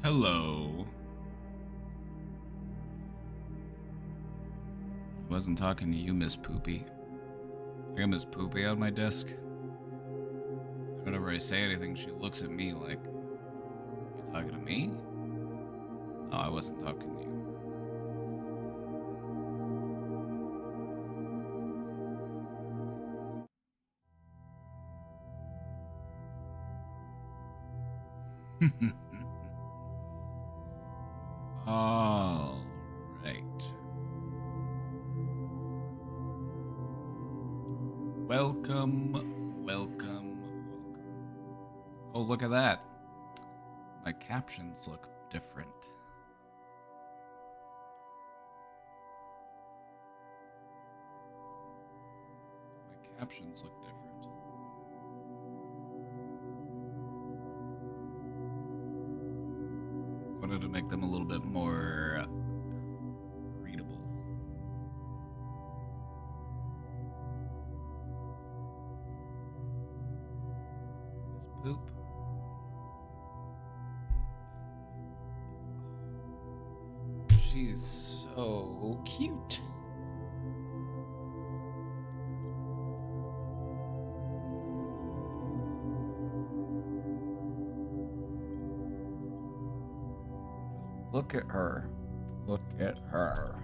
Hello. I wasn't talking to you, Miss Poopy. I got Miss Poopy on my desk. Whenever I say anything, she looks at me like, "You talking to me?" No, I wasn't talking to you. All right. Welcome. Oh, look at that. My captions look different. My captions look different. I wanted to make them a little bit more readable. Miss Poop. She's so cute. Look at her. Look at her.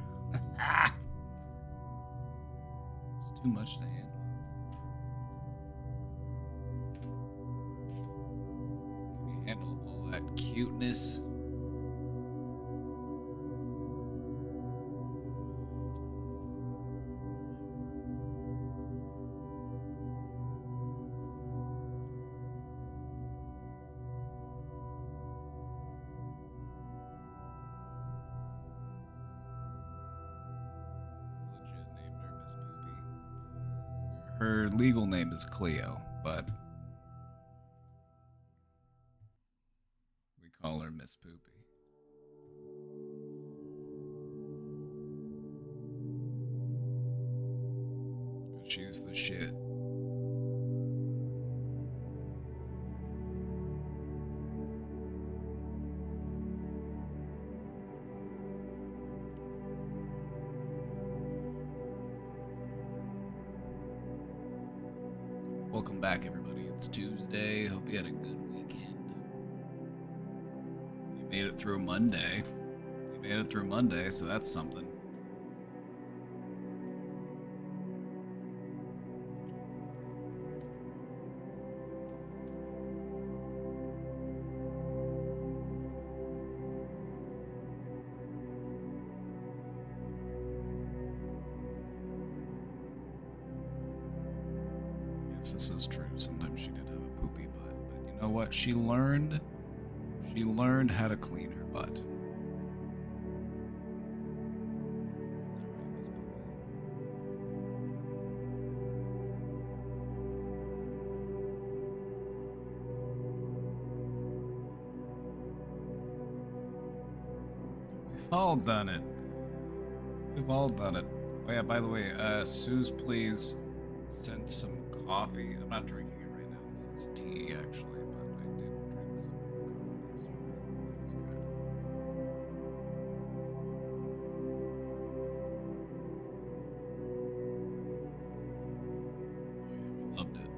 It's too much to handle. Can you handle all that cuteness? Her legal name is Cleo, but we call her Miss Poopy. Because she's the shit. Welcome back, everybody. It's Tuesday. Hope you had a good weekend. You made it through Monday. So that's something. This is true. Sometimes she did have a poopy butt, but you know what? She learned how to clean her butt. We've all done it. Oh yeah, by the way, Suze, please send some coffee. I'm not drinking it right now. This is tea, actually, but I did drink some of the coffee yesterday. We loved it.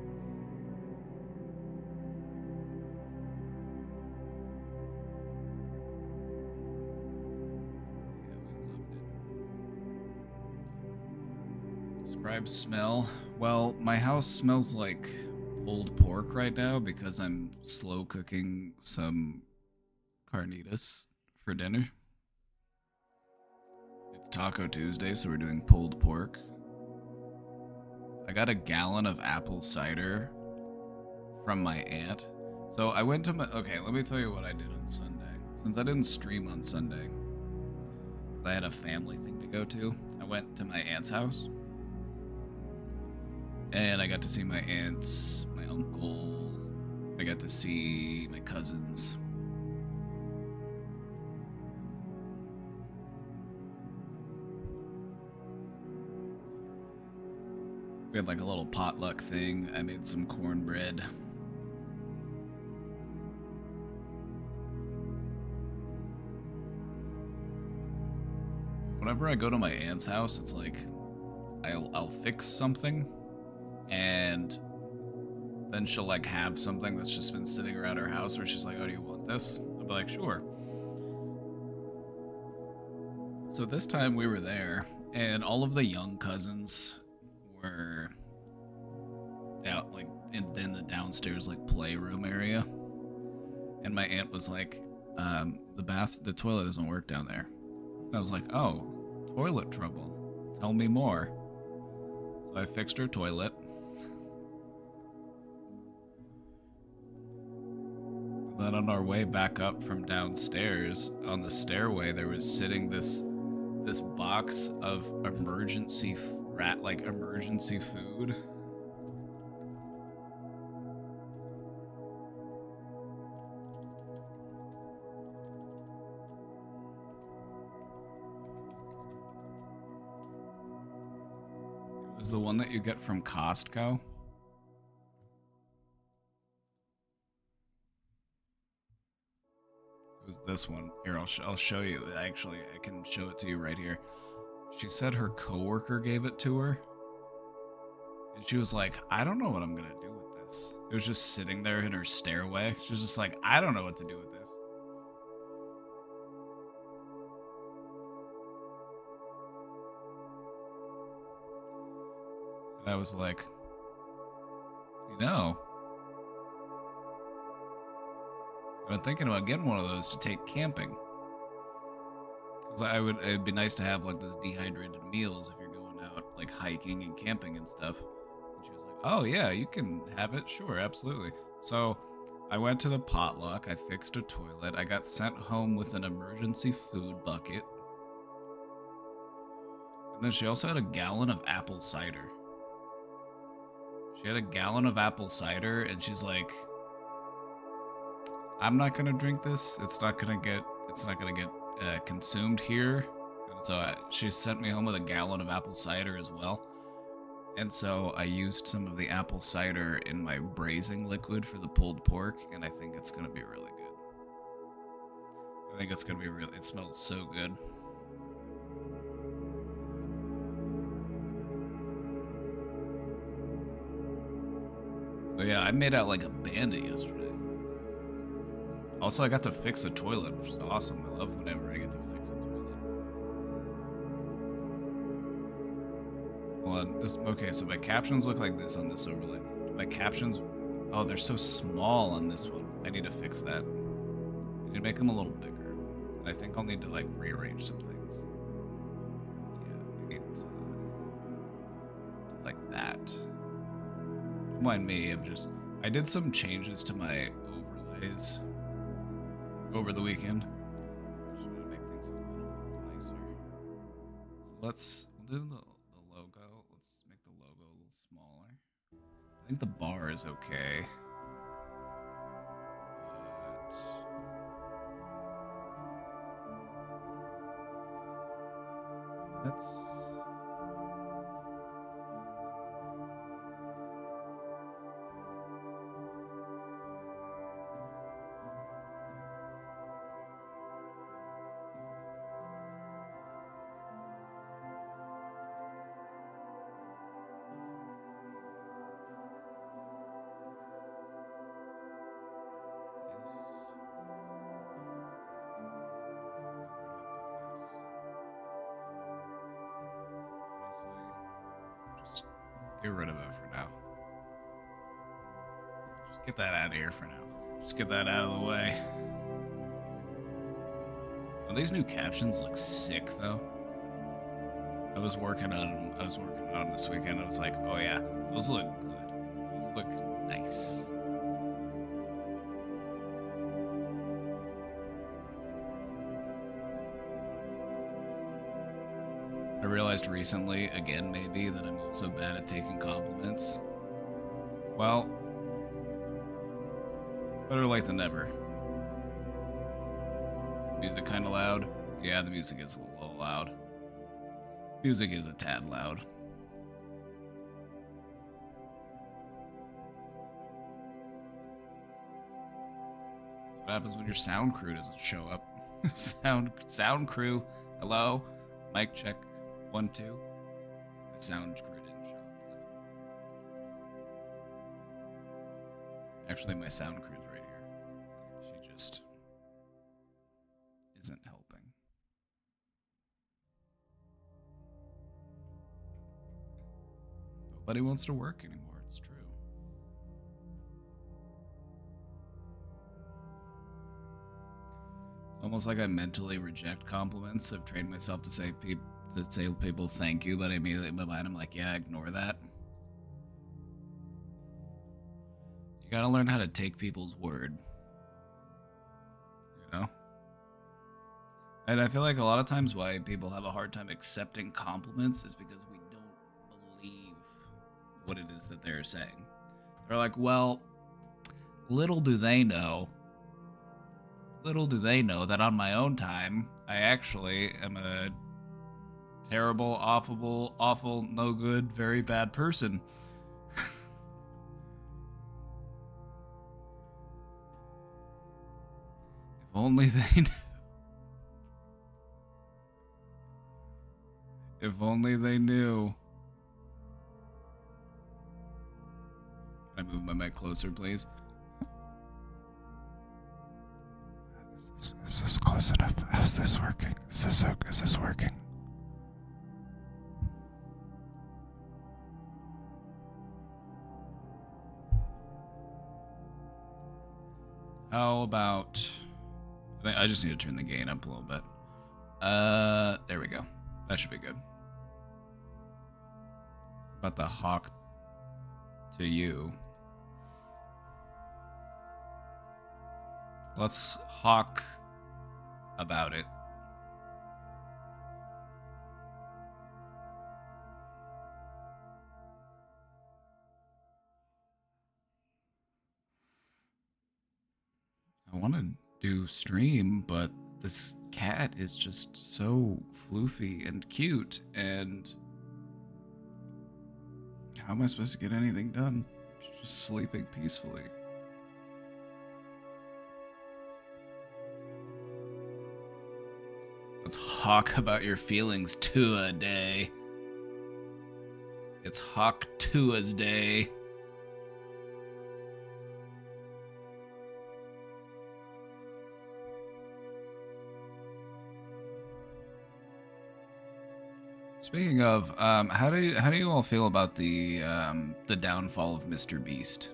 Describe smell. Well, my house smells like pulled pork right now because I'm slow cooking some carnitas for dinner. It's Taco Tuesday, so we're doing pulled pork. I got a gallon of apple cider from my aunt. So I went to my... Okay, let me tell you what I did on Sunday. Since I didn't stream on Sunday, I had a family thing to go to. I went to my aunt's house. And I got to see my aunts, my uncle. I got to see my cousins. We had like a little potluck thing. I made some cornbread. whenever I go to my aunt's house, it's like I'll fix something, and then she'll like have something that's just been sitting around her house where she's like, "Oh, do you want this?" I'll be like, "Sure." So this time we were there, and all of the young cousins were out like in the downstairs like playroom area, and my aunt was like, the toilet doesn't work down there." And I was like, "Oh, toilet trouble. Tell me more." So I fixed her toilet. Then on our way back up from downstairs, on the stairway, there was sitting this box of emergency emergency food. It was the one that you get from Costco. It was this one. Here, I'll show you. Actually, I can show it to you right here. She said her coworker gave it to her, and she was like, "I don't know what I'm gonna do with this." It was just sitting there in her stairway. She was just like, "I don't know what to do with this." And I was like, you know, I've been thinking about getting one of those to take camping. Because it'd be nice to have like those dehydrated meals if you're going out like hiking and camping and stuff. And she was like, "Oh yeah, you can have it. Sure, absolutely." So I went to the potluck, I fixed a toilet, I got sent home with an emergency food bucket. And then she also had a gallon of apple cider. She had a gallon of apple cider, and she's like, "I'm not gonna drink this. It's not gonna get consumed here." And so she sent me home with a gallon of apple cider as well. And so I used some of the apple cider in my braising liquid for the pulled pork, and I think it's gonna be really good. I think it's gonna be really. It smells so good. So yeah, I made out like a bandit yesterday. Also, I got to fix a toilet, which is awesome. I love whenever I get to fix a toilet. Hold on, okay, so my captions look like this on this overlay. My captions, oh, they're so small on this one. I need to fix that. I need to make them a little bigger. And I think I'll need to like rearrange some things. Yeah, I need to like that. Don't mind me, I did some changes to my overlays over the weekend. Just want to make things a little nicer. So we'll do the logo. Let's make the logo a little smaller. I think the bar is okay. But let's get rid of it for now. Just get that out of here for now. Just get that out of the way. Oh, these new captions look sick, though. I was working on them this weekend. I was like, oh yeah, those look good. Those look nice. I realized recently, again maybe, that I'm also bad at taking compliments. Well, better late than never. Music kinda loud? Yeah, the music is a little loud. Music is a tad loud. That's what happens when your sound crew doesn't show up. Sound crew, hello? Mic check 1 2. My sound crew didn't show up today. Actually, my sound crew's right here. She just isn't helping. Nobody wants to work anymore. It's true. It's almost like I mentally reject compliments. I've trained myself to say people thank you, but immediately in my mind I'm like, yeah, ignore that. You gotta learn how to take people's word. You know? And I feel like a lot of times why people have a hard time accepting compliments is because we don't believe what it is that they're saying. They're like, well, little do they know that on my own time, I actually am a terrible, awful, no good, very bad person. If only they knew. If only they knew. Can I move my mic closer, please? Is this close enough? How's this working? Is this working? How about... I just need to turn the gain up a little bit. There we go. That should be good. About the hawk to you. Let's hawk about it. I want to do stream, but this cat is just so floofy and cute, and how am I supposed to get anything done? She's just sleeping peacefully. Let's hawk about your feelings to a day. It's Hawk Tua's day. Speaking of, how do you all feel about the downfall of Mr. Beast?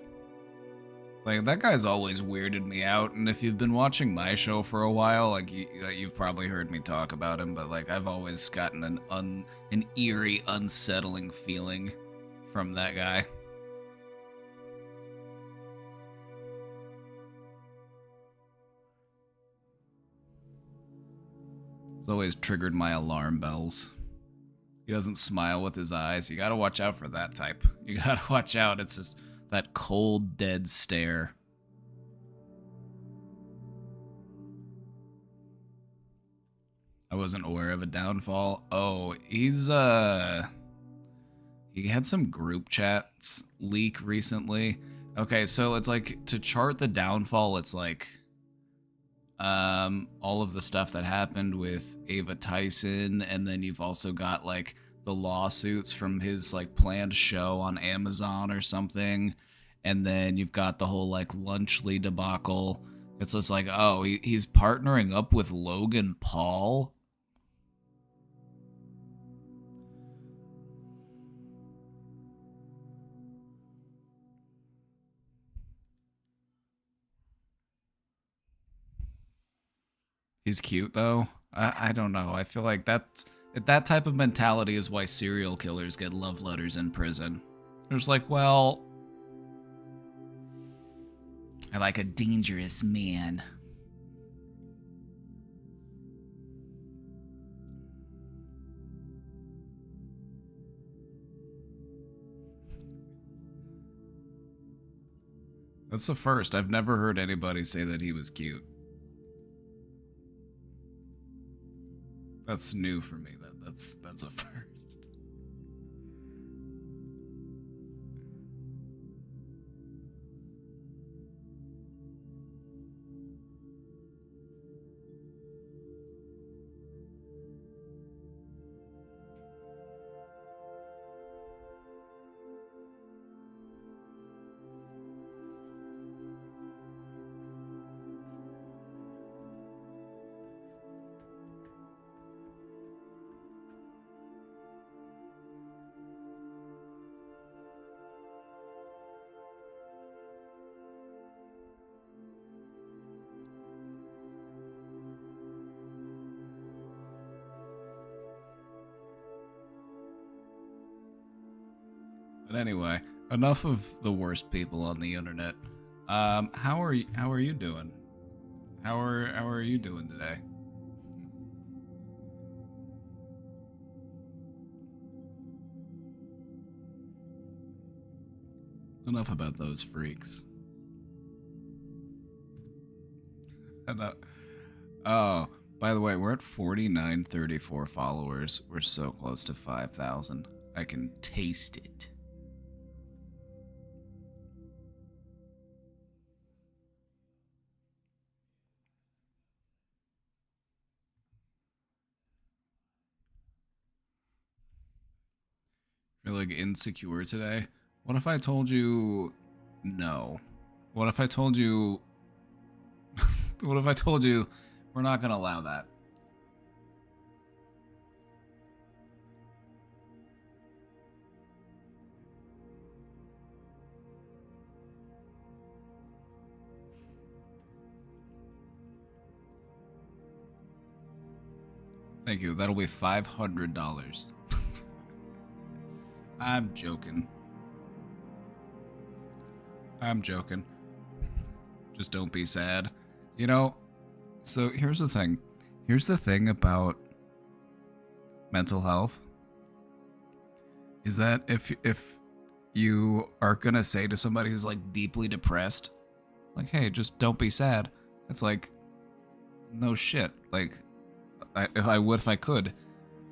Like, that guy's always weirded me out, and if you've been watching my show for a while, like you've probably heard me talk about him, but like I've always gotten an eerie, unsettling feeling from that guy. It's always triggered my alarm bells. He doesn't smile with his eyes. You gotta watch out for that type. You gotta watch out. It's just that cold, dead stare. I wasn't aware of a downfall. Oh, he had some group chats leak recently. Okay, so it's like, to chart the downfall, it's like all of the stuff that happened with Ava Tyson, and then you've also got like the lawsuits from his like planned show on Amazon or something, and then you've got the whole like Lunchley debacle. It's just like, oh, he's partnering up with Logan Paul. He's cute though. I don't know. I feel like that type of mentality is why serial killers get love letters in prison. They're just like, well, I like a dangerous man. That's the first. I've never heard anybody say that he was cute. That's new for me. That's a first. But anyway, enough of the worst people on the internet. How are you doing? How are you doing today? Enough about those freaks. Oh, by the way, we're at 4934 followers. We're so close to 5,000. I can taste it. You're like insecure today? What if I told you no? What if I told you what if I told you we're not going to allow that? Thank you. That'll be $500. I'm joking. I'm joking. Just don't be sad. You know, so here's the thing. Here's the thing about mental health is that if you are going to say to somebody who's like deeply depressed, like, "Hey, just don't be sad." It's like, no shit. Like if I would if I could.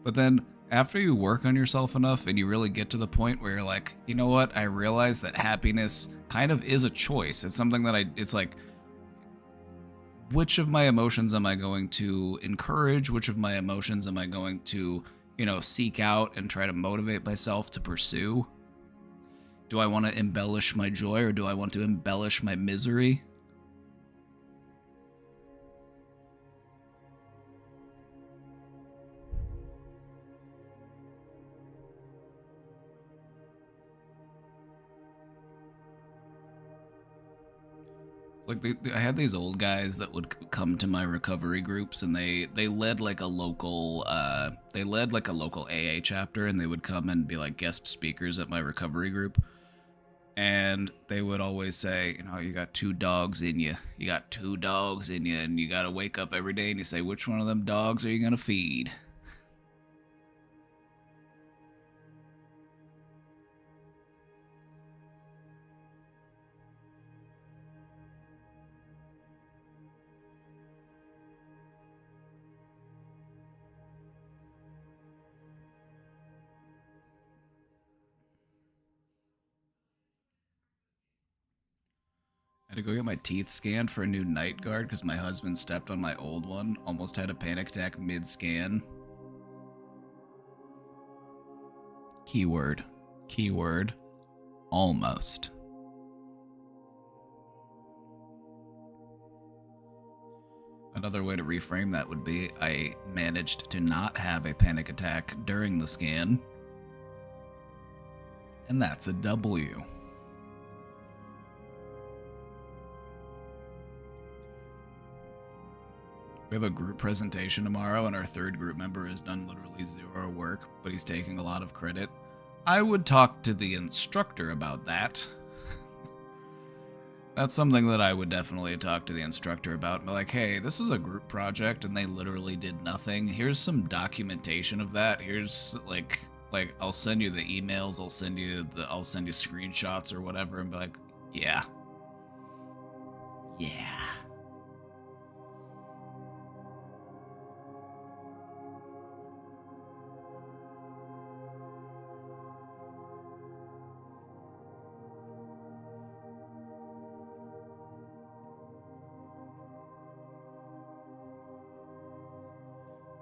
But then after you work on yourself enough and you really get to the point where you're like, you know what? I realize that happiness kind of is a choice. It's something that it's like, which of my emotions am I going to encourage? Which of my emotions am I going to, seek out and try to motivate myself to pursue? Do I want to embellish my joy or do I want to embellish my misery? Like I had these old guys that would come to my recovery groups, and they led like a local AA chapter, and they would come and be like guest speakers at my recovery group, and they would always say, you got two dogs in you, and you got to wake up every day and you say, which one of them dogs are you gonna feed? I had to go get my teeth scanned for a new night guard because my husband stepped on my old one. Almost had a panic attack mid-scan. Keyword. Almost. Another way to reframe that would be I managed to not have a panic attack during the scan. And that's a W. We have a group presentation tomorrow, and our third group member has done literally zero work, but he's taking a lot of credit. I would talk to the instructor about that. That's something that I would definitely talk to the instructor about. Be like, hey, this is a group project, and they literally did nothing. Here's some documentation of that. Here's like I'll send you the emails. I'll send you screenshots or whatever, and be like, yeah.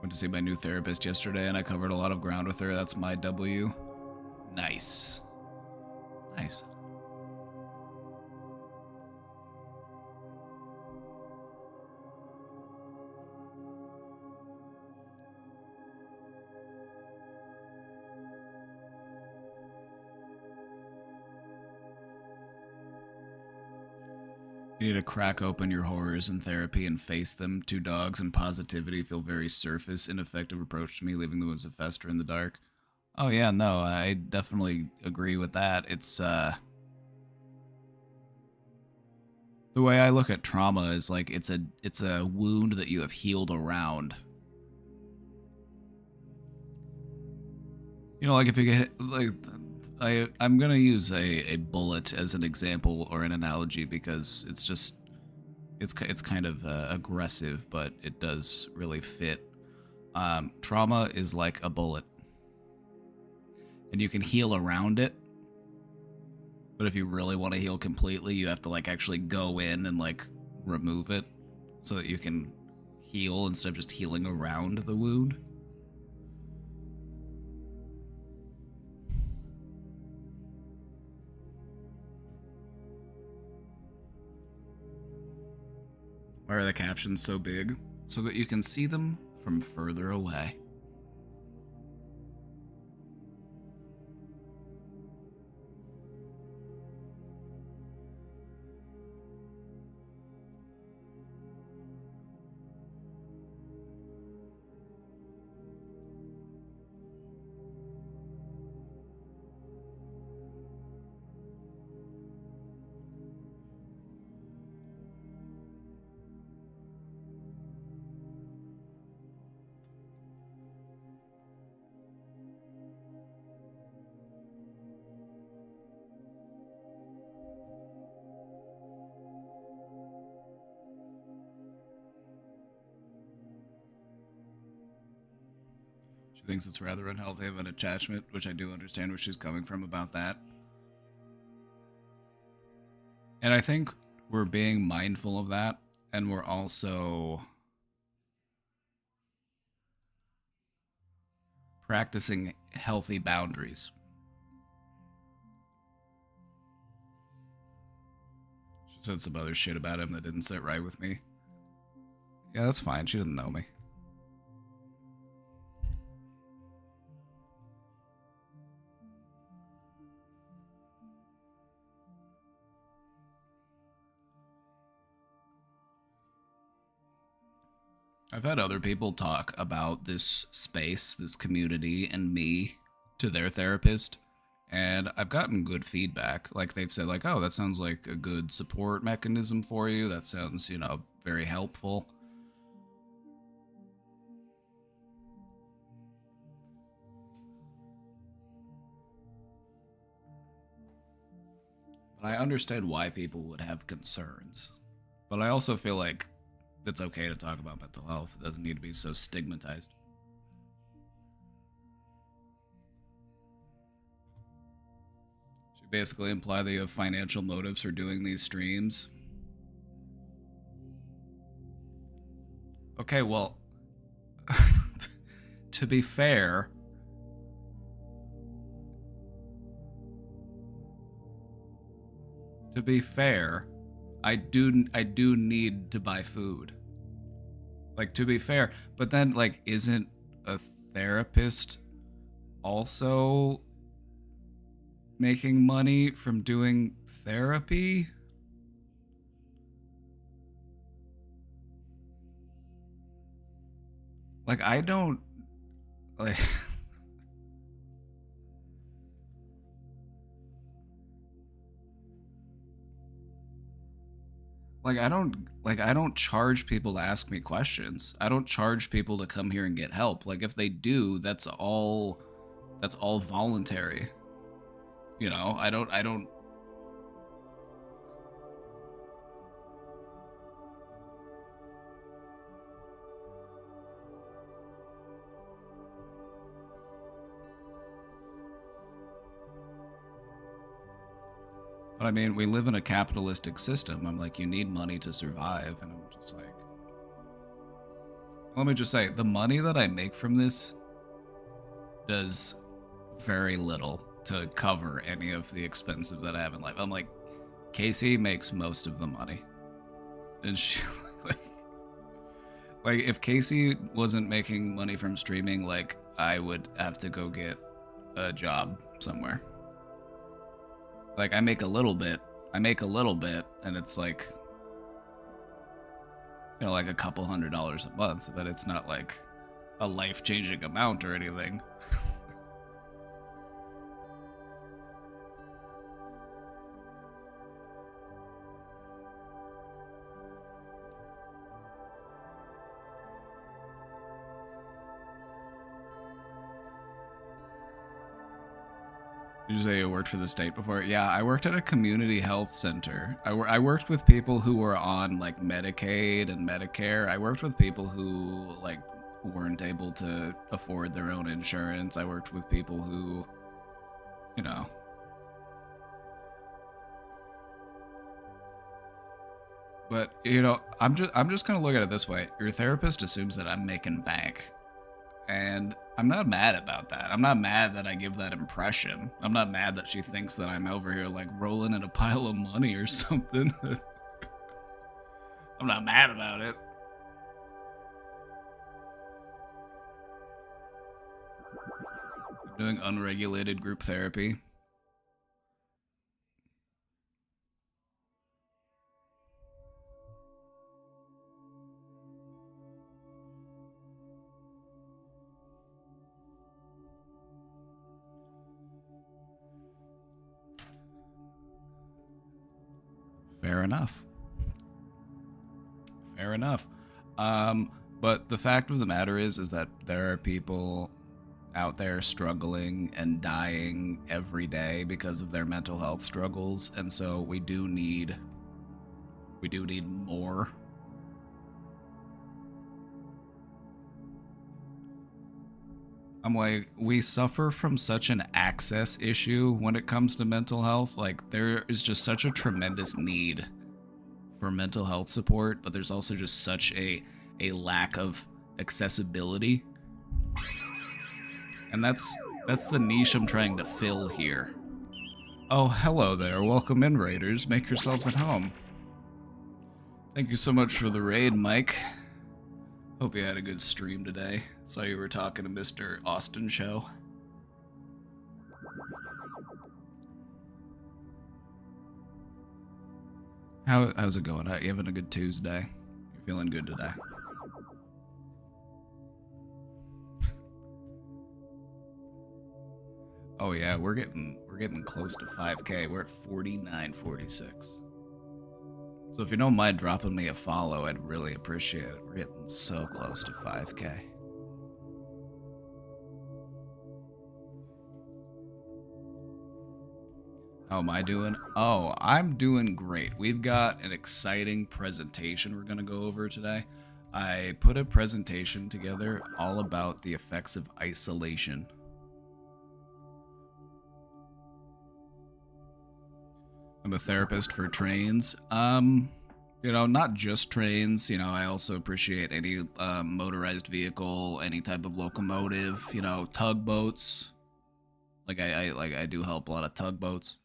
Went to see my new therapist yesterday, and I covered a lot of ground with her. That's my W. Nice. You need to crack open your horrors in therapy and face them. Two dogs and positivity feel very surface, ineffective approach to me, leaving the wounds to fester in the dark. Oh yeah, no, I definitely agree with that. It's the way I look at trauma is like it's a wound that you have healed around. You know, like if you get like I'm gonna use a bullet as an example or an analogy because it's just it's kind of aggressive, but it does really fit. Trauma is like a bullet, and you can heal around it. But if you really want to heal completely, you have to like actually go in and like remove it so that you can heal instead of just healing around the wound. Why are the captions so big? So that you can see them from further away. She thinks it's rather unhealthy of an attachment, which I do understand where she's coming from about that. And I think we're being mindful of that, and we're also practicing healthy boundaries. She said some other shit about him that didn't sit right with me. Yeah, that's fine. She doesn't know me. I've had other people talk about this space, this community, and me to their therapist, and I've gotten good feedback. Like they've said, like, "Oh, that sounds like a good support mechanism for you. That sounds, very helpful." But I understand why people would have concerns. But I also feel like it's okay to talk about mental health. It doesn't need to be so stigmatized. Should basically imply that you have financial motives for doing these streams. Okay, well, to be fair, to be fair, I do need to buy food. Like to be fair, but then like isn't a therapist also making money from doing therapy? Like I don't like I don't charge people to ask me questions. I don't charge people to come here and get help. Like if they do, that's all voluntary. I don't. But I mean, we live in a capitalistic system. I'm like, you need money to survive, and I'm just like, let me just say, the money that I make from this does very little to cover any of the expenses that I have in life. I'm like, Casey makes most of the money, and she like, like if Casey wasn't making money from streaming, like I would have to go get a job somewhere. Like I make a little bit, and it's like, like a couple $100s a month, but it's not like a life-changing amount or anything. Did you say you worked for the state before? Yeah, I worked at a community health center. I worked with people who were on like Medicaid and Medicare. I worked with people who like weren't able to afford their own insurance. I worked with people who, you know. But, you know, I'm just going to look at it this way. Your therapist assumes that I'm making bank. And I'm not mad about that. I'm not mad that I give that impression. I'm not mad that she thinks that I'm over here like rolling in a pile of money or something. I'm not mad about it. I'm doing unregulated group therapy. Fair enough. Fair enough. But the fact of the matter is that there are people out there struggling and dying every day because of their mental health struggles, and so we do need more. I'm like, we suffer from such an access issue when it comes to mental health. Like, there is just such a tremendous need for mental health support, but there's also just such a lack of accessibility. And that's the niche I'm trying to fill here. Oh, hello there. Welcome in, Raiders. Make yourselves at home. Thank you so much for the raid, Mike. Hope you had a good stream today. Saw you were talking to Mr. Austin Show. How's it going? You having a good Tuesday? You're feeling good today? Oh yeah, we're getting close to 5K. We're at 49.46. So if you don't mind dropping me a follow, I'd really appreciate it. We're getting so close to 5K. How am I doing? Oh, I'm doing great. We've got an exciting presentation we're going to go over today. I put a presentation together all about the effects of isolation. I'm a therapist for trains. You know, not just trains. You know, I also appreciate any motorized vehicle, any type of locomotive. You know, tugboats. Like I do help a lot of tugboats.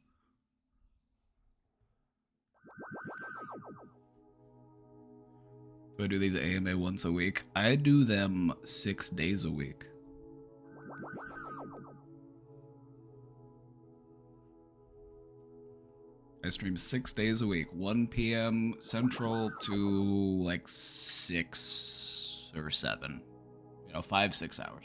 Do I do these AMA once a week? I do them 6 days a week. I stream 6 days a week, 1 p.m. Central to like 6 or 7. You know, 5-6 hours.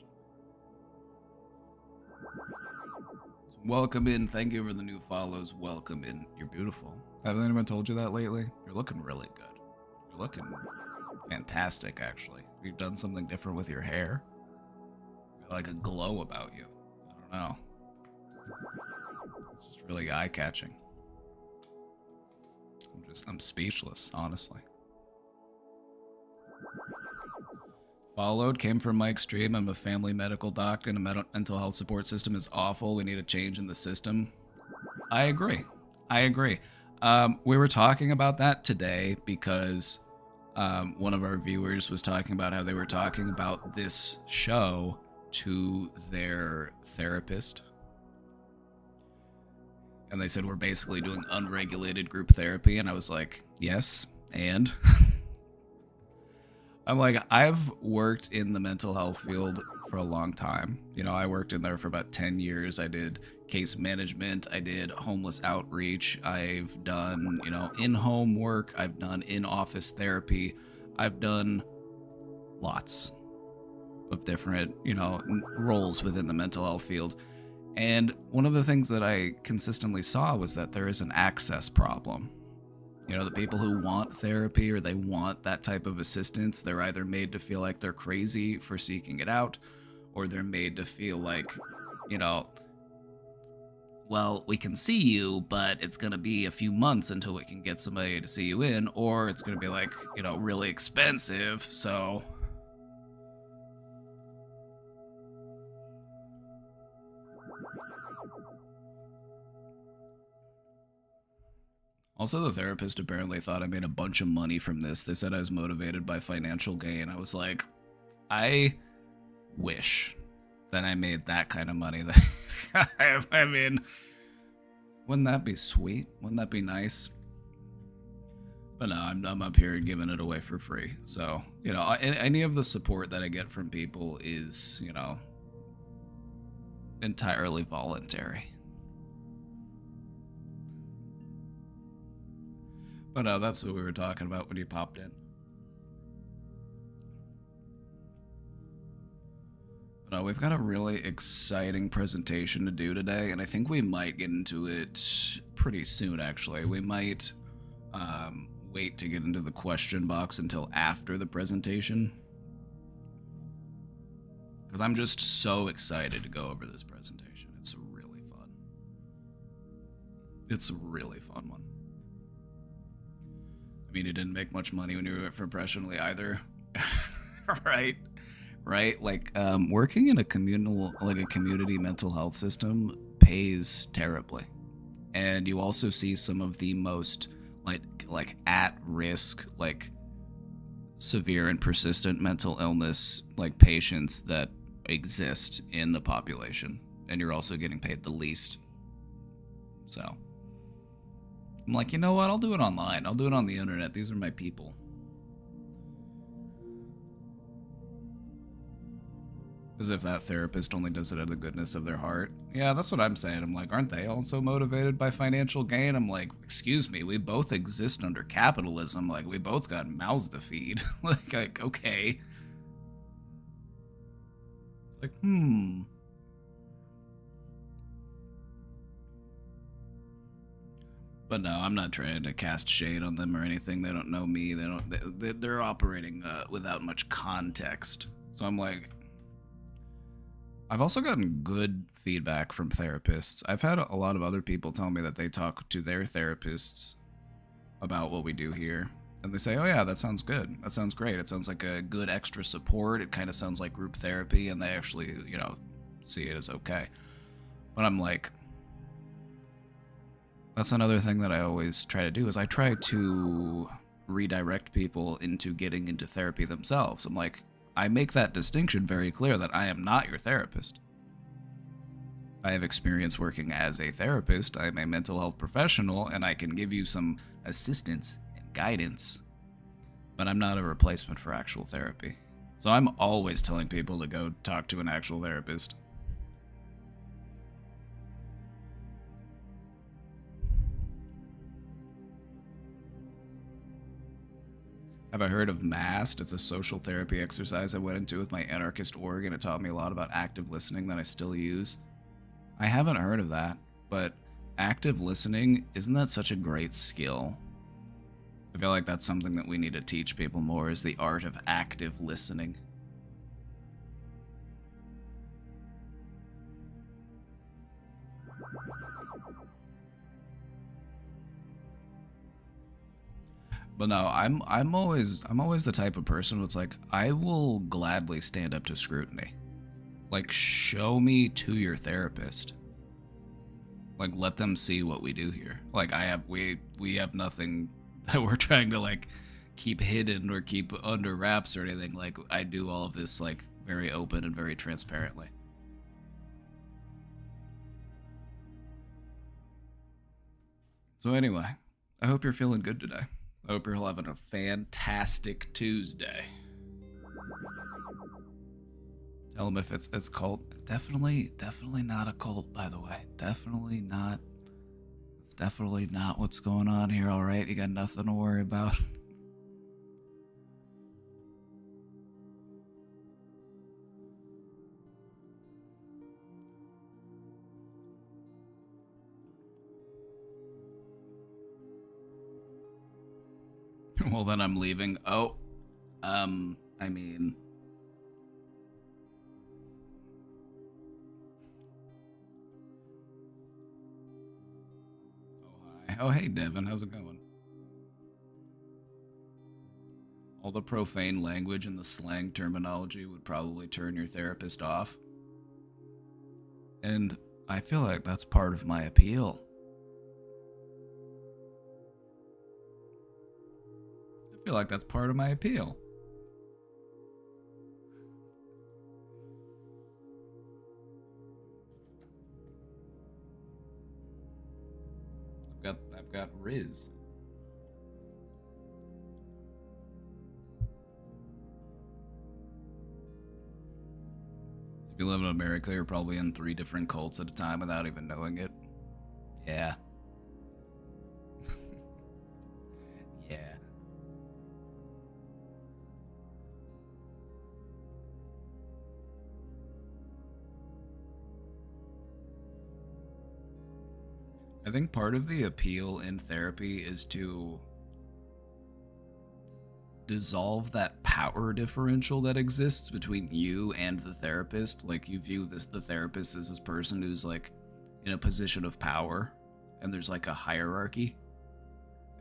Welcome in. Thank you for the new follows. Welcome in. You're beautiful. Hasn't anyone told you that lately? You're looking really good. You're looking fantastic, actually. You've done something different with your hair. You've got like a glow about you. I don't know. It's just really eye-catching. I'm speechless, honestly. Followed, came from Mike's stream. I'm a family medical doctor, and a mental health support system is awful. We need a change in the system. I agree. I agree. We were talking about that today because one of our viewers was talking about how they were talking about this show to their therapist. And they said we're basically doing unregulated group therapy, and I was like, yes, and? I'm like, I've worked in the mental health field for a long time. You know, I worked in there for about 10 years. I did case management. I did homeless outreach. I've done, you know, in-home work. I've done in-office therapy. I've done lots of different, you know, roles within the mental health field. And one of the things that I consistently saw was that there is an access problem. You know, the people who want therapy or they want that type of assistance, they're either made to feel like they're crazy for seeking it out, or they're made to feel like, you know, well, we can see you, but it's going to be a few months until we can get somebody to see you in, or it's going to be like, you know, really expensive. So also, the therapist apparently thought I made a bunch of money from this. They said I was motivated by financial gain. I was like, I wish that I made that kind of money. I mean, wouldn't that be sweet? Wouldn't that be nice? But no, I'm up here giving it away for free. So, you know, any of the support that I get from people is, you know, entirely voluntary. But no, that's what we were talking about when you popped in. But no, we've got a really exciting presentation to do today, and I think we might get into it pretty soon, actually. We might wait to get into the question box until after the presentation. Because I'm just so excited to go over this presentation. It's really fun. It's a really fun one. I mean, you didn't make much money when you were professionally either. Right? Right? Like, working in a community mental health system pays terribly. And you also see some of the most like at risk, like severe and persistent mental illness like patients that exist in the population, and you're also getting paid the least. So I'm like, you know what, I'll do it online, I'll do it on the internet, these are my people. As if that therapist only does it out of the goodness of their heart. Yeah, that's what I'm saying. I'm like, aren't they also motivated by financial gain? I'm like, excuse me, we both exist under capitalism. Like, we both got mouths to feed. like, okay. Like, But no, I'm not trying to cast shade on them or anything. They don't know me. They're operating without much context. So I'm like, I've also gotten good feedback from therapists. I've had a lot of other people tell me that they talk to their therapists about what we do here. And they say, oh yeah, that sounds good. That sounds great. It sounds like a good extra support. It kind of sounds like group therapy. And they actually, you know, see it as okay. But I'm like, that's another thing that I always try to do is I try to redirect people into getting into therapy themselves. I'm like, I make that distinction very clear that I am not your therapist. I have experience working as a therapist. I'm a mental health professional, and I can give you some assistance and guidance, but I'm not a replacement for actual therapy. So I'm always telling people to go talk to an actual therapist. Have I heard of MAST? It's a social therapy exercise I went into with my anarchist org, and it taught me a lot about active listening that I still use. I haven't heard of that, but active listening, isn't that such a great skill? I feel like that's something that we need to teach people more, is the art of active listening. But no, I'm always the type of person that's like, I will gladly stand up to scrutiny. Like, show me to your therapist. Like, let them see what we do here. Like, we have nothing that we're trying to like keep hidden or keep under wraps or anything. Like, I do all of this like very open and very transparently. So anyway, I hope you're feeling good today. I hope you're having a fantastic Tuesday. Tell them if it's a cult. Definitely not a cult, by the way. Definitely not. It's definitely not what's going on here, alright? You got nothing to worry about. Well, then I'm leaving. Oh, I mean... Oh, hey, Devin. How's it going? All the profane language and the slang terminology would probably turn your therapist off. And I feel like that's part of my appeal. I feel like that's part of my appeal. I've got Riz. If you live in America, you're probably in 3 different cults at a time without even knowing it. Yeah. Yeah. I think part of the appeal in therapy is to dissolve that power differential that exists between you and the therapist. Like, you view the therapist as this person who's like in a position of power, and there's like a hierarchy.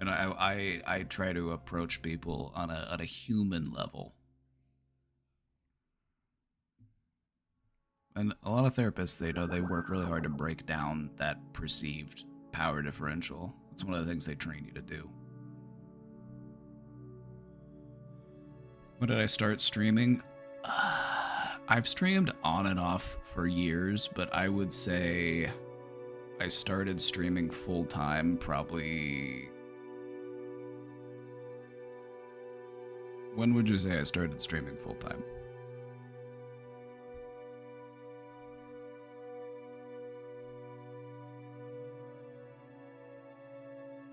And I try to approach people on a human level. And a lot of therapists, they work really hard to break down that perceived power differential. It's one of the things they train you to do. When did I start streaming? I've streamed on and off for years, but I would say I started streaming full time probably. When would you say I started streaming full time?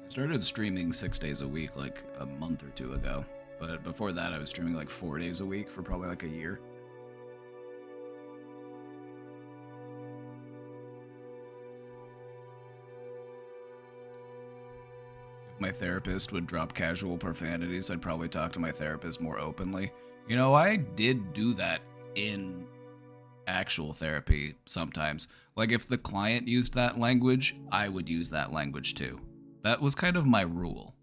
I started streaming 6 days a week like a month or 2 ago. But before that, I was streaming like 4 days a week for probably like a year. If my therapist would drop casual profanities, I'd probably talk to my therapist more openly. You know, I did do that in actual therapy sometimes. Like, if the client used that language, I would use that language too. That was kind of my rule.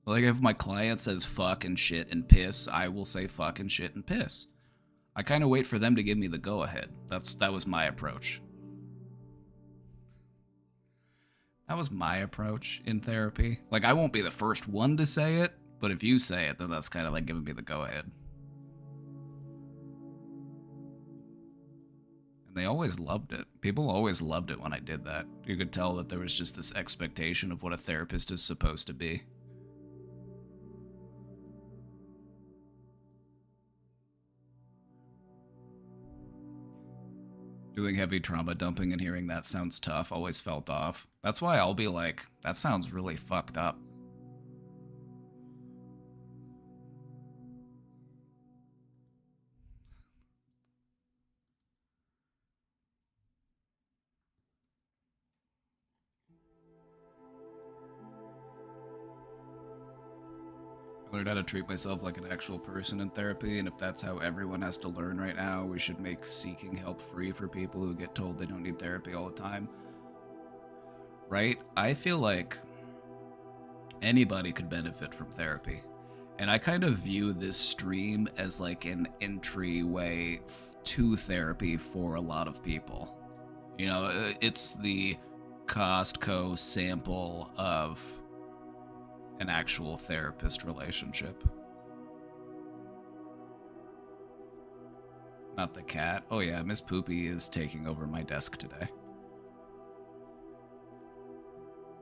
Like, if my client says fuck and shit and piss, I will say fuck and shit and piss. I kind of wait for them to give me the go-ahead. That was my approach. That was my approach in therapy. Like, I won't be the first one to say it, but if you say it, then that's kind of like giving me the go-ahead. And they always loved it. People always loved it when I did that. You could tell that there was just this expectation of what a therapist is supposed to be. Doing heavy trauma dumping and hearing that sounds tough always felt off. That's why I'll be like, that sounds really fucked up. I learned how to treat myself like an actual person in therapy, and if that's how everyone has to learn right now, we should make seeking help free for people who get told they don't need therapy all the time. Right? I feel like anybody could benefit from therapy. And I kind of view this stream as like an entryway to therapy for a lot of people. You know, it's the Costco sample of an actual therapist relationship. Not the cat. Oh yeah, Miss Poopy is taking over my desk today.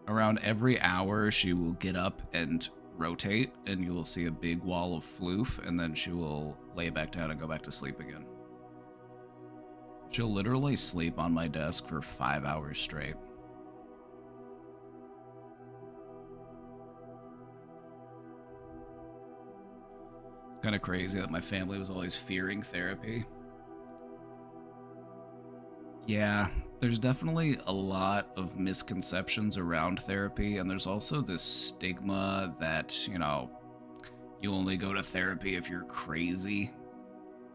Around every hour, she will get up and rotate, and you will see a big wall of floof, and then she will lay back down and go back to sleep again. She'll literally sleep on my desk for 5 hours straight. It's kind of crazy that my family was always fearing therapy. Yeah, there's definitely a lot of misconceptions around therapy, and there's also this stigma that, you know, you only go to therapy if you're crazy.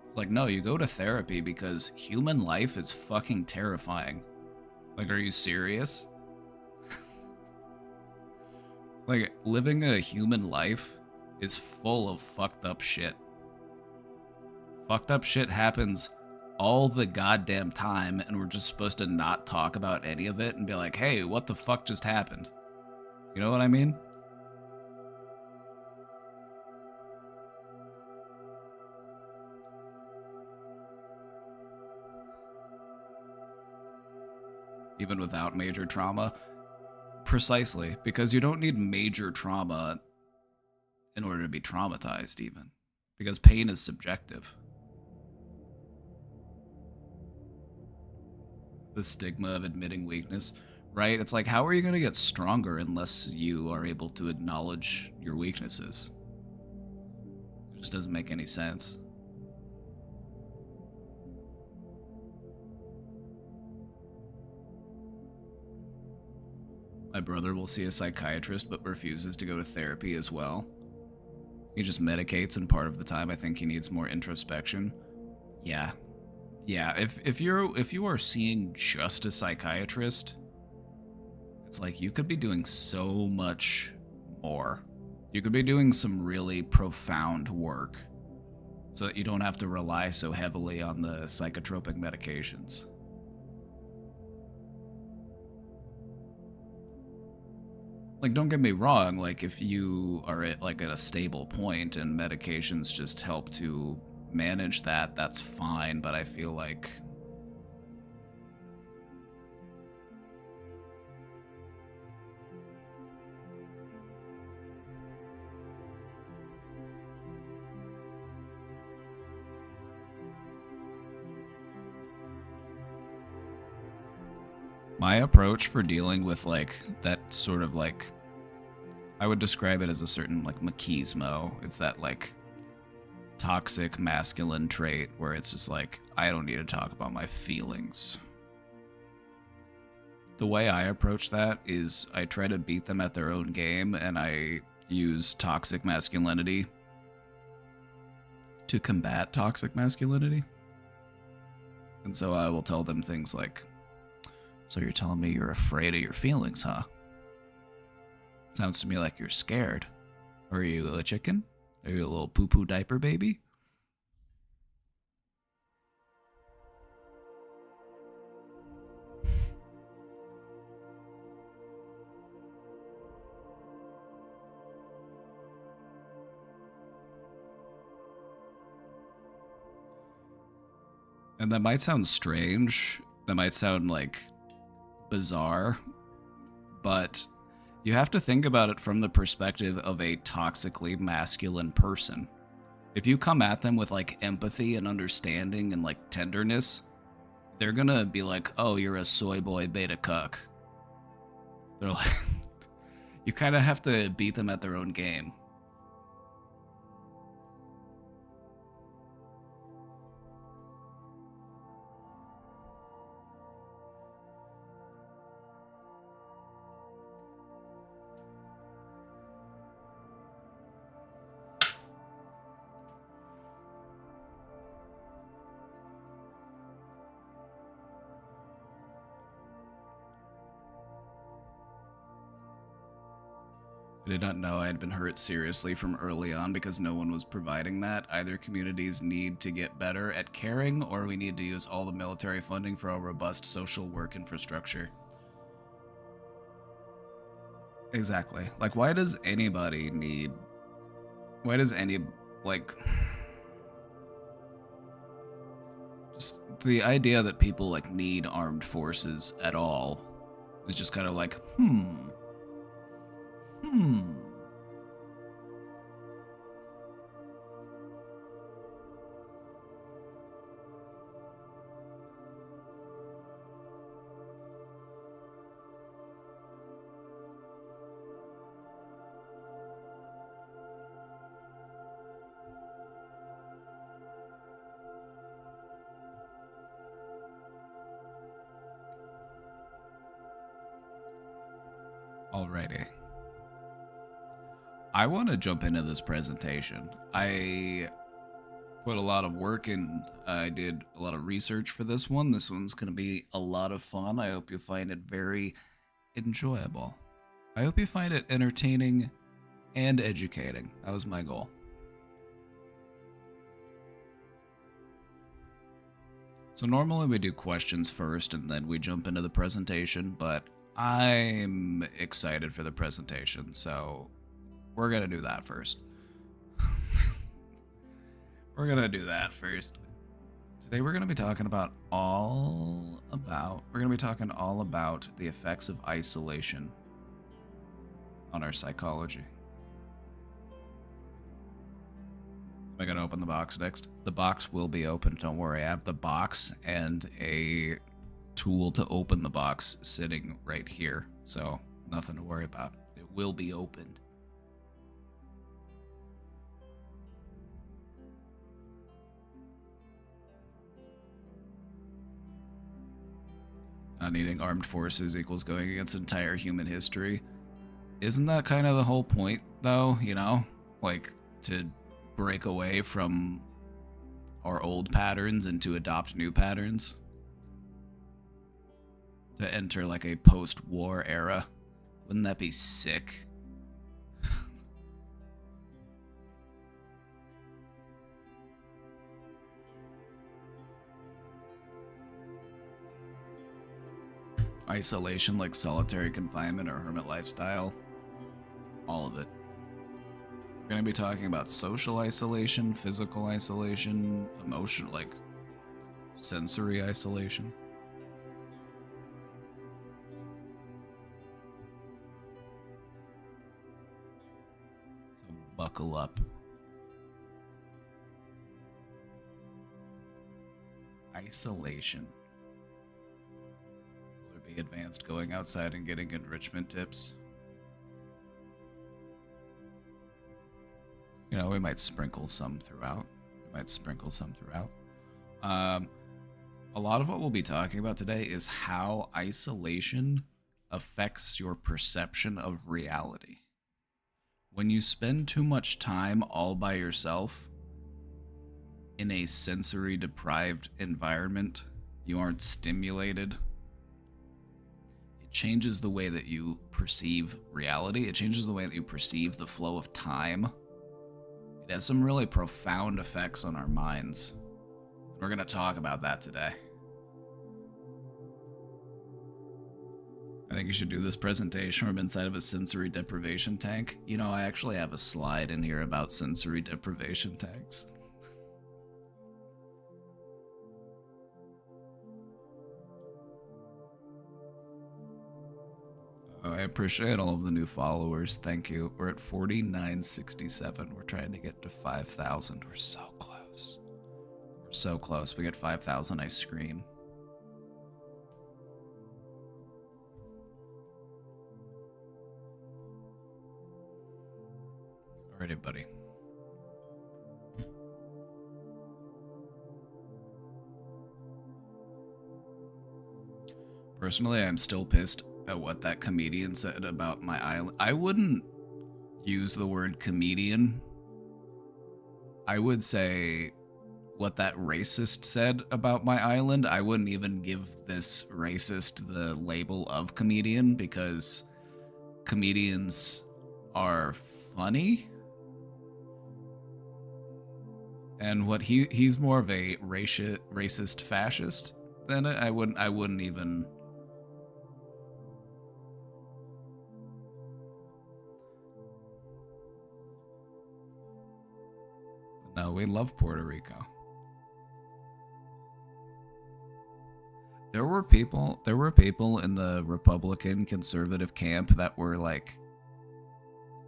It's like, no, you go to therapy because human life is fucking terrifying. Like, are you serious? Like, living a human life is full of fucked up shit. Fucked up shit happens all the goddamn time, and we're just supposed to not talk about any of it and be like, hey, what the fuck just happened? You know what I mean? Even without major trauma. Precisely, because you don't need major trauma in order to be traumatized, even. Because pain is subjective. The stigma of admitting weakness, right? It's like, how are you going to get stronger unless you are able to acknowledge your weaknesses? It just doesn't make any sense. My brother will see a psychiatrist but refuses to go to therapy as well. He just medicates, and part of the time I think he needs more introspection. Yeah. Yeah, if you are seeing just a psychiatrist, it's like you could be doing so much more. You could be doing some really profound work so that you don't have to rely so heavily on the psychotropic medications. Like, don't get me wrong, like, if you are at a stable point and medications just help to manage that, that's fine, but I feel like my approach for dealing with, like, that sort of, like, I would describe it as a certain, like, machismo. It's that, like, toxic masculine trait where it's just like, I don't need to talk about my feelings. The way I approach that is I try to beat them at their own game, and I use toxic masculinity to combat toxic masculinity. And so I will tell them things like, so you're telling me you're afraid of your feelings, huh? Sounds to me like you're scared. Are you a chicken? Are you a little poo-poo diaper baby? And that might sound strange. That might sound, like, bizarre. But you have to think about it from the perspective of a toxically masculine person. If you come at them with, like, empathy and understanding and, like, tenderness, they're gonna be like, oh, you're a soy boy beta cuck. They're like, you kind of have to beat them at their own game. I did not know I had been hurt seriously from early on because no one was providing that. Either communities need to get better at caring, or we need to use all the military funding for a robust social work infrastructure. Exactly. Like, why does anybody need... Why does any... Like... Just the idea that people, like, need armed forces at all is just kind of like, Alrighty. I want to jump into this presentation. I put a lot of work in. I did a lot of research for this one. This one's going to be a lot of fun. I hope you find it very enjoyable. I hope you find it entertaining and educating. That was my goal. So normally we do questions first and then we jump into the presentation, but I'm excited for the presentation, so we're going to do that first. We're going to do that first. Today we're going to be talking all about the effects of isolation on our psychology. Am I going to open the box next? The box will be open, don't worry. I have the box and a tool to open the box sitting right here, so nothing to worry about. It will be opened. Not needing armed forces equals going against entire human history. Isn't that kind of the whole point, though? You know? Like, to break away from our old patterns and to adopt new patterns? To enter, like, a post-war era? Wouldn't that be sick? Isolation, like solitary confinement or hermit lifestyle. All of it. We're going to be talking about social isolation, physical isolation, emotional, like sensory isolation. So buckle up. Isolation. Will there be advanced going outside and getting enrichment tips? You know, we might sprinkle some throughout. A lot of what we'll be talking about today is how isolation affects your perception of reality. When you spend too much time all by yourself in a sensory deprived environment, you aren't stimulated. It changes the way that you perceive reality. It changes the way that you perceive the flow of time. It has some really profound effects on our minds. We're going to talk about that today. I think you should do this presentation from inside of a sensory deprivation tank. You know, I actually have a slide in here about sensory deprivation tanks. I appreciate all of the new followers. Thank you. We're at 4967. We're trying to get to 5,000. We're so close. We're so close. We get 5,000. I scream. Alrighty, buddy. Personally, I'm still pissed at what that comedian said about my island. I wouldn't use the word comedian. I would say what that racist said about my island. I wouldn't even give this racist the label of comedian because comedians are funny. And what he's more of a racist fascist than it. I wouldn't even. No, we love Puerto Rico. There were people in the Republican conservative camp that were like,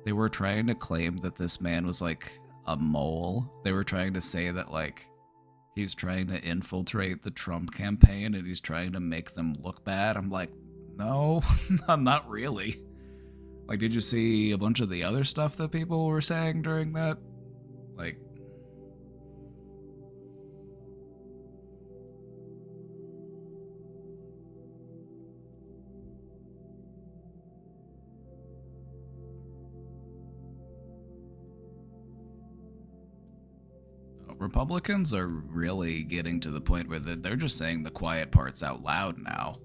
they were trying to claim that this man was like a mole. They were trying to say that like he's trying to infiltrate the Trump campaign and he's trying to make them look bad. I'm like, no, not really. Like, did you see a bunch of the other stuff that people were saying during that? Like, Republicans are really getting to the point where they're just saying the quiet parts out loud now.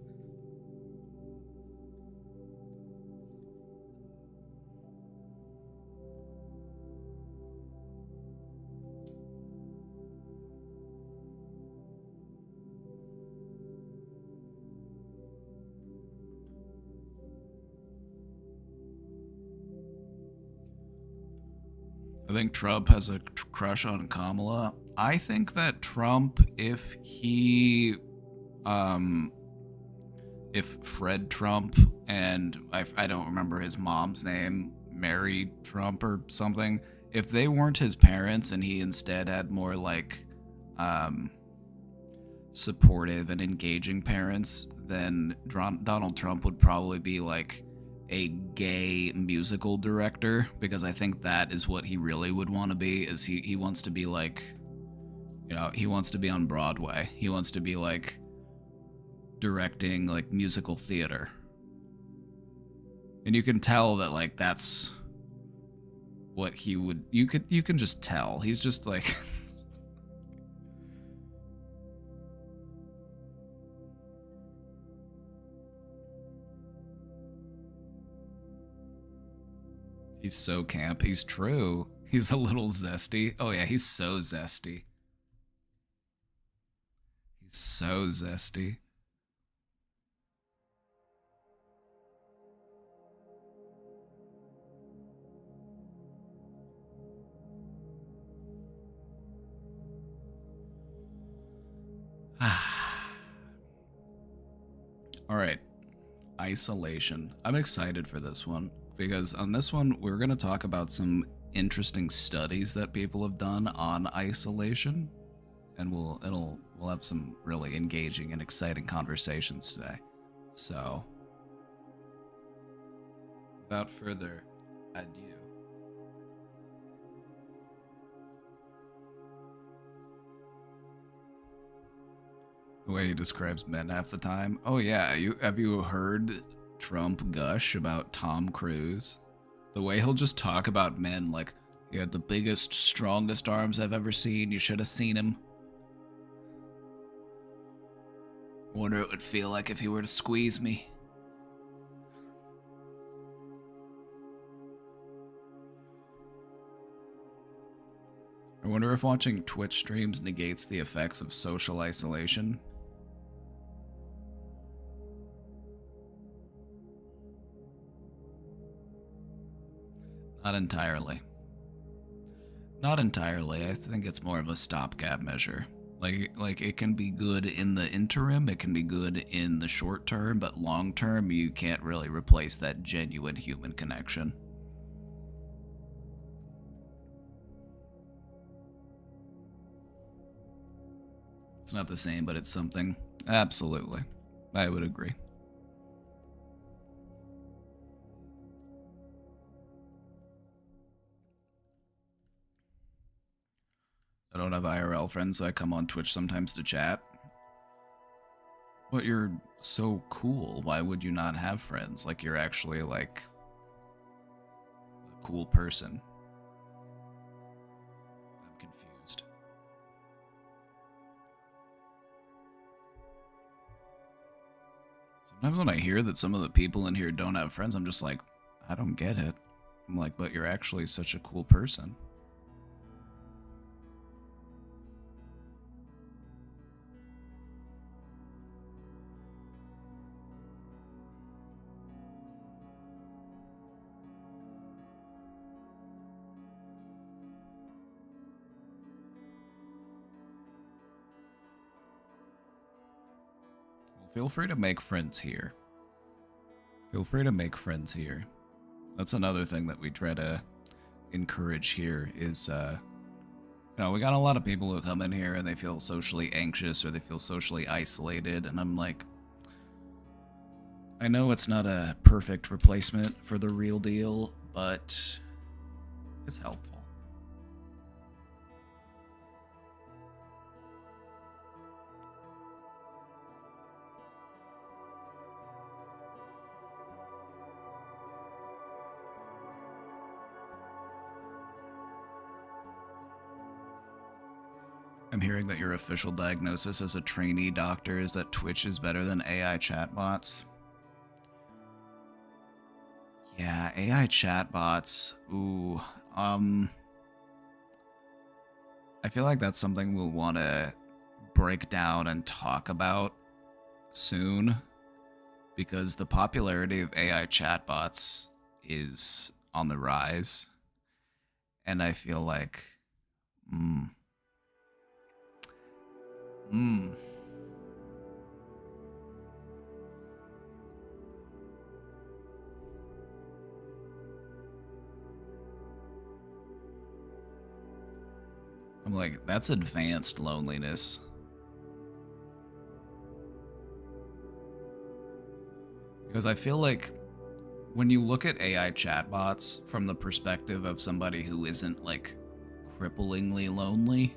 I think Trump has a crush on Kamala. I think that Trump, um, if Fred Trump and I don't remember his mom's name, Mary Trump or something, if they weren't his parents and he instead had more like, um, supportive and engaging parents, then Donald Trump would probably be like a gay musical director, because I think that is what he really would want to be. Is he wants to be like, he wants to be on Broadway. He wants to be like directing like musical theater. And you can tell that like that's what he would you can just tell. He's just like he's so camp. He's true. He's a little zesty. Oh yeah, he's so zesty. He's so zesty. All right. Isolation. I'm excited for this one because on this one we're going to talk about some interesting studies that people have done on isolation, and we'll have some really engaging and exciting conversations today. So, without further ado, the way he describes men half the time. Oh yeah, have you heard Trump gush about Tom Cruise? The way he'll just talk about men like, he had the biggest, strongest arms I've ever seen. You should have seen him. Wonder what it would feel like if he were to squeeze me. I wonder if watching Twitch streams negates the effects of social isolation. Not entirely. Not entirely. I think it's more of a stopgap measure. Like it can be good in the interim, it can be good in the short term, but long term you can't really replace that genuine human connection. It's not the same, but it's something. Absolutely. I would agree. I don't have IRL friends, so I come on Twitch sometimes to chat. But you're so cool. Why would you not have friends? Like, you're actually, like, a cool person. I'm confused. Sometimes when I hear that some of the people in here don't have friends, I'm just like, I don't get it. I'm like, but you're actually such a cool person. Feel free to make friends here. Feel free to make friends here. That's another thing that we try to encourage here is, we got a lot of people who come in here and they feel socially anxious or they feel socially isolated, and I'm like, I know it's not a perfect replacement for the real deal, but it's helpful. I'm hearing that your official diagnosis as a trainee doctor is that Twitch is better than AI chatbots. Yeah, AI chatbots. Ooh, I feel like that's something we'll want to break down and talk about soon, because the popularity of AI chatbots is on the rise. And I feel like, mm, mm, I'm like, that's advanced loneliness. Because I feel like when you look at AI chatbots from the perspective of somebody who isn't like cripplingly lonely,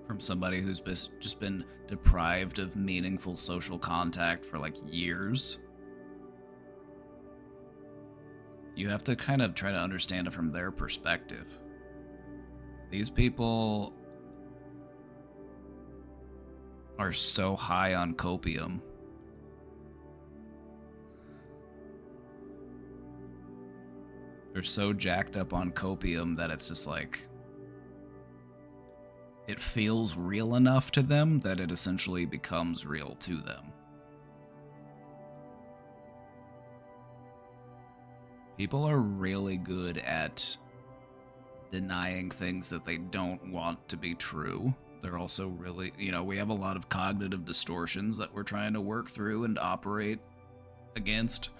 from somebody who's just been deprived of meaningful social contact for like years, you have to kind of try to understand it from their perspective. These people are so high on copium. They're so jacked up on copium that it's just like, it feels real enough to them that it essentially becomes real to them. People are really good at denying things that they don't want to be true. They're also really, we have a lot of cognitive distortions that we're trying to work through and operate against.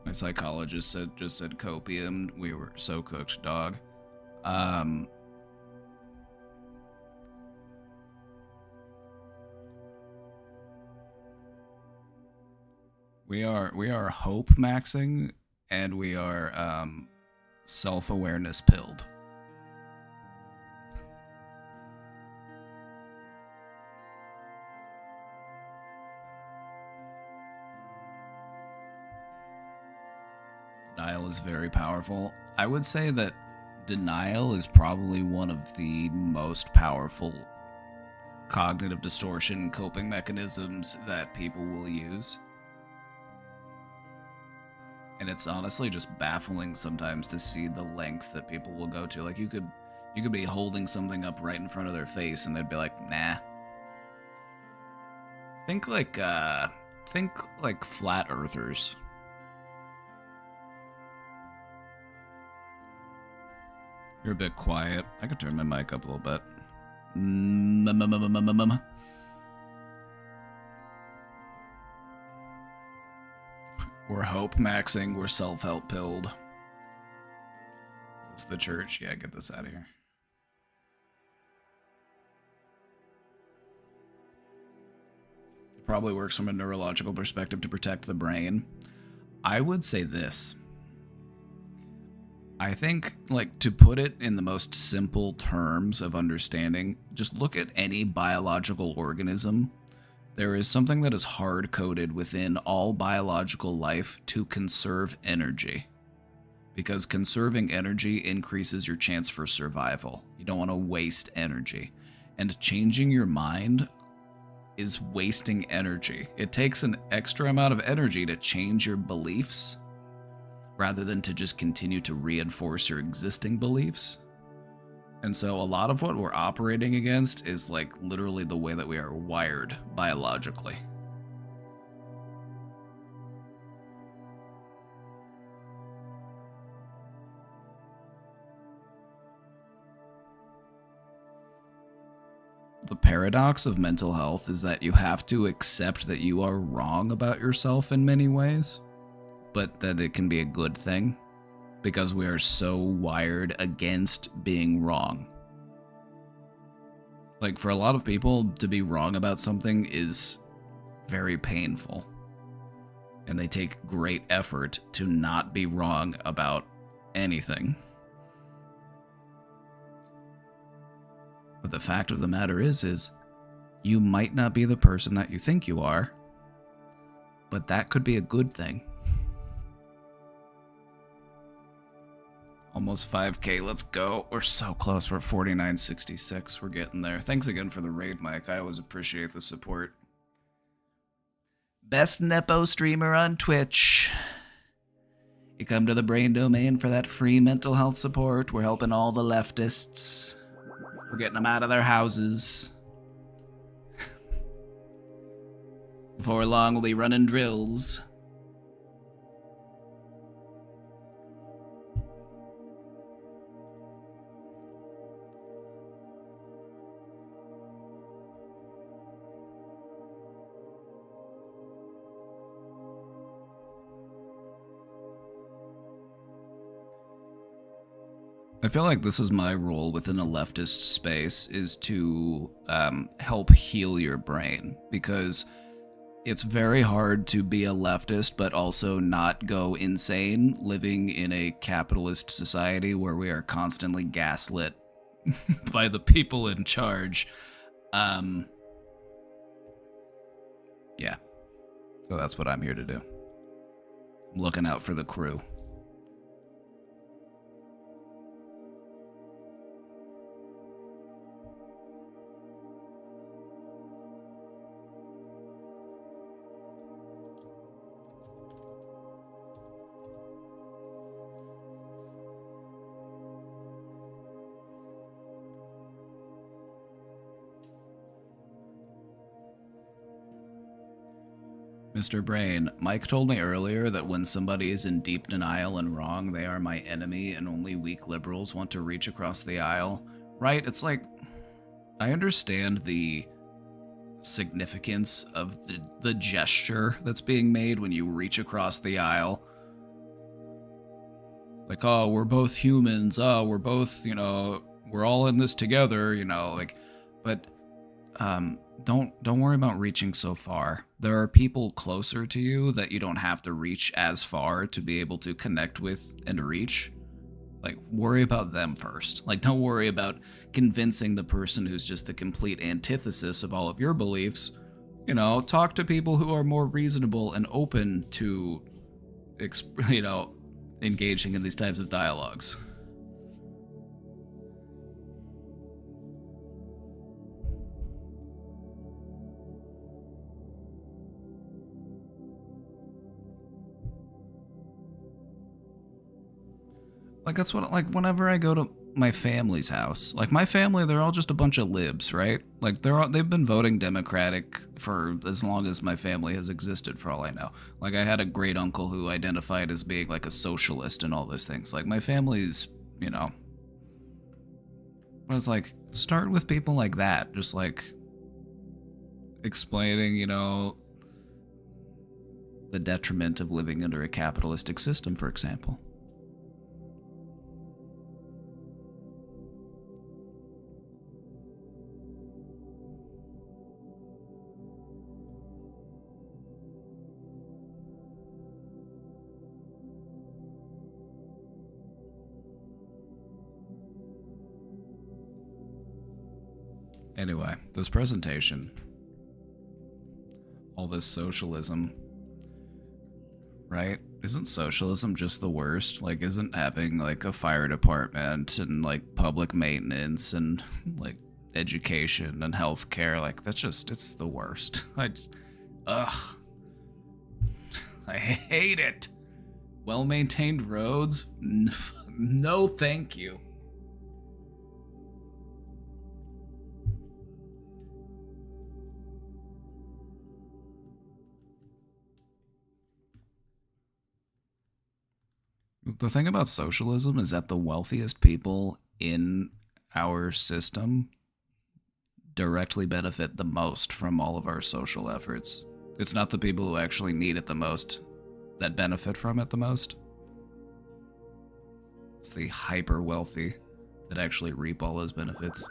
My psychologist just said copium. We were so cooked, dog. We are hope maxing, and we are self-awareness pilled. Denial is very powerful. I would say that denial is probably one of the most powerful cognitive distortion coping mechanisms that people will use. And it's honestly just baffling sometimes to see the length that people will go to. Like you could be holding something up right in front of their face and they'd be like, nah. Think like flat earthers. You're a bit quiet. I could turn my mic up a little bit. We're hope maxing. We're self-help pilled. Is this the church? Yeah, get this out of here. It probably works from a neurological perspective to protect the brain. I would say this. I think, like, to put it in the most simple terms of understanding, just look at any biological organism. There is something that is hard-coded within all biological life to conserve energy. Because conserving energy increases your chance for survival. You don't want to waste energy. And changing your mind is wasting energy. It takes an extra amount of energy to change your beliefs, rather than to just continue to reinforce your existing beliefs. And so a lot of what we're operating against is like literally the way that we are wired biologically. The paradox of mental health is that you have to accept that you are wrong about yourself in many ways, but that it can be a good thing because we are so wired against being wrong. Like, for a lot of people, to be wrong about something is very painful. And they take great effort to not be wrong about anything. But the fact of the matter is you might not be the person that you think you are, but that could be a good thing. Almost 5K, let's go. We're so close, we're at 49.66, we're getting there. Thanks again for the raid, Mike. I always appreciate the support. Best Nepo streamer on Twitch. You come to the Brain Domain for that free mental health support. We're helping all the leftists. We're getting them out of their houses. Before long, we'll be running drills. I feel like this is my role within a leftist space, is to help heal your brain, because it's very hard to be a leftist but also not go insane living in a capitalist society where we are constantly gaslit by the people in charge. Yeah. So that's what I'm here to do. I'm looking out for the crew. Mr. Brain, Mike told me earlier that when somebody is in deep denial and wrong, they are my enemy and only weak liberals want to reach across the aisle. Right? It's like, I understand the significance of the gesture that's being made when you reach across the aisle. Like, oh, we're both humans, oh, we're both, we're all in this together, but don't worry about reaching so far. There are people closer to you that you don't have to reach as far to be able to connect with and reach. Like, worry about them first. Like, don't worry about convincing the person who's just the complete antithesis of all of your beliefs. Talk to people who are more reasonable and open to, engaging in these types of dialogues. Like, that's what, whenever I go to my family's house, my family, they're all just a bunch of libs, right? Like, they've been voting Democratic for as long as my family has existed, for all I know. Like, I had a great uncle who identified as being, a socialist and all those things. Like, my family's, But it's start with people like that. Just, explaining, the detriment of living under a capitalistic system, for example. Anyway, this presentation, all this socialism, right? Isn't socialism just the worst? Isn't having, a fire department and, public maintenance and, education and healthcare, it's the worst. Ugh. I hate it. Well-maintained roads? No, thank you. The thing about socialism is that the wealthiest people in our system directly benefit the most from all of our social efforts. It's not the people who actually need it the most that benefit from it the most. It's the hyper wealthy that actually reap all those benefits.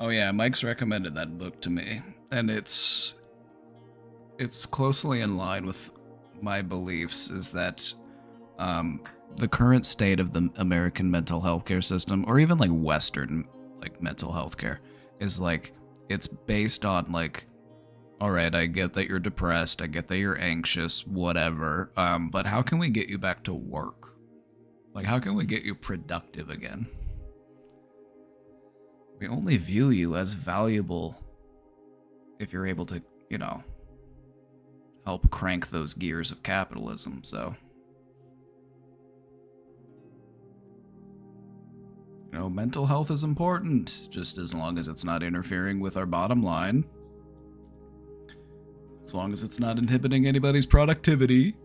Oh yeah, Mike's recommended that book to me, and it's closely in line with my beliefs, is that the current state of the American mental health care system, or even Western mental health care, is it's based on all right, I get that you're depressed, I get that you're anxious, whatever, but how can we get you back to work? Like, how can we get you productive again? We only view you as valuable if you're able to, you know, help crank those gears of capitalism, so... You know, mental health is important, just as long as it's not interfering with our bottom line. As long as it's not inhibiting anybody's productivity.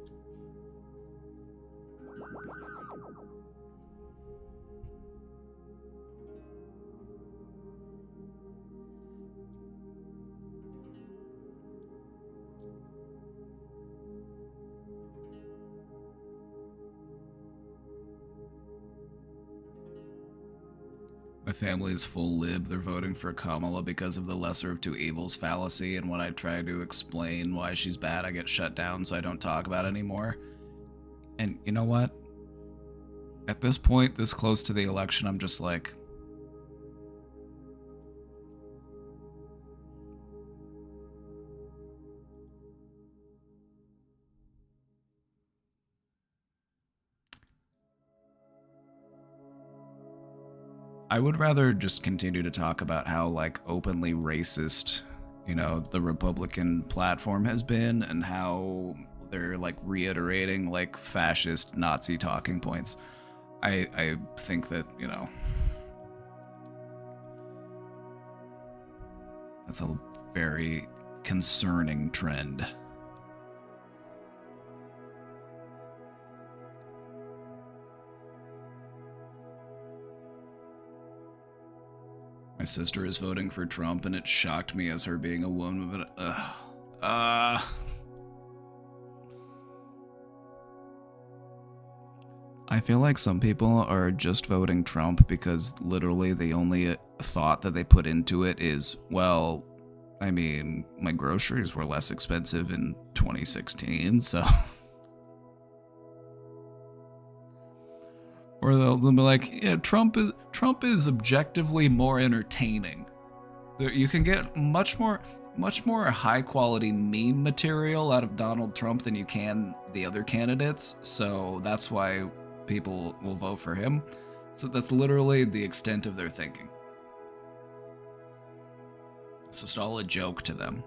My family is full lib. They're voting for Kamala because of the lesser of two evils fallacy, and when I try to explain why she's bad, I get shut down, so I don't talk about it anymore. And you know what? At this point, this close to the election, I'm just like... I would rather just continue to talk about how, like, openly racist, you know, the Republican platform has been, and how they're, like, reiterating, like, fascist Nazi talking points. I think that, you know, that's a very concerning trend. My sister is voting for Trump, and it shocked me as her being a woman, but I feel like some people are just voting Trump because literally the only thought that they put into it is, well, I mean, my groceries were less expensive in 2016, so... Or they'll be like, yeah, Trump is objectively more entertaining. You can get much more high quality meme material out of Donald Trump than you can the other candidates, so that's why people will vote for him. So that's literally the extent of their thinking. It's just all a joke to them.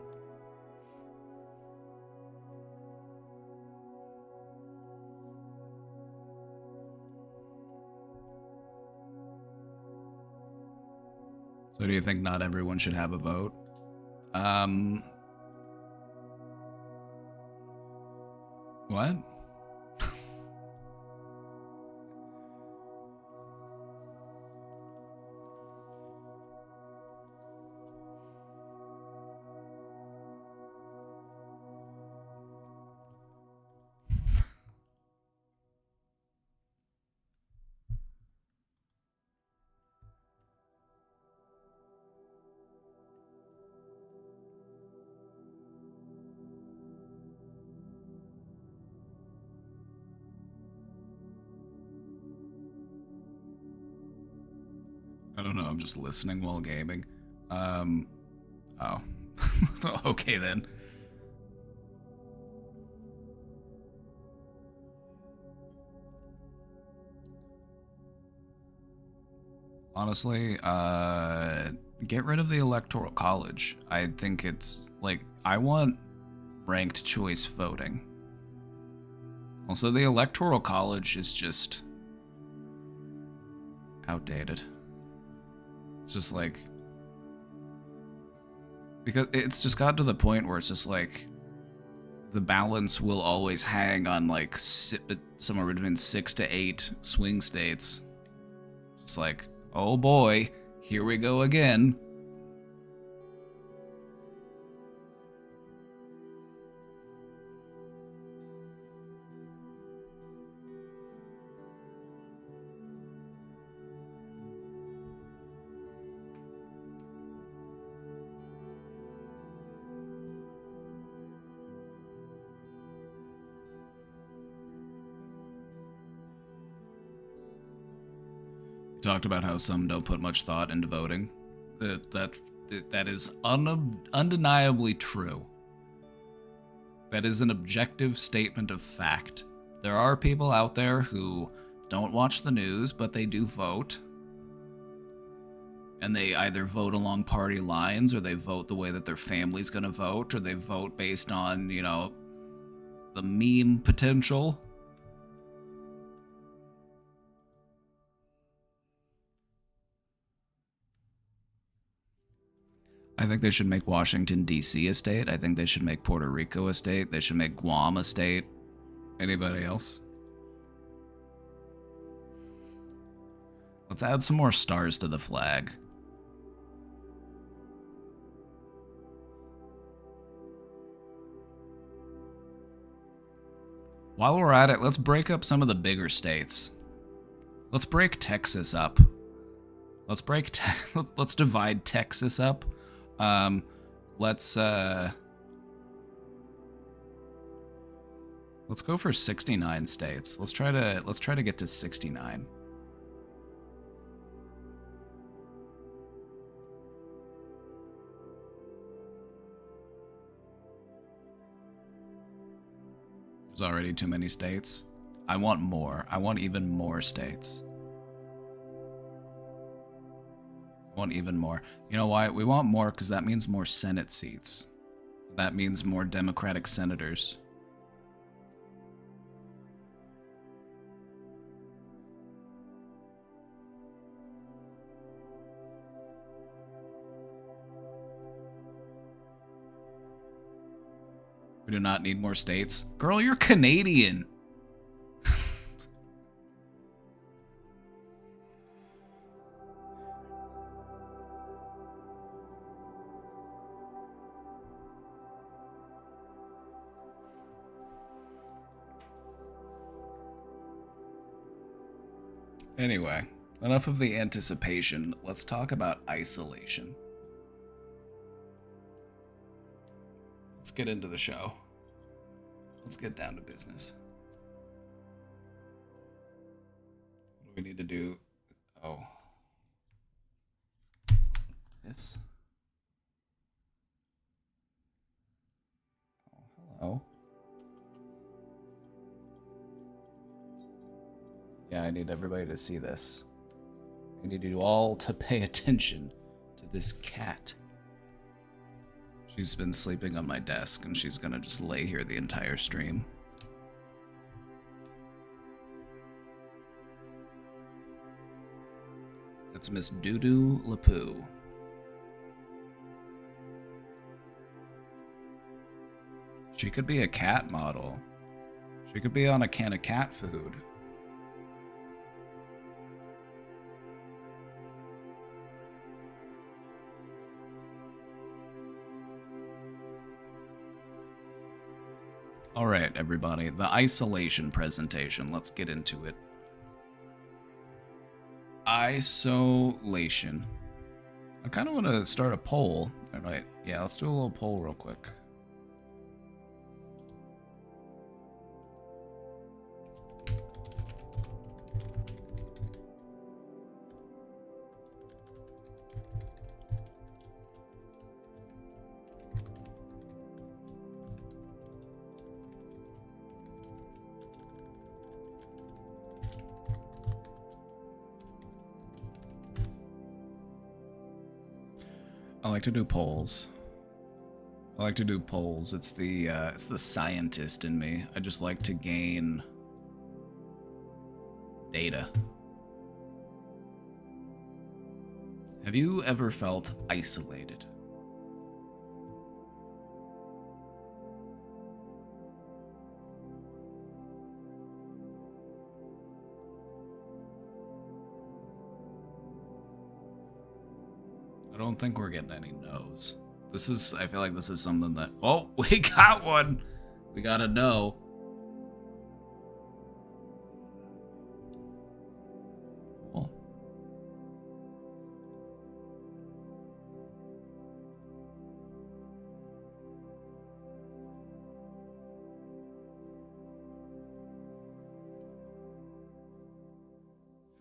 So do you think not everyone should have a vote? What? I don't know, I'm just listening while gaming. Oh. Okay then. Honestly, get rid of the Electoral College. I think it's, like, I want ranked choice voting. Also, the Electoral College is just outdated. It's just like, because it's just got to the point where it's just like the balance will always hang on like somewhere between 6 to 8 swing states. It's like, oh boy, here we go again. Talked about how some don't put much thought into voting. That is undeniably true. That is an objective statement of fact. There are people out there who don't watch the news, but they do vote. And they either vote along party lines, or they vote the way that their family's gonna vote, or they vote based on, you know, the meme potential. I think they should make Washington, D.C. a state. I think they should make Puerto Rico a state. They should make Guam a state. Anybody else? Let's add some more stars to the flag. While we're at it, let's break up some of the bigger states. Let's break Texas up. Let's divide Texas up. Let's go for 69 states. Let's try to get to 69. There's already too many states. I want more. I want even more states. I want even more. You know why? We want more because that means more Senate seats. That means more Democratic senators. We do not need more states. Girl, you're Canadian. Anyway, enough of the anticipation. Let's talk about isolation. Let's get into the show. Let's get down to business. What do we need to do? Oh. This. Oh, hello. Yeah, I need everybody to see this. I need you all to pay attention to this cat. She's been sleeping on my desk, and she's gonna just lay here the entire stream. That's Miss Doodoo Lapoo. She could be a cat model. She could be on a can of cat food. All right, everybody, the isolation presentation. Let's get into it. Isolation. I kind of want to start a poll. All right, yeah, let's do a little poll real quick. I like to do polls. It's the scientist in me. I just like to gain data. Have you ever felt isolated? I don't think we're getting any no's. I feel like this is something that, oh, we got one. We got a no. Cool.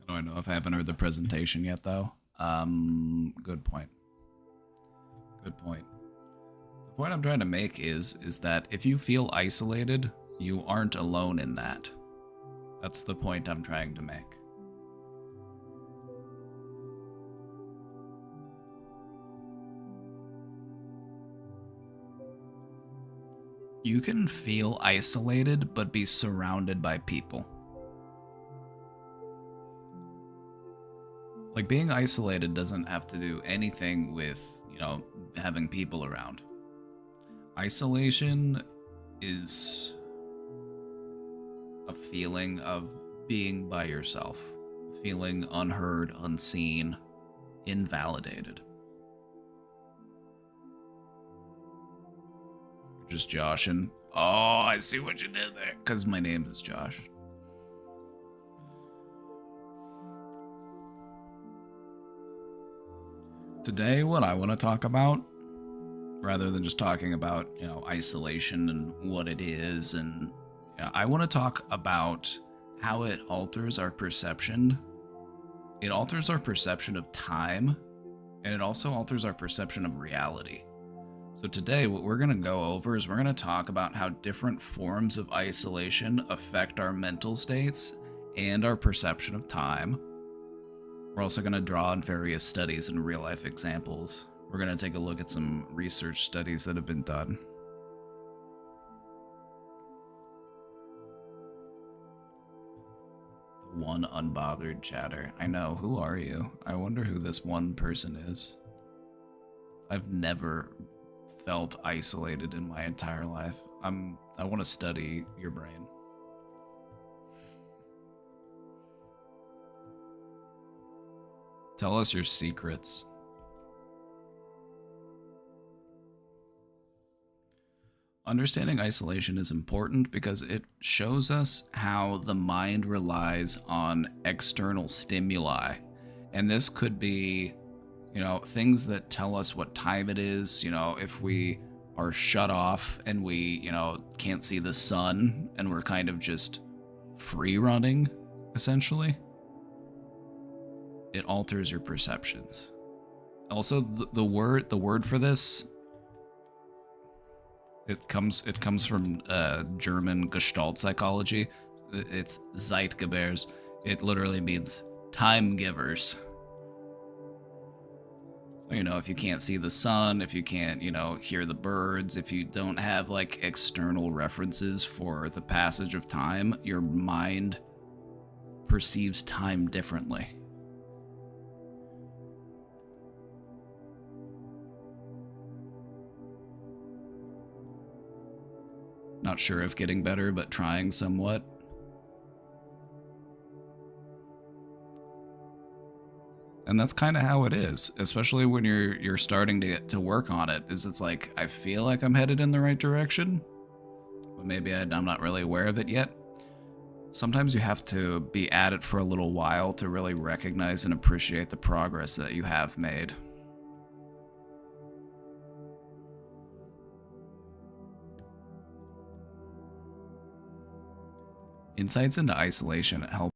How do I know if I haven't heard the presentation yet, though? Good point. Good point. point I'm trying to make is that if you feel isolated, you aren't alone in that. That's the point I'm trying to make. You can feel isolated, but be surrounded by people. Like, being isolated doesn't have to do anything with, having people around. Isolation is a feeling of being by yourself, feeling unheard, unseen, invalidated. You're just Joshin. Oh, I see what you did there. Because my name is Josh. Today, what I want to talk about, rather than just talking about, isolation and what it is, and I want to talk about how it alters our perception. It alters our perception of time, and it also alters our perception of reality. So today, what we're going to go over is we're going to talk about how different forms of isolation affect our mental states and our perception of time. We're also going to draw on various studies and real-life examples. We're going to take a look at some research studies that have been done. One unbothered chatter. I know, who are you? I wonder who this one person is. I've never felt isolated in my entire life. I want to study your brain. Tell us your secrets. Understanding isolation is important because it shows us how the mind relies on external stimuli. And this could be, things that tell us what time it is, if we are shut off and we, can't see the sun and we're kind of just free running, essentially. It alters your perceptions. Also, the word for this, it comes from German Gestalt psychology. It's Zeitgebers. It literally means time givers. So, if you can't see the sun, if you can't, hear the birds, if you don't have like external references for the passage of time, your mind perceives time differently. Not sure if getting better, but trying somewhat. And that's kind of how it is, especially when you're starting to get to work on it. It's like, I feel like I'm headed in the right direction, but maybe I'm not really aware of it yet. Sometimes you have to be at it for a little while to really recognize and appreciate the progress that you have made. Insights into isolation help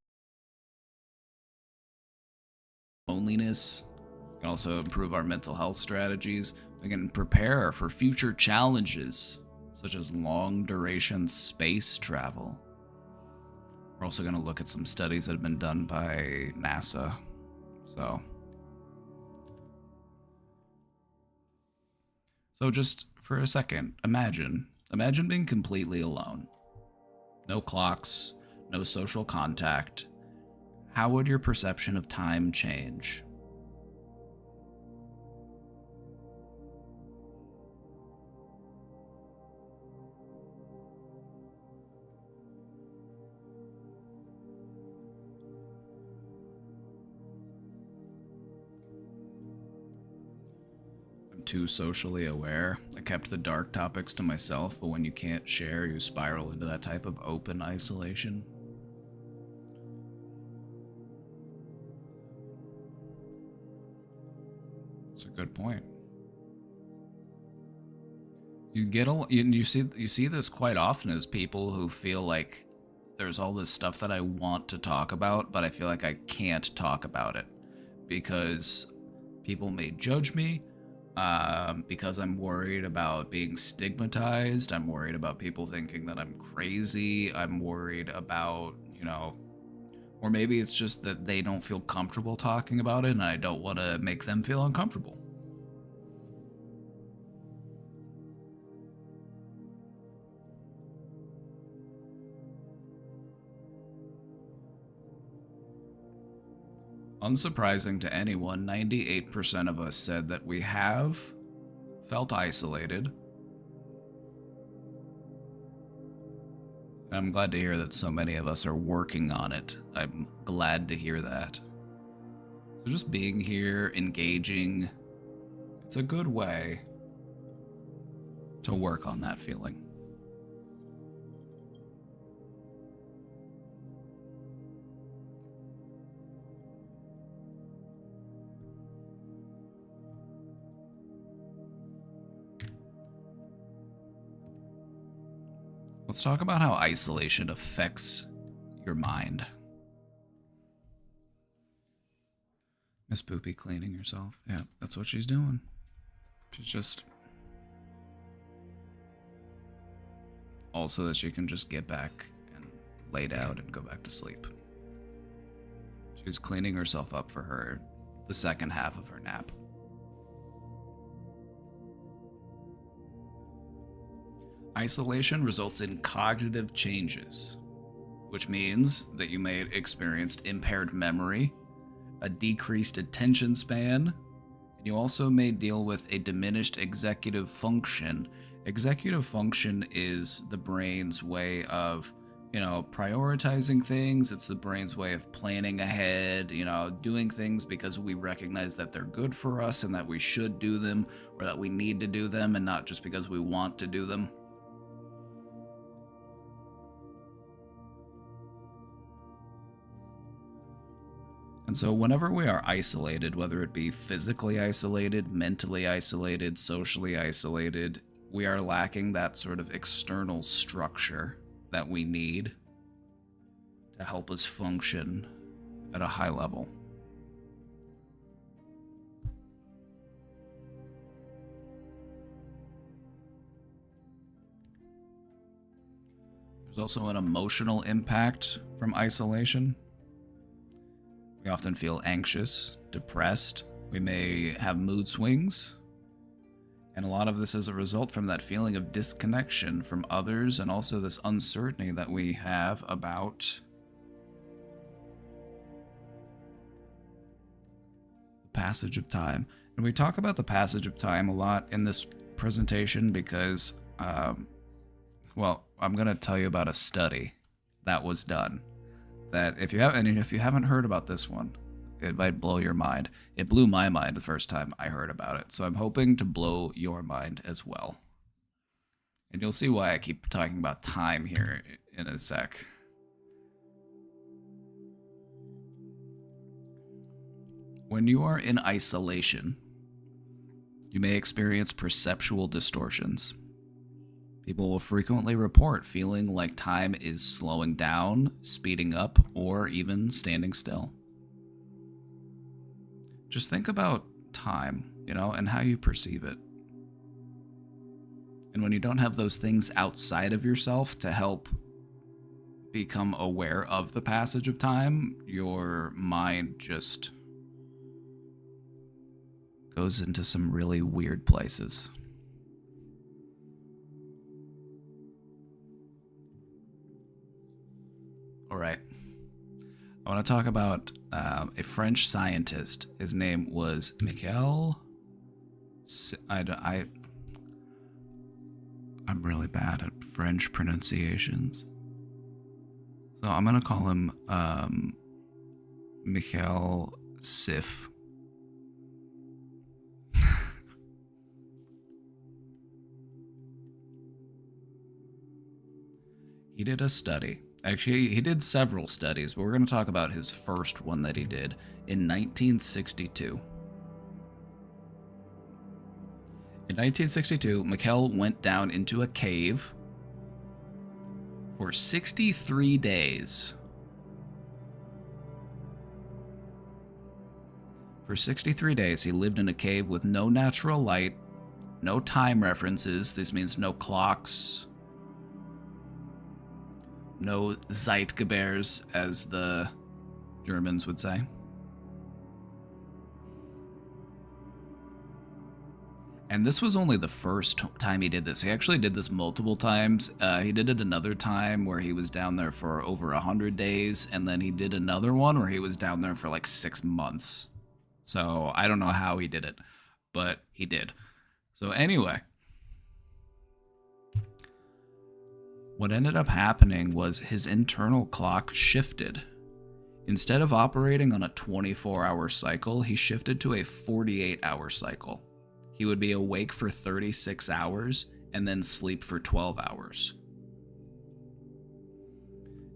loneliness. We can also improve our mental health strategies. We can prepare for future challenges, such as long-duration space travel. We're also going to look at some studies that have been done by NASA. So just for a second, imagine being completely alone. No clocks, no social contact. How would your perception of time change? I'm too socially aware. I kept the dark topics to myself, but when you can't share, you spiral into that type of open isolation. That's a good point. You see this quite often as people who feel like there's all this stuff that I want to talk about, but I feel like I can't talk about it because people may judge me. because I'm worried about being stigmatized. I'm worried about people thinking that I'm crazy. I'm worried about, or maybe it's just that they don't feel comfortable talking about it and I don't want to make them feel uncomfortable. Unsurprising to anyone, 98% of us said that we have felt isolated. And I'm glad to hear that so many of us are working on it. I'm glad to hear that. So just being here, engaging, it's a good way to work on that feeling. Let's talk about how isolation affects your mind. Miss Poopy cleaning herself. Yeah, that's what she's doing. She's just... also that she can just get back and lay down and go back to sleep. She's cleaning herself up for the second half of her nap. Isolation results in cognitive changes, which means that you may experience impaired memory, a decreased attention span, and you also may deal with a diminished executive function. Executive function is the brain's way of, prioritizing things. It's the brain's way of planning ahead, doing things because we recognize that they're good for us and that we should do them or that we need to do them and not just because we want to do them. And so whenever we are isolated, whether it be physically isolated, mentally isolated, socially isolated, we are lacking that sort of external structure that we need to help us function at a high level. There's also an emotional impact from isolation. We often feel anxious, depressed. We may have mood swings. And a lot of this is a result from that feeling of disconnection from others and also this uncertainty that we have about the passage of time. And we talk about the passage of time a lot in this presentation because, I'm going to tell you about a study that was done. That if you haven't heard about this one, it might blow your mind. It blew my mind the first time I heard about it, so I'm hoping to blow your mind as well. And you'll see why I keep talking about time here in a sec. When you are in isolation, you may experience perceptual distortions. People will frequently report feeling like time is slowing down, speeding up, or even standing still. Just think about time, and how you perceive it. And when you don't have those things outside of yourself to help become aware of the passage of time, your mind just goes into some really weird places. All right. I want to talk about a French scientist. His name was Michel. I'm really bad at French pronunciations. So I'm going to call him Michel Sif. He did a study. Actually, he did several studies, but we're going to talk about his first one that he did in 1962. In 1962, Michel went down into a cave for 63 days. For 63 days, he lived in a cave with no natural light, no time references. This means no clocks, no Zeitgebers, as the Germans would say. And this was only the first time he did this. He actually did this multiple times. He did it another time where he was down there for over 100 days, and then he did another one where he was down there for like 6 months. So I don't know how he did it, but he did. So anyway, what ended up happening was his internal clock shifted. Instead of operating on a 24-hour cycle, he shifted to a 48-hour cycle. He would be awake for 36 hours and then sleep for 12 hours.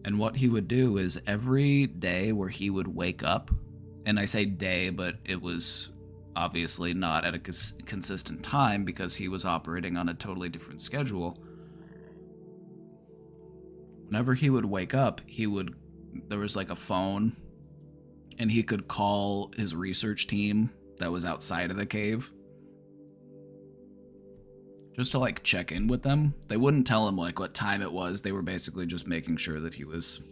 And what he would do is every day where he would wake up, and I say day, but it was obviously not at a consistent time because he was operating on a totally different schedule. Whenever he would wake up, there was like a phone, and he could call his research team that was outside of the cave just to like check in with them. They wouldn't tell him like what time it was. They were basically just making sure that he was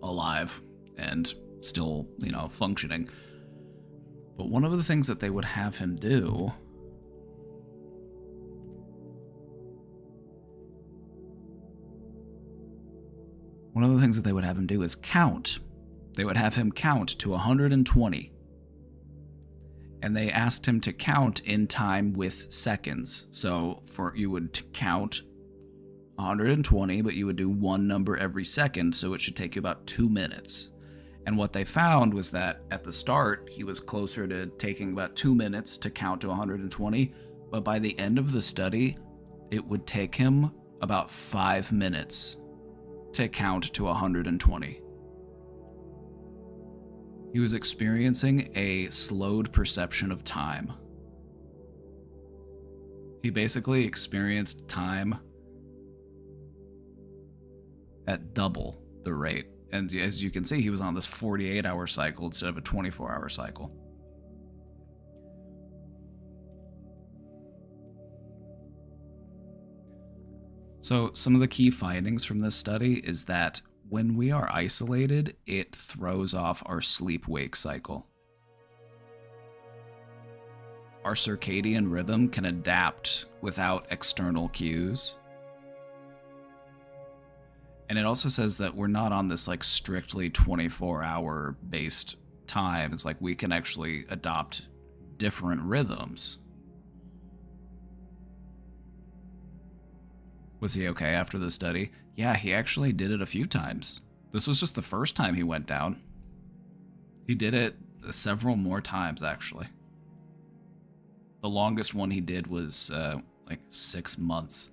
alive and still, functioning. But one of the things that they would have him do is count. They would have him count to 120. And they asked him to count in time with seconds. So you would count 120, but you would do one number every second, so it should take you about 2 minutes. And what they found was that at the start, he was closer to taking about 2 minutes to count to 120, but by the end of the study, it would take him about 5 minutes to count to 120. He was experiencing a slowed perception of time. He basically experienced time at double the rate. And as you can see, he was on this 48-hour cycle instead of a 24-hour cycle. So some of the key findings from this study is that when we are isolated, it throws off our sleep-wake cycle. Our circadian rhythm can adapt without external cues. And it also says that we're not on this like strictly 24-hour based time. It's like we can actually adopt different rhythms. Was he okay after the study? Yeah, he actually did it a few times. This was just the first time he went down. He did it several more times, actually. The longest one he did was like 6 months.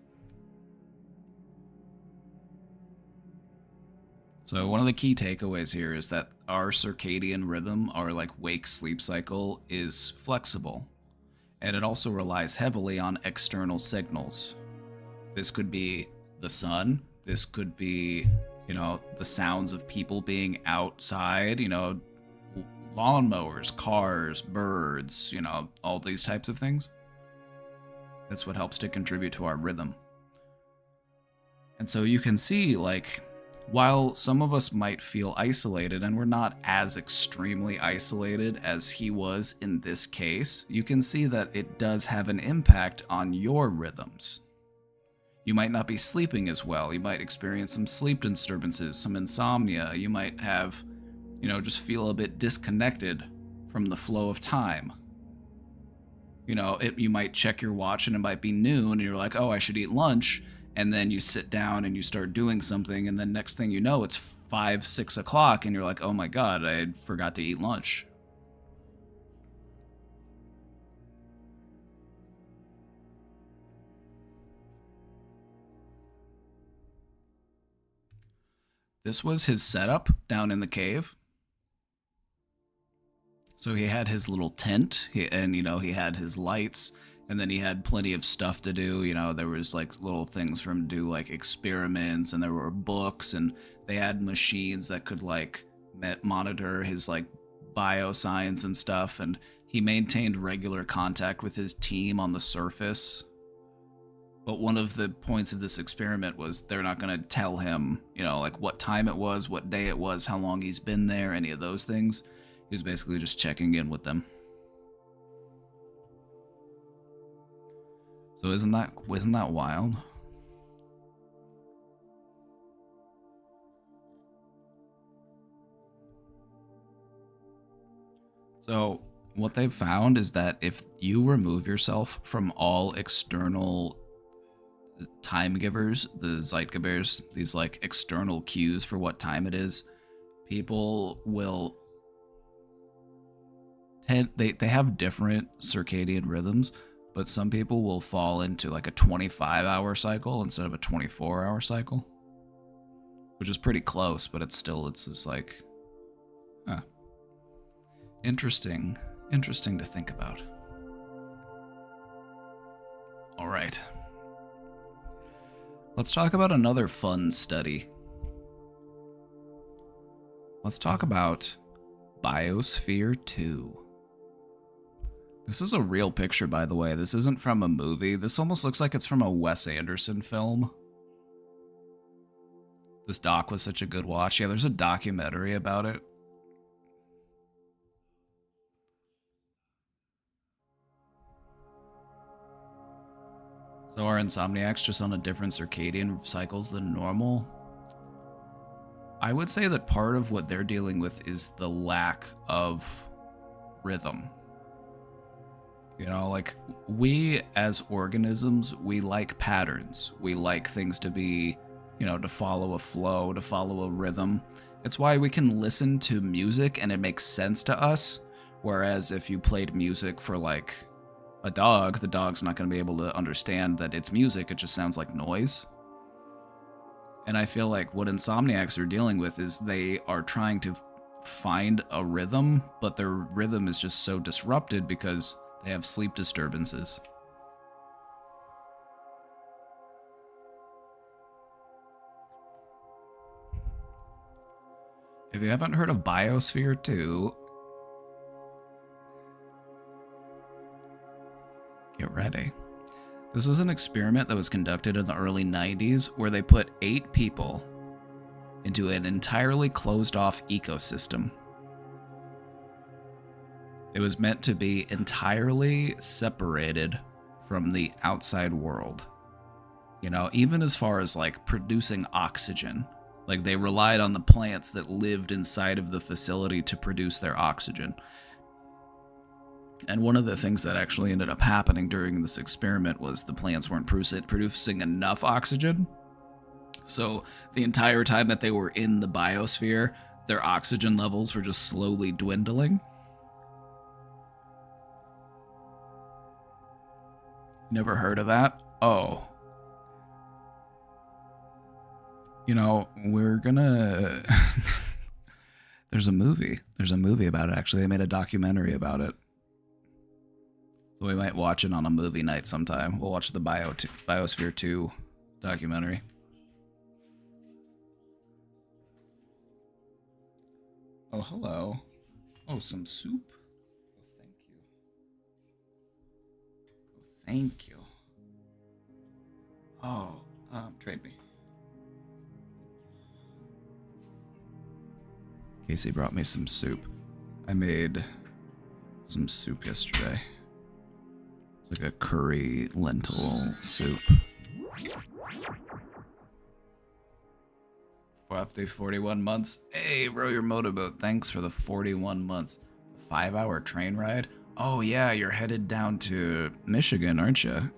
So one of the key takeaways here is that our circadian rhythm, our like wake-sleep cycle, is flexible. And it also relies heavily on external signals. This could be the sun. This could be, the sounds of people being outside, lawnmowers, cars, birds, all these types of things. That's what helps to contribute to our rhythm. And so you can see, like, while some of us might feel isolated, and we're not as extremely isolated as he was in this case, you can see that it does have an impact on your rhythms. You might not be sleeping as well. You might experience some sleep disturbances, some insomnia. You might have, just feel a bit disconnected from the flow of time. You might check your watch and it might be noon and you're like, oh, I should eat lunch. And then you sit down and you start doing something. And then next thing you know, it's 5, 6 o'clock and you're like, oh my God, I forgot to eat lunch. This was his setup down in the cave. So he had his little tent, and he had his lights, and then he had plenty of stuff to do. There was like little things for him to do, like experiments, and there were books, and they had machines that could like monitor his like bioscience and stuff, and he maintained regular contact with his team on the surface. But one of the points of this experiment was they're not going to tell him, you know, like what time it was, what day it was, how long he's been there, any of those things. He was basically just checking in with them. So isn't that wild? So what they've found is that if you remove yourself from all external time givers, the Zeitgebers, these like external cues for what time it is, people will they have different circadian rhythms, but some people will fall into like a 25-hour cycle instead of a 24-hour cycle, which is pretty close, but it's just like, huh. Interesting to think about. All right. Let's talk about another fun study. Let's talk about Biosphere 2. This is a real picture, by the way. This isn't from a movie. This almost looks like it's from a Wes Anderson film. This doc was such a good watch. Yeah, there's a documentary about it. So are insomniacs just on a different circadian cycles than normal? I would say that part of what they're dealing with is the lack of rhythm. You know, like, we as organisms, we like patterns. We like things to be, you know, to follow a flow, to follow a rhythm. It's why we can listen to music and it makes sense to us. Whereas if you played music for like a dog, the dog's not going to be able to understand that it's music. It just sounds like noise. And I feel like what insomniacs are dealing with is they are trying to find a rhythm, but their rhythm is just so disrupted because they have sleep disturbances. If you haven't heard of Biosphere 2, get ready. This was an experiment that was conducted in the early 90s where they put 8 people into an entirely closed-off ecosystem. It was meant to be entirely separated from the outside world. You know, even as far as like producing oxygen. Like they relied on the plants that lived inside of the facility to produce their oxygen. And one of the things that actually ended up happening during this experiment was the plants weren't producing enough oxygen. So the entire time that they were in the biosphere, their oxygen levels were just slowly dwindling. Never heard of that? Oh. You know, we're gonna... There's a movie about it, actually. They made a documentary about it. So we might watch it on a movie night sometime. We'll watch the Biosphere 2 documentary. Oh, hello. Oh, some soup? Oh, thank you. Oh, thank you. Oh, trade me. Casey brought me some soup. I made some soup yesterday. It's like a curry lentil soup. After 41 months. Hey, row your motorboat. Thanks for the 41 months. 5-hour train ride? Oh yeah, you're headed down to Michigan, aren't you?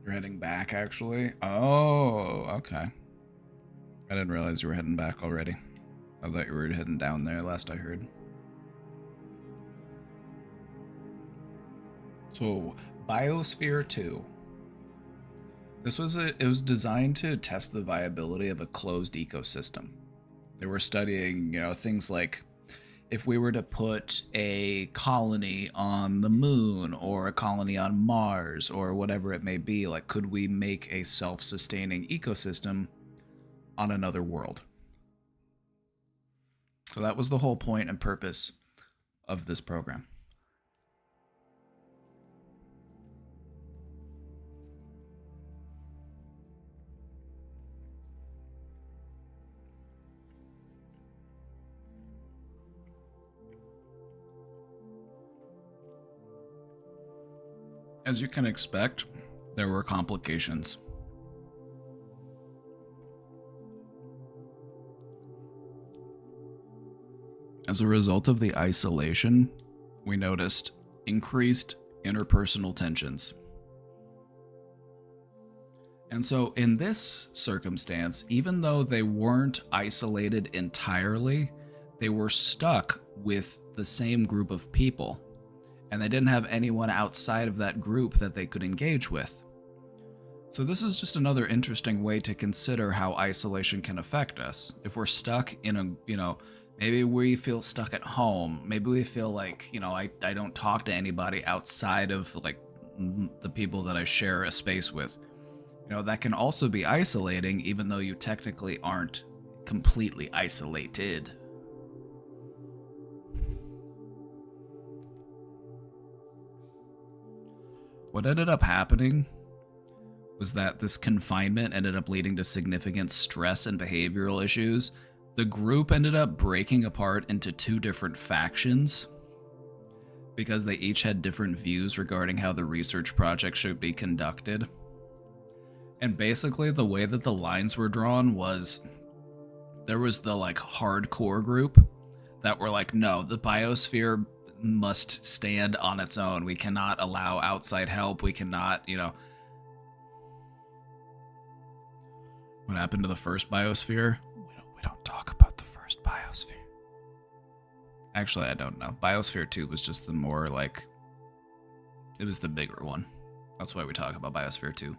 You're heading back, actually? Oh, okay. I didn't realize you were heading back already. I thought you were heading down there, last I heard. So, Biosphere 2. It was designed to test the viability of a closed ecosystem. They were studying, things like if we were to put a colony on the moon or a colony on Mars or whatever it may be, like, could we make a self-sustaining ecosystem on another world? So that was the whole point and purpose of this program. As you can expect, there were complications. As a result of the isolation, we noticed increased interpersonal tensions. And so in this circumstance, even though they weren't isolated entirely, they were stuck with the same group of people, and they didn't have anyone outside of that group that they could engage with. So this is just another interesting way to consider how isolation can affect us. If we're stuck in a, maybe we feel stuck at home, maybe we feel like, I don't talk to anybody outside of like the people that I share a space with. That can also be isolating, even though you technically aren't completely isolated. What ended up happening was that this confinement ended up leading to significant stress and behavioral issues. The group ended up breaking apart into two different factions because they each had different views regarding how the research project should be conducted. And basically the way that the lines were drawn was there was the like hardcore group that were like, no, the biosphere must stand on its own. We cannot allow outside help. We cannot, What happened to the first biosphere? We don't talk about the first biosphere. Actually, I don't know. Biosphere 2 was just the more like, it was the bigger one. That's why we talk about Biosphere 2.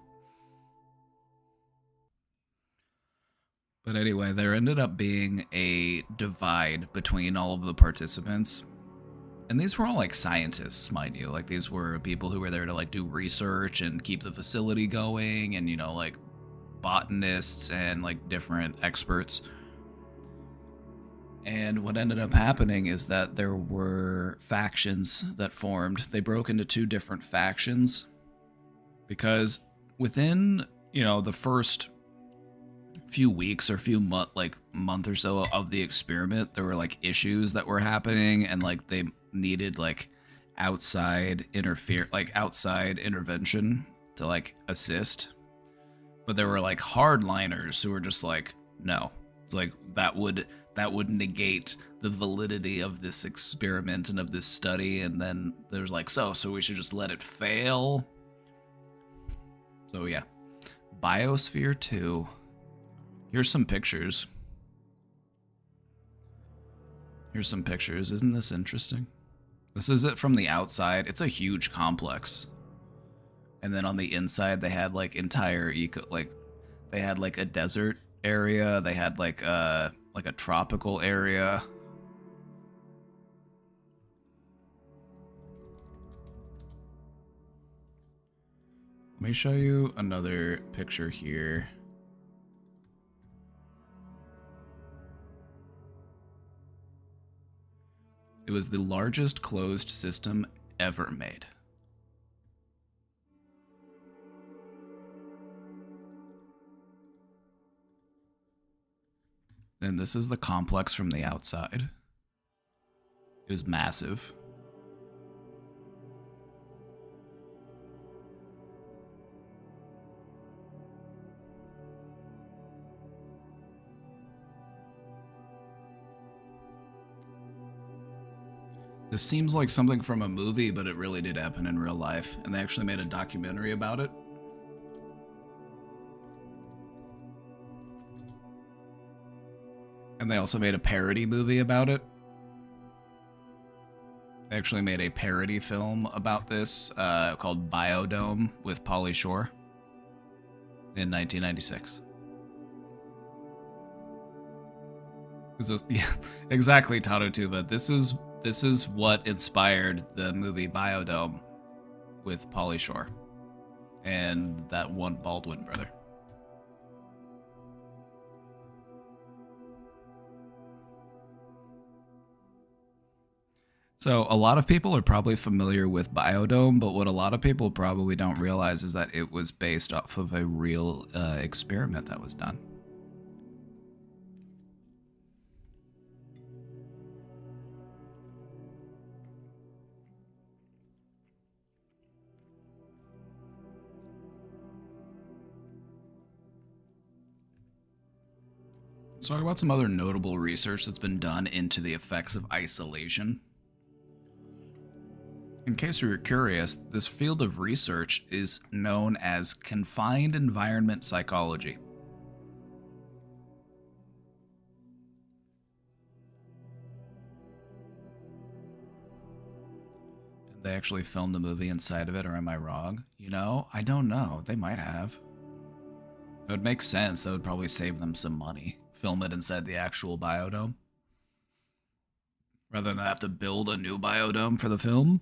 But anyway, there ended up being a divide between all of the participants. And these were all like scientists, mind you. Like these were people who were there to like do research and keep the facility going, and like botanists and like different experts. And what ended up happening is that there were factions that formed. They broke into two different factions because within, the first few weeks or month or so of the experiment, there were like issues that were happening, and like they needed like outside intervention to like assist. But there were like hardliners who were just like, no, it's like that would negate the validity of this experiment and of this study. And then there's like, so we should just let it fail. So yeah, Biosphere 2. Here's some pictures. Isn't this interesting? This is it from the outside. It's a huge complex. And then on the inside, they had like entire they had like a desert area. They had like a tropical area. Let me show you another picture here. It was the largest closed system ever made. And this is the complex from the outside. It was massive. This seems like something from a movie, but it really did happen in real life, and they actually made a documentary about it. And they also made a parody movie about it. They actually made a parody film about this called Biodome with Pauly Shore. in 1996. Yeah, exactly, Tato Tuva. This is what inspired the movie Biodome with Pauly Shore and that one Baldwin brother. So a lot of people are probably familiar with Biodome, but what a lot of people probably don't realize is that it was based off of a real experiment that was done. Let's talk about some other notable research that's been done into the effects of isolation. In case you're curious, this field of research is known as confined environment psychology. Did they actually film the movie inside of it, or am I wrong? You know, I don't know. They might have. It would make sense. That would probably save them some money. Film it inside the actual biodome. Rather than have to build a new biodome for the film.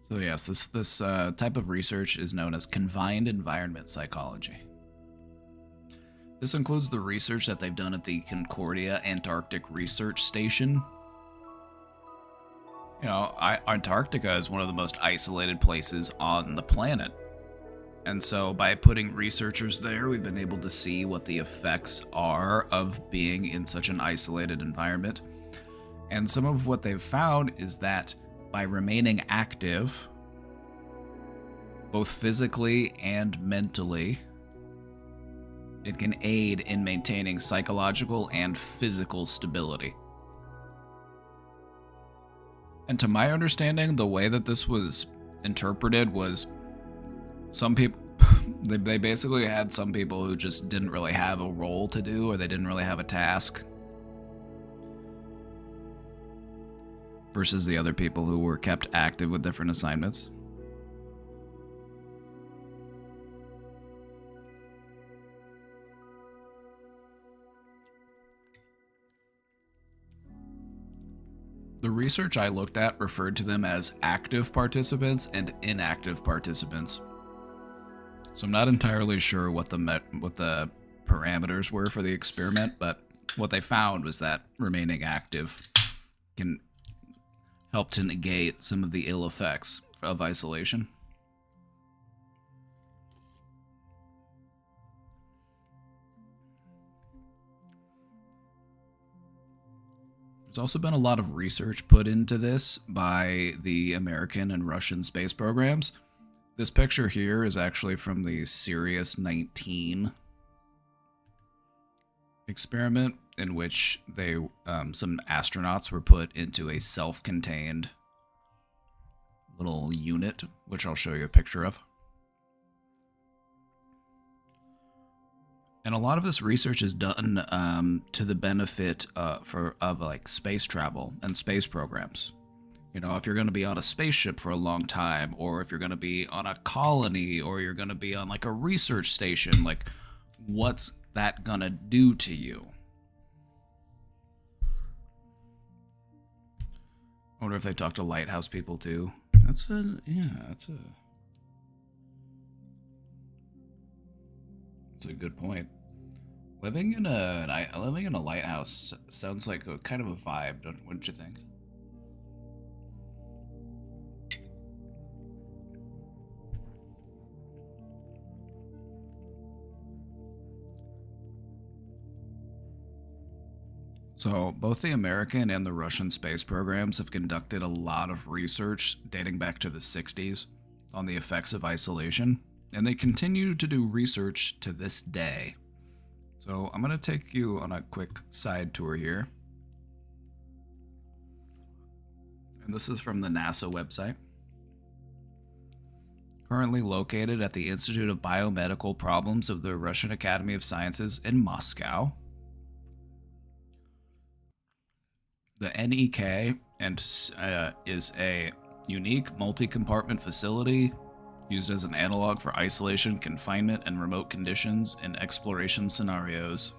So yes, this type of research is known as confined environment psychology. This includes the research that they've done at the Concordia Antarctic Research Station. You know, Antarctica is one of the most isolated places on the planet. And so by putting researchers there, we've been able to see what the effects are of being in such an isolated environment. And some of what they've found is that by remaining active, both physically and mentally, it can aid in maintaining psychological and physical stability. And to my understanding, the way that this was interpreted was some people, they basically had some people who just didn't really have a role to do, or they didn't really have a task, versus the other people who were kept active with different assignments. The research I looked at referred to them as active participants and inactive participants. So I'm not entirely sure what the parameters were for the experiment, but what they found was that remaining active can help to negate some of the ill effects of isolation. There's also been a lot of research put into this by the American and Russian space programs. This picture here is actually from the Sirius 19 experiment, in which some astronauts were put into a self-contained little unit, which I'll show you a picture of. And a lot of this research is done to the benefit of like space travel and space programs. You know, if you're going to be on a spaceship for a long time, or if you're going to be on a colony, or you're going to be on like a research station, like what's that going to do to you? I wonder if they talk to lighthouse people too. That's a good point. Living in a lighthouse sounds like a kind of a vibe, wouldn't you think? So, both the American and the Russian space programs have conducted a lot of research dating back to the 60s on the effects of isolation, and they continue to do research to this day. So, I'm going to take you on a quick side tour here. And this is from the NASA website. Currently located at the Institute of Biomedical Problems of the Russian Academy of Sciences in Moscow. The NEK is a unique multi-compartment facility used as an analog for isolation, confinement, and remote conditions in exploration scenarios.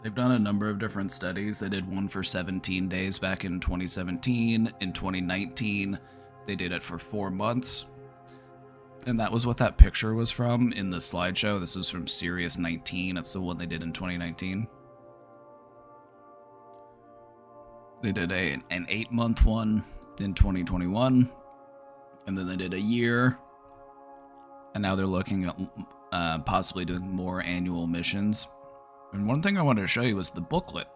They've done a number of different studies. They did one for 17 days back in 2017. In 2019, they did it for 4 months. And that was what that picture was from in the slideshow. This is from Sirius 19. It's the one they did in 2019. They did an 8-month one in 2021. And then they did a year. And now they're looking at possibly doing more annual missions. And one thing I wanted to show you was the booklet.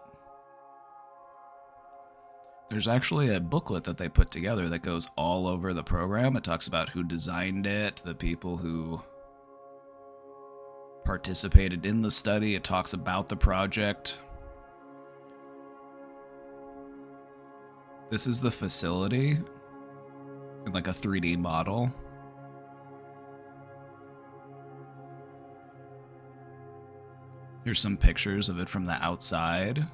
There's actually a booklet that they put together that goes all over the program. It talks about who designed it, the people who participated in the study. It talks about the project. This is the facility in like a 3D model. Here's some pictures of it from the outside.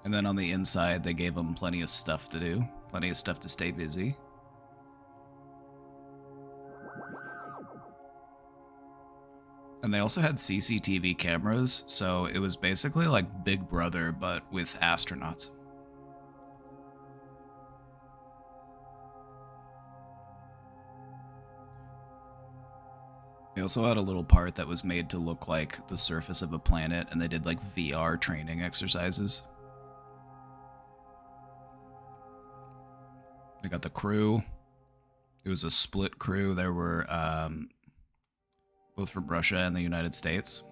And then on the inside, they gave them plenty of stuff to do. Plenty of stuff to stay busy. And they also had CCTV cameras, so it was basically like Big Brother, but with astronauts. They also had a little part that was made to look like the surface of a planet, and they did like VR training exercises. They got the crew. It was a split crew. There were both from Russia and the United States.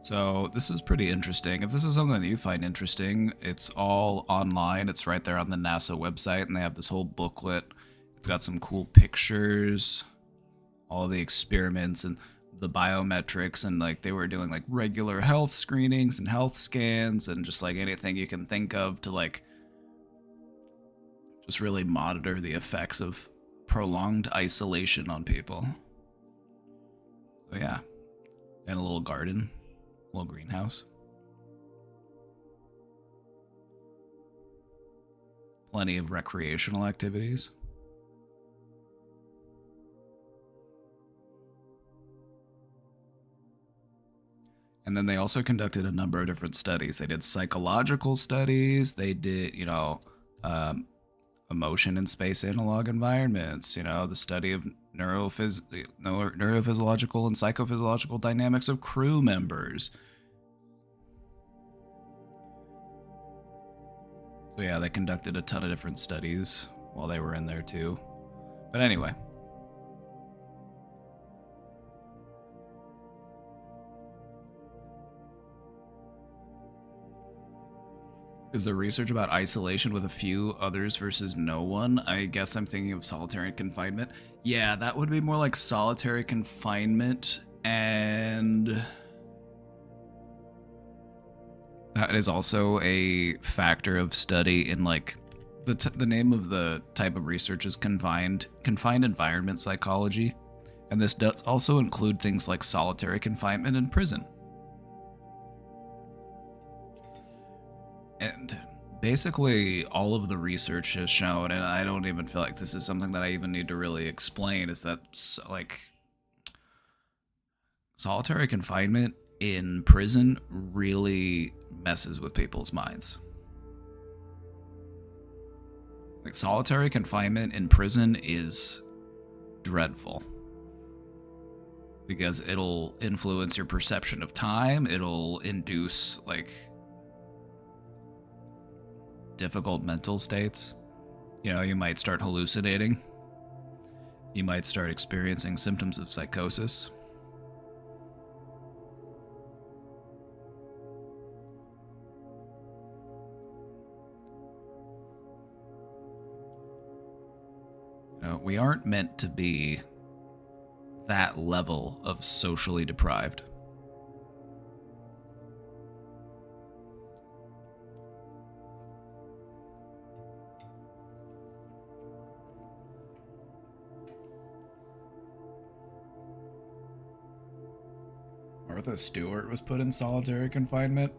So this is pretty interesting. If this is something that you find interesting, it's all online. It's right there on the NASA website, and they have this whole booklet. It's got some cool pictures, all the experiments and the biometrics, and like they were doing like regular health screenings and health scans and just like anything you can think of to like just really monitor the effects of prolonged isolation on people. So yeah, and a little garden, a little greenhouse. Plenty of recreational activities. And then they also conducted a number of different studies. They did psychological studies. They did, emotion in space analog environments. The study of neurophysiological and psychophysiological dynamics of crew members. So yeah, they conducted a ton of different studies while they were in there too. But anyway. Is there research about isolation with a few others versus no one? I guess I'm thinking of solitary confinement. Yeah, that would be more like solitary confinement, and that is also a factor of study in like the name of the type of research is confined environment psychology, and this does also include things like solitary confinement in prison. And basically all of the research has shown, and I don't even feel like this is something that I even need to really explain, is that like solitary confinement in prison really messes with people's minds. Like solitary confinement in prison is dreadful because it'll influence your perception of time. It'll induce like difficult mental states. You might start hallucinating. You might start experiencing symptoms of psychosis. We aren't meant to be that level of socially deprived. Martha Stewart was put in solitary confinement.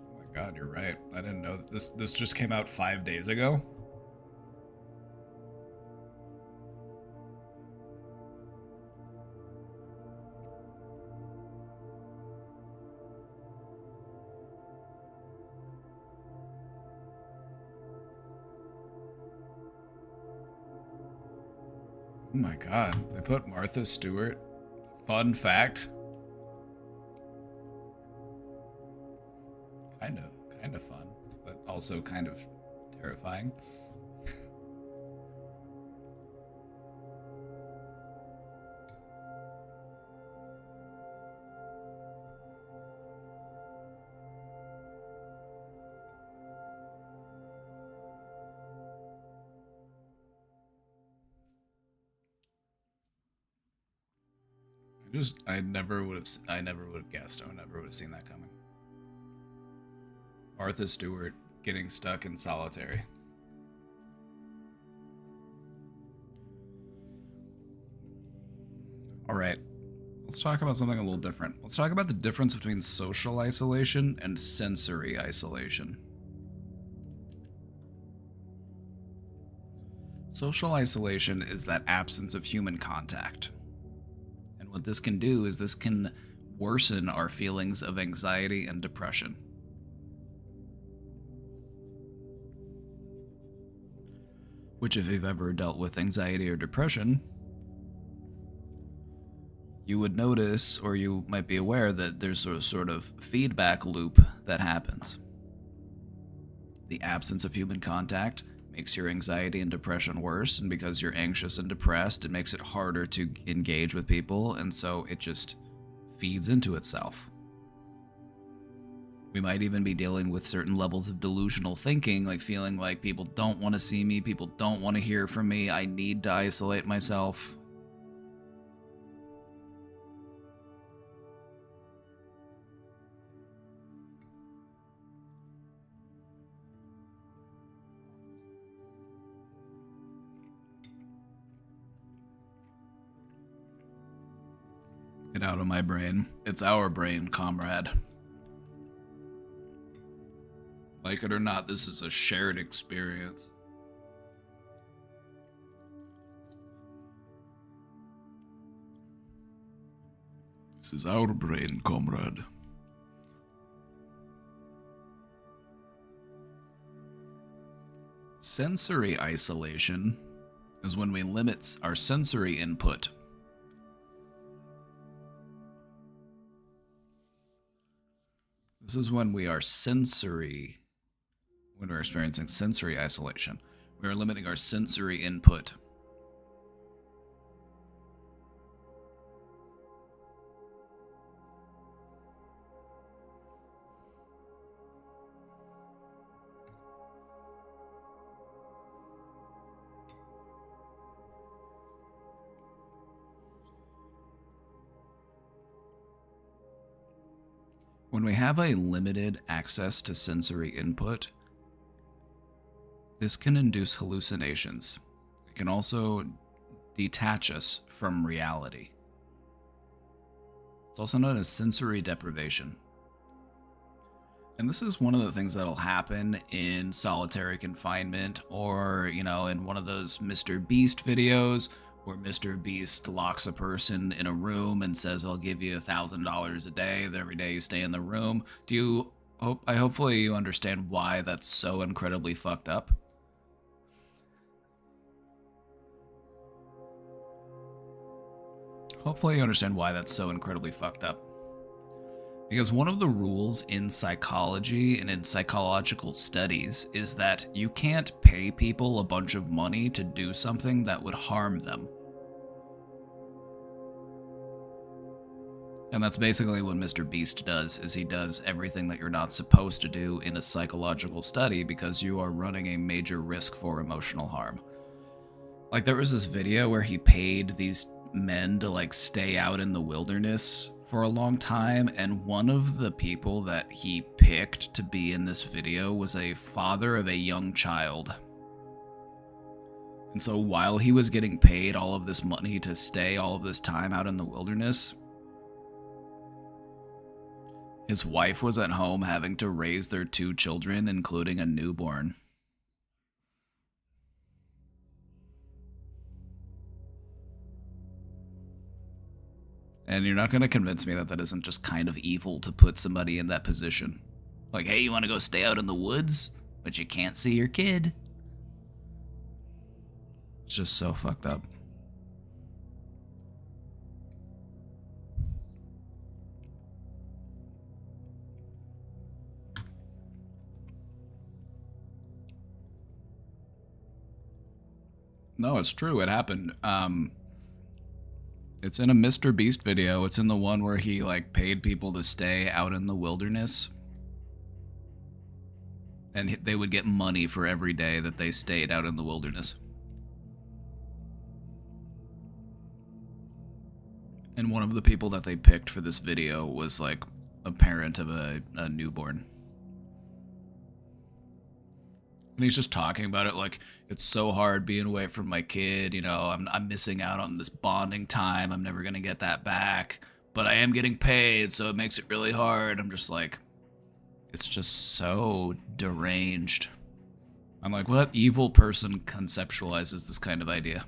Oh my god, you're right. I didn't know that this just came out 5 days ago. Oh my god, they put Martha Stewart. Fun fact. Kind of fun, but also kind of terrifying. I never would have guessed. I never would have seen that coming. Martha Stewart getting stuck in solitary. All right, let's talk about something a little different. Let's talk about the difference between social isolation and sensory isolation. Social isolation is that absence of human contact. And what this can do is this can worsen our feelings of anxiety and depression. Which, if you've ever dealt with anxiety or depression, you would notice, or you might be aware, that there's a sort of feedback loop that happens. The absence of human contact makes your anxiety and depression worse, and because you're anxious and depressed, it makes it harder to engage with people, and so it just feeds into itself. We might even be dealing with certain levels of delusional thinking, like feeling like people don't want to see me, people don't want to hear from me, I need to isolate myself. Get out of my brain. It's our brain, comrade. Like it or not, this is a shared experience. This is our brain, comrade. Sensory isolation is when we limit our sensory input. This is when we are when we're experiencing sensory isolation. We are limiting our sensory input. When we have a limited access to sensory input, this can induce hallucinations. It can also detach us from reality. It's also known as sensory deprivation. And this is one of the things that'll happen in solitary confinement, or, in one of those Mr. Beast videos where Mr. Beast locks a person in a room and says, I'll give you $1,000 a day every day you stay in the room. Hopefully you understand why that's so incredibly fucked up. Hopefully you understand why that's so incredibly fucked up. Because one of the rules in psychology and in psychological studies is that you can't pay people a bunch of money to do something that would harm them. And that's basically what Mr. Beast does, is he does everything that you're not supposed to do in a psychological study because you are running a major risk for emotional harm. Like, there was this video where he paid these men to, stay out in the wilderness for a long time, and one of the people that he picked to be in this video was a father of a young child. And so while he was getting paid all of this money to stay all of this time out in the wilderness, his wife was at home having to raise their 2 children, including a newborn. And you're not going to convince me that that isn't just kind of evil to put somebody in that position. Like, hey, you want to go stay out in the woods, but you can't see your kid? It's just so fucked up. No, it's true. It happened. It's in a Mr. Beast video. It's in the one where he like paid people to stay out in the wilderness. And they would get money for every day that they stayed out in the wilderness. And one of the people that they picked for this video was like a parent of a newborn. And he's just talking about it like, it's so hard being away from my kid, you know, I'm missing out on this bonding time, I'm never gonna get that back, but I am getting paid, so it makes it really hard. I'm just like, it's just so deranged. I'm like, what evil person conceptualizes this kind of idea?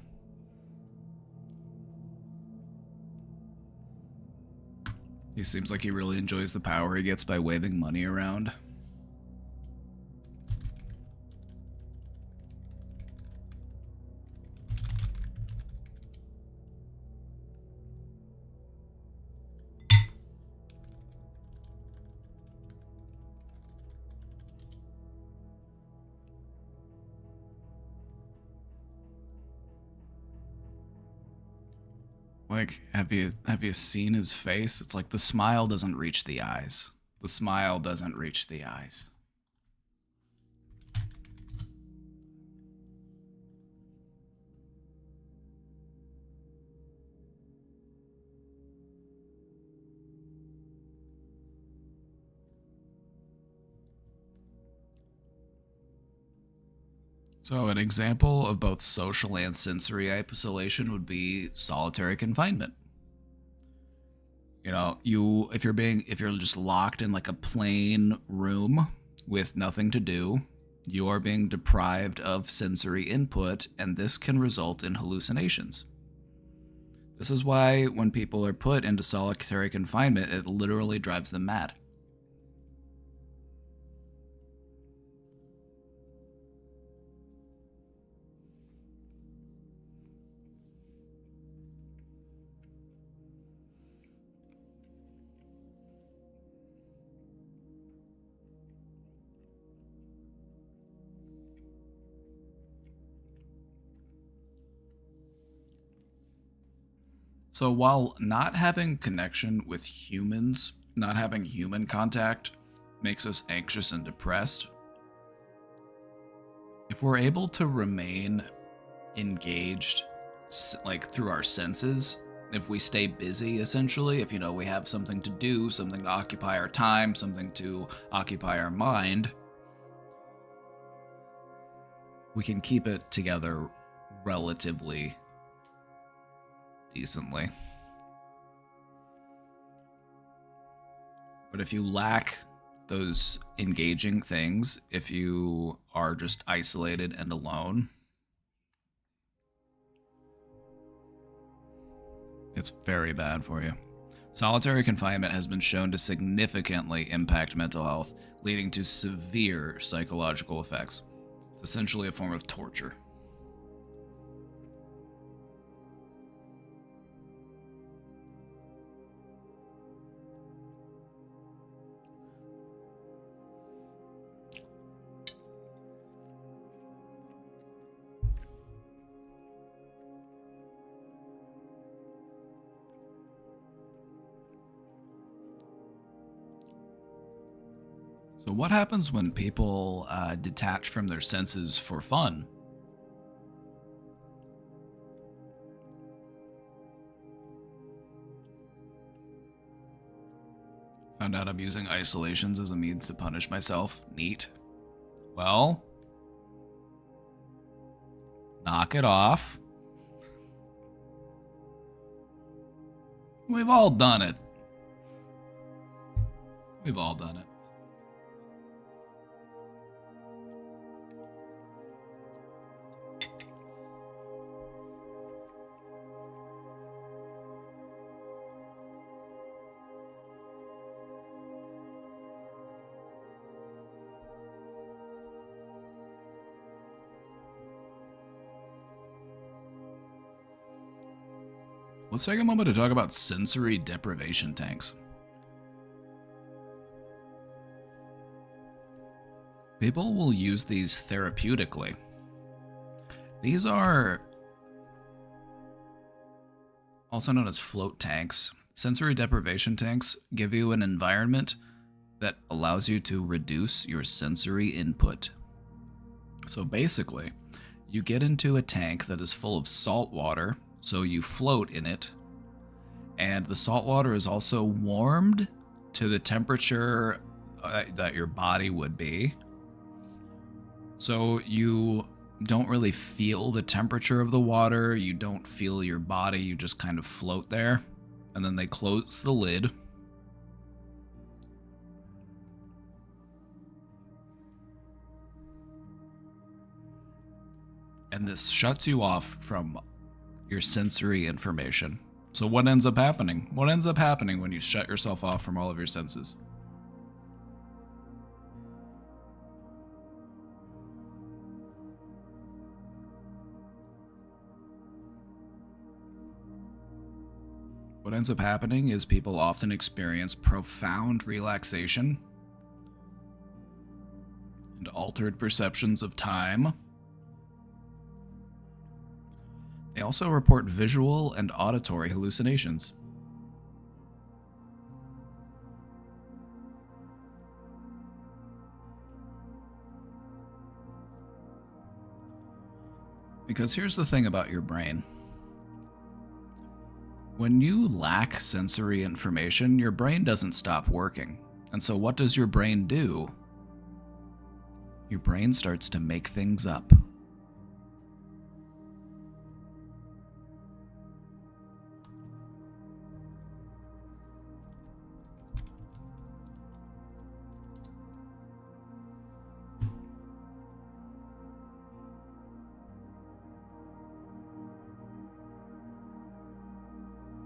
He seems like he really enjoys the power he gets by waving money around. Like, have you seen his face? It's like the smile doesn't reach the eyes. The smile doesn't reach the eyes. So an example of both social and sensory isolation would be solitary confinement. You know, if you're just locked in like a plain room with nothing to do, you are being deprived of sensory input, and this can result in hallucinations. This is why when people are put into solitary confinement, it literally drives them mad. So while not having connection with humans, not having human contact makes us anxious and depressed, if we're able to remain engaged like through our senses, if we stay busy essentially, if we have something to do, something to occupy our time, something to occupy our mind, we can keep it together relatively decently. But if you lack those engaging things, if you are just isolated and alone, it's very bad for you. Solitary confinement has been shown to significantly impact mental health, leading to severe psychological effects. It's essentially a form of torture. So what happens when people detach from their senses for fun? Found out I'm using isolations as a means to punish myself. Neat. Well, knock it off. We've all done it. We've all done it. Let's take a moment to talk about sensory deprivation tanks. People will use these therapeutically. These are also known as float tanks. Sensory deprivation tanks give you an environment that allows you to reduce your sensory input. So basically, you get into a tank that is full of salt water, so you float in it, and the salt water is also warmed to the temperature that your body would be. So you don't really feel the temperature of the water, you don't feel your body, you just kind of float there. And then they close the lid. And this shuts you off from your sensory information. So what ends up happening? What ends up happening when you shut yourself off from all of your senses? What ends up happening is people often experience profound relaxation and altered perceptions of time. They also report visual and auditory hallucinations. Because here's the thing about your brain. When you lack sensory information, your brain doesn't stop working. And so what does your brain do? Your brain starts to make things up.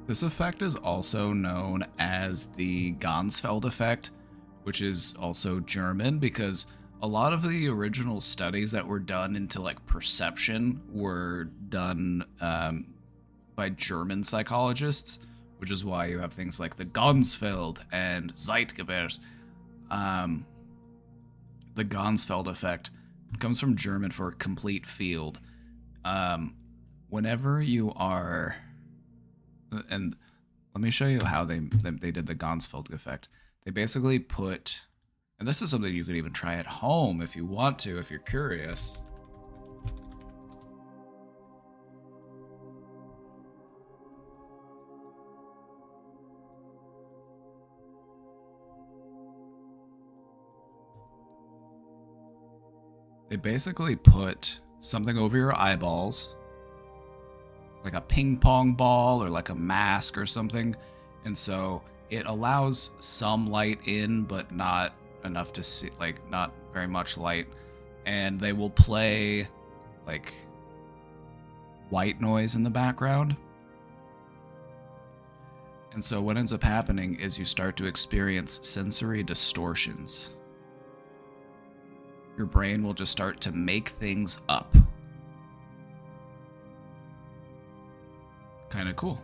This effect is also known as the Ganzfeld effect, which is also German because a lot of the original studies that were done into like perception were done by German psychologists, which is why you have things like the Ganzfeld and Zeitgeber. The Ganzfeld effect comes from German for complete field. Whenever you are... And let me show you how they did the Ganzfeld effect. They basically put, and this is something you could even try at home if you want to, if you're curious. They basically put something over your eyeballs, like a ping pong ball or like a mask or something, and so it allows some light in but not enough to see, like not very much light, and they will play like white noise in the background. And so what ends up happening is you start to experience sensory distortions. Your brain will just start to make things up. Kind of cool.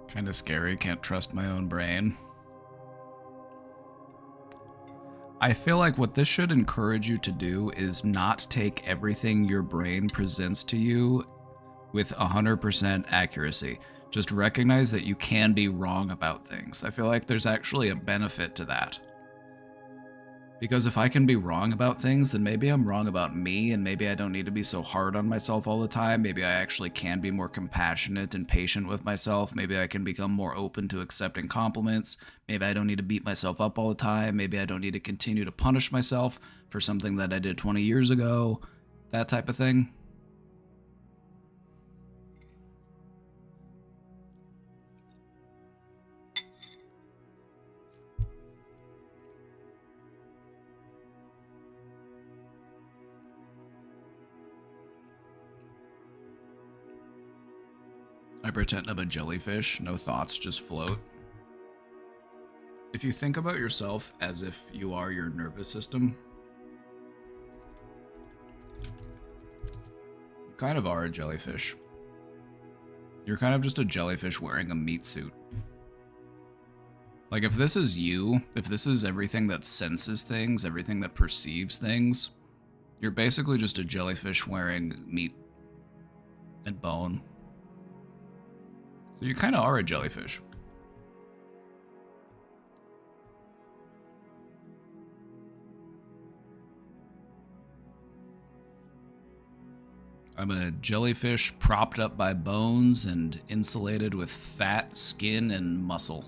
Kind of scary, can't trust my own brain. I feel like what this should encourage you to do is not take everything your brain presents to you with 100% accuracy. Just recognize that you can be wrong about things. I feel like there's actually a benefit to that. Because if I can be wrong about things, then maybe I'm wrong about me, and maybe I don't need to be so hard on myself all the time. Maybe I actually can be more compassionate and patient with myself. Maybe I can become more open to accepting compliments. Maybe I don't need to beat myself up all the time. Maybe I don't need to continue to punish myself for something that I did 20 years ago. That type of thing. I pretend I'm a jellyfish, no thoughts just float. If you think about yourself as if you are your nervous system, you kind of are a jellyfish. You're kind of just a jellyfish wearing a meat suit. Like, if this is you, if this is everything that senses things, everything that perceives things, you're basically just a jellyfish wearing meat and bone. So you kind of are a jellyfish. I'm a jellyfish propped up by bones and insulated with fat, skin, and muscle.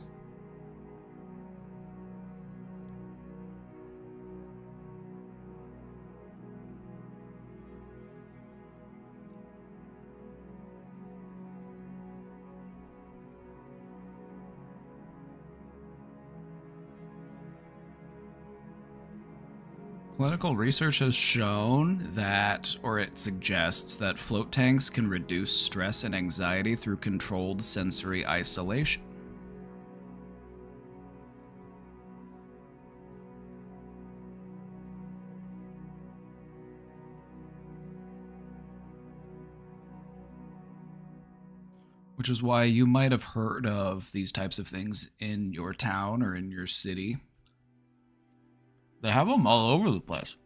Clinical research has shown that, or it suggests that float tanks can reduce stress and anxiety through controlled sensory isolation. Which is why you might have heard of these types of things in your town or in your city. They have them all over the place.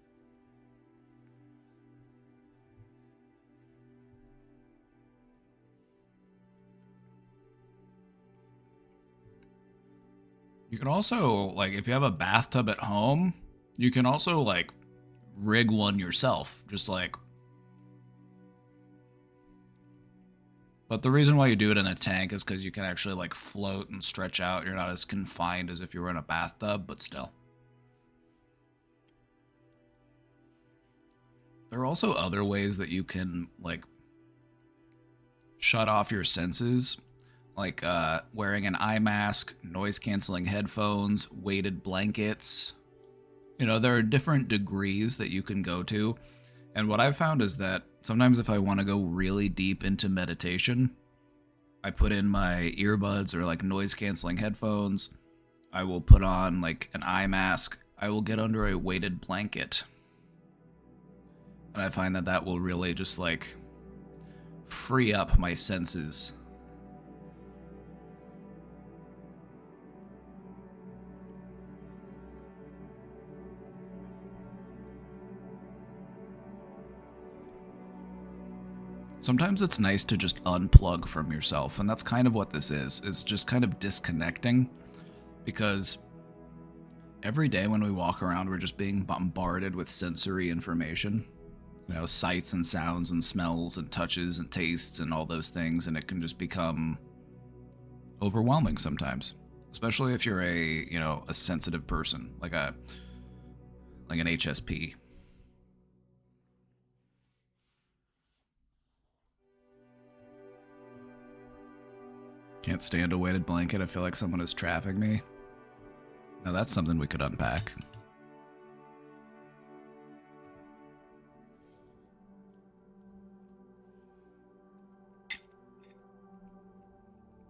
You can also, like, if you have a bathtub at home, you can also, like, rig one yourself. Just like... But the reason why you do it in a tank is because you can actually, like, float and stretch out. You're not as confined as if you were in a bathtub, but still. There are also other ways that you can, like, shut off your senses, like wearing an eye mask, noise-canceling headphones, weighted blankets. You know, there are different degrees that you can go to. And what I've found is that sometimes if I want to go really deep into meditation, I put in my earbuds or like noise-canceling headphones. I will put on like an eye mask. I will get under a weighted blanket. And I find that that will really just like free up my senses. Sometimes it's nice to just unplug from yourself, and that's kind of what this is. It's just kind of disconnecting, because every day when we walk around, we're just being bombarded with sensory information. You know, sights and sounds and smells and touches and tastes and all those things, and it can just become overwhelming sometimes, especially if you're a sensitive person, like an HSP. Can't stand a weighted blanket. I feel like someone is trapping me. Now that's something we could unpack.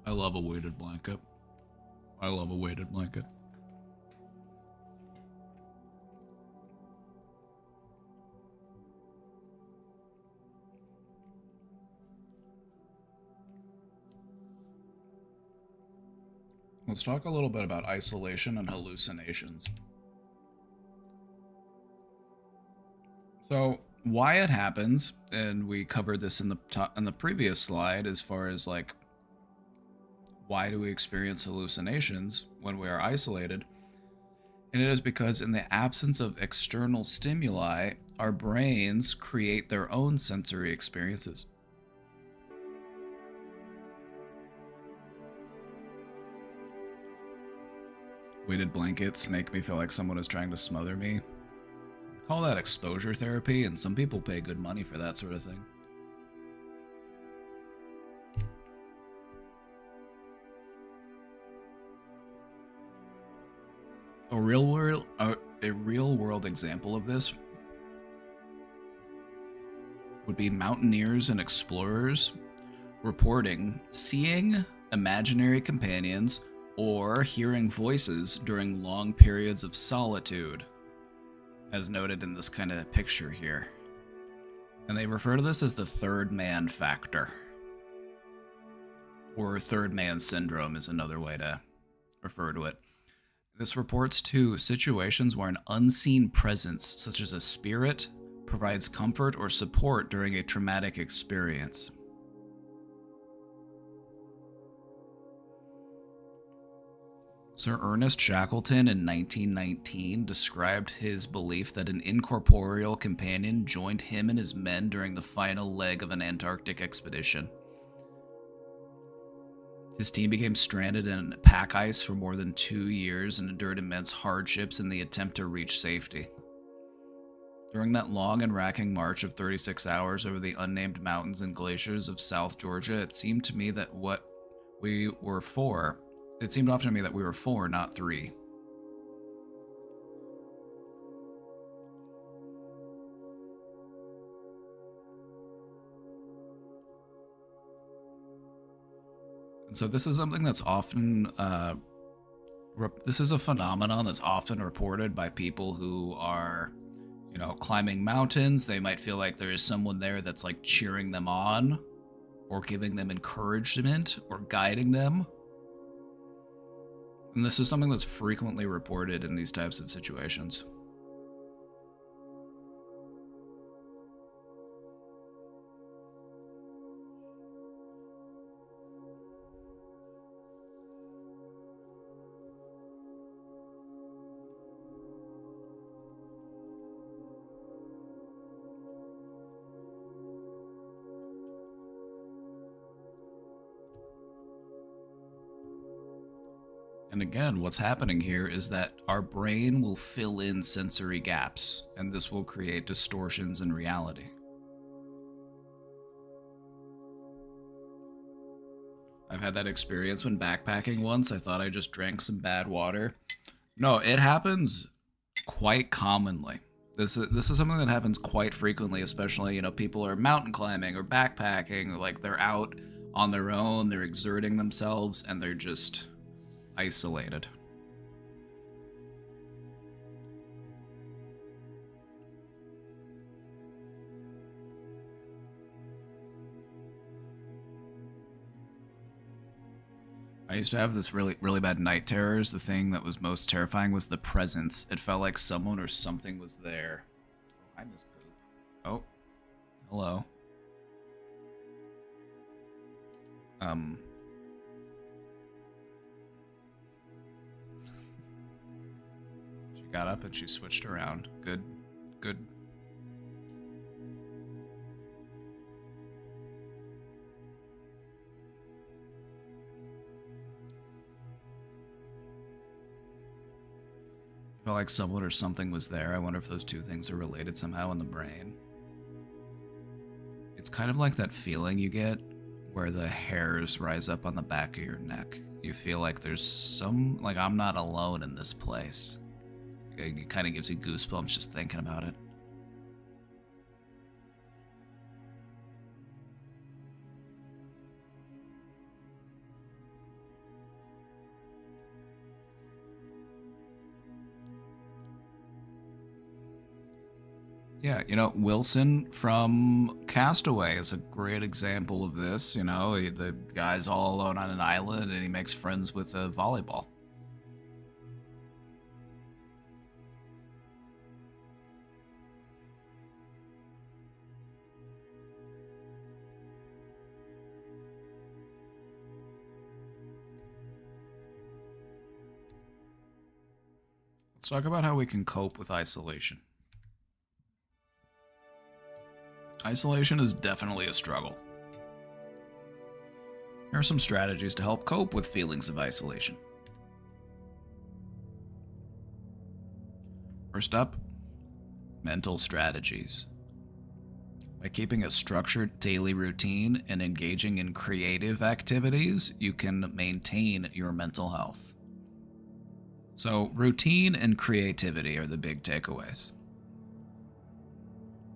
I love a weighted blanket. I love a weighted blanket. Let's talk a little bit about isolation and hallucinations. So why it happens, and we covered this in the previous slide, as far as like why do we experience hallucinations when we are isolated? And it is because in the absence of external stimuli, our brains create their own sensory experiences. Weighted blankets make me feel like someone is trying to smother me. I call that exposure therapy, and some people pay good money for that sort of thing. A real world example of this would be mountaineers and explorers reporting seeing imaginary companions or hearing voices during long periods of solitude, as noted in this kind of picture here. And they refer to this as the third man factor, or third man syndrome is another way to refer to it. This reports to situations where an unseen presence, such as a spirit, provides comfort or support during a traumatic experience. Sir Ernest Shackleton in 1919 described his belief that an incorporeal companion joined him and his men during the final leg of an Antarctic expedition. His team became stranded in pack ice for more than 2 years and endured immense hardships in the attempt to reach safety. During that long and racking march of 36 hours over the unnamed mountains and glaciers of South Georgia, it seemed often to me that we were four, not three. And so this is something that's often, this is a phenomenon that's often reported by people who are, climbing mountains. They might feel like there is someone there that's like cheering them on or giving them encouragement or guiding them. And this is something that's frequently reported in these types of situations. And again, what's happening here is that our brain will fill in sensory gaps, and this will create distortions in reality. I've had that experience when backpacking once. I thought I just drank some bad water. No, it happens quite commonly. This is something that happens quite frequently, especially, people are mountain climbing or backpacking, like they're out on their own, they're exerting themselves, and they're just isolated. I used to have this really bad night terrors. The thing that was most terrifying was the presence. It felt like someone or something was there. Oh, hi, Miss Poop. Oh, hello. Um, she got up and she switched around. Good, good. Felt like someone or something was there. I wonder if those two things are related somehow in the brain. It's kind of like that feeling you get where the hairs rise up on the back of your neck. You feel like like I'm not alone in this place. It kind of gives you goosebumps just thinking about it. Yeah, Wilson from Castaway is a great example of this. The guy's all alone on an island and he makes friends with a volleyball. Let's talk about how we can cope with isolation. Isolation is definitely a struggle. Here are some strategies to help cope with feelings of isolation. First up, mental strategies. By keeping a structured daily routine and engaging in creative activities, you can maintain your mental health. So, routine and creativity are the big takeaways.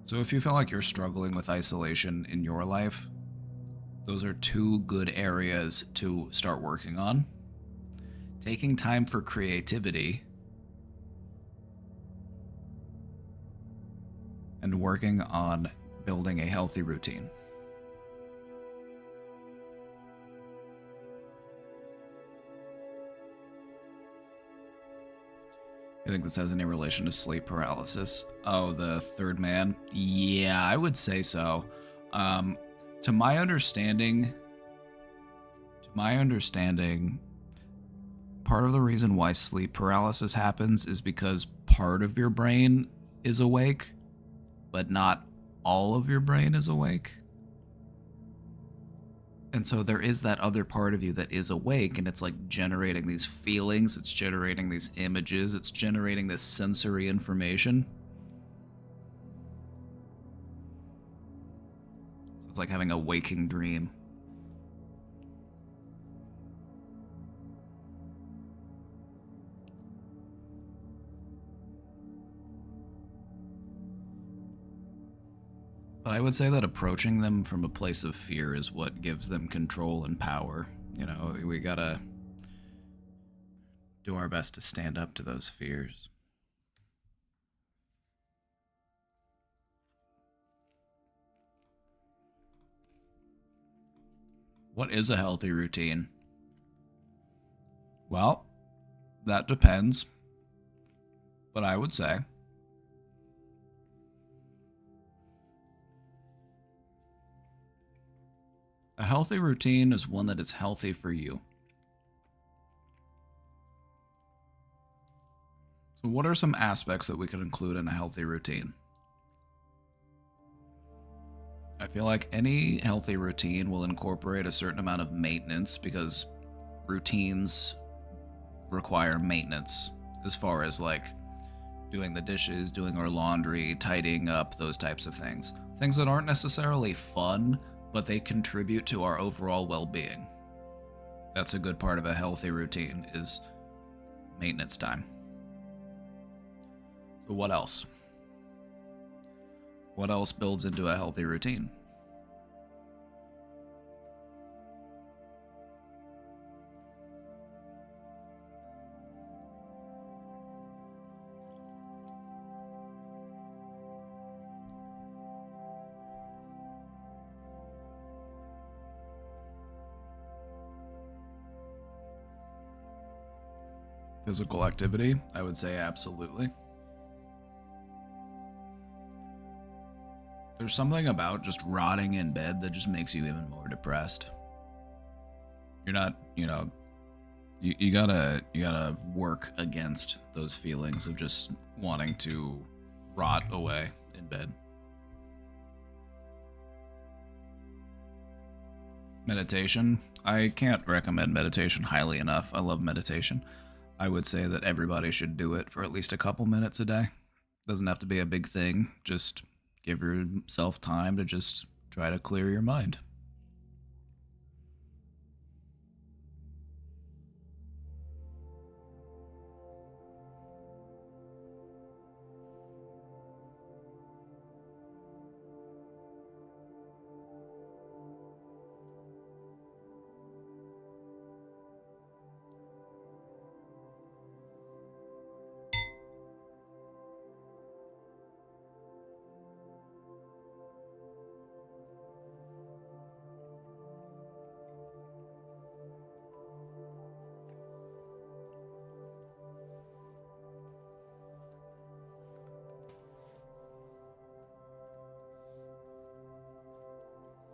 So if you feel like you're struggling with isolation in your life, those are two good areas to start working on. Taking time for creativity and working on building a healthy routine. I think this has any relation to sleep paralysis. Oh, the third man? Yeah, I would say so. To my understanding, part of the reason why sleep paralysis happens is because part of your brain is awake, but not all of your brain is awake. And so there is that other part of you that is awake, and it's like generating these feelings, it's generating these images, it's generating this sensory information. So it's like having a waking dream. But I would say that approaching them from a place of fear is what gives them control and power. You know, we gotta do our best to stand up to those fears. What is a healthy routine? Well, that depends. But I would say a healthy routine is one that is healthy for you. So what are some aspects that we could include in a healthy routine? I feel like any healthy routine will incorporate a certain amount of maintenance because routines require maintenance as far as like doing the dishes, doing our laundry, tidying up, those types of things. Things that aren't necessarily fun, but they contribute to our overall well-being. That's a good part of a healthy routine, is maintenance time. So what else? What else builds into a healthy routine? Physical activity, I would say absolutely. There's something about just rotting in bed that just makes you even more depressed. You're not, you gotta work against those feelings of just wanting to rot away in bed. Meditation, I can't recommend meditation highly enough. I love meditation. I would say that everybody should do it for at least a couple minutes a day. Doesn't have to be a big thing. Just give yourself time to just try to clear your mind.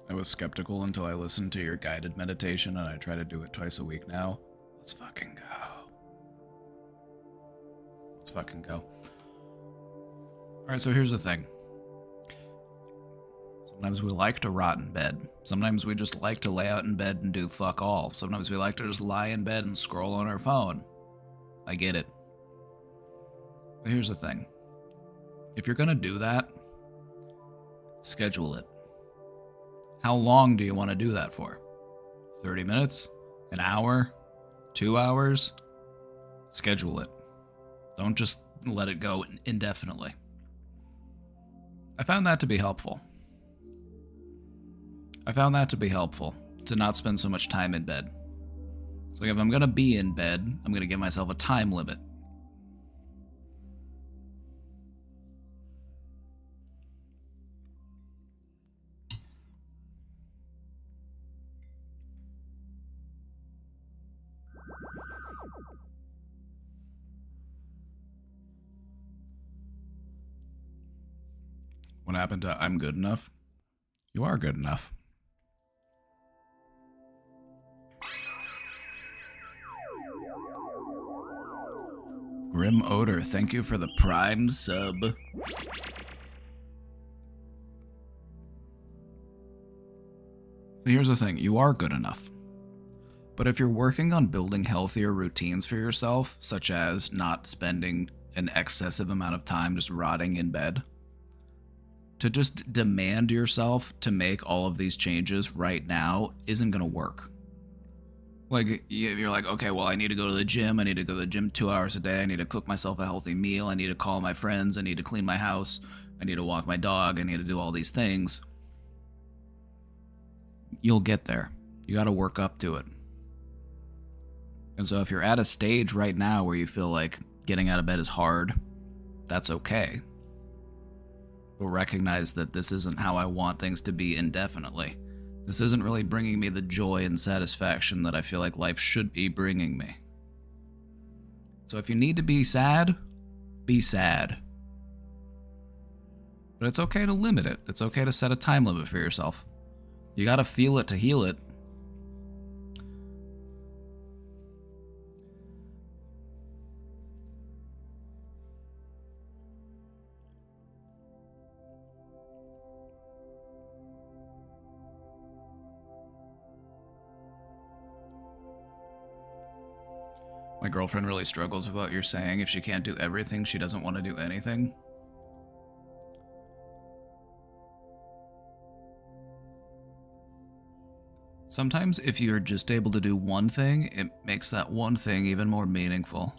I was skeptical until I listened to your guided meditation, and I try to do it twice a week now. Let's fucking go. Let's fucking go. Alright, so here's the thing. Sometimes we like to rot in bed. Sometimes we just like to lay out in bed and do fuck all. Sometimes we like to just lie in bed and scroll on our phone. I get it. But here's the thing. If you're gonna do that, schedule it. How long do you want to do that for? 30 minutes? An hour? 2 hours? Schedule it. Don't just let it go indefinitely. I found that to be helpful. To not spend so much time in bed. So if I'm gonna be in bed, I'm gonna give myself a time limit. What happened to I'm good enough? You are good enough. Grim Odor, thank you for the Prime sub. So here's the thing, you are good enough. But if you're working on building healthier routines for yourself, such as not spending an excessive amount of time just rotting in bed, to just demand yourself to make all of these changes right now isn't going to work. Like, you're like, okay, well, I need to go to the gym. I need to go to the gym 2 hours a day. I need to cook myself a healthy meal. I need to call my friends. I need to clean my house. I need to walk my dog. I need to do all these things. You'll get there. You got to work up to it. And so if you're at a stage right now where you feel like getting out of bed is hard, that's okay. But recognize that this isn't how I want things to be indefinitely. This isn't really bringing me the joy and satisfaction that I feel like life should be bringing me. So if you need to be sad, be sad. But it's okay to limit it. It's okay to set a time limit for yourself. You gotta feel it to heal it. My girlfriend really struggles with what you're saying. If she can't do everything, she doesn't want to do anything. Sometimes if you're just able to do one thing, it makes that one thing even more meaningful.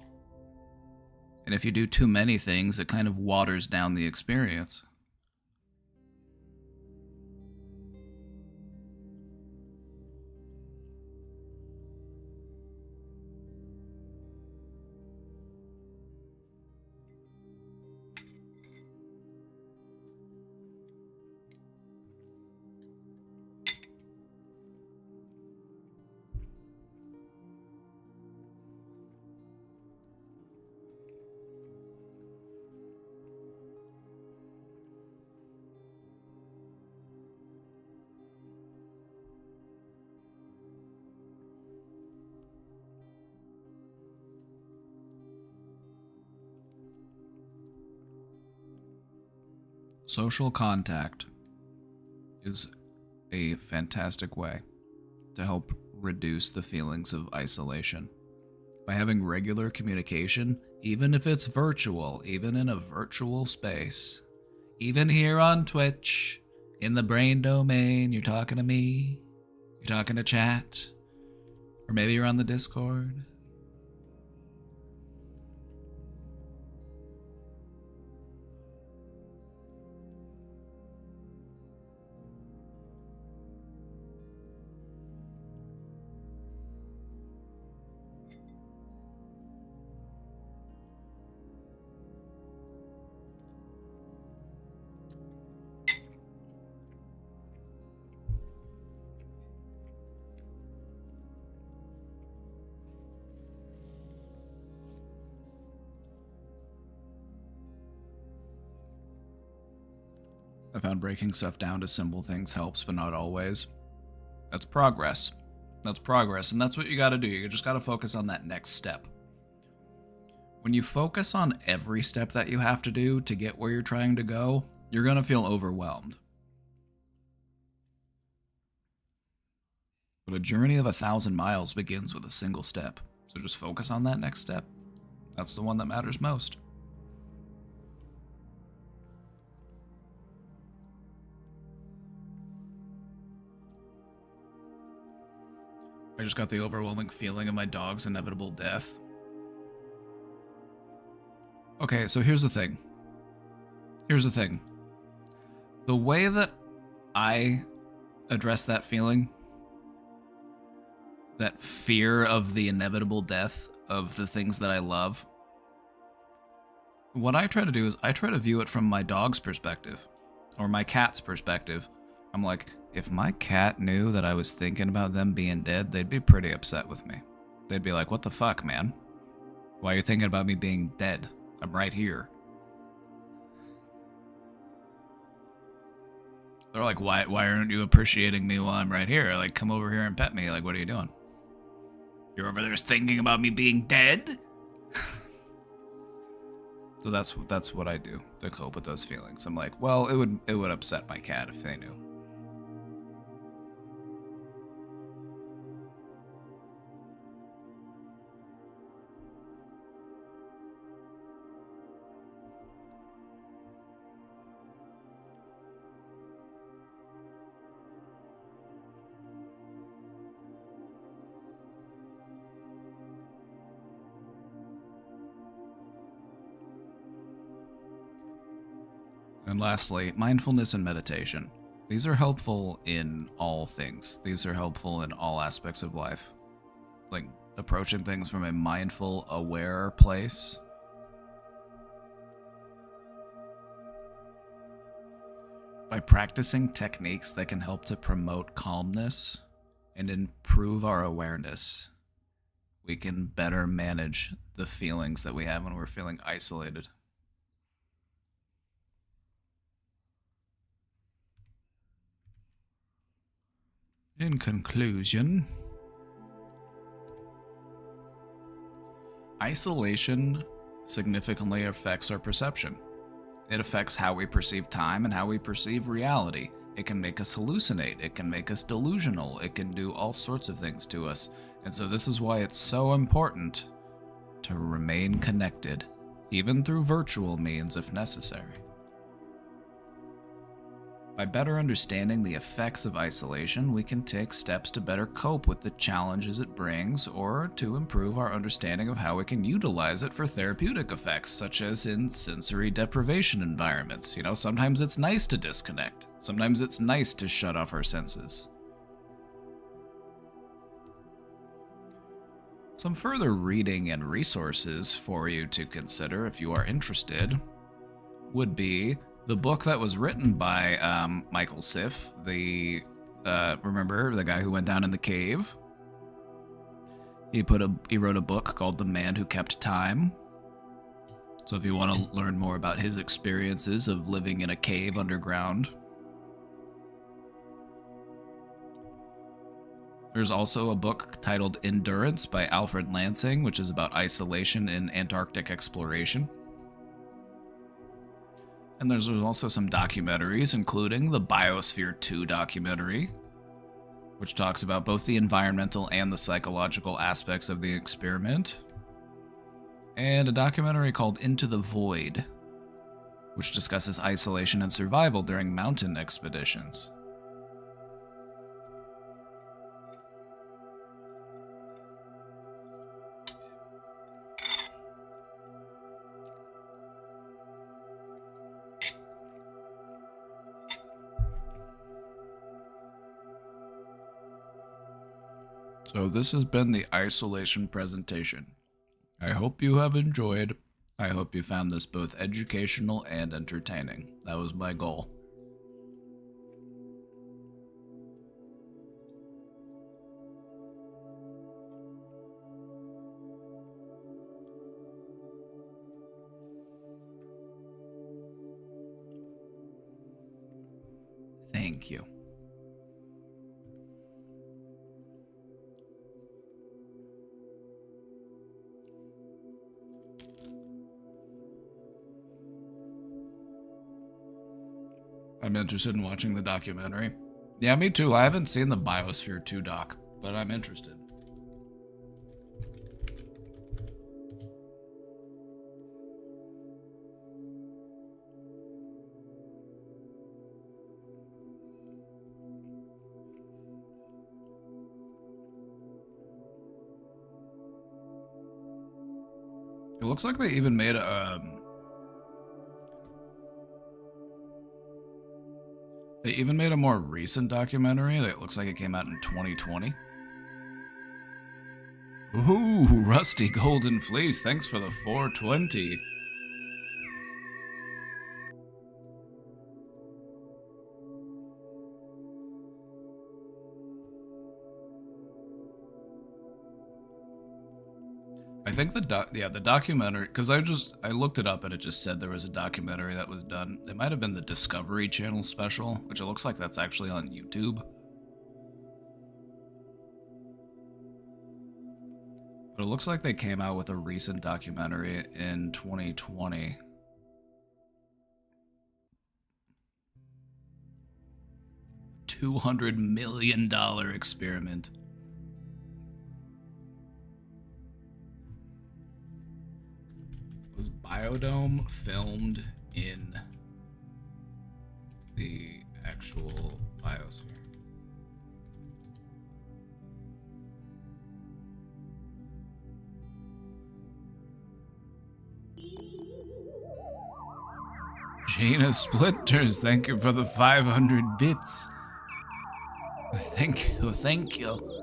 And if you do too many things, it kind of waters down the experience. Social contact is a fantastic way to help reduce the feelings of isolation. By having regular communication, even if it's virtual, even in a virtual space, even here on Twitch, in the brain domain, you're talking to me, you're talking to chat, or maybe you're on the Discord. I found breaking stuff down to simple things helps, but not always. That's progress. That's progress, and that's what you gotta do. You just gotta focus on that next step. When you focus on every step that you have to do to get where you're trying to go, you're going to feel overwhelmed. But a journey of 1,000 miles begins with a single step. So just focus on that next step. That's the one that matters most. I just got the overwhelming feeling of my dog's inevitable death. Okay, so here's the thing. The way that I address that feeling, that fear of the inevitable death of the things that I love, what I try to do is I try to view it from my dog's perspective, or my cat's perspective. I'm like, if my cat knew that I was thinking about them being dead, they'd be pretty upset with me. They'd be like, what the fuck, man? Why are you thinking about me being dead? I'm right here. They're like, why aren't you appreciating me while I'm right here? Like, come over here and pet me. Like, what are you doing? You're over there thinking about me being dead? So that's what I do to cope with those feelings. I'm like, well, it would upset my cat if they knew. And lastly, mindfulness and meditation. These are helpful in all things. These are helpful in all aspects of life. Like approaching things from a mindful, aware place. By practicing techniques that can help to promote calmness and improve our awareness, we can better manage the feelings that we have when we're feeling isolated. In conclusion, isolation significantly affects our perception. It affects how we perceive time and how we perceive reality. It can make us hallucinate. It can make us delusional. It can do all sorts of things to us. And so this is why it's so important to remain connected, even through virtual means if necessary. By better understanding the effects of isolation, we can take steps to better cope with the challenges it brings, or to improve our understanding of how we can utilize it for therapeutic effects, such as in sensory deprivation environments. You know, sometimes it's nice to disconnect. Sometimes it's nice to shut off our senses. Some further reading and resources for you to consider if you are interested would be the book that was written by Michael Siff, remember the guy who went down in the cave? He wrote a book called The Man Who Kept Time. So if you want to learn more about his experiences of living in a cave underground. There's also a book titled Endurance by Alfred Lansing, which is about isolation in Antarctic exploration. And there's also some documentaries, including the Biosphere 2 documentary, which talks about both the environmental and the psychological aspects of the experiment, and a documentary called Into the Void, which discusses isolation and survival during mountain expeditions. So this has been the isolation presentation. I hope you have enjoyed. I hope you found this both educational and entertaining. That was my goal. Thank you. I'm interested in watching the documentary. Yeah, me too. I haven't seen the Biosphere 2 doc, but I'm interested. It looks like they even made a more recent documentary that looks like it came out in 2020. Ooh, Rusty Golden Fleece, thanks for the 420. I think the documentary, because I looked it up and it just said there was a documentary that was done. It might have been the Discovery Channel special, which it looks like that's actually on YouTube. But it looks like they came out with a recent documentary in 2020. $200 million experiment. Was Biodome filmed in the actual biosphere? Jaina Splinters, thank you for the 500 bits. Thank you, thank you.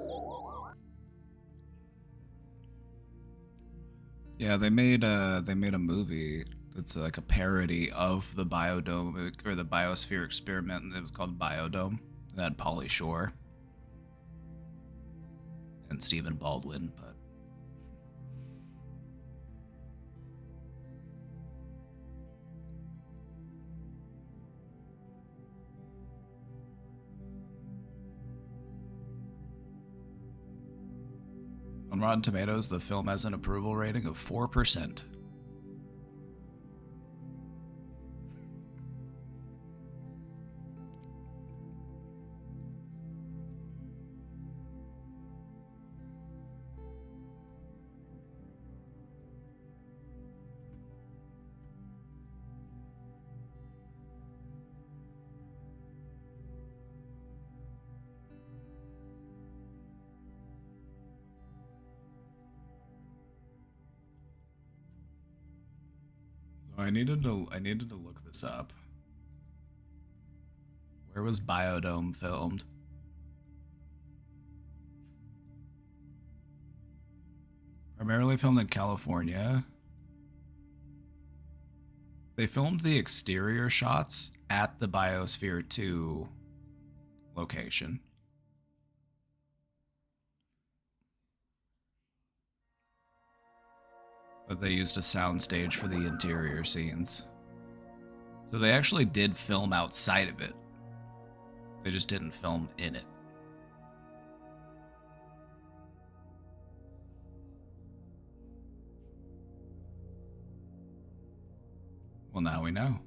Yeah, they made a movie that's like a parody of the Biodome or the Biosphere experiment, and it was called Biodome. It had Pauly Shore and Stephen Baldwin, but on Rotten Tomatoes, the film has an approval rating of 4%. I needed to look this up. Where was Biodome filmed? Primarily filmed in California. They filmed the exterior shots at the Biosphere 2 location. But they used a soundstage for the interior scenes. So they actually did film outside of it. They just didn't film in it. Well, now we know.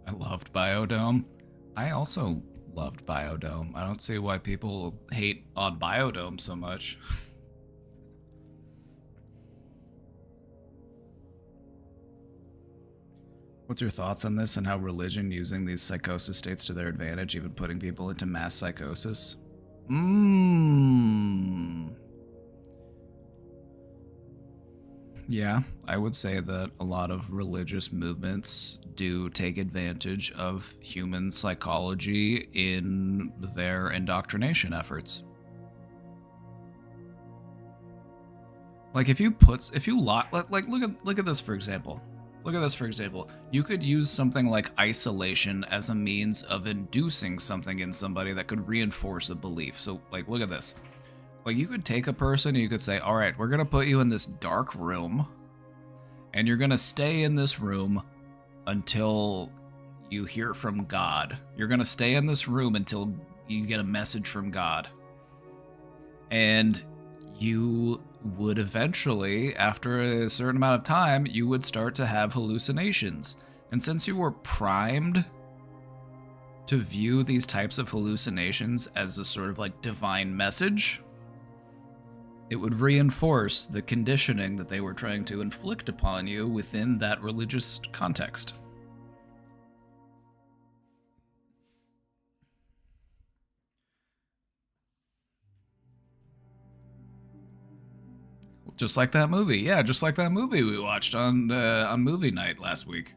I loved Biodome. I also loved Biodome. I don't see why people hate on Biodome so much. What's your thoughts on this and how religion using these psychosis states to their advantage, even putting people into mass psychosis? Yeah, I would say that a lot of religious movements do take advantage of human psychology in their indoctrination efforts. Like if you lock, like look at this for example. Look at this for example. You could use something like isolation as a means of inducing something in somebody that could reinforce a belief. So like look at this. Like you could take a person and you could say, all right, we're going to put you in this dark room and you're going to stay in this room until you hear from God. You're going to stay in this room until you get a message from God. And you would eventually, after a certain amount of time, you would start to have hallucinations. And since you were primed to view these types of hallucinations as a sort of like divine message, it would reinforce the conditioning that they were trying to inflict upon you within that religious context. Just like that movie. Yeah, just like that movie we watched on movie night last week.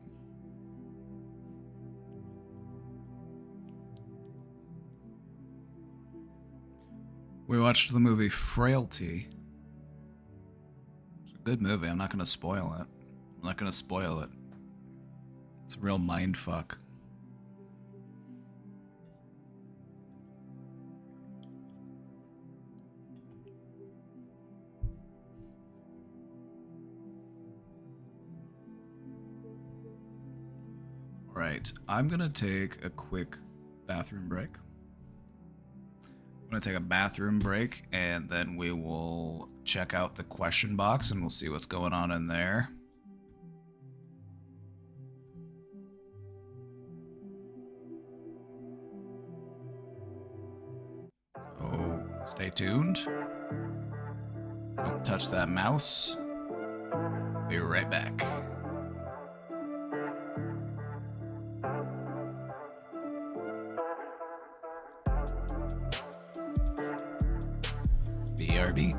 We watched the movie Frailty. It's a good movie. I'm not going to spoil it. I'm not going to spoil it. It's a real mind fuck. Right, I'm gonna take a quick bathroom break. I'm gonna take a bathroom break and then we will check out the question box and we'll see what's going on in there. So stay tuned. Don't touch that mouse. Be right back. BRB.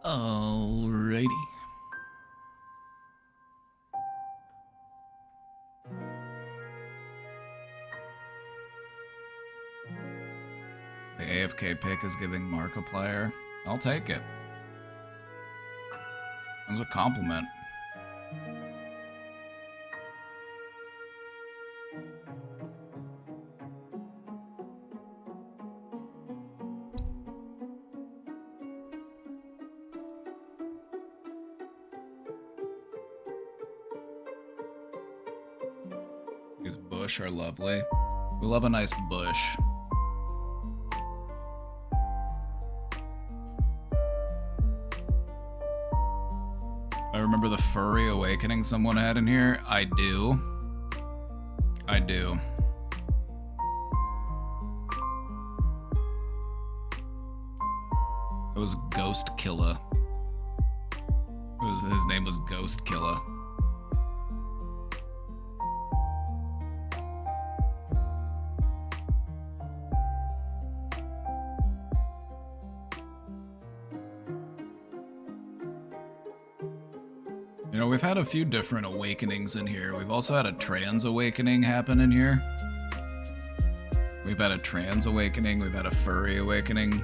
Alrighty. The AFK pick is giving Markiplier. I'll take it. It was a compliment. These bush are lovely. We love a nice bush. I remember the furry awakening someone had in here. I do. I do. It was Ghost Killa. His name was Ghost Killa. You know, we've had a few different awakenings in here. We've also had a trans awakening happen in here. We've had a trans awakening. We've had a furry awakening.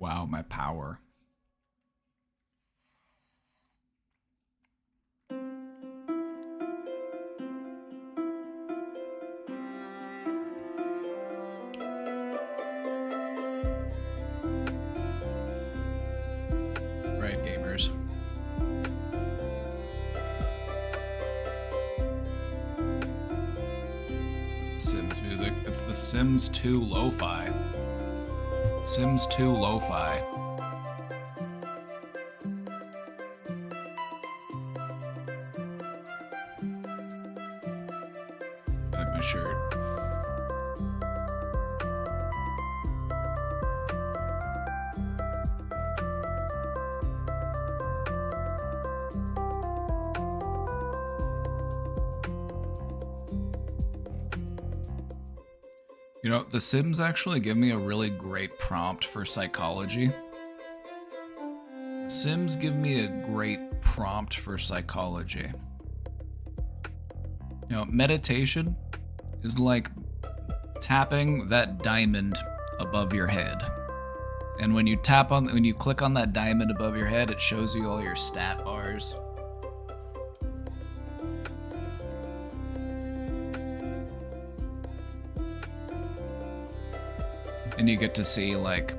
Wow, my power. Right, gamers. Sims music. It's the Sims 2 lo-fi. Sims 2 lo-fi. Like my shirt. You know, The Sims actually give me a really great prompt for psychology. Sims give me a great prompt for psychology. You know, meditation is like tapping that diamond above your head. And when you click on that diamond above your head, it shows you all your stat bars. And you get to see, like,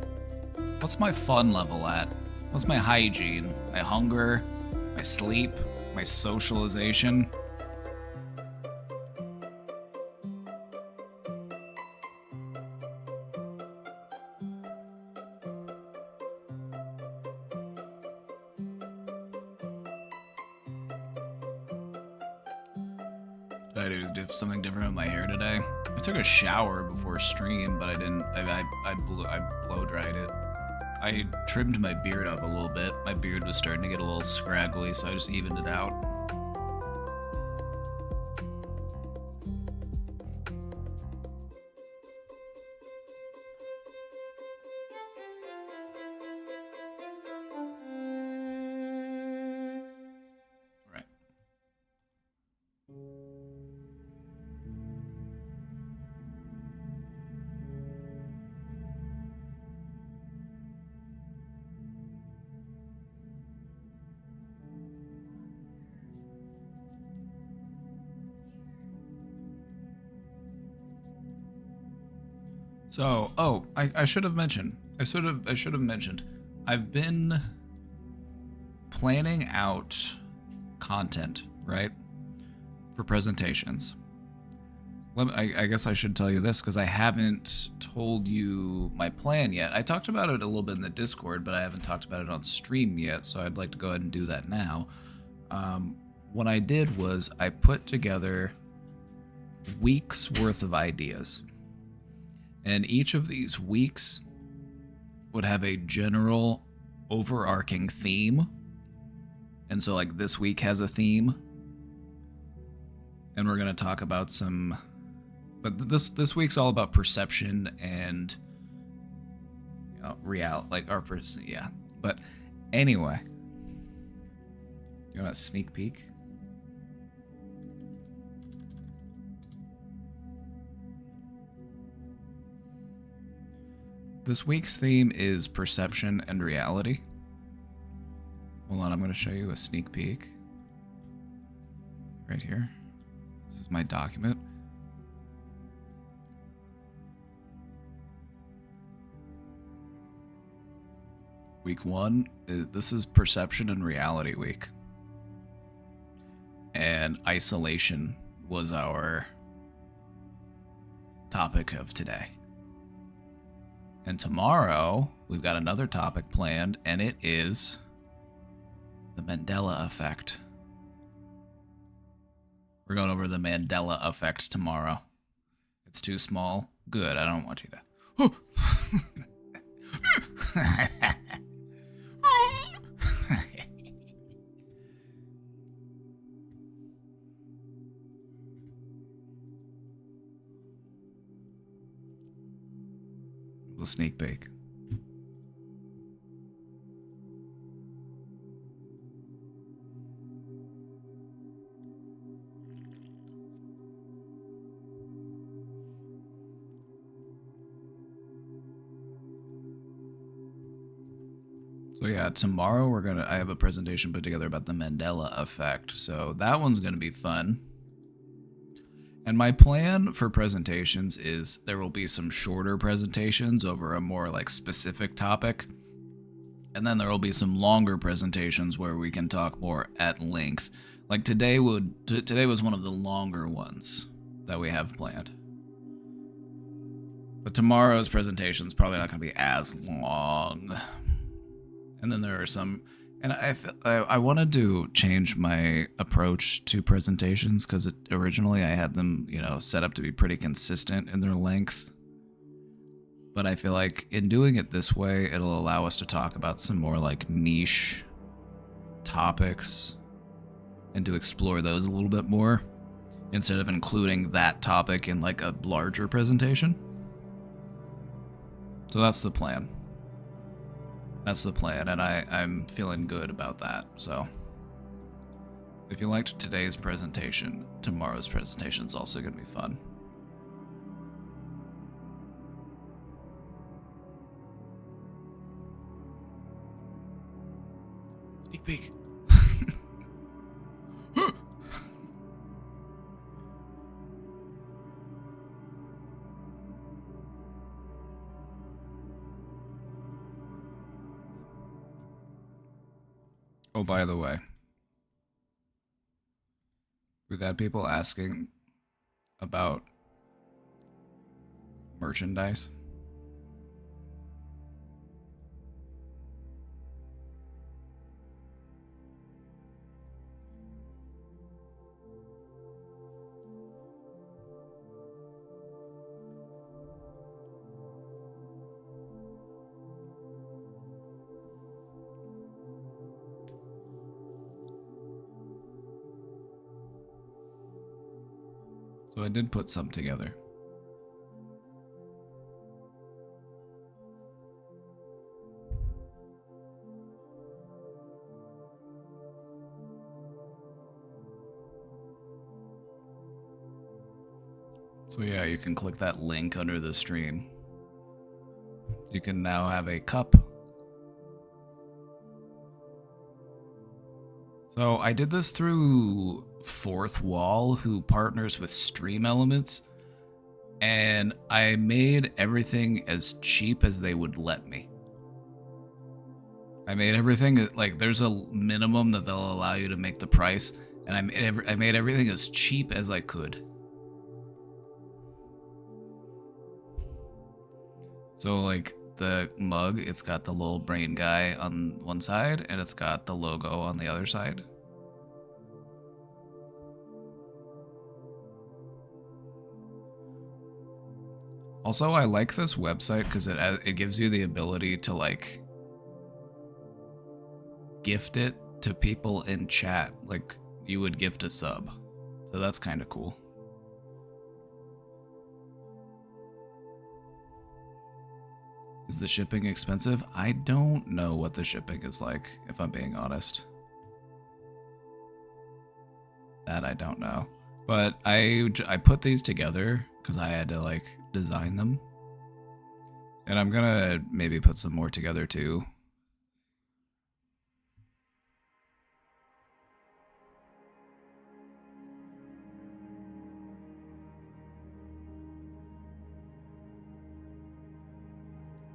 what's my fun level at? What's my hygiene? My hunger? My sleep? My socialization? Did I do something different with my hair today? I took a shower before stream, but I didn't. I blow dried it. I trimmed my beard up a little bit. My beard was starting to get a little scraggly, so I just evened it out. Right. So, I should have mentioned. I should have mentioned. I've been planning out content, right? For presentations. I guess I should tell you this because I haven't told you my plan yet. I talked about it a little bit in the Discord, but I haven't talked about it on stream yet, so I'd like to go ahead and do that now. What I did was I put together weeks worth of ideas. And each of these weeks would have a general overarching theme. And so, like, this week has a theme. and we're going to talk about some, but this week's all about perception and like our person. Yeah. But anyway, you want a sneak peek? This week's theme is perception and reality. Hold on, I'm going to show you a sneak peek. Right here. This is my document. Week 1, this is perception and reality week. And isolation was our topic of today. And tomorrow, we've got another topic planned, and it is the Mandela effect. We're going over the Mandela effect tomorrow. It's too small. Good, I don't want you to. A sneak peek. So yeah, tomorrow I have a presentation put together about the Mandela effect. So that one's going to be fun. And my plan for presentations is there will be some shorter presentations over a more like specific topic. And then there will be some longer presentations where we can talk more at length. Like today was one of the longer ones that we have planned. But tomorrow's presentation is probably not going to be as long. And then there are some, and I wanted to change my approach to presentations because originally I had them, set up to be pretty consistent in their length. But I feel like in doing it this way, it'll allow us to talk about some more like niche topics and to explore those a little bit more instead of including that topic in like a larger presentation. So that's the plan. That's the plan, and I'm feeling good about that. So if you liked today's presentation, tomorrow's presentation is also going to be fun. Sneak peek. Oh, by the way, we've had people asking about merchandise. So I did put some together. So yeah, you can click that link under the stream. You can now have a cup. So I did this through Fourth Wall, who partners with Stream Elements, and I made everything as cheap as they would let me. I made everything, like, there's a minimum that they'll allow you to make the price, and I made everything as cheap as I could. So, like, the mug, it's got the little brain guy on one side, and it's got the logo on the other side. Also, I like this website because it gives you the ability to, like, gift it to people in chat, like you would gift a sub. So that's kind of cool. Is the shipping expensive? I don't know what the shipping is like, if I'm being honest. That I don't know. But I put these together because I had to like design them. And I'm gonna maybe put some more together too.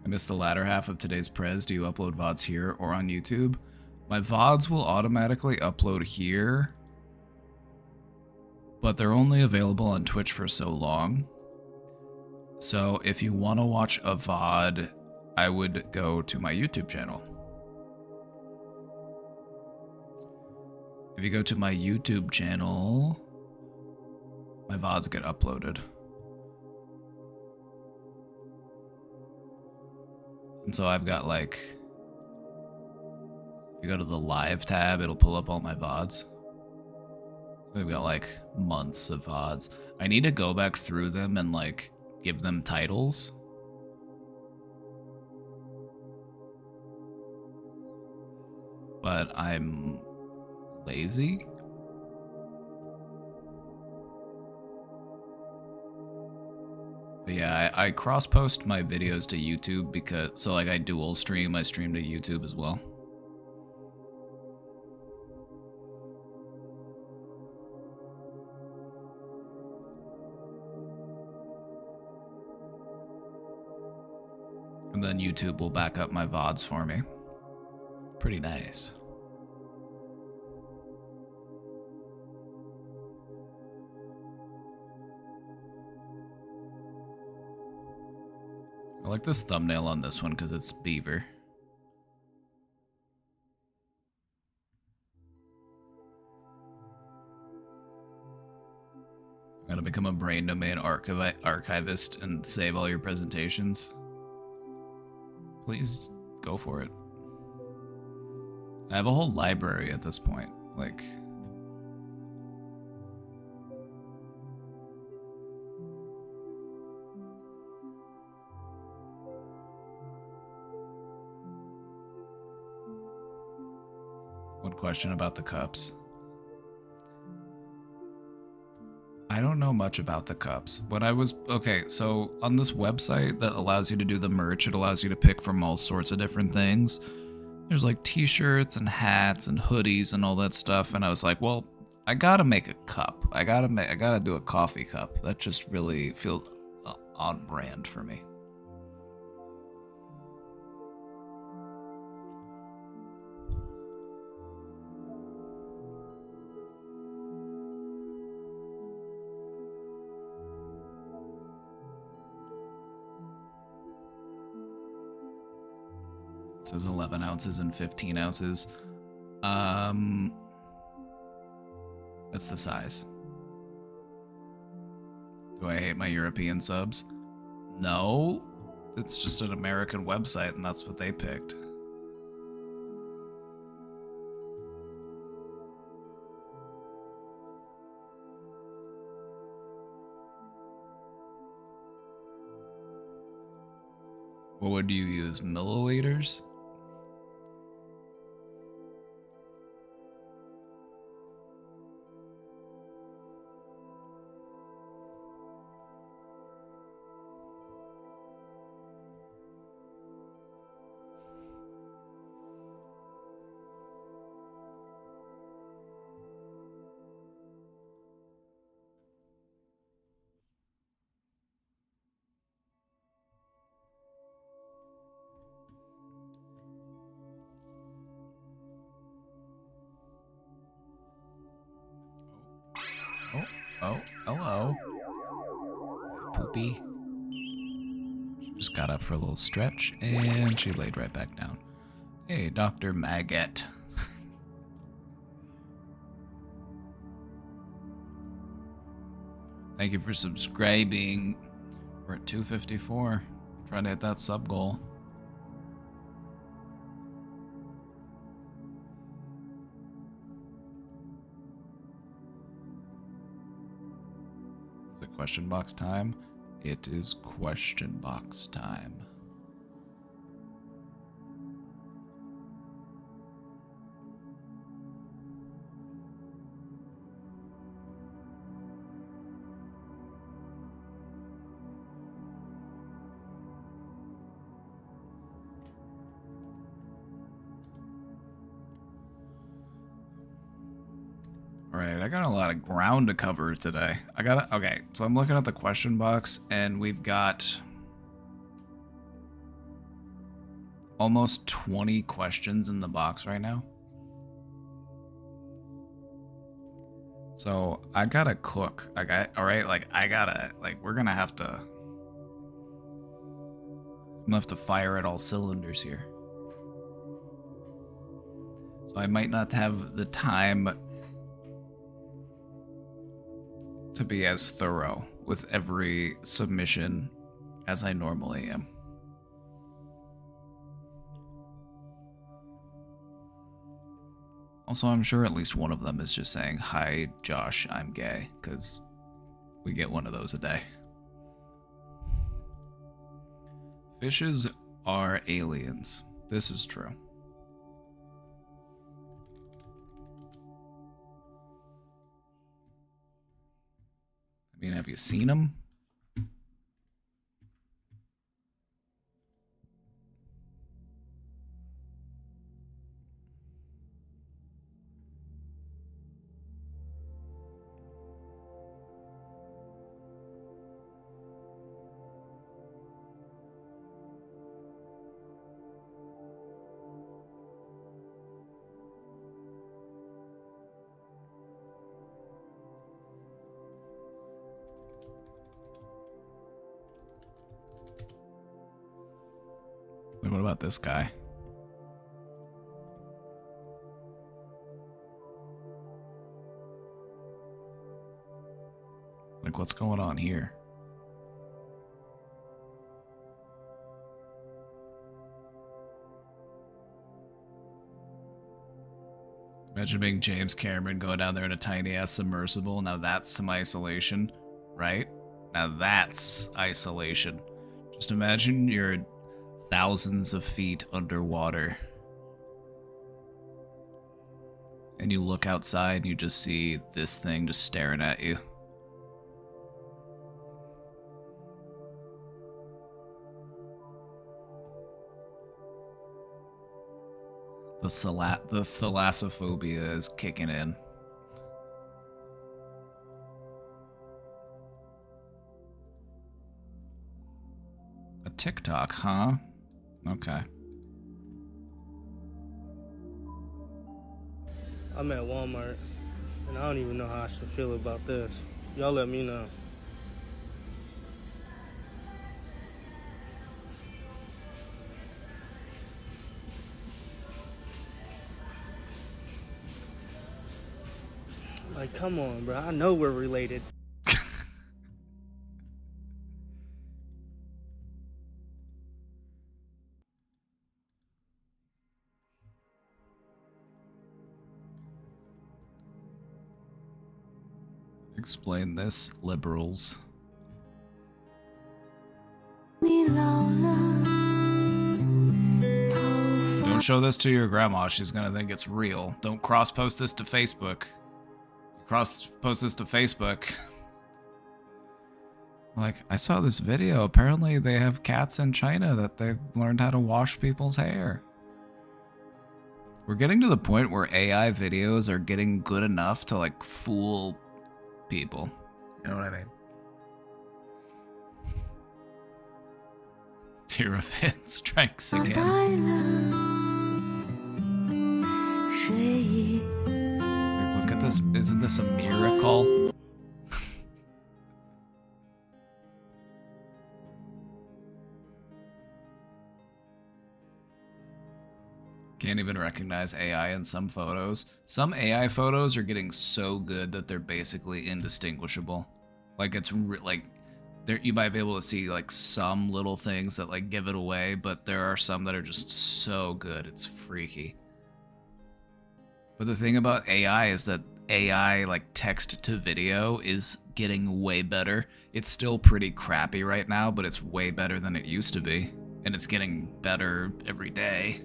I missed the latter half of today's prez. Do you upload VODs here or on YouTube? My VODs will automatically upload here, but they're only available on Twitch for so long. So if you want to watch a VOD, I would go to my YouTube channel. If you go to my YouTube channel, my VODs get uploaded. And so I've got like, if you go to the live tab, it'll pull up all my VODs. So we've got like months of VODs. I need to go back through them and like give them titles. But I'm lazy. But yeah, I cross-post my videos to YouTube because, so like I dual stream, I stream to YouTube as well. And then YouTube will back up my VODs for me. Pretty nice. I like this thumbnail on this one because it's beaver. I'm gonna become a brain domain archivist and save all your presentations. Please go for it. I have a whole library at this point. Like, one question about the cups. I don't know much about the cups. When I was, okay, so on this website that allows you to do the merch, it allows you to pick from all sorts of different things. There's like t-shirts and hats and hoodies and all that stuff. And I was like, well, I gotta make a cup. I gotta do a coffee cup. That just really feels on brand for me. It says 11 ounces and 15 ounces. That's the size. Do I hate my European subs? No. It's just an American website and that's what they picked. What would you use? Milliliters? Oh, hello. Poopy. She just got up for a little stretch, and she laid right back down. Hey, Dr. Maggot. Thank you for subscribing. We're at 254. Trying to hit that sub goal. Is it question box time? It is question box time. Alright, I got a lot of ground to cover today. Okay, so I'm looking at the question box, and we've got almost 20 questions in the box right now. So I gotta cook. We're gonna have to... I'm gonna have to fire at all cylinders here. So I might not have the time to be as thorough with every submission as I normally am. Also, I'm sure at least one of them is just saying, "Hi, Josh, I'm gay," because we get one of those a day. Fishes are aliens. This is true. I mean, have you seen them? What about this guy? Like, what's going on here? Imagine being James Cameron going down there in a tiny ass submersible. Now that's some isolation, right? Now that's isolation. Just imagine you're thousands of feet underwater. And you look outside and you just see this thing just staring at you. The thalassophobia is kicking in. A TikTok, huh? Okay. I'm at Walmart, and I don't even know how I should feel about this. Y'all let me know. Like, come on, bro. I know we're related. Explain this, liberals. Don't show this to your grandma. She's gonna think it's real. Don't cross-post this to Facebook. Cross-post this to Facebook. Like, I saw this video. Apparently they have cats in China that they've learned how to wash people's hair. We're getting to the point where AI videos are getting good enough to, like, fool people. You know what I mean? Tear of it strikes again. Like, look at this. Isn't this a miracle? Can't even recognize AI in some photos. Some AI photos are getting so good that they're basically indistinguishable. Like, it's like there, you might be able to see like some little things that like give it away, but there are some that are just so good, it's freaky. But the thing about AI is that AI like text to video is getting way better. It's still pretty crappy right now, but it's way better than it used to be. And it's getting better every day.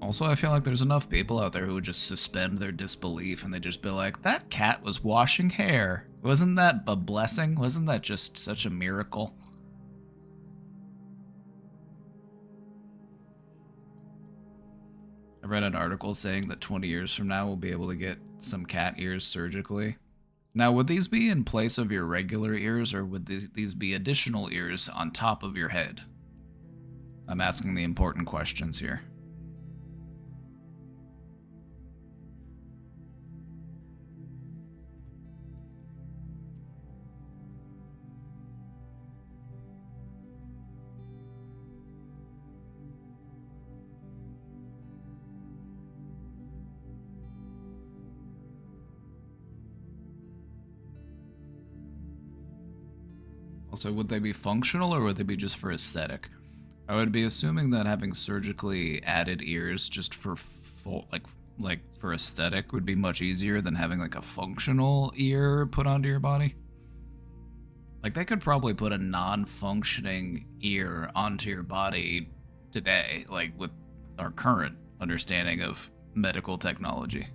Also, I feel like there's enough people out there who would just suspend their disbelief and they just be like, that cat was washing hair. Wasn't that a blessing? Wasn't that just such a miracle? I read an article saying that 20 years from now we'll be able to get some cat ears surgically. Now, would these be in place of your regular ears, or would these be additional ears on top of your head? I'm asking the important questions here. Also, would they be functional or would they be just for aesthetic? I would be assuming that having surgically added ears just for like for aesthetic would be much easier than having like a functional ear put onto your body. Like they could probably put a non-functioning ear onto your body today, like with our current understanding of medical technology.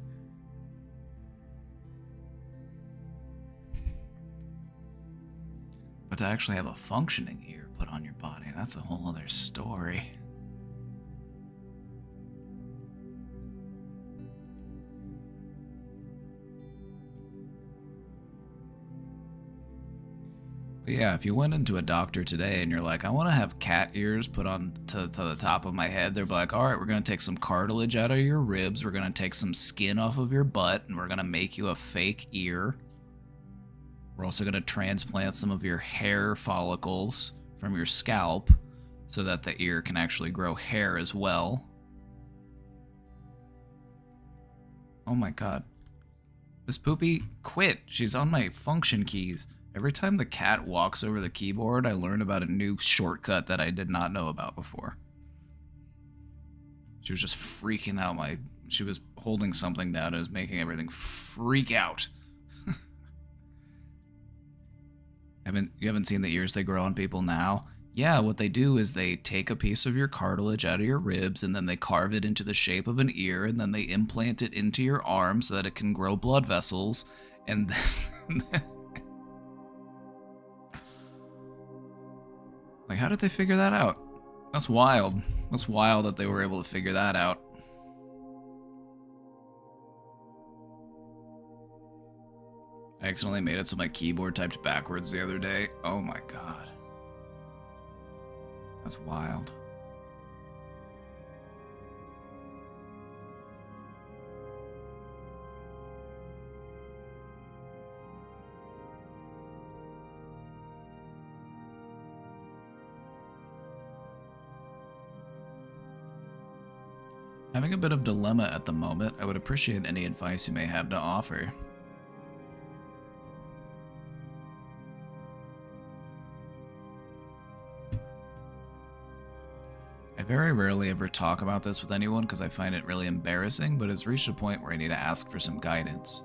But to actually have a functioning ear put on your body, that's a whole other story. But yeah, if you went into a doctor today and you're like, I want to have cat ears put on to the top of my head, they're like, all right, we're going to take some cartilage out of your ribs, we're going to take some skin off of your butt, and we're going to make you a fake ear. We're also going to transplant some of your hair follicles from your scalp so that the ear can actually grow hair as well. Oh my god. Miss Poopy, quit. She's on my function keys. Every time the cat walks over the keyboard, I learn about a new shortcut that I did not know about before. She was just freaking out. She was holding something down and it was making everything freak out. You haven't seen the ears they grow on people now? Yeah, what they do is they take a piece of your cartilage out of your ribs and then they carve it into the shape of an ear and then they implant it into your arm so that it can grow blood vessels and then... Like, how did they figure that out? That's wild. That's wild that they were able to figure that out. I accidentally made it so my keyboard typed backwards the other day. Oh my god. That's wild. Having a bit of dilemma at the moment, I would appreciate any advice you may have to offer. I very rarely ever talk about this with anyone because I find it really embarrassing, but it's reached a point where I need to ask for some guidance.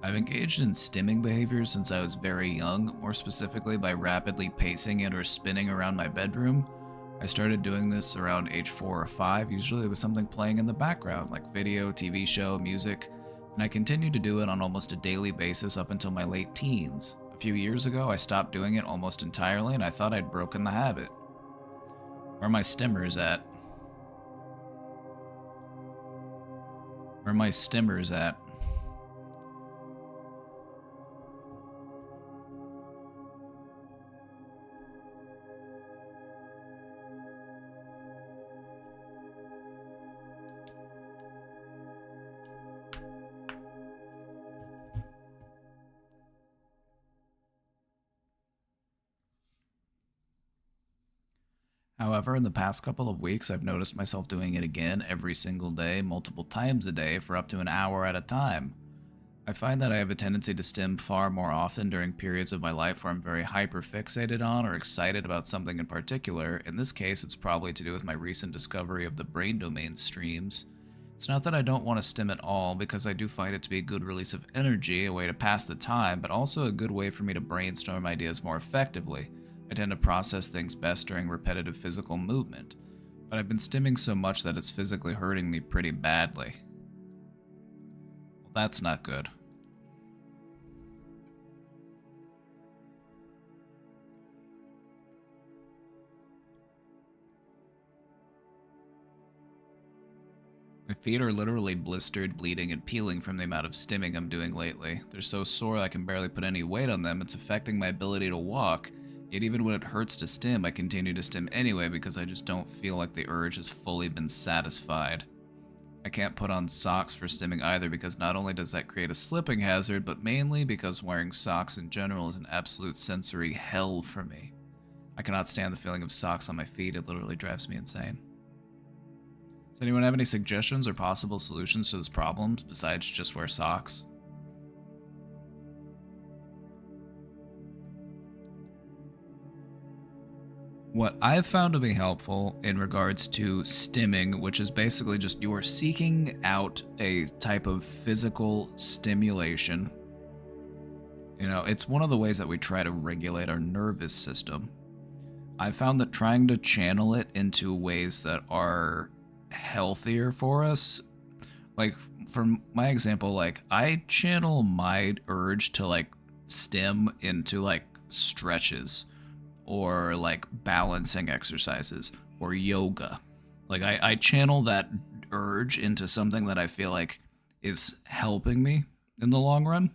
I've engaged in stimming behaviors since I was very young, more specifically by rapidly pacing and or spinning around my bedroom. I started doing this around age 4 or 5, usually with something playing in the background, like video, TV show, music, and I continued to do it on almost a daily basis up until my late teens. A few years ago, I stopped doing it almost entirely and I thought I'd broken the habit. Where are my stimmers at? Where are my stimmers at? However, in the past couple of weeks, I've noticed myself doing it again every single day, multiple times a day, for up to an hour at a time. I find that I have a tendency to stim far more often during periods of my life where I'm very hyper-fixated on or excited about something in particular. In this case, it's probably to do with my recent discovery of the brain domain streams. It's not that I don't want to stim at all, because I do find it to be a good release of energy, a way to pass the time, but also a good way for me to brainstorm ideas more effectively. I tend to process things best during repetitive physical movement, but I've been stimming so much that it's physically hurting me pretty badly. Well, that's not good. My feet are literally blistered, bleeding, and peeling from the amount of stimming I'm doing lately. They're so sore I can barely put any weight on them. It's affecting my ability to walk. Yet even when it hurts to stim, I continue to stim anyway because I just don't feel like the urge has fully been satisfied. I can't put on socks for stimming either because not only does that create a slipping hazard, but mainly because wearing socks in general is an absolute sensory hell for me. I cannot stand the feeling of socks on my feet. It literally drives me insane. Does anyone have any suggestions or possible solutions to this problem besides just wear socks? What I've found to be helpful in regards to stimming, which is basically just you are seeking out a type of physical stimulation. You know, it's one of the ways that we try to regulate our nervous system. I found that trying to channel it into ways that are healthier for us, like for my example, like I channel my urge to like stim into like stretches or like balancing exercises or yoga. Like I channel that urge into something that I feel like is helping me in the long run.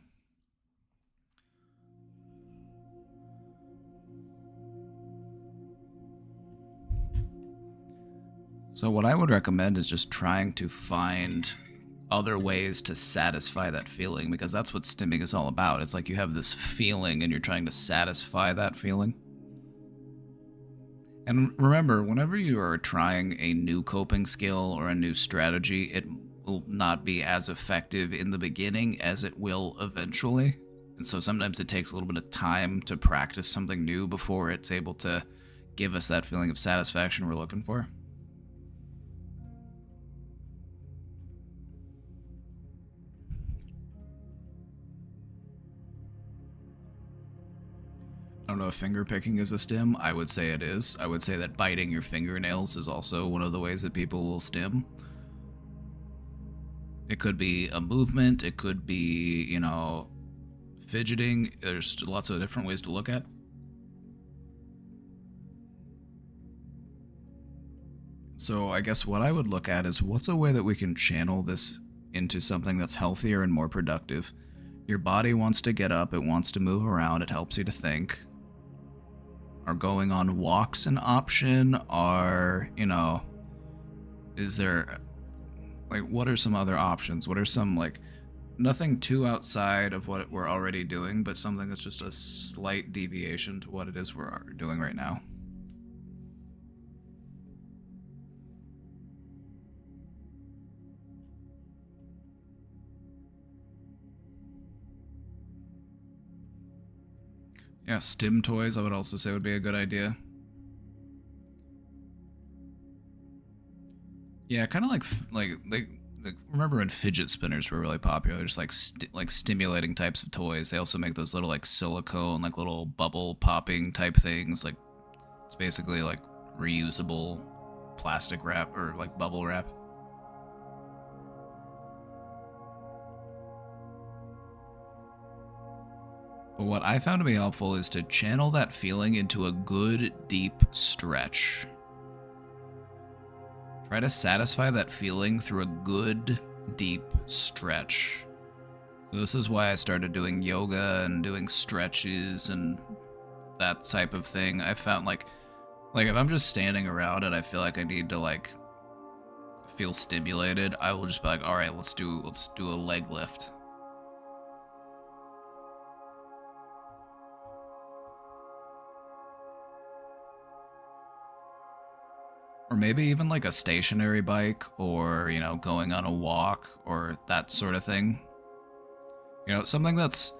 So what I would recommend is just trying to find other ways to satisfy that feeling, because that's what stimming is all about. It's like you have this feeling and you're trying to satisfy that feeling. And remember, whenever you are trying a new coping skill or a new strategy, it will not be as effective in the beginning as it will eventually. And so sometimes it takes a little bit of time to practice something new before it's able to give us that feeling of satisfaction we're looking for. I don't know if finger picking is a stim. I would say it is. I would say that biting your fingernails is also one of the ways that people will stim. It could be a movement, it could be, you know, fidgeting. There's lots of different ways to look at. So I guess what I would look at is what's a way that we can channel this into something that's healthier and more productive. Your body wants to get up, it wants to move around, it helps you to think. Are going on walks an option? Are, you know, is there, like, what are some other options? What are some, like, nothing too outside of what we're already doing, but something that's just a slight deviation to what it is we're doing right now? Yeah, stim toys I would also say would be a good idea. Yeah, kind of like remember when fidget spinners were really popular, just like like stimulating types of toys. They also make those little like silicone, like little bubble popping type things. Like it's basically like reusable plastic wrap or like bubble wrap. But what I found to be helpful is to channel that feeling into a good deep stretch. Try to satisfy that feeling through a good deep stretch. This is why I started doing yoga and doing stretches and that type of thing. I found like if I'm just standing around and I feel like I need to like feel stimulated, I will just be like, all right, let's do a leg lift. Or maybe even like a stationary bike, or, you know, going on a walk or that sort of thing. You know, something that's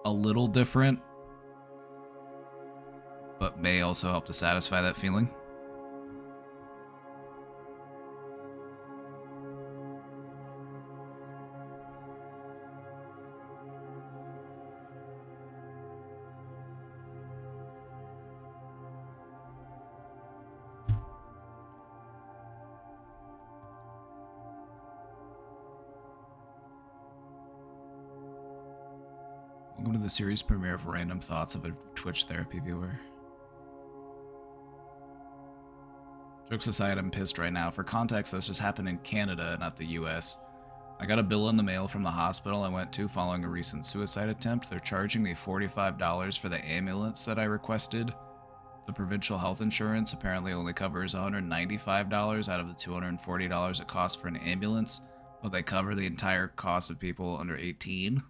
a little different, but may also help to satisfy that feeling. Welcome to the series premiere of Random Thoughts of a Twitch Therapy Viewer. Jokes aside, I'm pissed right now. For context, this just happened in Canada, not the US. I got a bill in the mail from the hospital I went to following a recent suicide attempt. They're charging me $45 for the ambulance that I requested. The provincial health insurance apparently only covers $195 out of the $240 it costs for an ambulance, but they cover the entire cost of people under 18.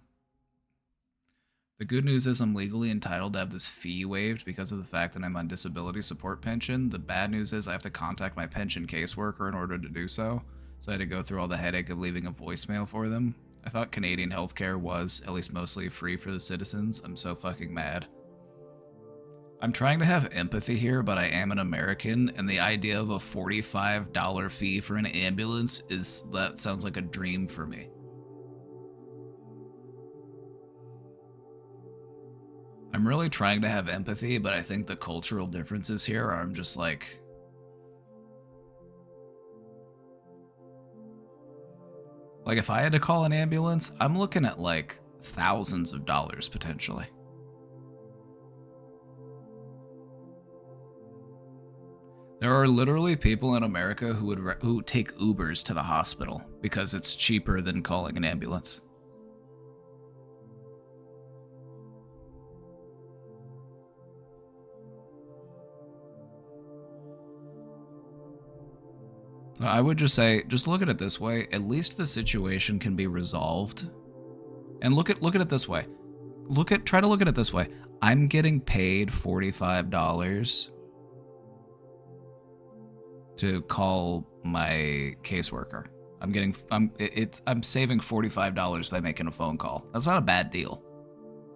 The good news is I'm legally entitled to have this fee waived because of the fact that I'm on disability support pension. The bad news is I have to contact my pension caseworker in order to do so. So I had to go through all the headache of leaving a voicemail for them. I thought Canadian healthcare was, at least mostly, free for the citizens. I'm so fucking mad. I'm trying to have empathy here, but I am an American, and the idea of a $45 fee for an ambulance that sounds like a dream for me. I'm really trying to have empathy, but I think the cultural differences here are I'm just like... Like, if I had to call an ambulance, I'm looking at, like, thousands of dollars, potentially. There are literally people in America who take Ubers to the hospital because it's cheaper than calling an ambulance. So I would just say, just look at it this way. At least the situation can be resolved. And look at it this way. Try to look at it this way. I'm getting paid $45 to call my caseworker. I'm saving $45 by making a phone call. That's not a bad deal.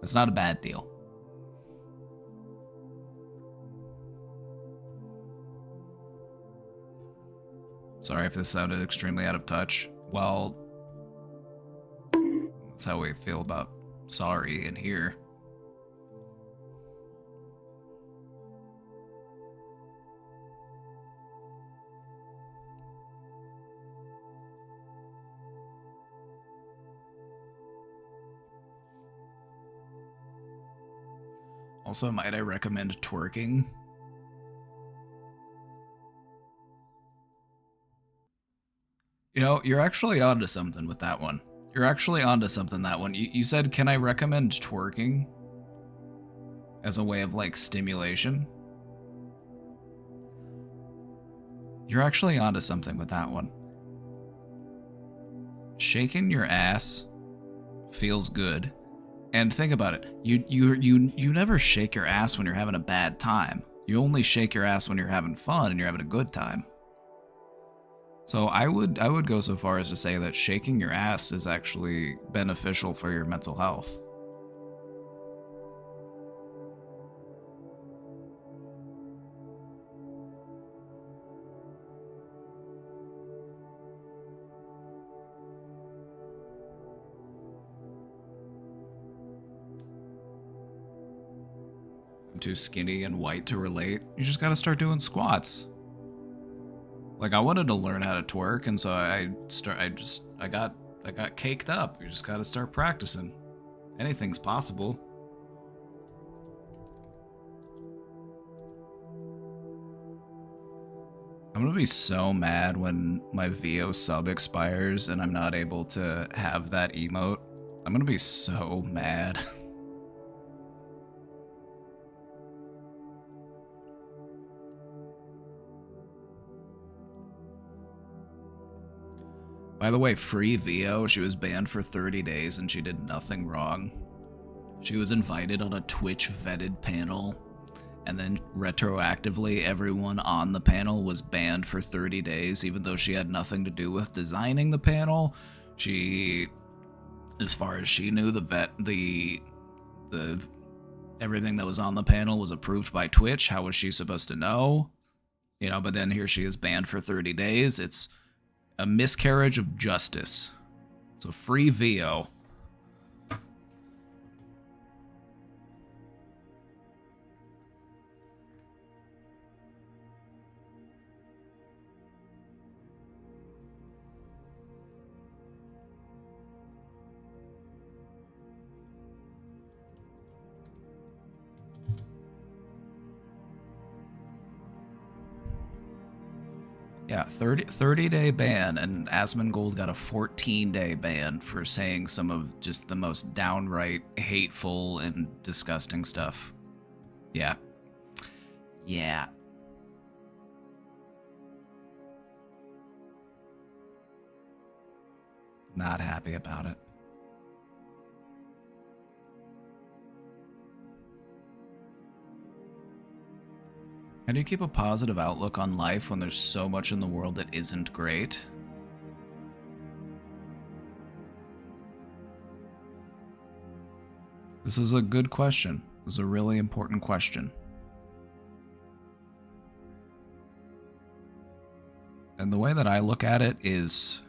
That's not a bad deal. Sorry if this sounded extremely out of touch. Well, that's how we feel about sorry in here. Also, might I recommend twerking? You know, you're actually onto something with that one. You're actually onto something that one. You said, can I recommend twerking as a way of, like, stimulation? You're actually onto something with that one. Shaking your ass feels good. And think about it. You never shake your ass when you're having a bad time. You only shake your ass when you're having fun and you're having a good time. So I would go so far as to say that shaking your ass is actually beneficial for your mental health. I'm too skinny and white to relate. You just gotta start doing squats. Like, I wanted to learn how to twerk, and so I got caked up. You just gotta start practicing. Anything's possible. I'm gonna be so mad when my VO sub expires and I'm not able to have that emote. I'm gonna be so mad. By the way, free VO, she was banned for 30 days and she did nothing wrong. She was invited on a Twitch vetted panel, and then retroactively everyone on the panel was banned for 30 days, even though she had nothing to do with designing the panel. She, as far as she knew, the everything that was on the panel was approved by Twitch. How was she supposed to know? You know, but then here she is banned for 30 days. It's a miscarriage of justice. So free VO. Yeah, 30-day ban, and Asmongold got a 14-day ban for saying some of just the most downright hateful and disgusting stuff. Yeah. Yeah. Not happy about it. How do you keep a positive outlook on life when there's so much in the world that isn't great? This is a good question. This is a really important question. And the way that I look at it is,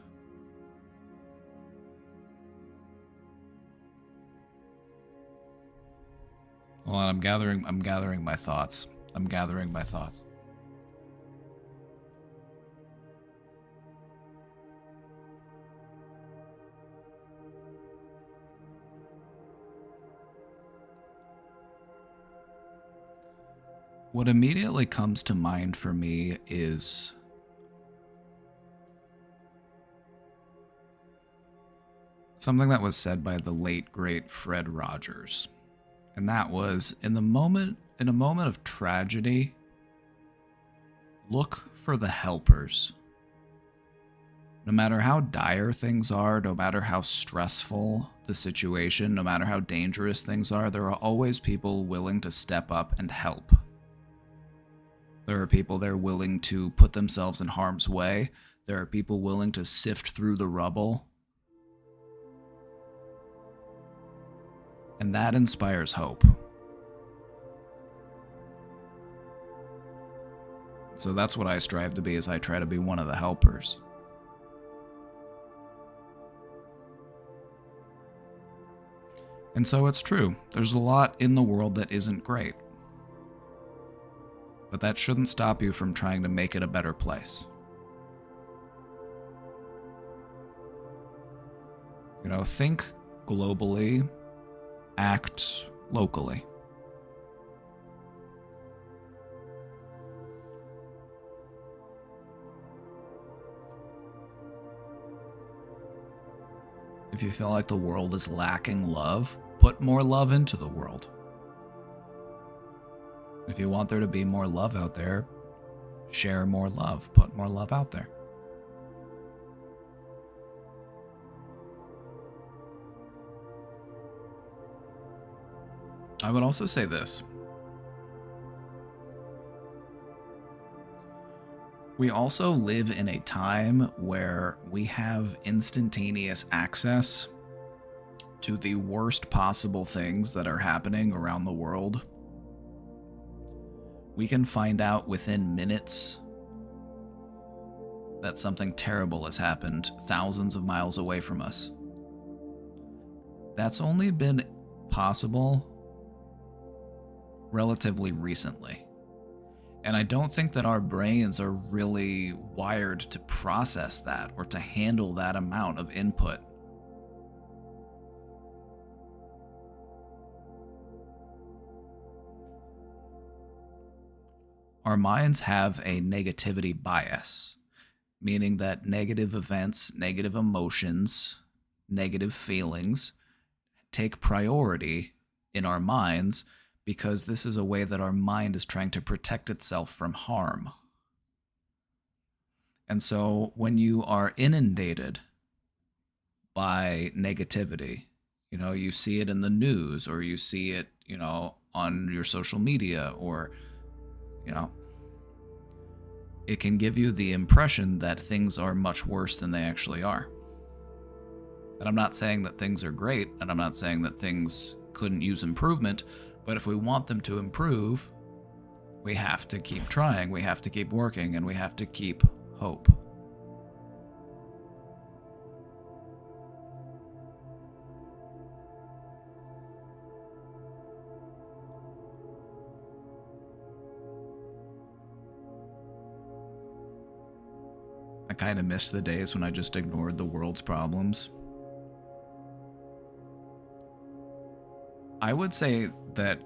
hold on, I'm gathering my thoughts. I'm gathering my thoughts. What immediately comes to mind for me is something that was said by the late great Fred Rogers. And that was, in a moment of tragedy, look for the helpers. No matter how dire things are, no matter how stressful the situation, no matter how dangerous things are, there are always people willing to step up and help. There are people there willing to put themselves in harm's way. There are people willing to sift through the rubble. And that inspires hope. So that's what I strive to be, is I try to be one of the helpers. And so it's true. There's a lot in the world that isn't great. But that shouldn't stop you from trying to make it a better place. You know, think globally, act locally. If you feel like the world is lacking love, put more love into the world. If you want there to be more love out there, share more love, put more love out there. I would also say this. We also live in a time where we have instantaneous access to the worst possible things that are happening around the world. We can find out within minutes that something terrible has happened thousands of miles away from us. That's only been possible relatively recently. And I don't think that our brains are really wired to process that or to handle that amount of input. Our minds have a negativity bias, meaning that negative events, negative emotions, negative feelings take priority in our minds, because this is a way that our mind is trying to protect itself from harm. And so when you are inundated by negativity, you know, you see it in the news, or you see it, you know, on your social media, or, you know, it can give you the impression that things are much worse than they actually are. And I'm not saying that things are great, and I'm not saying that things couldn't use improvement, but if we want them to improve, we have to keep trying, we have to keep working, and we have to keep hope. I kind of miss the days when I just ignored the world's problems. I would say that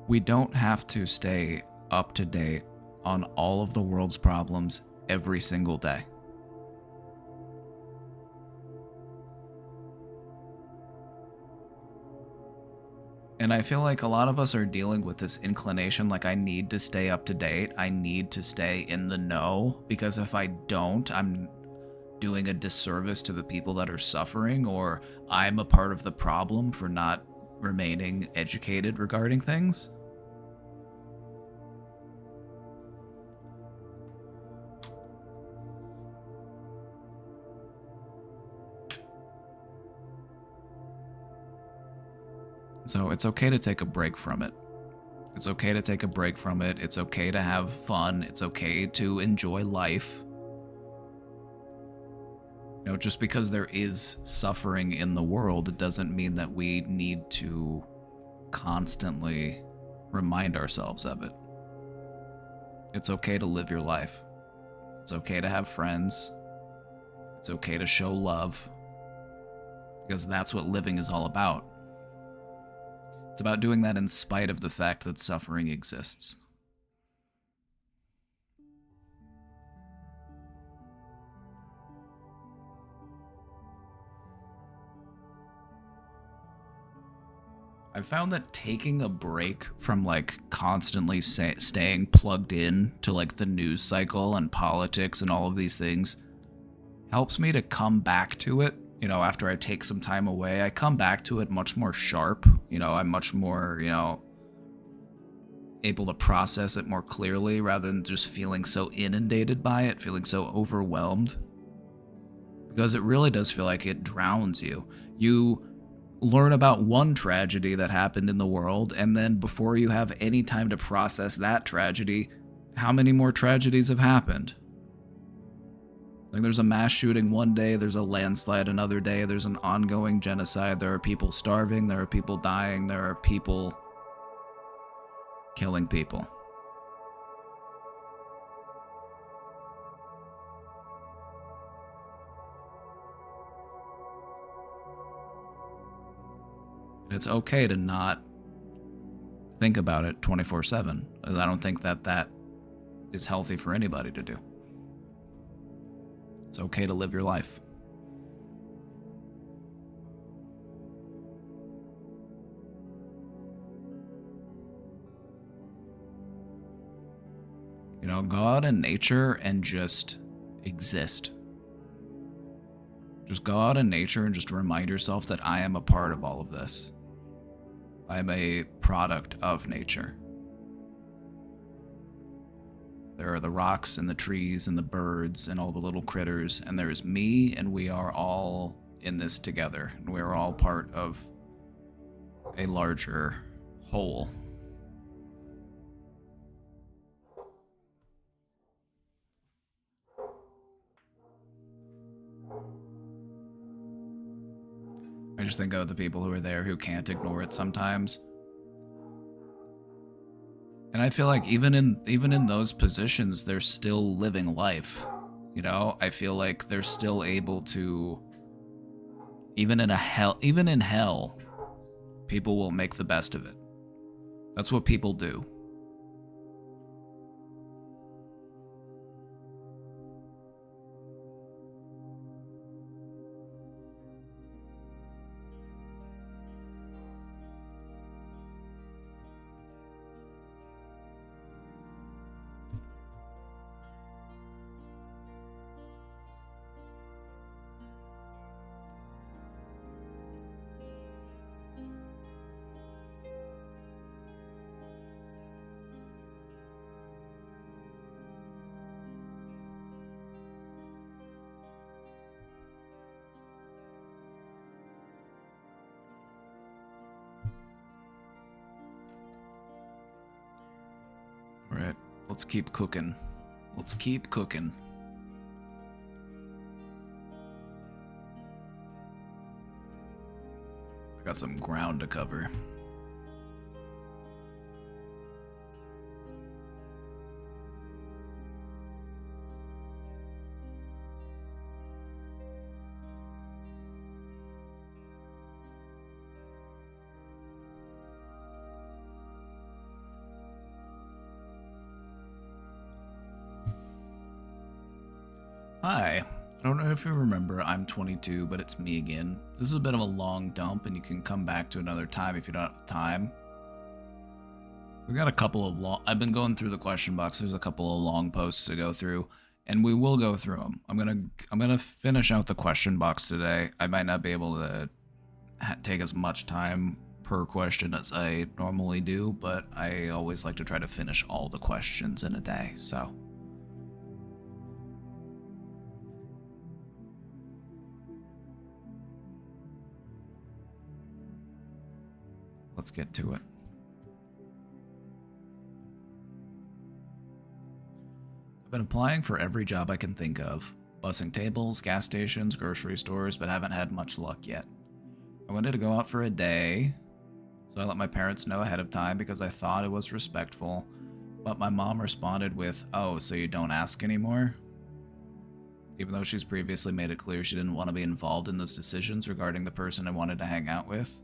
We don't have to stay up to date on all of the world's problems every single day. And I feel like a lot of us are dealing with this inclination, like I need to stay up to date. I need to stay in the know, because if I don't, I'm doing a disservice to the people that are suffering, or I'm a part of the problem for not remaining educated regarding things. So it's okay to take a break from it. It's okay to take a break from it. It's okay to have fun. It's okay to enjoy life. You know, just because there is suffering in the world, it doesn't mean that we need to constantly remind ourselves of it. It's okay to live your life. It's okay to have friends. It's okay to show love. Because that's what living is all about. It's about doing that in spite of the fact that suffering exists. I've found that taking a break from like constantly staying plugged in to like the news cycle and politics and all of these things helps me to come back to it. You know, after I take some time away, I come back to it much more sharp. You know, I'm much more, able to process it more clearly rather than just feeling so inundated by it, feeling so overwhelmed. Because it really does feel like it drowns you. You learn about one tragedy that happened in the world, and then before you have any time to process that tragedy, how many more tragedies have happened? Like, there's a mass shooting one day, there's a landslide another day, there's an ongoing genocide, there are people starving, there are people dying, there are people killing people. And it's okay to not think about it 24/7. I don't think that is healthy for anybody to do. It's okay to live your life. You know, go out in nature and just exist. Just go out in nature and just remind yourself that I am a part of all of this. I am a product of nature. There are the rocks and the trees and the birds and all the little critters, and there's me, and we are all in this together. And we are all part of a larger whole. I just think of the people who are there who can't ignore it sometimes. And I feel like even in those positions, they're still living life. You know, I feel like they're still able to, even in hell, people will make the best of it. That's what people do. All right, let's keep cooking. Let's keep cooking. I got some ground to cover. Hi. I don't know if you remember, I'm 22, but it's me again. This is a bit of a long dump, and you can come back to another time if you don't have the time. We got a couple of long... I've been going through the question box. There's a couple of long posts to go through, and we will go through them. I'm gonna finish out the question box today. I might not be able to take as much time per question as I normally do, but I always like to try to finish all the questions in a day, so... Let's get to it. I've been applying for every job I can think of. Bussing tables, gas stations, grocery stores, but haven't had much luck yet. I wanted to go out for a day, so I let my parents know ahead of time because I thought it was respectful, but my mom responded with, "Oh, so you don't ask anymore?" Even though she's previously made it clear she didn't want to be involved in those decisions regarding the person I wanted to hang out with.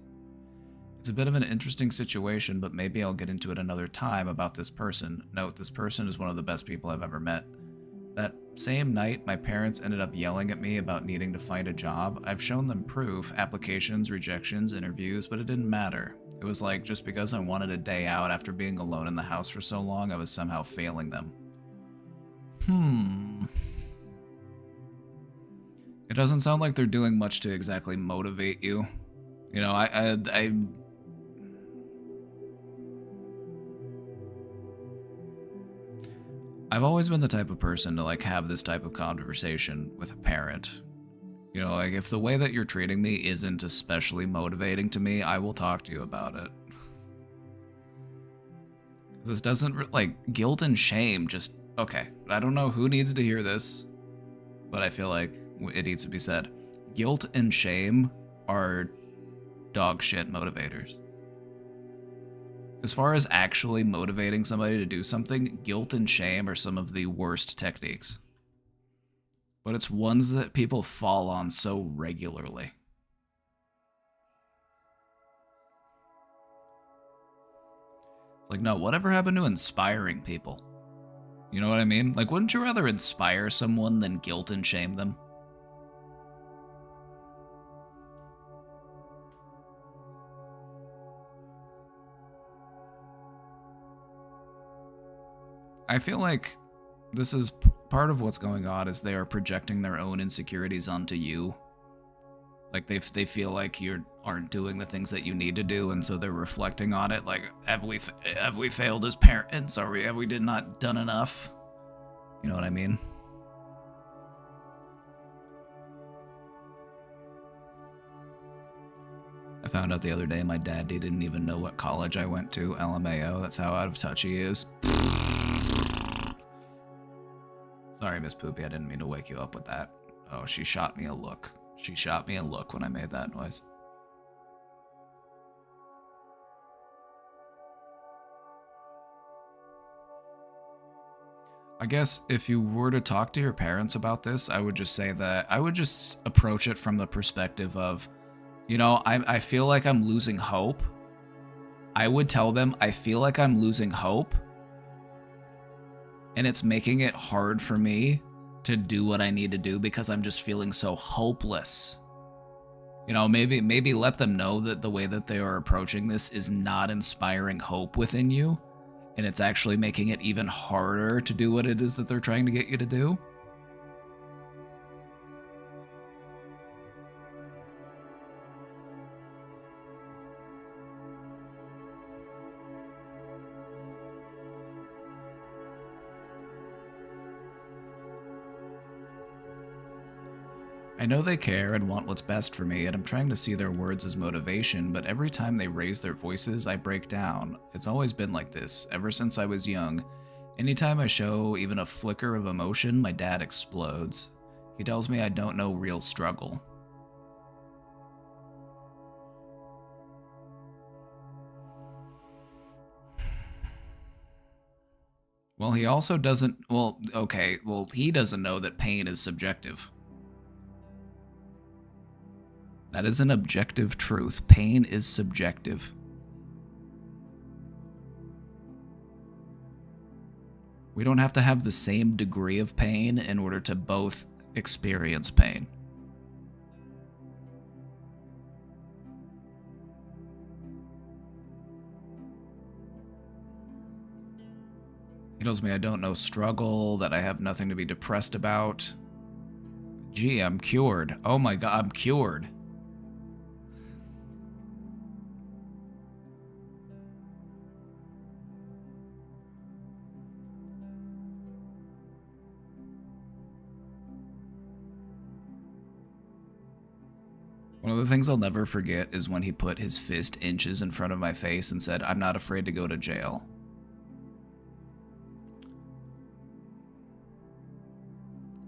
It's a bit of an interesting situation, but maybe I'll get into it another time about this person. Note, this person is one of the best people I've ever met. That same night, my parents ended up yelling at me about needing to find a job. I've shown them proof, applications, rejections, interviews, but it didn't matter. It was like, just because I wanted a day out after being alone in the house for so long, I was somehow failing them. It doesn't sound like they're doing much to exactly motivate you. You know, I've always been the type of person to like have this type of conversation with a parent. You know, like if the way that you're treating me isn't especially motivating to me, I will talk to you about it. This doesn't, like, guilt and shame just, okay, I don't know who needs to hear this, but I feel like it needs to be said. Guilt and shame are dog shit motivators. As far as actually motivating somebody to do something, guilt and shame are some of the worst techniques. But it's ones that people fall on so regularly. It's like, no, whatever happened to inspiring people? You know what I mean? Like, wouldn't you rather inspire someone than guilt and shame them? I feel like this is part of what's going on is they are projecting their own insecurities onto you. Like they feel like you aren't doing the things that you need to do, and so they're reflecting on it. Like, have we failed as parents? Have we not done enough? You know what I mean? I found out the other day my dad didn't even know what college I went to. LMAO. That's how out of touch he is. Sorry, Miss Poopy, I didn't mean to wake you up with that. Oh, she shot me a look. She shot me a look when I made that noise. I guess if you were to talk to your parents about this, I would just say that I would just approach it from the perspective of, you know, I feel like I'm losing hope. I would tell them I feel like I'm losing hope. And it's making it hard for me to do what I need to do because I'm just feeling so hopeless. You know, maybe let them know that the way that they are approaching this is not inspiring hope within you, and it's actually making it even harder to do what it is that they're trying to get you to do. I know they care and want what's best for me, and I'm trying to see their words as motivation, but every time they raise their voices, I break down. It's always been like this, ever since I was young. Anytime I show even a flicker of emotion, my dad explodes. He tells me I don't know real struggle. Well, he also doesn't, well, okay, well, he doesn't know that pain is subjective. That is an objective truth. Pain is subjective. We don't have to have the same degree of pain in order to both experience pain. He tells me I don't know struggle, that I have nothing to be depressed about. Gee, I'm cured. Oh my god, I'm cured. One of the things I'll never forget is when he put his fist inches in front of my face and said, "I'm not afraid to go to jail."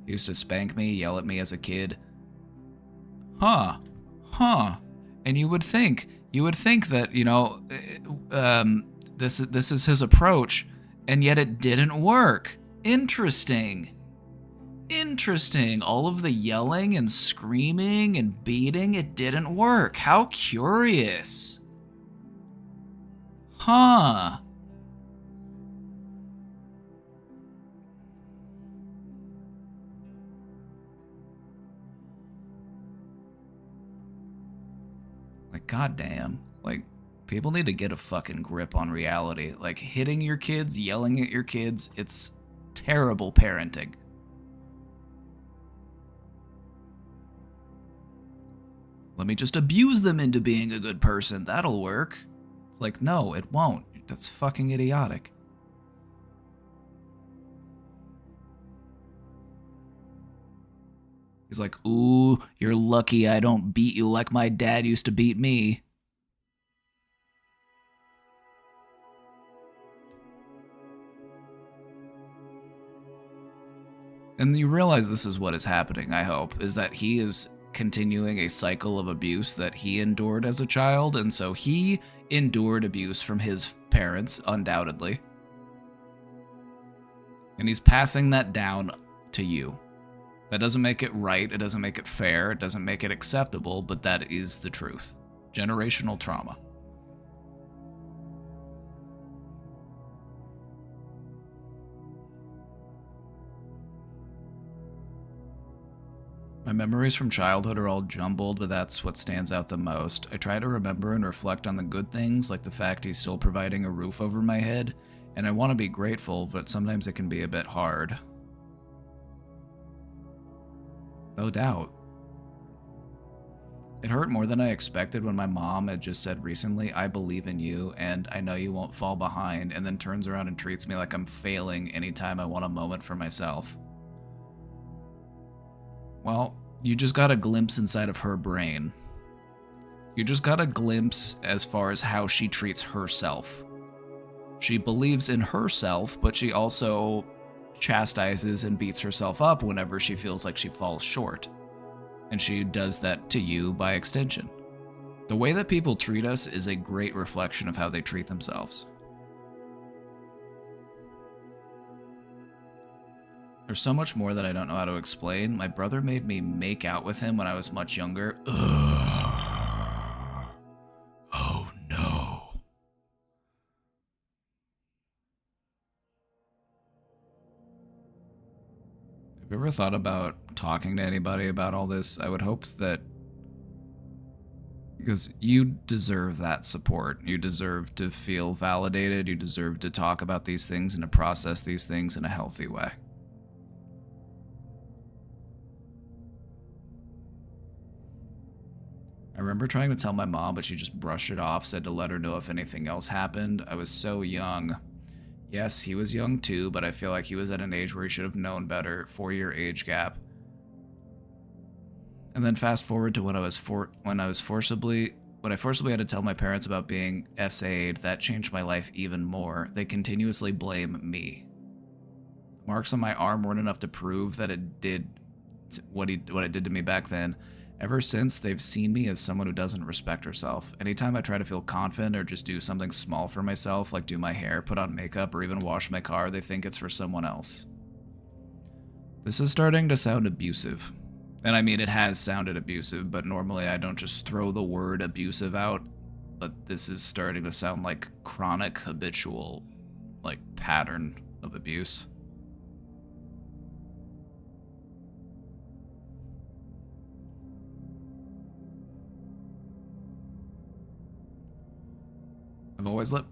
He used to spank me, yell at me as a kid. Huh. And you would think that, you know, this is his approach, and yet it didn't work. Interesting. All of the yelling and screaming and beating, it didn't work. How curious. Huh. Like, goddamn. Like, people need to get a fucking grip on reality. Like, hitting your kids, yelling at your kids, it's terrible parenting. Let me just abuse them into being a good person. That'll work. It's like, no, it won't. That's fucking idiotic. He's like, ooh, you're lucky I don't beat you like my dad used to beat me. And you realize this is what is happening, I hope, is that he is continuing a cycle of abuse that he endured as a child, and so he endured abuse from his parents, undoubtedly. And he's passing that down to you. That doesn't make it right, it doesn't make it fair, it doesn't make it acceptable, but that is the truth. Generational trauma. My memories from childhood are all jumbled, but that's what stands out the most. I try to remember and reflect on the good things, like the fact he's still providing a roof over my head, and I want to be grateful, but sometimes it can be a bit hard. No doubt. It hurt more than I expected when my mom had just said recently, "I believe in you, and I know you won't fall behind," and then turns around and treats me like I'm failing anytime I want a moment for myself. Well, you just got a glimpse inside of her brain. You just got a glimpse as far as how she treats herself. She believes in herself, but she also chastises and beats herself up whenever she feels like she falls short. And she does that to you by extension. The way that people treat us is a great reflection of how they treat themselves. There's so much more that I don't know how to explain. My brother made me make out with him when I was much younger. Ugh. Oh no. Have you ever thought about talking to anybody about all this? I would hope that, because you deserve that support. You deserve to feel validated. You deserve to talk about these things and to process these things in a healthy way. I remember trying to tell my mom, but she just brushed it off, said to let her know if anything else happened. I was so young. Yes, he was young too, but I feel like he was at an age where he should have known better. 4-year age gap. And then fast forward to when I forcibly had to tell my parents about being SA'd. That changed my life even more. They continuously blame me. Marks on my arm weren't enough to prove that it did what it did to me back then. Ever since, they've seen me as someone who doesn't respect herself. Anytime I try to feel confident or just do something small for myself, like do my hair, put on makeup, or even wash my car, they think it's for someone else. This is starting to sound abusive. And I mean, it has sounded abusive, but normally I don't just throw the word abusive out. But this is starting to sound like chronic, habitual, like, pattern of abuse.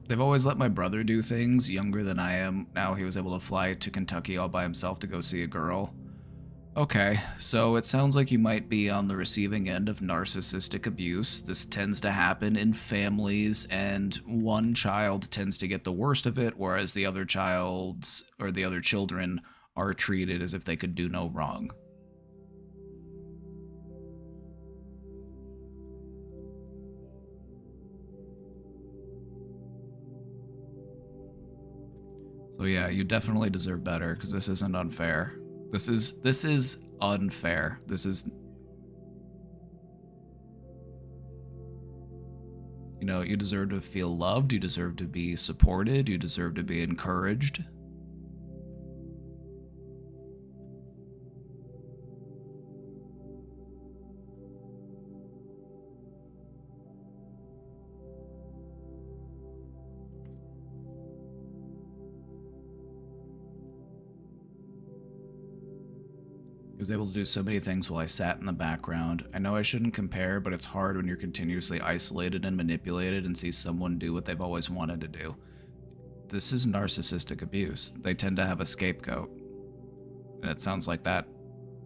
they've always let my brother do things younger than I am. Now he was able to fly to Kentucky all by himself to go see a girl. Okay, so it sounds like you might be on the receiving end of narcissistic abuse. This tends to happen in families, and one child tends to get the worst of it, whereas the other children are treated as if they could do no wrong. So yeah, you definitely deserve better, because this isn't unfair. This is unfair. This is... You know, you deserve to feel loved, you deserve to be supported, you deserve to be encouraged. He was able to do so many things while I sat in the background. I know I shouldn't compare, but it's hard when you're continuously isolated and manipulated and see someone do what they've always wanted to do. This is narcissistic abuse. They tend to have a scapegoat. And it sounds like that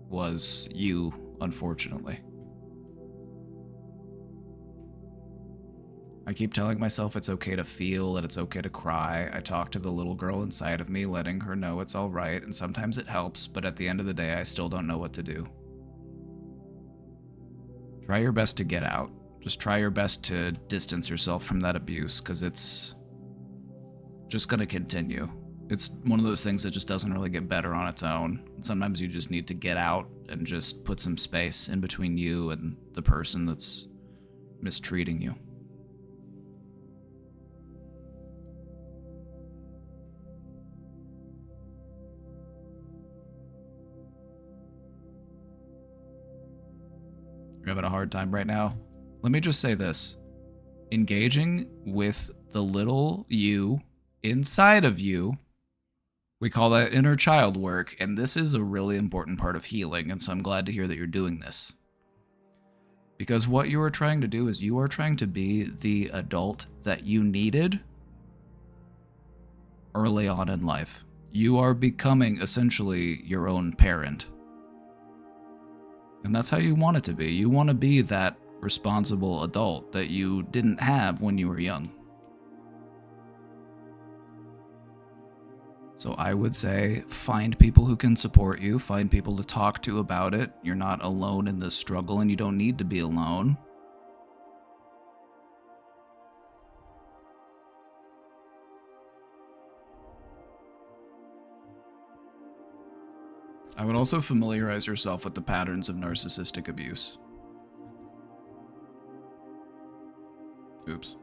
was you, unfortunately. I keep telling myself it's okay to feel and it's okay to cry. I talk to the little girl inside of me, letting her know it's all right, and sometimes it helps, but at the end of the day, I still don't know what to do. Try your best to get out. Just try your best to distance yourself from that abuse, because it's just going to continue. It's one of those things that just doesn't really get better on its own. Sometimes you just need to get out and just put some space in between you and the person that's mistreating you. You're having a hard time right now? Let me just say this. Engaging with the little you inside of you, we call that inner child work, and this is a really important part of healing, and so I'm glad to hear that you're doing this. Because what you are trying to do is you are trying to be the adult that you needed early on in life. You are becoming essentially your own parent. And that's how you want it to be. You want to be that responsible adult that you didn't have when you were young. So I would say find people who can support you, find people to talk to about it. You're not alone in this struggle and you don't need to be alone. I would also familiarize yourself with the patterns of narcissistic abuse. Oops.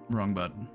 Wrong button.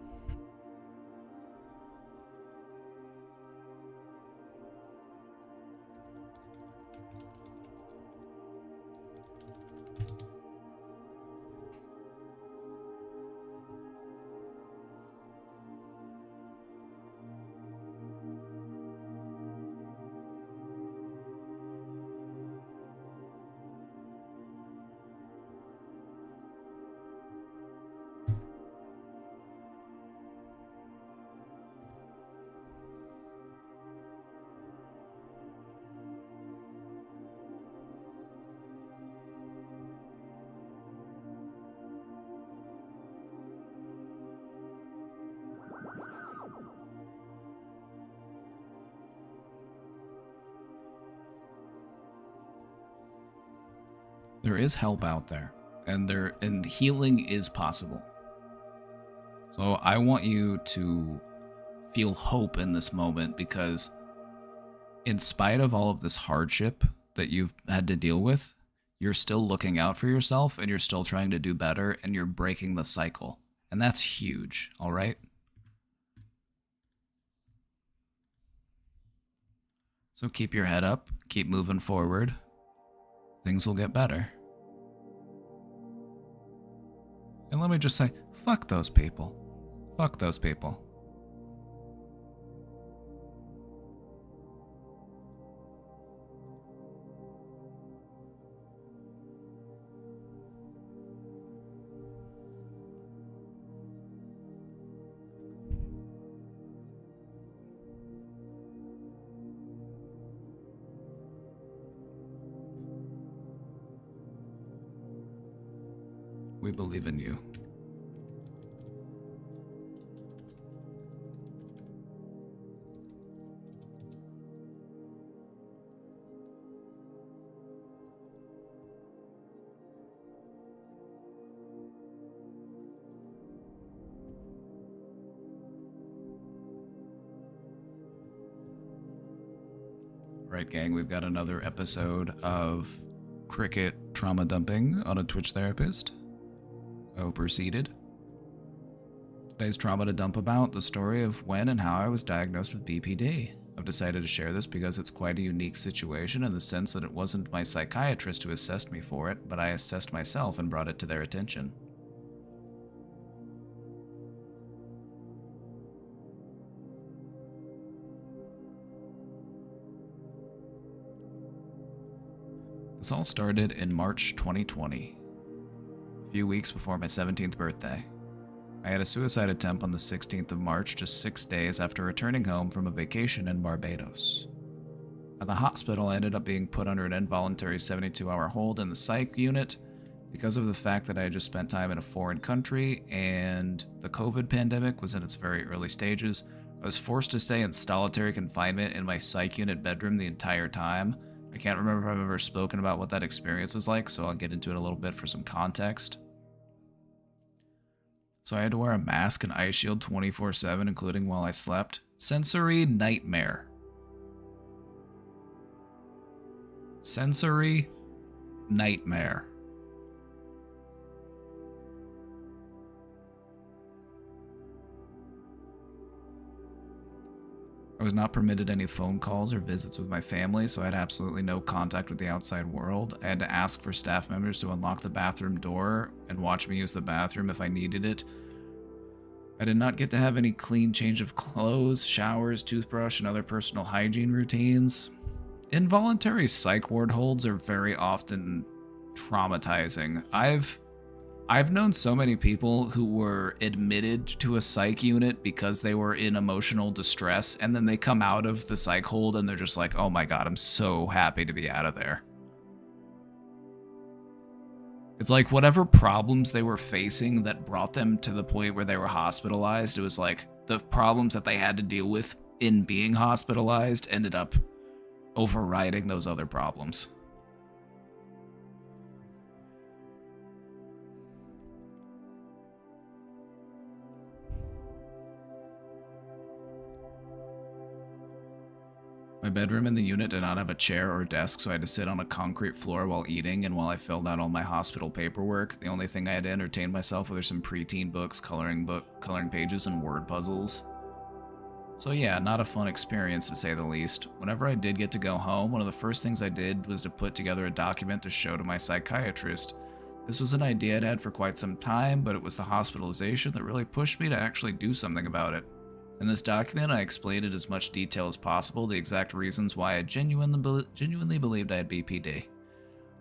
There is help out there, and healing is possible. So I want you to feel hope in this moment, because in spite of all of this hardship that you've had to deal with, you're still looking out for yourself and you're still trying to do better and you're breaking the cycle. And that's huge, all right? So keep your head up, keep moving forward. Things will get better. And let me just say, fuck those people. Fuck those people. We believe in you. Right, gang, we've got another episode of cricket trauma dumping on a Twitch therapist. I hope you're seated. Today's trauma to dump about the story of when and how I was diagnosed with BPD. I've decided to share this because it's quite a unique situation in the sense that it wasn't my psychiatrist who assessed me for it, but I assessed myself and brought it to their attention. This all started in March 2020, a few weeks before my 17th birthday. I had a suicide attempt on the 16th of March, just 6 days after returning home from a vacation in Barbados. At the hospital, I ended up being put under an involuntary 72-hour hold in the psych unit because of the fact that I had just spent time in a foreign country and the COVID pandemic was in its very early stages. I was forced to stay in solitary confinement in my psych unit bedroom the entire time. I can't remember if I've ever spoken about what that experience was like, so I'll get into it a little bit for some context. So I had to wear a mask and eye shield 24/7, including while I slept. Sensory nightmare. Sensory nightmare. I was not permitted any phone calls or visits with my family, so I had absolutely no contact with the outside world. I had to ask for staff members to unlock the bathroom door and watch me use the bathroom if I needed it. I did not get to have any clean change of clothes, showers, toothbrush, and other personal hygiene routines. Involuntary psych ward holds are very often traumatizing. I've known so many people who were admitted to a psych unit because they were in emotional distress, and then they come out of the psych hold and they're just like, oh my god, I'm so happy to be out of there. It's like whatever problems they were facing that brought them to the point where they were hospitalized, it was like the problems that they had to deal with in being hospitalized ended up overriding those other problems. My bedroom in the unit did not have a chair or desk, so I had to sit on a concrete floor while eating and while I filled out all my hospital paperwork. The only thing I had to entertain myself with were some preteen books, coloring pages, and word puzzles. So yeah, not a fun experience to say the least. Whenever I did get to go home, one of the first things I did was to put together a document to show to my psychiatrist. This was an idea I'd had for quite some time, but it was the hospitalization that really pushed me to actually do something about it. In this document, I explained in as much detail as possible the exact reasons why I genuinely believed I had BPD.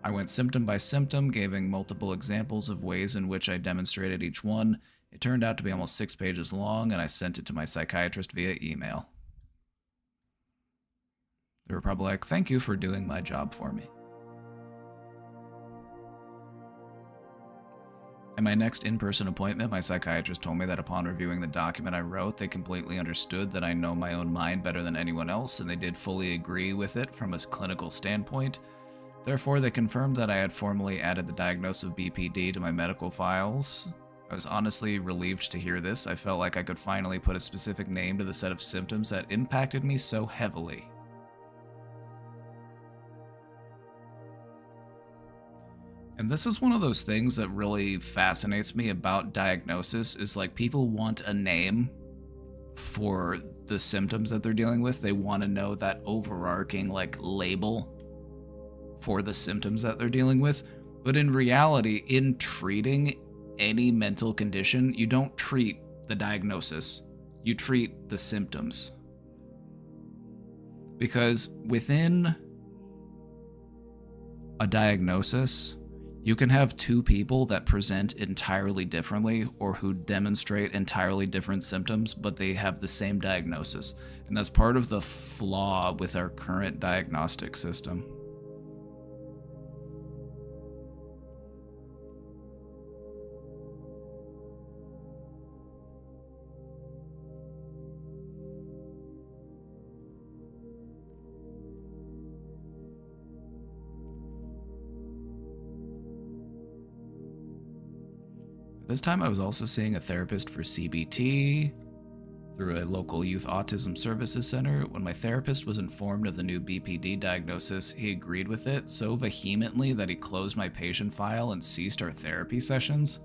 I went symptom by symptom, giving multiple examples of ways in which I demonstrated each one. It turned out to be almost 6 pages long, and I sent it to my psychiatrist via email. They were probably like, thank you for doing my job for me. At my next in-person appointment, my psychiatrist told me that upon reviewing the document I wrote, they completely understood that I know my own mind better than anyone else, and they did fully agree with it from a clinical standpoint. Therefore, they confirmed that I had formally added the diagnosis of BPD to my medical files. I was honestly relieved to hear this. I felt like I could finally put a specific name to the set of symptoms that impacted me so heavily. And this is one of those things that really fascinates me about diagnosis, is like people want a name for the symptoms that they're dealing with. They want to know that overarching like label for the symptoms that they're dealing with. But in reality, in treating any mental condition, you don't treat the diagnosis, you treat the symptoms. Because within a diagnosis, you can have two people that present entirely differently or who demonstrate entirely different symptoms, but they have the same diagnosis. And that's part of the flaw with our current diagnostic system. This time I was also seeing a therapist for CBT through a local youth autism services center. When my therapist was informed of the new BPD diagnosis, he agreed with it so vehemently that he closed my patient file and ceased our therapy sessions.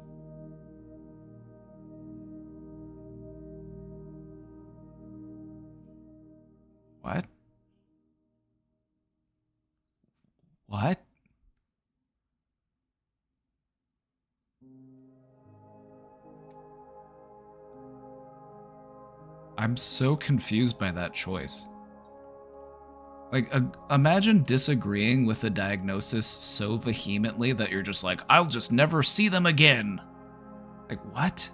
What? What? I'm so confused by that choice. Like, imagine disagreeing with a diagnosis so vehemently that you're just like, I'll just never see them again. Like, what?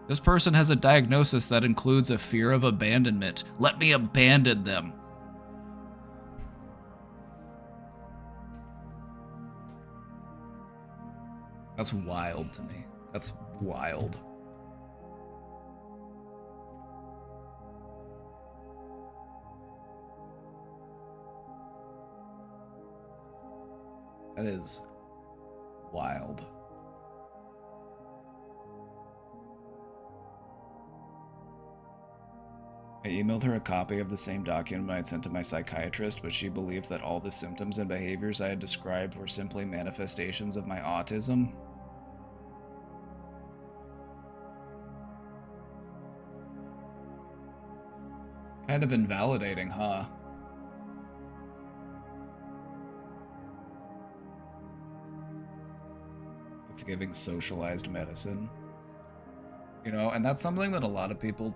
This person has a diagnosis that includes a fear of abandonment. Let me abandon them. That's wild to me. That's wild. That is wild. I emailed her a copy of the same document I had sent to my psychiatrist, but she believed that all the symptoms and behaviors I had described were simply manifestations of my autism. Kind of invalidating, huh? It's giving socialized medicine. You know, and that's something that a lot of people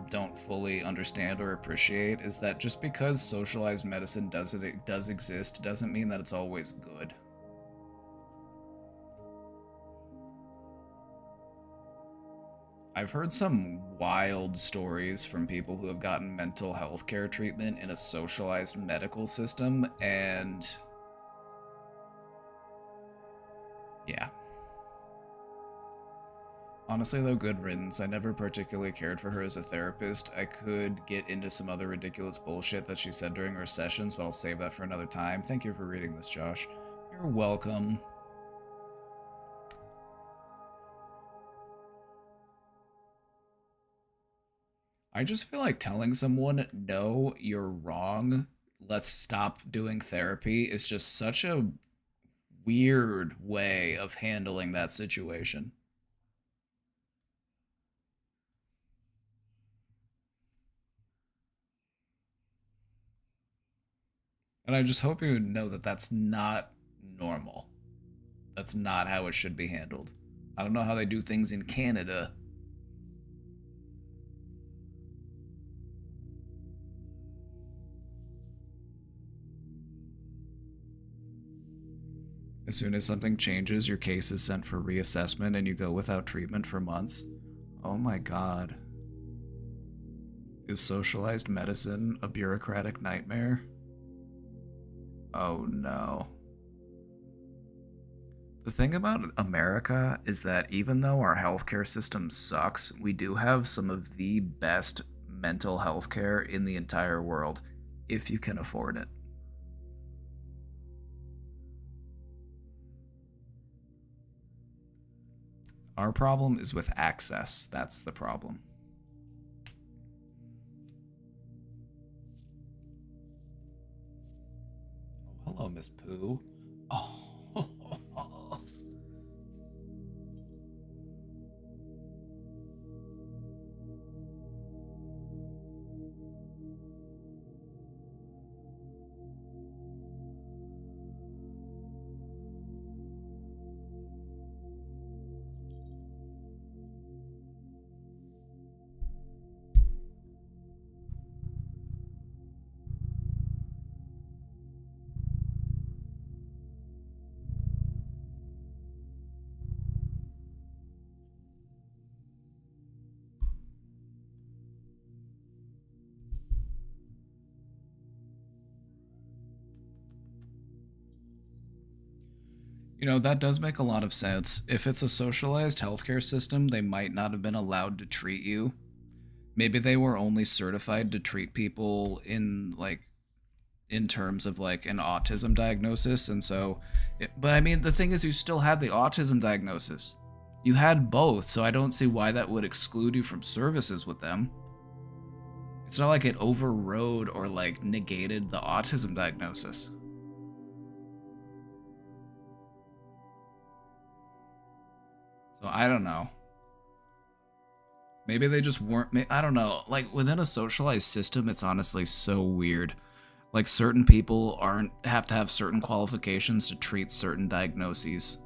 don't fully understand or appreciate, is that just because socialized medicine does exist doesn't mean that it's always good. I've heard some wild stories from people who have gotten mental health care treatment in a socialized medical system, and yeah. Honestly, though, good riddance. I never particularly cared for her as a therapist. I could get into some other ridiculous bullshit that she said during her sessions, but I'll save that for another time. Thank you for reading this, Josh. You're welcome. I just feel like telling someone, no, you're wrong, let's stop doing therapy, is just such a weird way of handling that situation. And I just hope you know that that's not normal. That's not how it should be handled. I don't know how they do things in Canada. As soon as something changes, your case is sent for reassessment and you go without treatment for months. Oh my god. Is socialized medicine a bureaucratic nightmare? Oh no. The thing about America is that even though our healthcare system sucks, we do have some of the best mental health care in the entire world, if you can afford it. Our problem is with access. That's the problem. Oh, hello, Miss Pooh. Oh. You know, that does make a lot of sense. If it's a socialized healthcare system, they might not have been allowed to treat you. Maybe they were only certified to treat people in terms of like an autism diagnosis, and so but I mean the thing is you still had the autism diagnosis. You had both, so I don't see why that would exclude you from services with them. It's not like it overrode or like negated the autism diagnosis. So I don't know. Maybe they just weren't, I don't know. Like within a socialized system, it's honestly so weird. Like certain people have to have certain qualifications to treat certain diagnoses.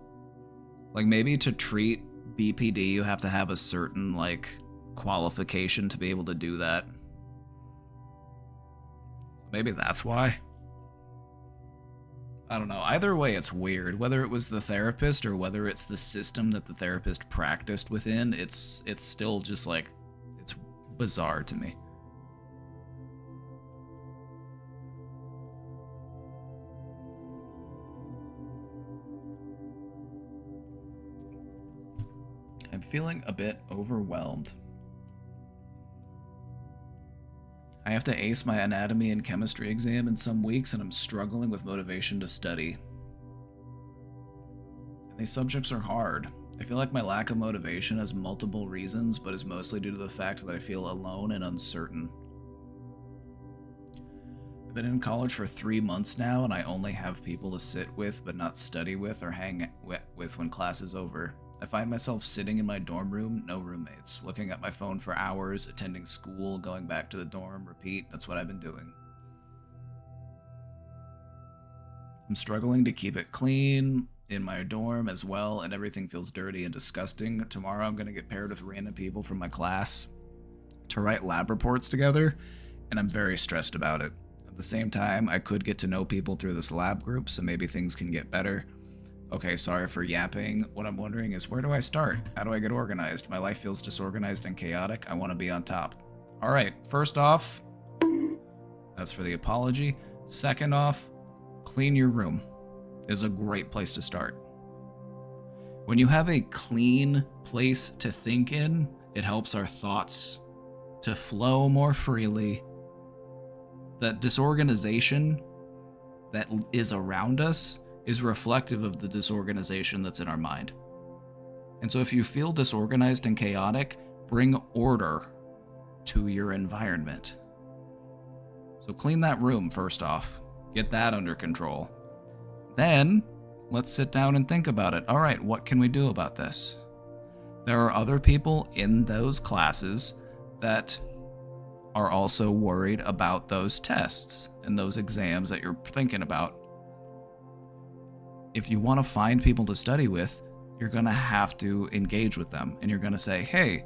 Like maybe to treat BPD, you have to have a certain like qualification to be able to do that. Maybe that's why. I don't know. Either way, it's weird. Whether it was the therapist or whether it's the system that the therapist practiced within, it's still just like, it's bizarre to me. I'm feeling a bit overwhelmed. I have to ace my anatomy and chemistry exam in some weeks, and I'm struggling with motivation to study. And these subjects are hard. I feel like my lack of motivation has multiple reasons, but is mostly due to the fact that I feel alone and uncertain. I've been in college for 3 months now, and I only have people to sit with but not study with or hang with when class is over. I find myself sitting in my dorm room, no roommates, looking at my phone for hours, attending school, going back to the dorm, repeat. That's what I've been doing. I'm struggling to keep it clean in my dorm as well, and everything feels dirty and disgusting. Tomorrow I'm going to get paired with random people from my class to write lab reports together, and I'm very stressed about it. At the same time, I could get to know people through this lab group, so maybe things can get better. Okay, sorry for yapping. What I'm wondering is, where do I start? How do I get organized? My life feels disorganized and chaotic. I want to be on top. All right, first off, that's for the apology. Second off, clean your room is a great place to start. When you have a clean place to think in, it helps our thoughts to flow more freely. That disorganization that is around us is reflective of the disorganization that's in our mind. And so if you feel disorganized and chaotic, bring order to your environment. So clean that room first off. Get that under control. Then, let's sit down and think about it. All right, what can we do about this? There are other people in those classes that are also worried about those tests and those exams that you're thinking about. If you want to find people to study with, you're going to have to engage with them. And you're going to say, hey,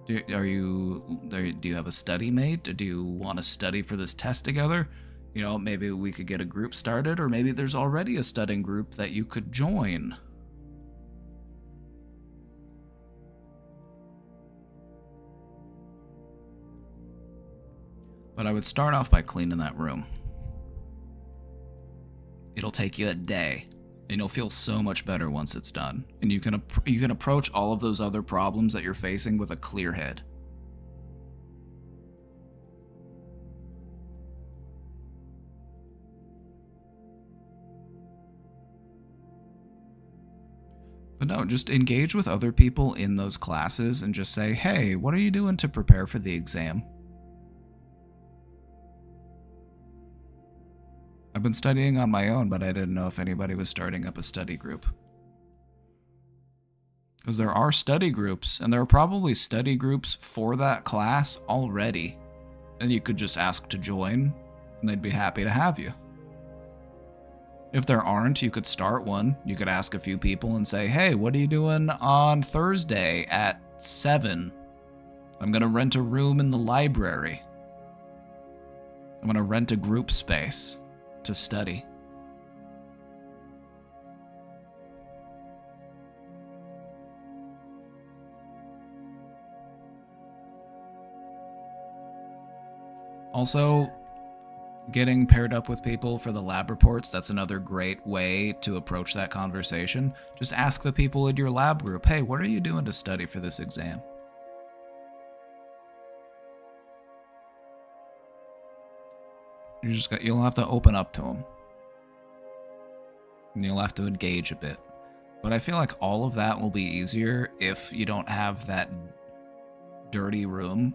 do you have a study mate? Do you want to study for this test together? You know, maybe we could get a group started, or maybe there's already a studying group that you could join. But I would start off by cleaning that room. It'll take you a day, and you'll feel so much better once it's done. And you can approach all of those other problems that you're facing with a clear head. But no, just engage with other people in those classes and just say, hey, what are you doing to prepare for the exam? I've been studying on my own, but I didn't know if anybody was starting up a study group. Because there are study groups, and there are probably study groups for that class already. And you could just ask to join, and they'd be happy to have you. If there aren't, you could start one. You could ask a few people and say, hey, what are you doing on Thursday at 7? I'm going to rent a room in the library. I'm going to rent a group space to study. Also, getting paired up with people for the lab reports, that's another great way to approach that conversation. Just ask the people in your lab group, hey, what are you doing to study for this exam? You'll have to open up to them. And you'll have to engage a bit. But I feel like all of that will be easier if you don't have that dirty room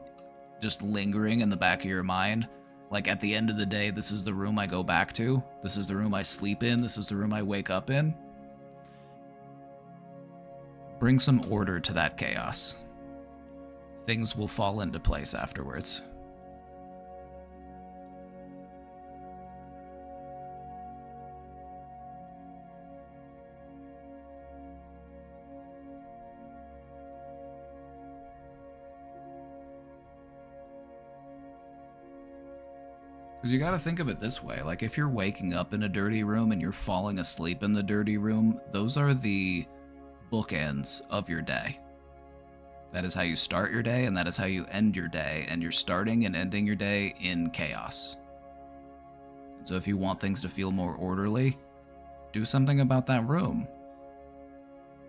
just lingering in the back of your mind. Like, at the end of the day, this is the room I go back to. This is the room I sleep in. This is the room I wake up in. Bring some order to that chaos. Things will fall into place afterwards. Because you gotta think of it this way, like if you're waking up in a dirty room and you're falling asleep in the dirty room, those are the bookends of your day. That is how you start your day, and that is how you end your day, and you're starting and ending your day in chaos. So if you want things to feel more orderly, do something about that room.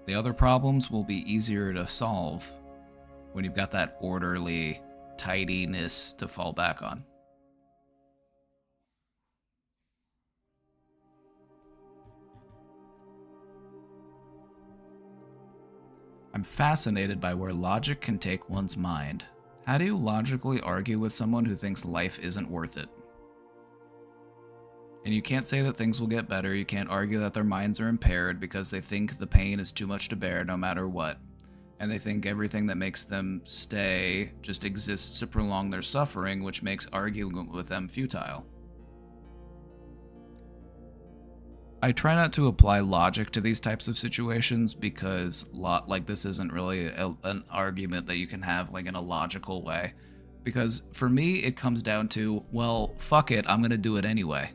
The other problems will be easier to solve when you've got that orderly tidiness to fall back on. I'm fascinated by where logic can take one's mind. How do you logically argue with someone who thinks life isn't worth it? And you can't say that things will get better, you can't argue that their minds are impaired because they think the pain is too much to bear no matter what. And they think everything that makes them stay just exists to prolong their suffering, which makes arguing with them futile. I try not to apply logic to these types of situations because this isn't really an argument that you can have like in a logical way. Because for me, it comes down to, well, fuck it, I'm gonna do it anyway.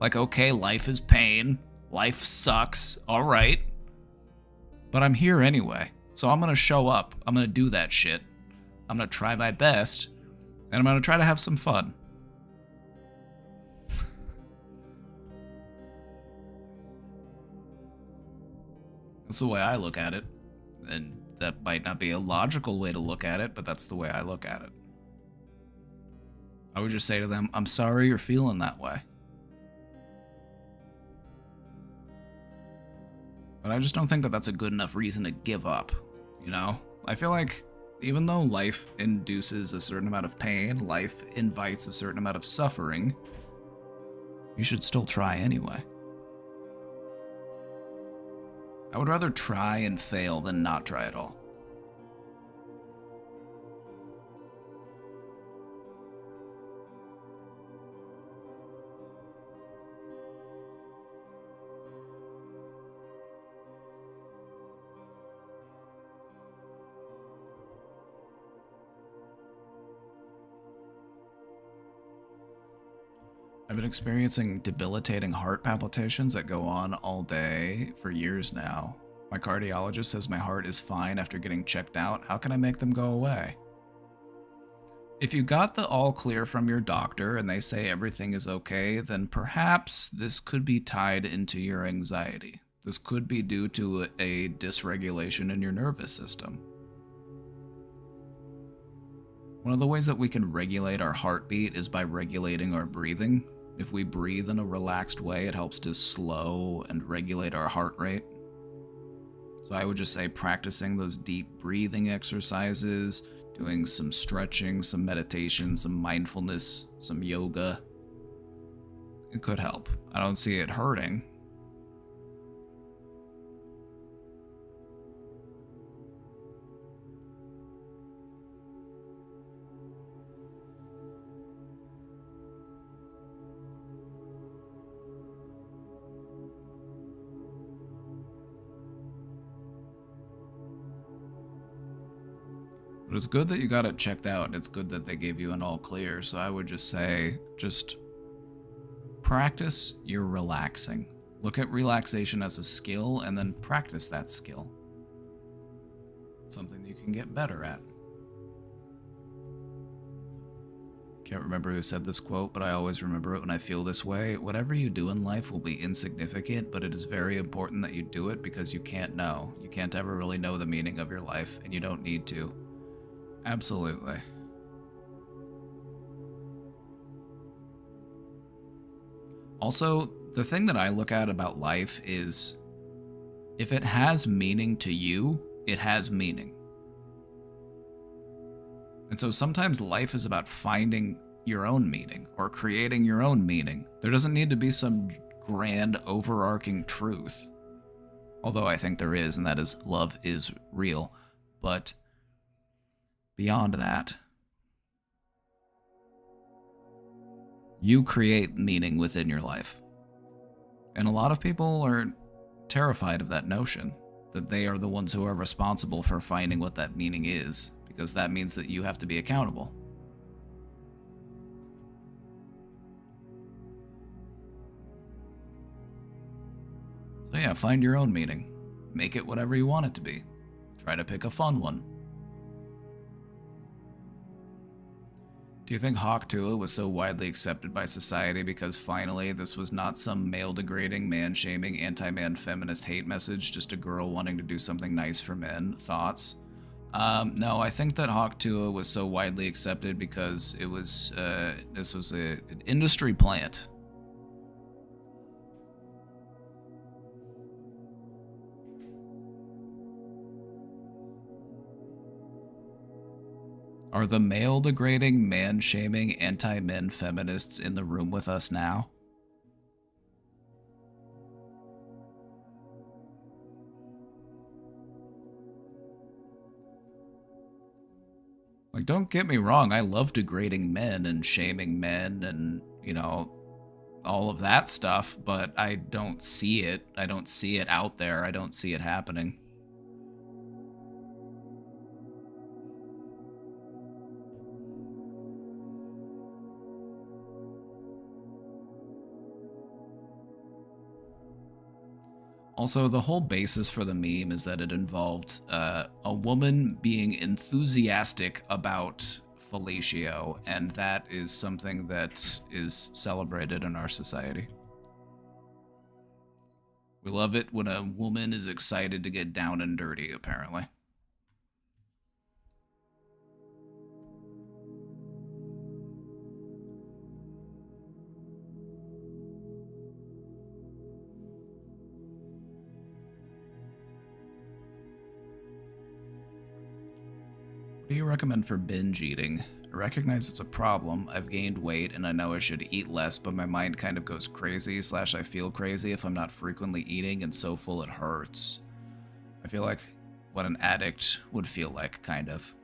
Like, okay, life is pain, life sucks, alright. But I'm here anyway, so I'm gonna show up, I'm gonna do that shit. I'm gonna try my best, and I'm gonna try to have some fun. That's the way I look at it. And that might not be a logical way to look at it, but that's the way I look at it. I would just say to them, I'm sorry you're feeling that way. But I just don't think that that's a good enough reason to give up, you know? I feel like even though life induces a certain amount of pain, life invites a certain amount of suffering, you should still try anyway. I would rather try and fail than not try at all. I've been experiencing debilitating heart palpitations that go on all day for years now. My cardiologist says my heart is fine after getting checked out. How can I make them go away? If you got the all clear from your doctor and they say everything is okay, then perhaps this could be tied into your anxiety. This could be due to a dysregulation in your nervous system. One of the ways that we can regulate our heartbeat is by regulating our breathing. If we breathe in a relaxed way, it helps to slow and regulate our heart rate. So I would just say practicing those deep breathing exercises, doing some stretching, some meditation, some mindfulness, some yoga. It could help. I don't see it hurting. But it's good that you got it checked out. It's good that they gave you an all clear. So I would just say, just practice your relaxing. Look at relaxation as a skill and then practice that skill. It's something you can get better at. Can't remember who said this quote, but I always remember it when I feel this way. Whatever you do in life will be insignificant, but it is very important that you do it because you can't know. You can't ever really know the meaning of your life, and you don't need to. Absolutely. Also, the thing that I look at about life is If it has meaning to you, it has meaning. And so sometimes life is about finding your own meaning or creating your own meaning. There doesn't need to be some grand overarching truth. Although I think there is, and that is love is real. But beyond that, you create meaning within your life. And a lot of people are terrified of that notion, that they are the ones who are responsible for finding what that meaning is, because that means that you have to be accountable. So yeah, find your own meaning. Make it whatever you want it to be. Try to pick a fun one. Do you think Hawk Tuah was so widely accepted by society because finally this was not some male-degrading, man-shaming, anti-man feminist hate message, just a girl wanting to do something nice for men? Thoughts? No, I think that Hawk Tuah was so widely accepted because it was, this was an industry plant. Are the male-degrading, man-shaming, anti-men feminists in the room with us now? Like, don't get me wrong, I love degrading men and shaming men and, you know, all of that stuff, but I don't see it. I don't see it out there. I don't see it happening. Also, the whole basis for the meme is that it involved a woman being enthusiastic about fellatio, and that is something that is celebrated in our society. We love it when a woman is excited to get down and dirty, apparently. What do you recommend for binge eating? I recognize it's a problem. I've gained weight and I know I should eat less, but my mind kind of goes crazy / I feel crazy if I'm not frequently eating and so full it hurts. I feel like what an addict would feel like, kind of.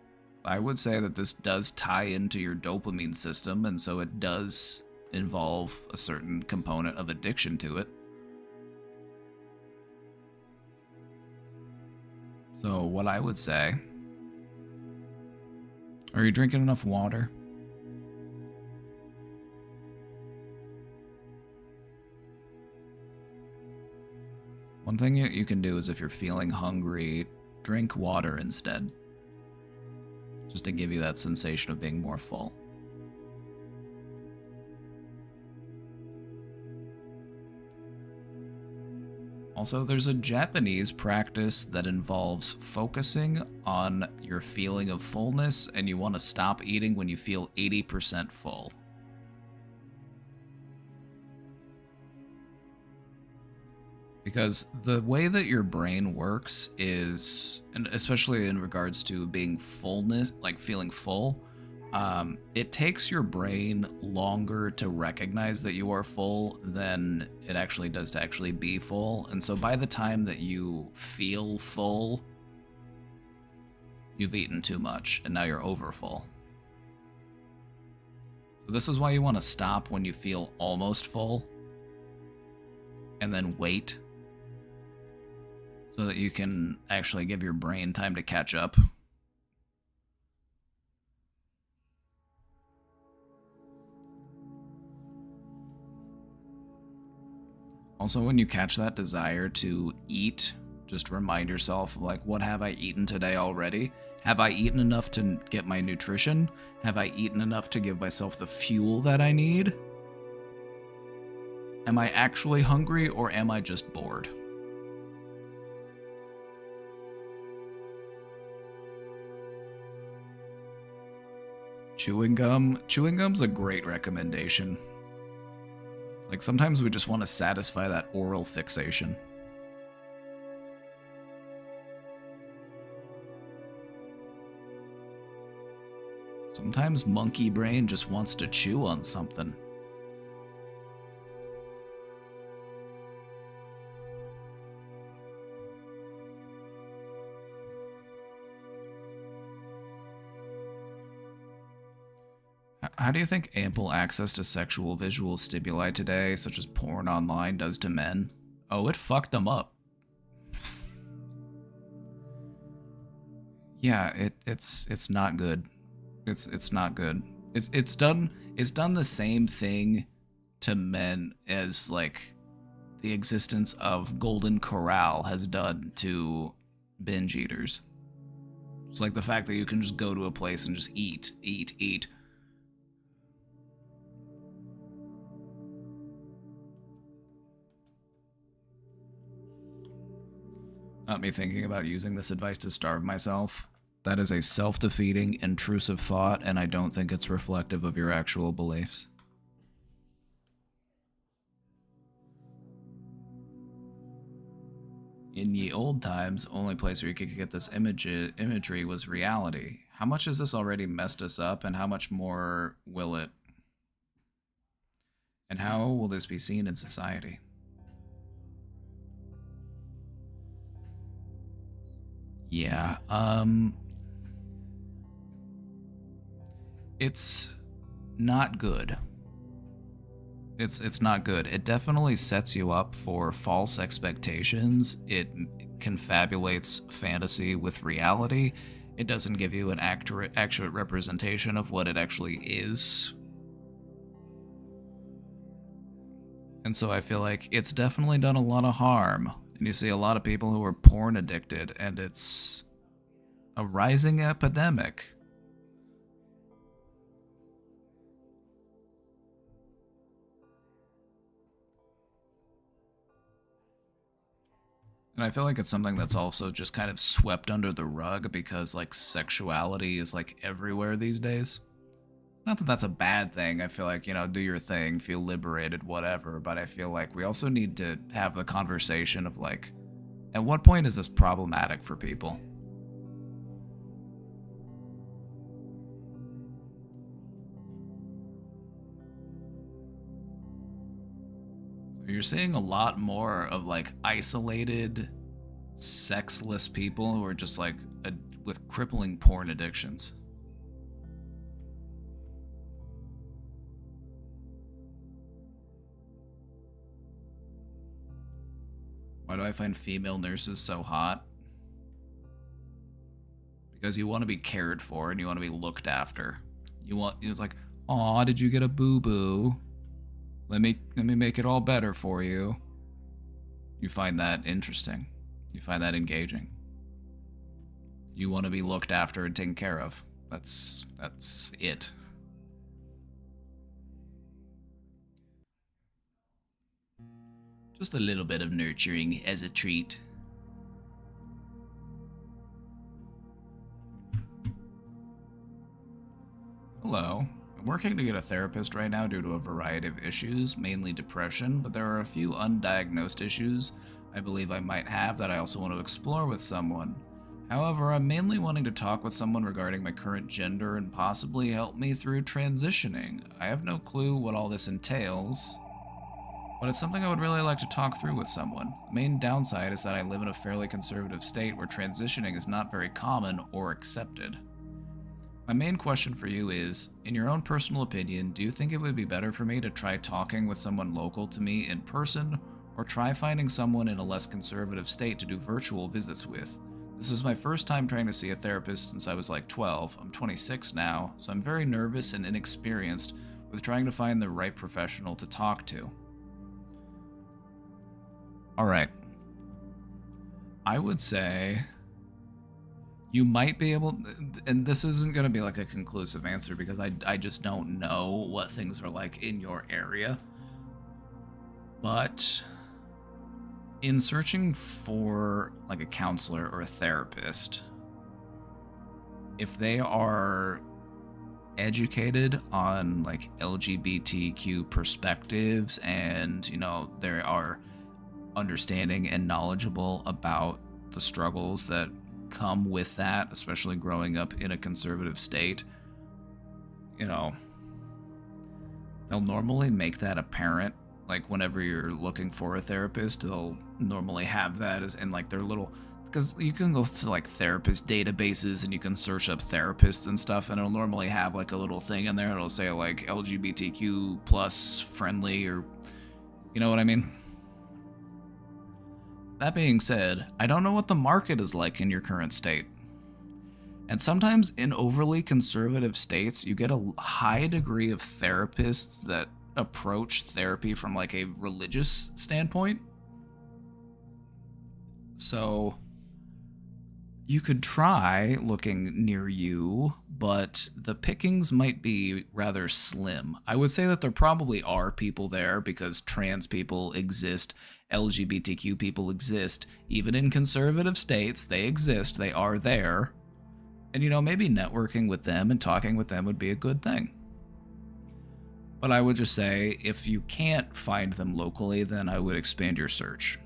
I would say that this does tie into your dopamine system, and so it does involve a certain component of addiction to it. So what I would say... Are you drinking enough water? One thing you can do is if you're feeling hungry, drink water instead. Just to give you that sensation of being more full. Also, there's a Japanese practice that involves focusing on your feeling of fullness, and you want to stop eating when you feel 80% full. Because the way that your brain works is, and especially in regards to being fullness, like feeling full, it takes your brain longer to recognize that you are full than it actually does to actually be full. And so by the time that you feel full, you've eaten too much and now you're over full. So this is why you want to stop when you feel almost full and then wait so that you can actually give your brain time to catch up. Also, when you catch that desire to eat, just remind yourself, like, what have I eaten today already? Have I eaten enough to get my nutrition? Have I eaten enough to give myself the fuel that I need? Am I actually hungry, or am I just bored? Chewing gum. Chewing gum's a great recommendation. Like, sometimes we just want to satisfy that oral fixation. Sometimes monkey brain just wants to chew on something. How do you think ample access to sexual visual stimuli today, such as porn online, does to men? Oh, it fucked them up. Yeah, it's not good. It's not good. It's done the same thing to men as like the existence of Golden Corral has done to binge eaters. It's like the fact that you can just go to a place and just eat. Not me thinking about using this advice to starve myself. That is a self-defeating, intrusive thought, and I don't think it's reflective of your actual beliefs. In ye old times, only place where you could get this imagery was reality. How much has this already messed us up, and how much more will it? And how will this be seen in society? Yeah, it's not good. It's not good. It definitely sets you up for false expectations. It confabulates fantasy with reality. It doesn't give you an accurate representation of what it actually is. And so I feel like it's definitely done a lot of harm. And you see a lot of people who are porn addicted, and it's a rising epidemic. And I feel like it's something that's also just kind of swept under the rug because, like, sexuality is, like, everywhere these days. Not that that's a bad thing. I feel like, you know, do your thing, feel liberated, whatever. But I feel like we also need to have the conversation of, like, at what point is this problematic for people? You're seeing a lot more of like isolated, sexless people who are just like with crippling porn addictions. Why do I find female nurses so hot? Because you want to be cared for and you want to be looked after. It's like, aw, did you get a boo-boo? Let me make it all better for you. You find that interesting. You find that engaging. You want to be looked after and taken care of. That's it. Just a little bit of nurturing as a treat. Hello. I'm working to get a therapist right now due to a variety of issues, mainly depression, but there are a few undiagnosed issues I believe I might have that I also want to explore with someone. However, I'm mainly wanting to talk with someone regarding my current gender and possibly help me through transitioning. I have no clue what all this entails, but it's something I would really like to talk through with someone. The main downside is that I live in a fairly conservative state where transitioning is not very common or accepted. My main question for you is, in your own personal opinion, do you think it would be better for me to try talking with someone local to me in person, or try finding someone in a less conservative state to do virtual visits with? This is my first time trying to see a therapist since I was like 12. I'm 26 now, so I'm very nervous and inexperienced with trying to find the right professional to talk to. Alright. I would say you might be able, and this isn't going to be like a conclusive answer because I just don't know what things are like in your area. But in searching for like a counselor or a therapist, if they are educated on like LGBTQ perspectives and, you know, they are understanding and knowledgeable about the struggles that come with that, especially growing up in a conservative state, you know, they'll normally make that apparent. Like whenever you're looking for a therapist, they'll normally have that as in like their little, because you can go to like therapist databases and you can search up therapists and stuff, and it'll normally have like a little thing in there. It'll say like LGBTQ plus friendly, or you know what I mean? That being said, I don't know what the market is like in your current state. And sometimes in overly conservative states, you get a high degree of therapists that approach therapy from like a religious standpoint. So you could try looking near you, but the pickings might be rather slim. I would say that there probably are people there because trans people exist, LGBTQ people exist. Even in conservative states, they exist, they are there. And, you know, maybe networking with them and talking with them would be a good thing. But I would just say, if you can't find them locally, then I would expand your search.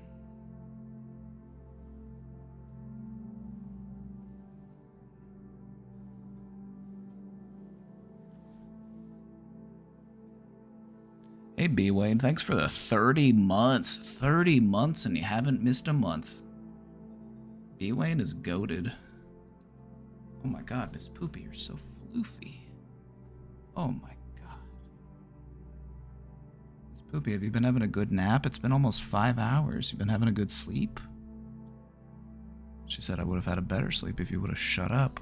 Hey, B. Wayne, thanks for the 30 months. 30 months and you haven't missed a month. B. Wayne is goated. Oh my god, Miss Poopy, you're so floofy. Oh my god. Miss Poopy, have you been having a good nap? It's been almost 5 hours. You've been having a good sleep? She said I would have had a better sleep if you would have shut up.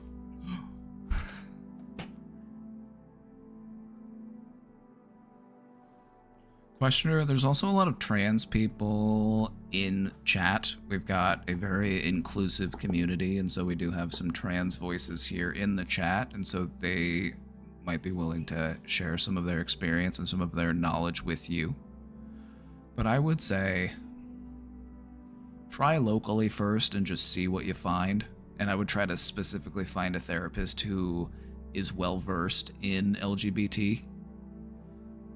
Questioner, there's also a lot of trans people in chat. We've got a very inclusive community, and so we do have some trans voices here in the chat, and so they might be willing to share some of their experience and some of their knowledge with you. But I would say try locally first and just see what you find. And I would try to specifically find a therapist who is well versed in LGBT.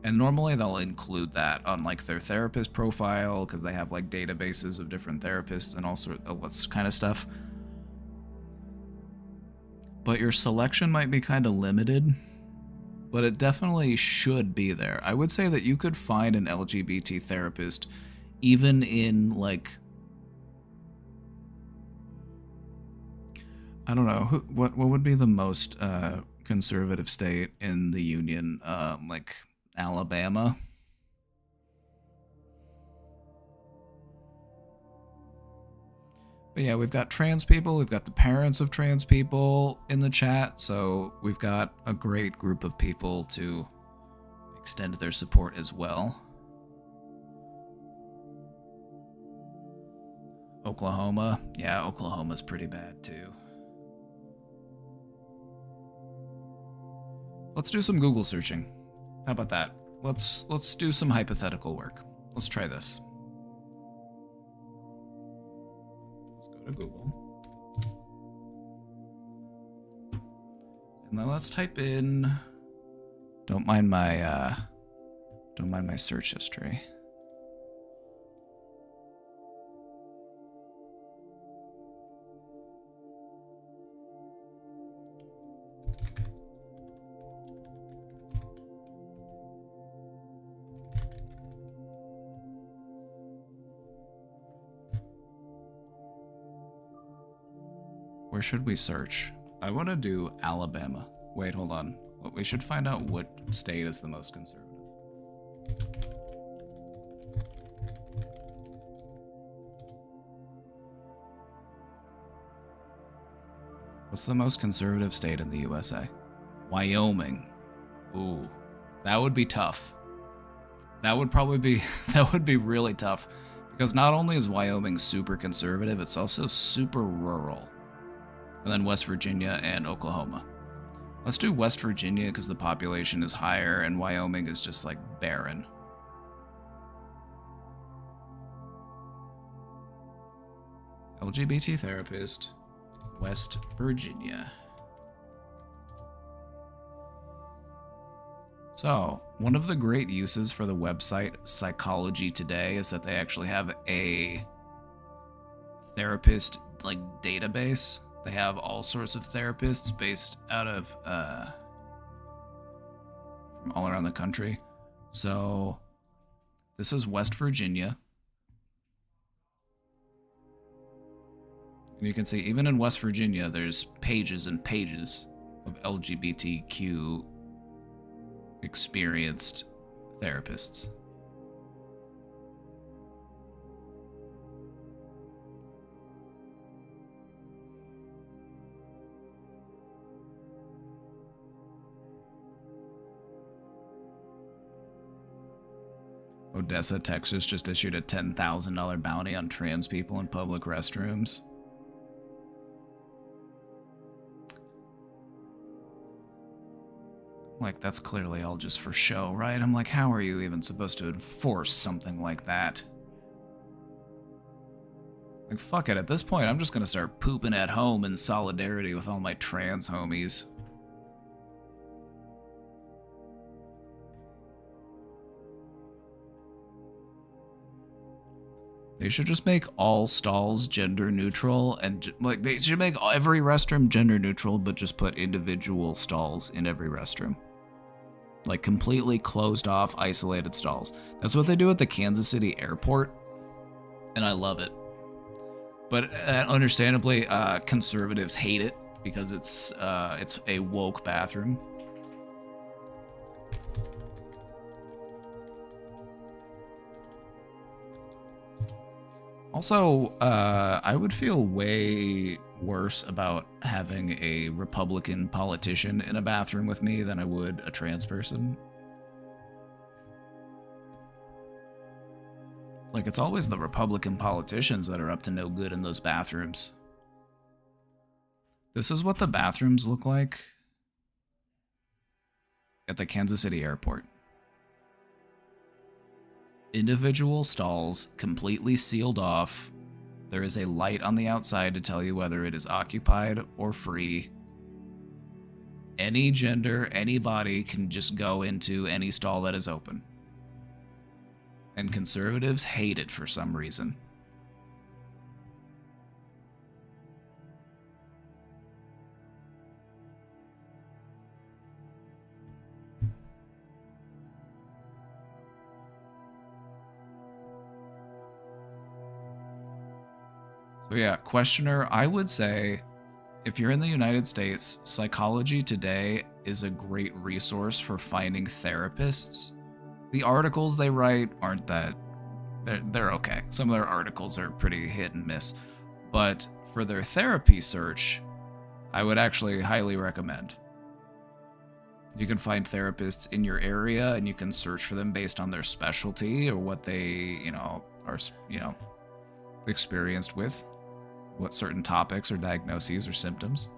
And normally they'll include that on like their therapist profile because they have like databases of different therapists and all sorts of that kind of stuff. But your selection might be kind of limited, but it definitely should be there. I would say that you could find an LGBT therapist even in like, I don't know, what would be the most conservative state in the union? Like Alabama. But yeah, we've got trans people, we've got the parents of trans people in the chat, so we've got a great group of people to extend their support as well. Oklahoma. Yeah, Oklahoma's pretty bad too. Let's do some Google searching. How about that? Let's do some hypothetical work. Let's try this. Let's go to Google. And then let's type in, don't mind my search history. Where should we search? I want to do Alabama. Wait, hold on. We should find out what state is the most conservative. What's the most conservative state in the USA? Wyoming. Ooh, that would be tough. That would probably be, that would be really tough. Because not only is Wyoming super conservative, it's also super rural. And then West Virginia and Oklahoma. Let's do West Virginia because the population is higher and Wyoming is just like barren. LGBT therapist, West Virginia. So, one of the great uses for the website Psychology Today is that they actually have a therapist like database. They have all sorts of therapists based out of from all around the country. So this is West Virginia. And you can see even in West Virginia, there's pages and pages of LGBTQ experienced therapists. Odessa, Texas just issued a $10,000 bounty on trans people in public restrooms. Like, that's clearly all just for show, right? I'm like, how are you even supposed to enforce something like that? Like, fuck it. At this point, I'm just gonna start pooping at home in solidarity with all my trans homies. They should just make all stalls gender neutral, and like they should make every restroom gender neutral, but just put individual stalls in every restroom. Like completely closed off, isolated stalls. That's what they do at the Kansas City airport, and I love it. But understandably, conservatives hate it because it's a woke bathroom. Also, I would feel way worse about having a Republican politician in a bathroom with me than I would a trans person. Like, it's always the Republican politicians that are up to no good in those bathrooms. This is what the bathrooms look like at the Kansas City airport. Individual stalls, completely sealed off. There is a light on the outside to tell you whether it is occupied or free. Any gender, any body can just go into any stall that is open. And conservatives hate it for some reason. So yeah, questioner, I would say if you're in the United States, Psychology Today is a great resource for finding therapists. The articles they write aren't that... They're okay. Some of their articles are pretty hit and miss. But for their therapy search, I would actually highly recommend. You can find therapists in your area, and you can search for them based on their specialty or what they, are, experienced with. What certain topics or diagnoses or symptoms.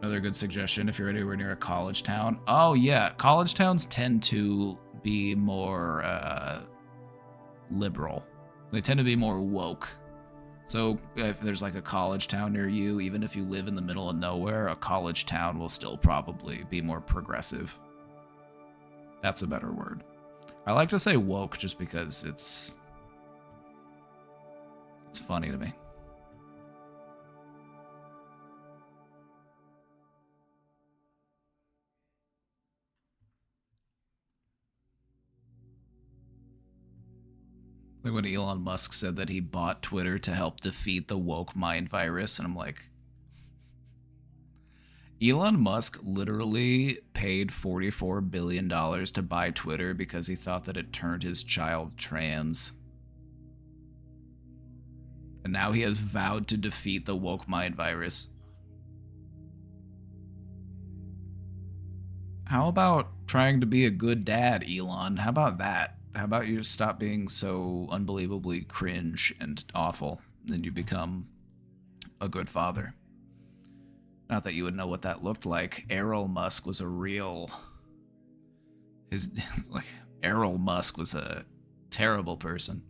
Another good suggestion if you're anywhere near a college town. Oh yeah, college towns tend to be more liberal. They tend to be more woke. So if there's like a college town near you, even if you live in the middle of nowhere, a college town will still probably be more progressive. That's a better word. I like to say woke just because it's funny to me. Like when Elon Musk said that he bought Twitter to help defeat the woke mind virus, and I'm like, Elon Musk literally paid $44 billion to buy Twitter because he thought that it turned his child trans. And now he has vowed to defeat the woke mind virus. How about trying to be a good dad, Elon? How about that? How about you stop being so unbelievably cringe and awful, and you become a good father? Not that you would know what that looked like. Errol Musk was a real... Errol Musk was a terrible person.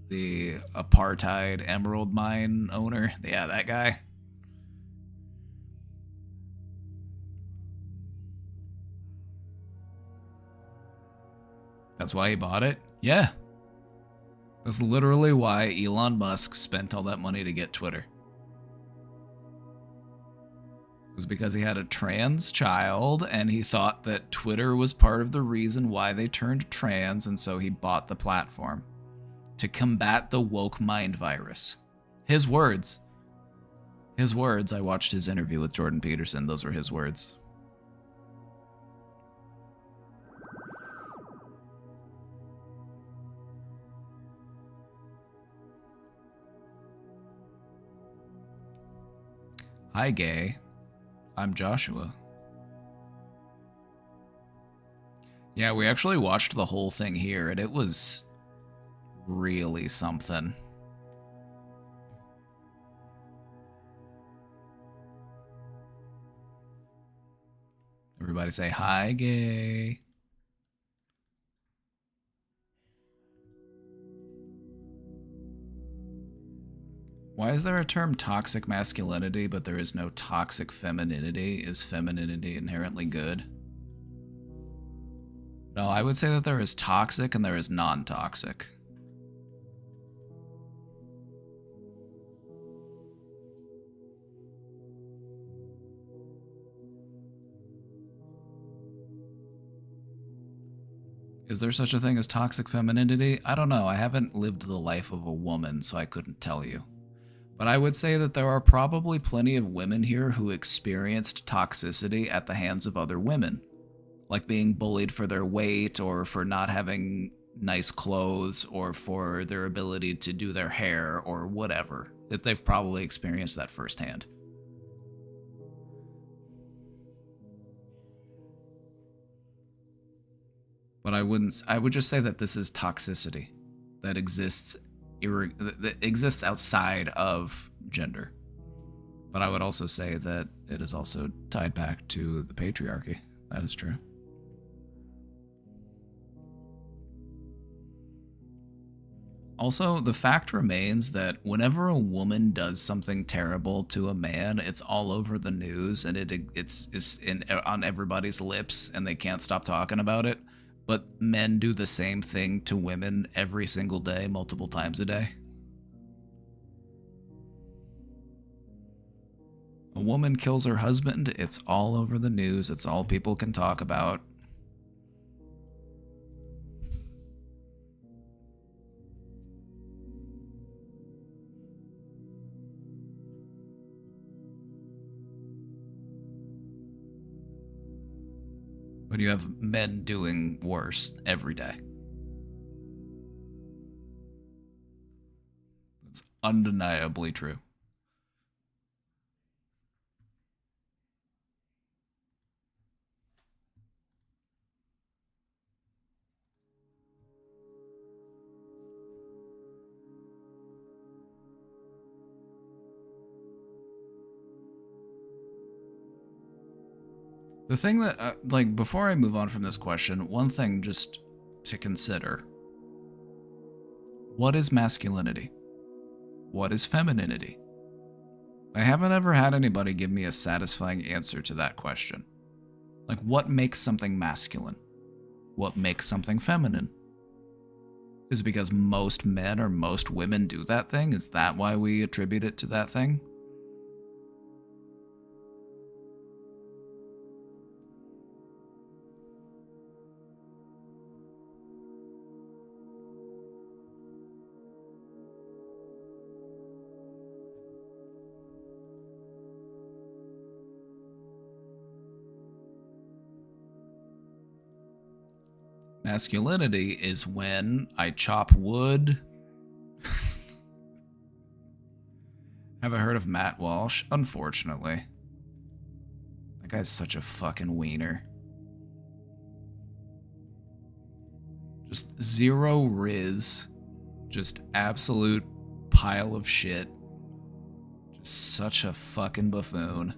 The apartheid emerald mine owner. Yeah, that guy. That's why he bought it? Yeah. That's literally why Elon Musk spent all that money to get Twitter. It was because he had a trans child and he thought that Twitter was part of the reason why they turned trans, and so he bought the platform to combat the woke mind virus. His words. His words. I watched his interview with Jordan Peterson. Those were his words. Hi, gay. I'm Joshua. Yeah, we actually watched the whole thing here, and it was really something. Everybody say, hi, gay. Why is there a term toxic masculinity, but there is no toxic femininity? Is femininity inherently good? No, I would say that there is toxic and there is non-toxic. Is there such a thing as toxic femininity? I don't know. I haven't lived the life of a woman, so I couldn't tell you. But I would say that there are probably plenty of women here who experienced toxicity at the hands of other women, like being bullied for their weight or for not having nice clothes or for their ability to do their hair or whatever. That they've probably experienced that firsthand. But I would just say that this is toxicity that exists outside of gender. But I would also say that it is also tied back to the patriarchy. That is true. Also, the fact remains that whenever a woman does something terrible to a man, it's all over the news and it's on everybody's lips and they can't stop talking about it. But men do the same thing to women every single day, multiple times a day. A woman kills her husband, it's all over the news, it's all people can talk about. But you have men doing worse every day. That's undeniably true. The thing that, before I move on from this question, one thing just to consider. What is masculinity? What is femininity? I haven't ever had anybody give me a satisfying answer to that question. Like, what makes something masculine? What makes something feminine? Is it because most men or most women do that thing? Is that why we attribute it to that thing? Masculinity is when I chop wood. Haven't heard of Matt Walsh? Unfortunately. That guy's such a fucking wiener. Just zero riz. Just absolute pile of shit. Just such a fucking buffoon.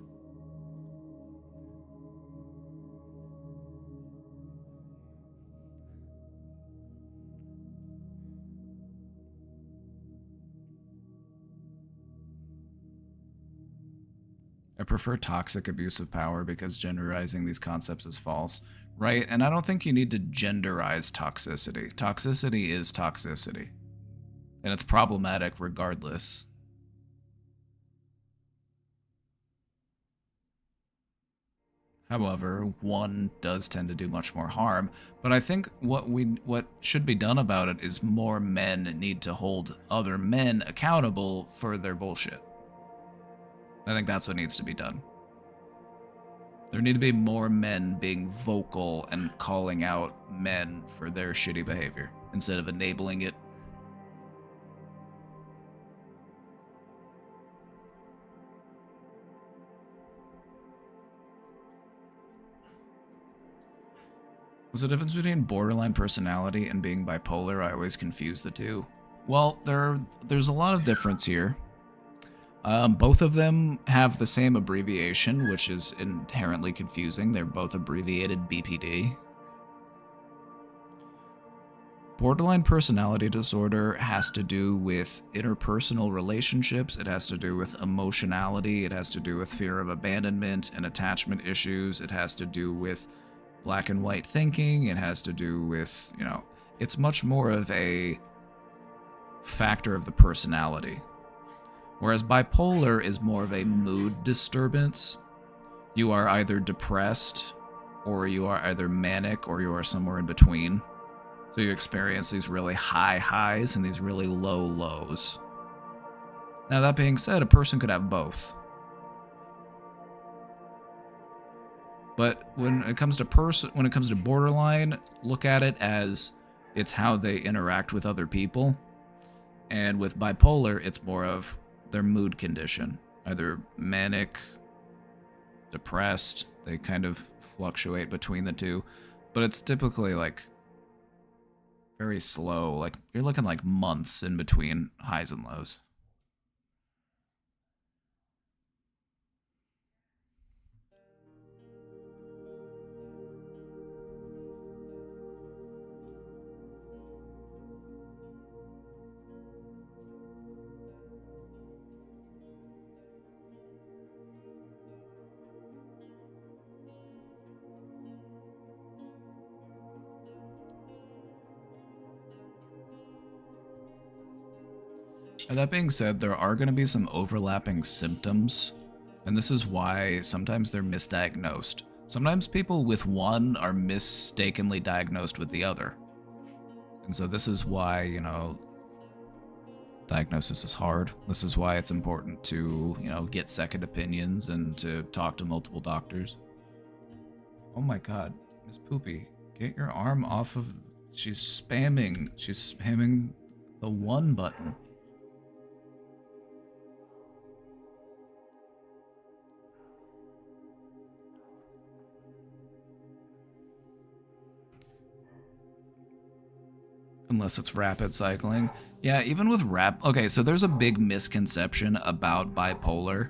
I prefer toxic abuse of power because genderizing these concepts is false. Right, and I don't think you need to genderize toxicity. Toxicity is toxicity. And it's problematic regardless. However, one does tend to do much more harm. But I think what should be done about it is more men need to hold other men accountable for their bullshit. I think that's what needs to be done. There need to be more men being vocal and calling out men for their shitty behavior instead of enabling it. What's the difference between borderline personality and being bipolar? I always confuse the two. Well, there's a lot of difference here. Both of them have the same abbreviation, which is inherently confusing. They're both abbreviated BPD. Borderline personality disorder has to do with interpersonal relationships. It has to do with emotionality. It has to do with fear of abandonment and attachment issues. It has to do with black and white thinking. It has to do with, it's much more of a factor of the personality. Whereas bipolar is more of a mood disturbance. You are either depressed, or you are either manic, or you are somewhere in between. So you experience these really high highs and these really low lows. Now that being said, a person could have both. But when it comes to borderline, look at it as it's how they interact with other people. And with bipolar, it's more of their mood condition, either manic, depressed. They kind of fluctuate between the two, but it's typically like very slow. Like you're looking like months in between highs and lows. And that being said, there are going to be some overlapping symptoms, and this is why sometimes they're misdiagnosed. Sometimes people with one are mistakenly diagnosed with the other. And so this is why, diagnosis is hard. This is why it's important to, get second opinions and to talk to multiple doctors. Oh my god, Miss Poopy, get your arm off of... She's spamming the one button. Unless it's rapid cycling. Yeah, even with okay, so there's a big misconception about bipolar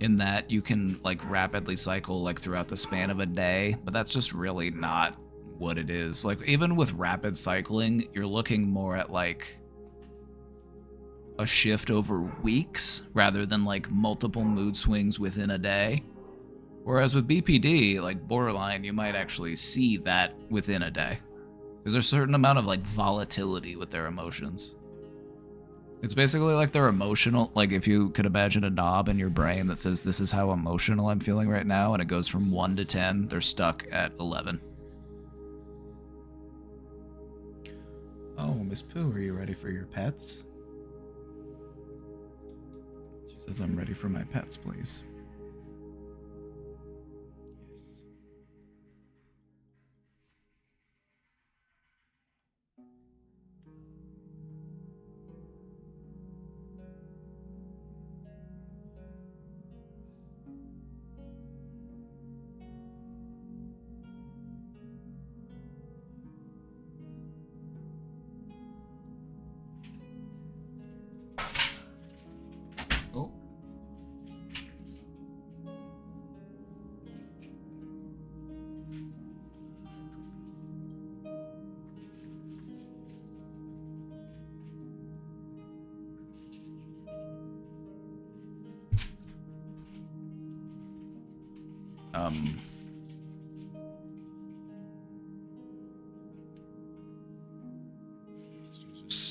in that you can like rapidly cycle like throughout the span of a day, but that's just really not what it is. Like even with rapid cycling, you're looking more at like a shift over weeks rather than like multiple mood swings within a day. Whereas with BPD, like borderline, you might actually see that within a day. Because there's a certain amount of like volatility with their emotions. It's basically like they're emotional. Like if you could imagine a knob in your brain that says, this is how emotional I'm feeling right now, and it goes from 1 to 10, they're stuck at 11. Oh, Miss Pooh, are you ready for your pets? She says, I'm ready for my pets, please. Oh.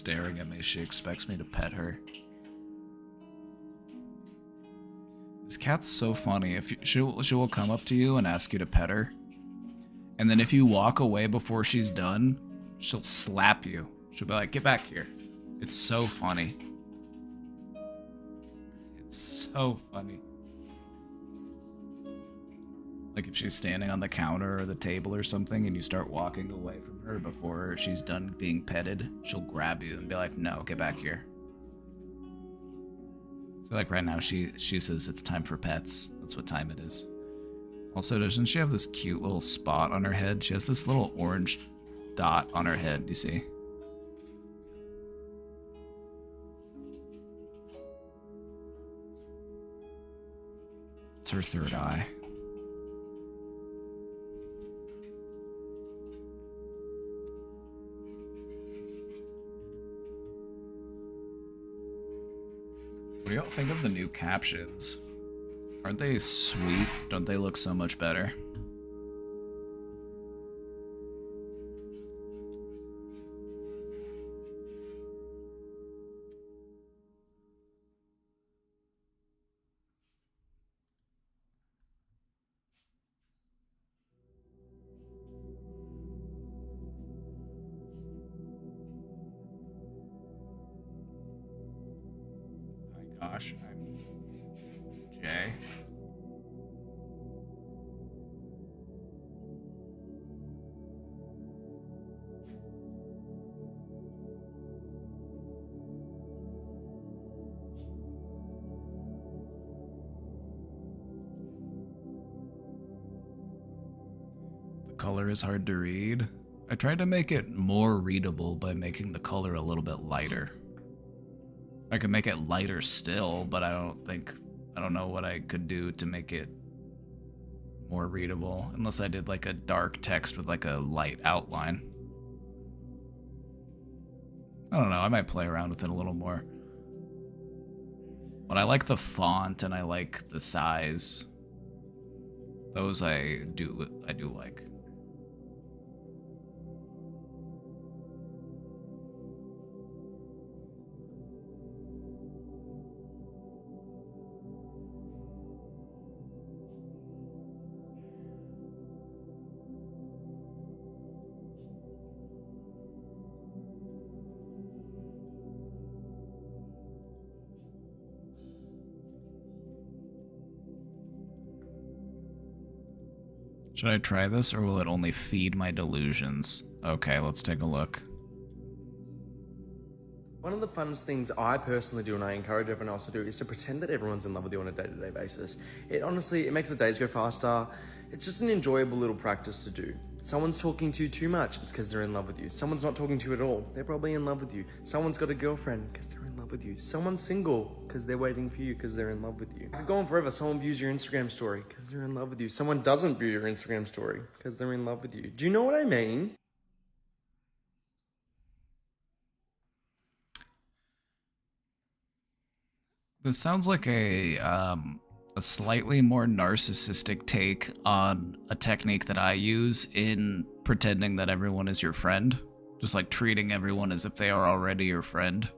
staring at me. She expects me to pet her. This cat's so funny. If she will come up to you and ask you to pet her, and then if you walk away before she's done, she'll slap you. She'll be like, "Get back here." It's so funny. It's so funny. Like if she's standing on the counter or the table or something and you start walking away from her before she's done being petted, she'll grab you and be like, "No, get back here." So like right now she says it's time for pets. That's what time it is. Also, doesn't she have this cute little spot on her head? She has this little orange dot on her head, you see? It's her third eye. What do y'all think of the new captions? Aren't they sweet? Don't they look so much better? Hi, gosh, I'm Jay. The color is hard to read. I tried to make it more readable by making the color a little bit lighter. I could make it lighter still, but I don't know what I could do to make it more readable, unless I did like a dark text with like a light outline. I don't know, I might play around with it a little more. But I like the font and I like the size. Those I do like. Should I try this, or will it only feed my delusions? Okay, let's take a look. One of the funnest things I personally do, and I encourage everyone else to do, is to pretend that everyone's in love with you on a day-to-day basis. It makes the days go faster. It's just an enjoyable little practice to do. Someone's talking to you too much, it's because they're in love with you. Someone's not talking to you at all, they're probably in love with you. Someone's got a girlfriend, because they're in love with you. Someone's single, because they're waiting for you, because they're in love with you. I could go on forever. Someone views your Instagram story, because they're in love with you. Someone doesn't view your Instagram story, because they're in love with you. Do you know what I mean? This sounds like a slightly more narcissistic take on a technique that I use in pretending that everyone is your friend. Just like treating everyone as if they are already your friend.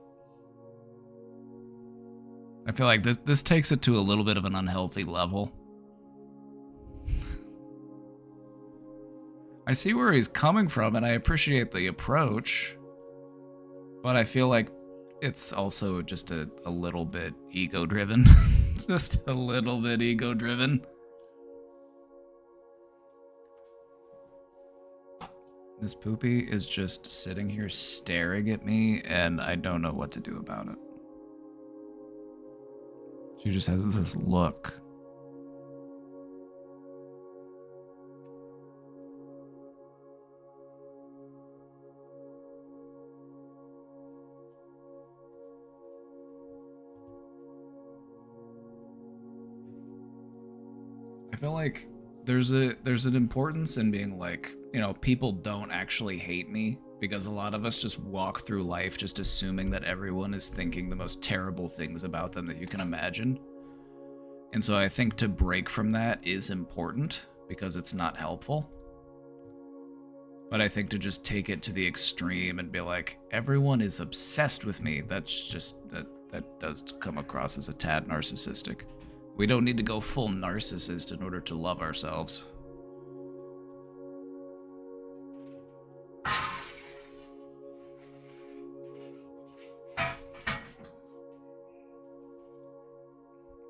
I feel like this takes it to a little bit of an unhealthy level. I see where he's coming from and I appreciate the approach, but I feel like it's also just a little bit ego-driven. Just a little bit ego-driven. This poopy is just sitting here staring at me, and I don't know what to do about it. She just has this look. I feel like there's an importance in being like, you know, people don't actually hate me, because a lot of us just walk through life just assuming that everyone is thinking the most terrible things about them that you can imagine. And so I think to break from that is important, because it's not helpful. But I think to just take it to the extreme and be like, everyone is obsessed with me, that's just, that does come across as a tad narcissistic. We don't need to go full narcissist in order to love ourselves.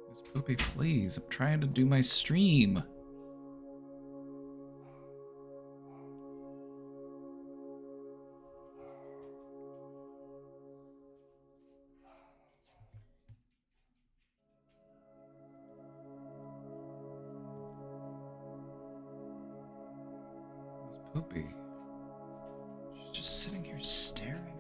Miss Poopy, please, I'm trying to do my stream. Poopy. She's just sitting here staring at me.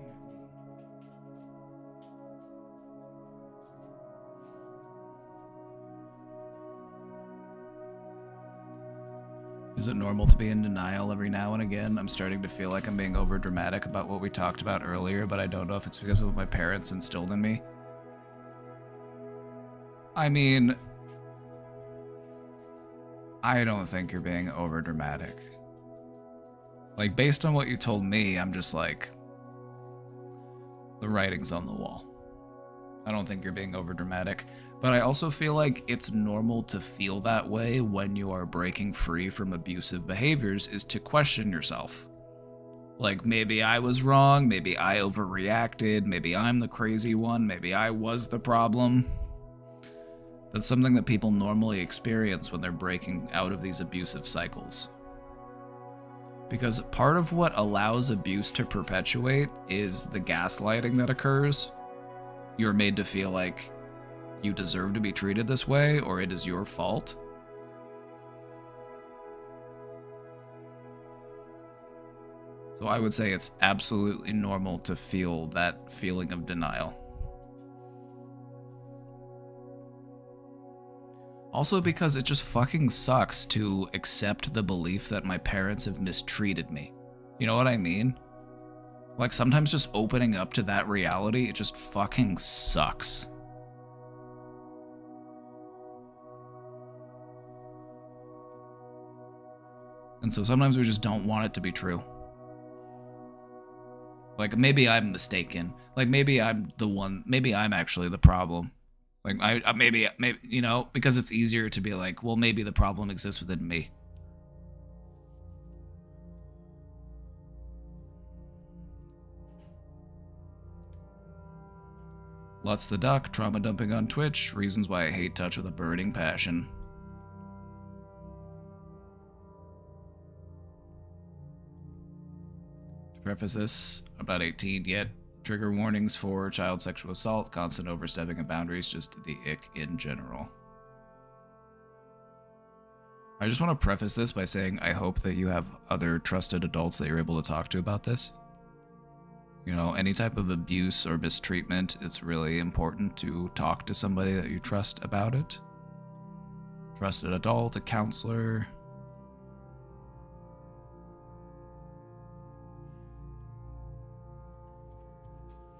Is it normal to be in denial every now and again? I'm starting to feel like I'm being over dramatic about what we talked about earlier, but I don't know if it's because of what my parents instilled in me. I mean, I don't think you're being over dramatic. Like, based on what you told me, I'm just like, the writing's on the wall. I don't think you're being overdramatic, but I also feel like it's normal to feel that way when you are breaking free from abusive behaviors, is to question yourself. Like, maybe I was wrong, maybe I overreacted, maybe I'm the crazy one, maybe I was the problem. That's something that people normally experience when they're breaking out of these abusive cycles. Because part of what allows abuse to perpetuate is the gaslighting that occurs. You're made to feel like you deserve to be treated this way, or it is your fault. So I would say it's absolutely normal to feel that feeling of denial. Also because it just fucking sucks to accept the belief that my parents have mistreated me. You know what I mean? Like, sometimes just opening up to that reality, it just fucking sucks. And so sometimes we just don't want it to be true. Like, maybe I'm mistaken. Like, maybe I'm the one, maybe I'm actually the problem. Like, maybe, you know, because it's easier to be like, well, maybe the problem exists within me. Lutz the Duck, trauma dumping on Twitch, reasons why I hate touch with a burning passion. To preface this, I'm not 18 yet. Trigger warnings for child sexual assault, constant overstepping of boundaries, just the ick in general. I just want to preface this by saying I hope that you have other trusted adults that you're able to talk to about this. You know, any type of abuse or mistreatment, it's really important to talk to somebody that you trust about it. Trusted adult, a counselor.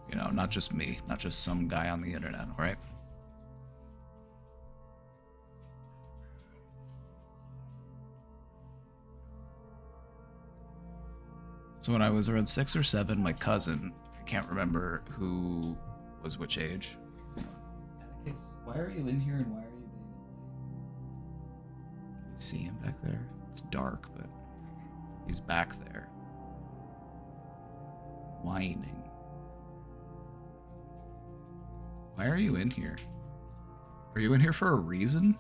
You know, not just me, not just some guy on the internet, all right? So when I was around 6 or 7, my cousin, I can't remember who was which age. Atticus, why are you in here and why are you being Can you see him back there? It's dark, but he's back there. Whining. Why are you in here? Are you in here for a reason?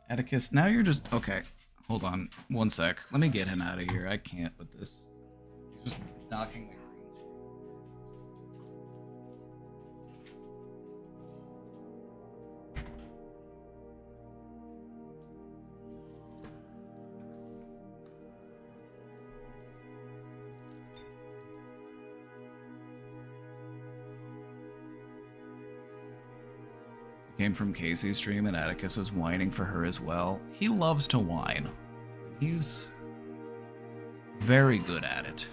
Atticus, now you're just... Okay, hold on. One sec. Let me get him out of here. I can't with this. He's just knocking my green screen. Came from Casey's stream and Atticus was whining for her as well. He loves to whine. He's very good at it.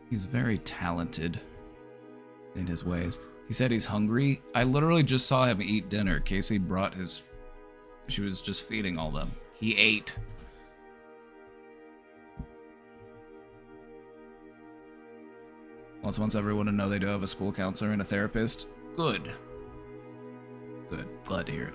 He's very talented in his ways. He said he's hungry. I literally just saw him eat dinner. Casey brought his... She was just feeding all them. He ate. Wants everyone to know they do have a school counselor and a therapist. Good. Good. Glad to hear it.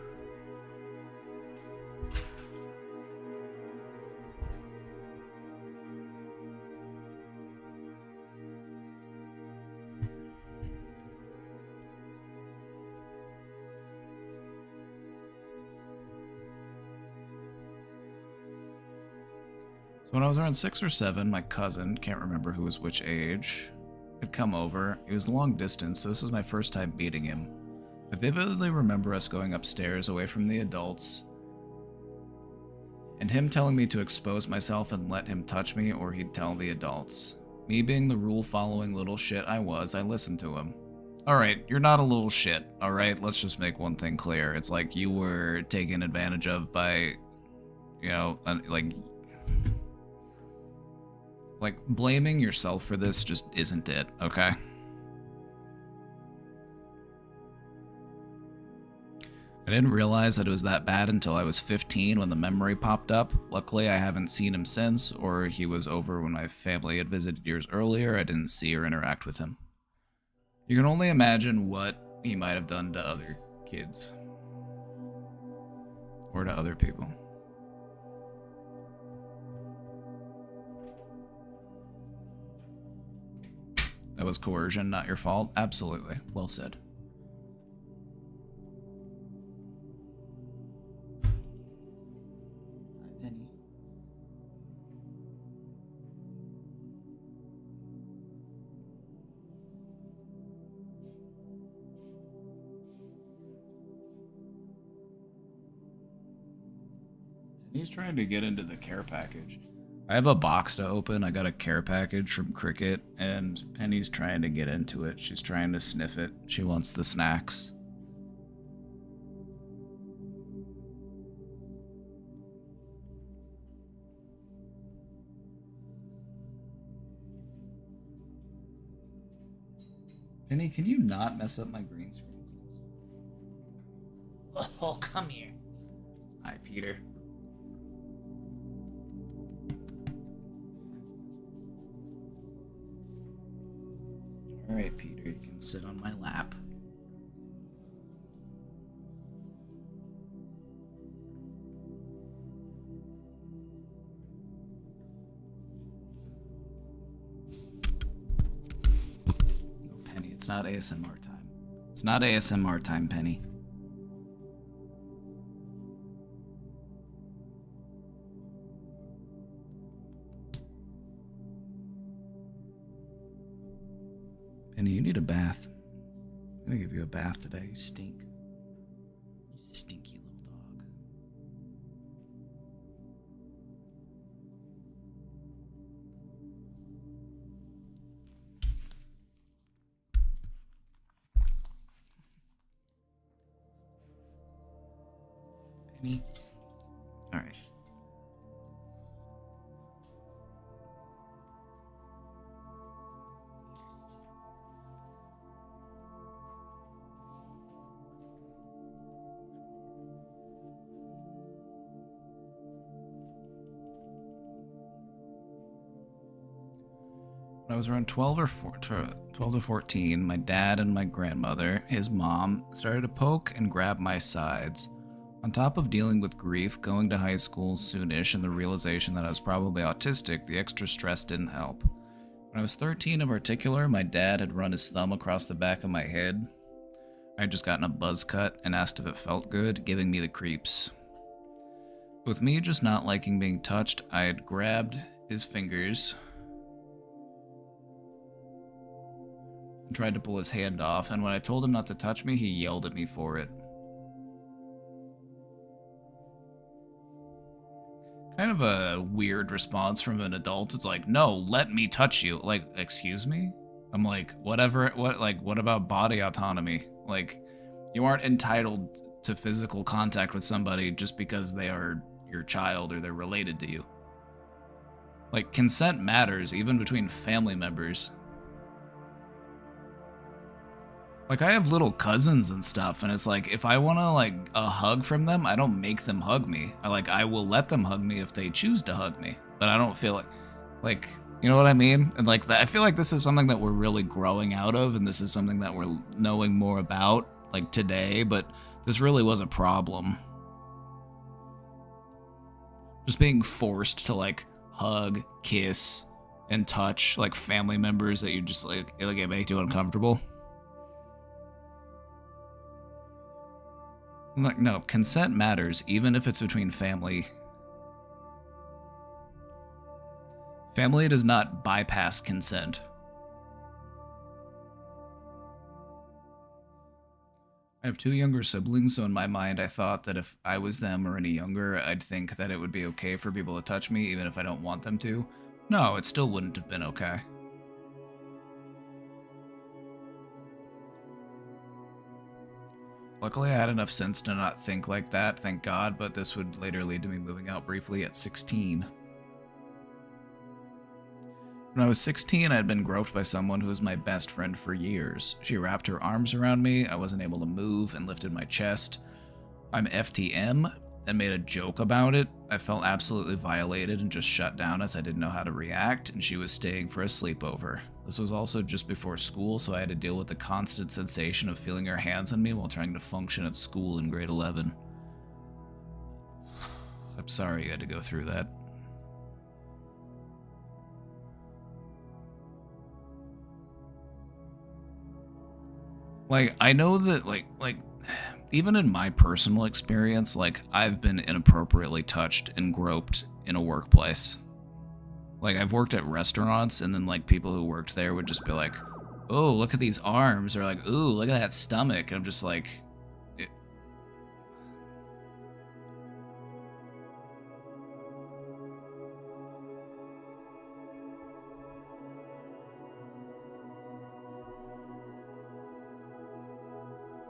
So when I was around 6 or 7, my cousin, can't remember who was which age, had come over. It was long distance, so this was my first time meeting him. I vividly remember us going upstairs away from the adults, and him telling me to expose myself and let him touch me or he'd tell the adults. Me being the rule-following little shit I was, I listened to him. Alright, you're not a little shit, alright? Let's just make one thing clear. It's like you were taken advantage of by, you know, like, blaming yourself for this just isn't it, okay? I didn't realize that it was that bad until I was 15 when the memory popped up. Luckily, I haven't seen him since, or he was over when my family had visited years earlier. I didn't see or interact with him. You can only imagine what he might have done to other kids. Or to other people. That was coercion, not your fault? Absolutely. Well said. Penny. He's trying to get into the care package. I have a box to open. I got a care package from Cricket, and Penny's trying to get into it. She's trying to sniff it. She wants the snacks. Penny, can you not mess up my green screen, please? Oh, come here. Hi, Peter. Alright, Peter, you can sit on my lap. No, Penny, it's not ASMR time. It's not ASMR time, Penny. Penny, you need a bath. I'm gonna give you a bath today. You stink. You stinky little dog. Penny. All right. When I was around 12 to 14, my dad and my grandmother, his mom, started to poke and grab my sides. On top of dealing with grief, going to high school soonish, and the realization that I was probably autistic, the extra stress didn't help. When I was 13 in particular, my dad had run his thumb across the back of my head. I had just gotten a buzz cut and asked if it felt good, giving me the creeps. With me just not liking being touched, I had grabbed his fingers and tried to pull his hand off, and when I told him not to touch me, he yelled at me for it. Kind of a weird response from an adult. It's like, no, let me touch you. Like, excuse me? I'm like, whatever, what about body autonomy? Like, you aren't entitled to physical contact with somebody just because they are your child or they're related to you. Like, consent matters even between family members. Like, I have little cousins and stuff, and it's like, if I want to, like, a hug from them, I don't make them hug me. I will let them hug me if they choose to hug me, but I don't feel like, you know what I mean? And, like, I feel like this is something that we're really growing out of, and this is something that we're knowing more about, like, today, but this really was a problem. Just being forced to, like, hug, kiss, and touch, like, family members that you just, like it make you uncomfortable. I'm like, no, consent matters, even if it's between family. Family does not bypass consent. I have 2 younger siblings, so in my mind I thought that if I was them or any younger, I'd think that it would be okay for people to touch me, even if I don't want them to. No, it still wouldn't have been okay. Luckily, I had enough sense to not think like that, thank God, but this would later lead to me moving out briefly at 16. When I was 16, I had been groped by someone who was my best friend for years. She wrapped her arms around me, I wasn't able to move, and lifted my chest. I'm FTM, and made a joke about it. I felt absolutely violated and just shut down as I didn't know how to react, and she was staying for a sleepover. This was also just before school, so I had to deal with the constant sensation of feeling her hands on me while trying to function at school in grade 11. I'm sorry you had to go through that. Like, I know that, like, even in my personal experience, like, I've been inappropriately touched and groped in a workplace. Like, I've worked at restaurants, and then, like, people who worked there would just be like, oh, look at these arms, or like, ooh, look at that stomach, and I'm just like...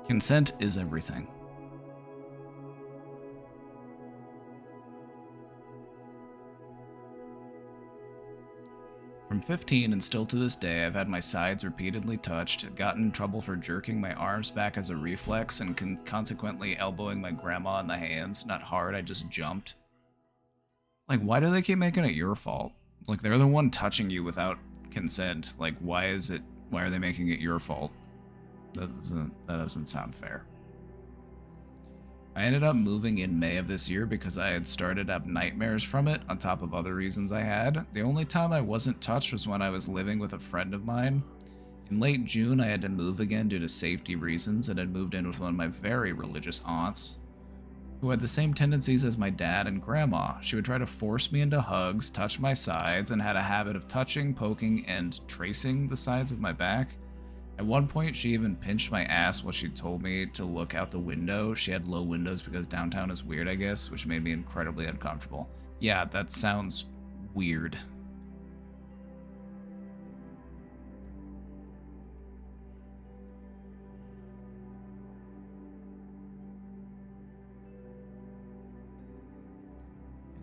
Consent is everything. From 15 and still to this day, I've had my sides repeatedly touched, gotten in trouble for jerking my arms back as a reflex, and consequently elbowing my grandma in the hands. Not hard, I just jumped. Like, why do they keep making it your fault? Like, they're the one touching you without consent. Like, why are they making it your fault? That doesn't sound fair. I ended up moving in May of this year because I had started to have nightmares from it, on top of other reasons I had. The only time I wasn't touched was when I was living with a friend of mine. In late June, I had to move again due to safety reasons, and had moved in with one of my very religious aunts, who had the same tendencies as my dad and grandma. She would try to force me into hugs, touch my sides, and had a habit of touching, poking, and tracing the sides of my back. At one point, she even pinched my ass while she told me to look out the window. She had low windows because downtown is weird, I guess, which made me incredibly uncomfortable. Yeah, that sounds weird.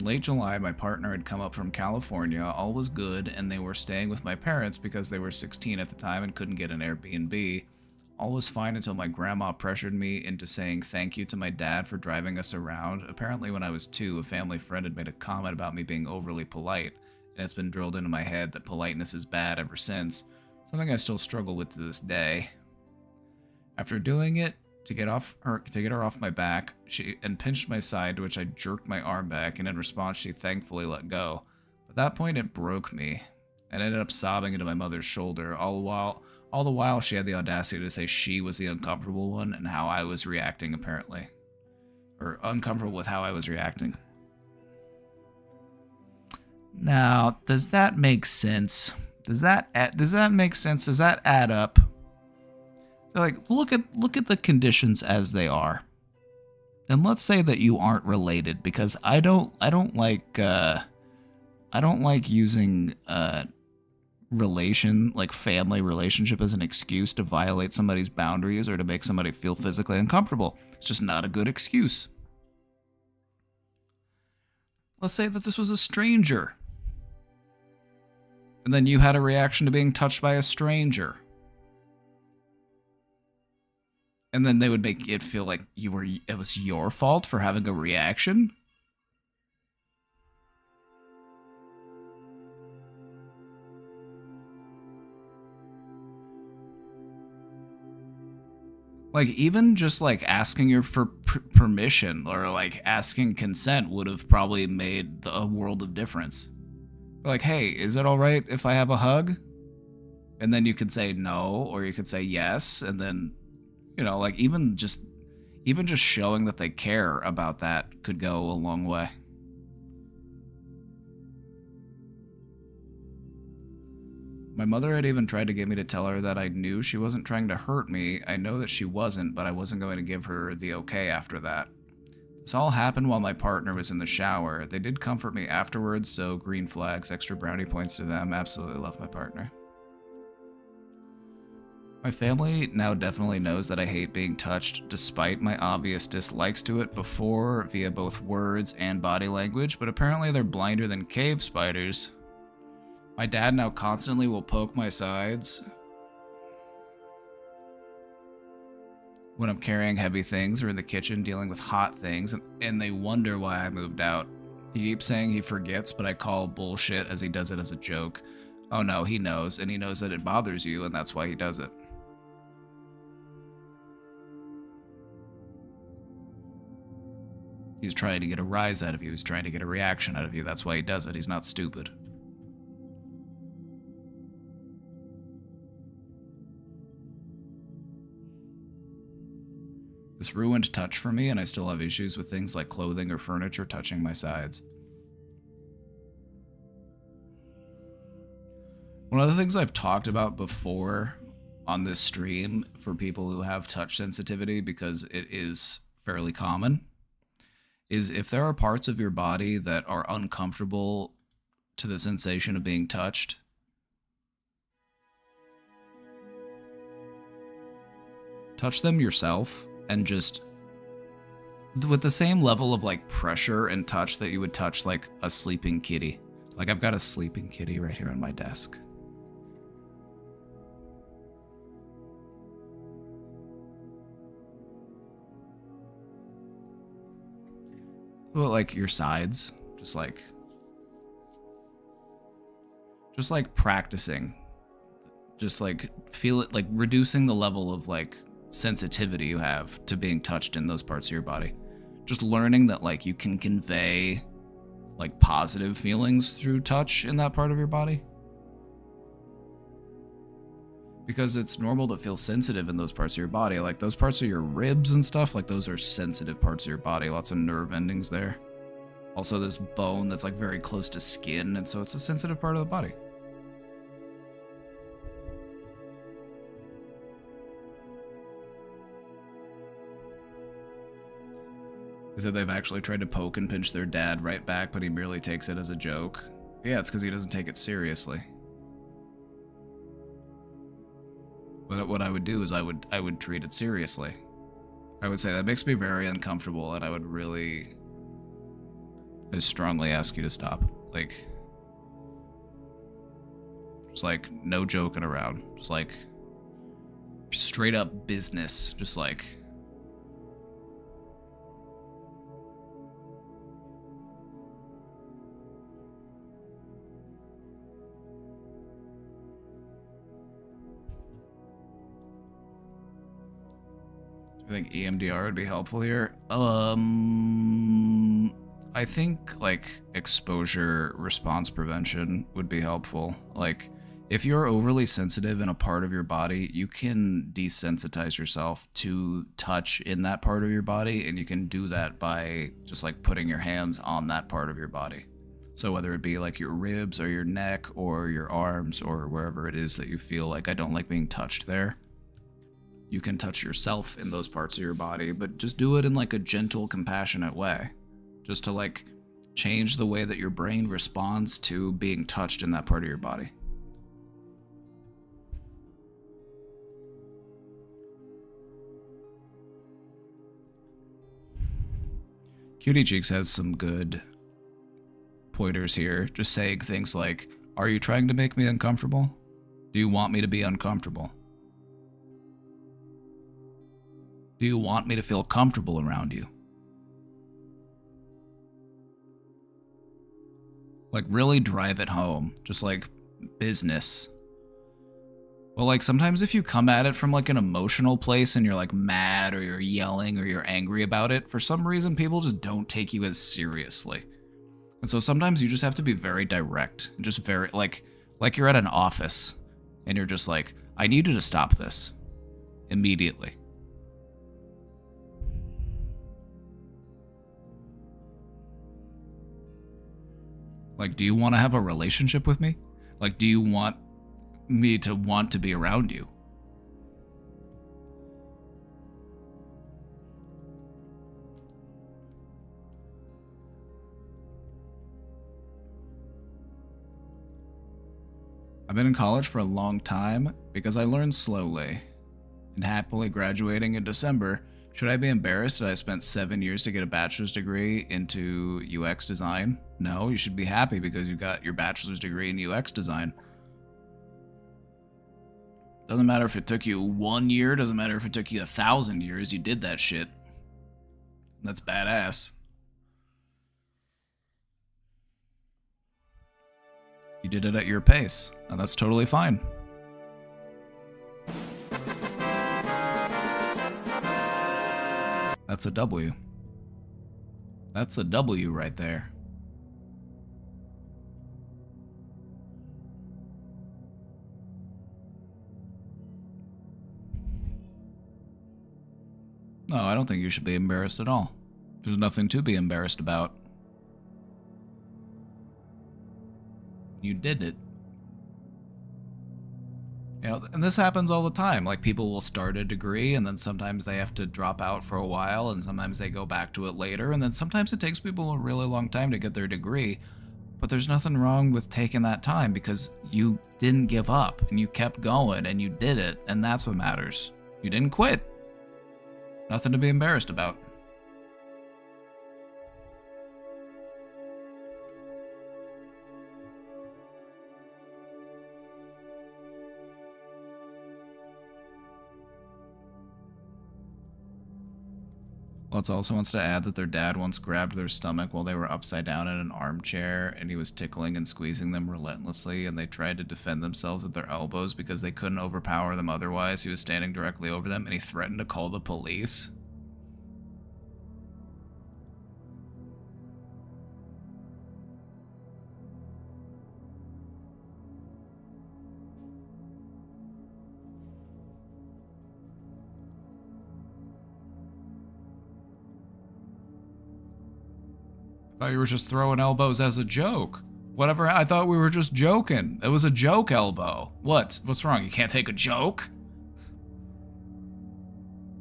In late July, my partner had come up from California, all was good, and they were staying with my parents because they were 16 at the time and couldn't get an Airbnb. All was fine until my grandma pressured me into saying thank you to my dad for driving us around. Apparently when I was 2, a family friend had made a comment about me being overly polite, and it's been drilled into my head that politeness is bad ever since, something I still struggle with to this day. After doing it, to get her off my back, she pinched my side, to which I jerked my arm back, and in response she thankfully let go. At that point it broke me, and ended up sobbing into my mother's shoulder, all the while she had the audacity to say she was the uncomfortable one and how I was reacting, apparently. Or uncomfortable with how I was reacting. Now, does that make sense? Does that make sense? Does that add up? Like, look at the conditions as they are, and let's say that you aren't related, because I don't like using family relationship as an excuse to violate somebody's boundaries or to make somebody feel physically uncomfortable. It's just not a good excuse. Let's say that this was a stranger. And then you had a reaction to being touched by a stranger. And then they would make it feel like it was your fault for having a reaction. Like, even just, like, asking her for permission or, like, asking consent would have probably made a world of difference. Like, hey, is it all right if I have a hug? And then you could say no, or you could say yes, and then, you know, like, even just showing that they care about that could go a long way. My mother had even tried to get me to tell her that I knew she wasn't trying to hurt me. I know that she wasn't, but I wasn't going to give her the okay after that. This all happened while my partner was in the shower. They did comfort me afterwards, so green flags, extra brownie points to them. Absolutely love my partner. My family now definitely knows that I hate being touched, despite my obvious dislikes to it before via both words and body language, but apparently they're blinder than cave spiders. My dad now constantly will poke my sides when I'm carrying heavy things or in the kitchen dealing with hot things, and they wonder why I moved out. He keeps saying he forgets, but I call bullshit as he does it as a joke. Oh no, he knows, and he knows that it bothers you, and that's why he does it. He's trying to get a rise out of you. He's trying to get a reaction out of you. That's why he does it. He's not stupid. This ruined touch for me, and I still have issues with things like clothing or furniture touching my sides. One of the things I've talked about before on this stream for people who have touch sensitivity, because it is fairly common, is if there are parts of your body that are uncomfortable to the sensation of being touched, touch them yourself. And just with the same level of like pressure and touch that you would touch like a sleeping kitty. Like I've got a sleeping kitty right here on my desk. Well, like your sides, just like practicing, just like feel it, like reducing the level of like sensitivity you have to being touched in those parts of your body. Just learning that like you can convey like positive feelings through touch in that part of your body. Because it's normal to feel sensitive in those parts of your body. Like those parts of your ribs and stuff, like those are sensitive parts of your body. Lots of nerve endings there. Also there's bone that's like very close to skin, and so it's a sensitive part of the body. They said they've actually tried to poke and pinch their dad right back, but he merely takes it as a joke. Yeah, it's because he doesn't take it seriously. But what I would do is I would treat it seriously. I would say that makes me very uncomfortable, and I would really strongly ask you to stop. Like, just like no joking around. Just like straight up business. Just like. I think EMDR would be helpful here. I think like exposure response prevention would be helpful. Like if you're overly sensitive in a part of your body, you can desensitize yourself to touch in that part of your body, and you can do that by just like putting your hands on that part of your body. So whether it be like your ribs or your neck or your arms or wherever it is that you feel like I don't like being touched there. You can touch yourself in those parts of your body, but just do it in like a gentle, compassionate way. Just to like change the way that your brain responds to being touched in that part of your body. Cutie Cheeks has some good pointers here, just saying things like, are you trying to make me uncomfortable? Do you want me to be uncomfortable? Do you want me to feel comfortable around you? Like, really drive it home, just like business. Well, like, sometimes if you come at it from like an emotional place and you're like mad or you're yelling or you're angry about it, for some reason people just don't take you as seriously. And so sometimes you just have to be very direct and just very like you're at an office and you're just like, I need you to stop this immediately. Like, do you want to have a relationship with me? Like, do you want me to want to be around you? I've been in college for a long time because I learned slowly. And happily graduating in December, should I be embarrassed that I spent 7 years to get a bachelor's degree into UX design? No, you should be happy because you got your bachelor's degree in UX design. Doesn't matter if it took you 1 year, doesn't matter if it took you 1,000 years, you did that shit. That's badass. You did it at your pace, and that's totally fine. That's a W. That's a W right there. No, I don't think you should be embarrassed at all. There's nothing to be embarrassed about. You did it. You know, and this happens all the time. Like, people will start a degree and then sometimes they have to drop out for a while and sometimes they go back to it later, and then sometimes it takes people a really long time to get their degree. But there's nothing wrong with taking that time because you didn't give up and you kept going and you did it, and that's what matters. You didn't quit. Nothing to be embarrassed about. Lutz also wants to add that their dad once grabbed their stomach while they were upside down in an armchair, and he was tickling and squeezing them relentlessly, and they tried to defend themselves with their elbows because they couldn't overpower them otherwise. He was standing directly over them, and he threatened to call the police. I thought you were just throwing elbows as a joke. Whatever, I thought we were just joking. It was a joke elbow. What? What's wrong? You can't take a joke?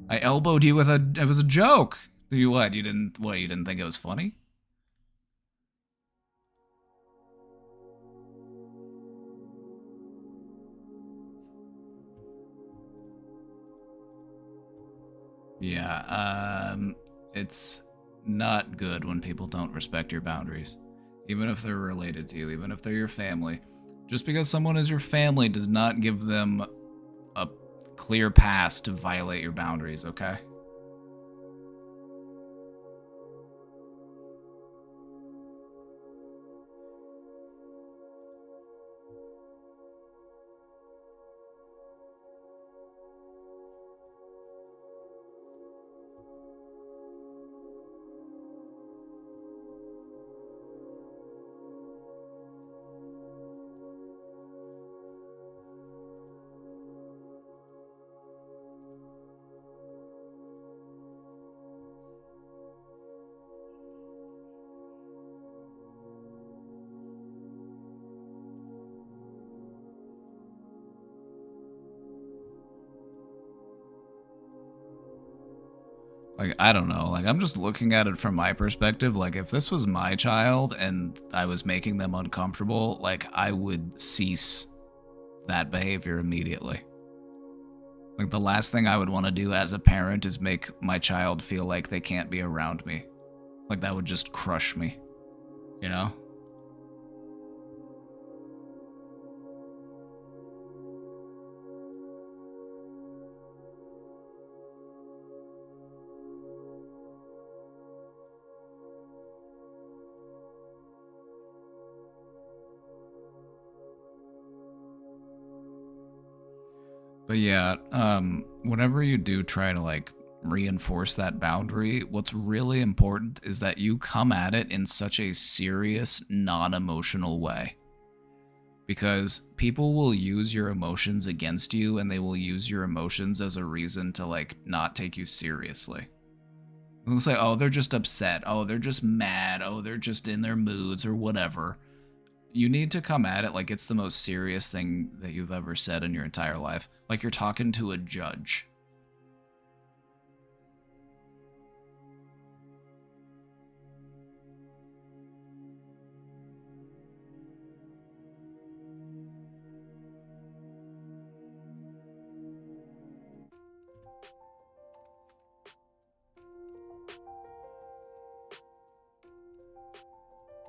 I elbowed you with it was a joke. You what? You didn't think it was funny? Yeah, it's not good when people don't respect your boundaries. Even if they're related to you, even if they're your family. Just because someone is your family does not give them a clear pass to violate your boundaries, okay? Like, I don't know. Like, I'm just looking at it from my perspective. Like, if this was my child and I was making them uncomfortable, like, I would cease that behavior immediately. Like, the last thing I would want to do as a parent is make my child feel like they can't be around me. Like, that would just crush me, you know? But yeah, whenever you do try to like reinforce that boundary, what's really important is that you come at it in such a serious, non-emotional way. Because people will use your emotions against you, and they will use your emotions as a reason to like not take you seriously. They'll say, oh, they're just upset. Oh, they're just mad. Oh, they're just in their moods or whatever. You need to come at it like it's the most serious thing that you've ever said in your entire life. Like you're talking to a judge.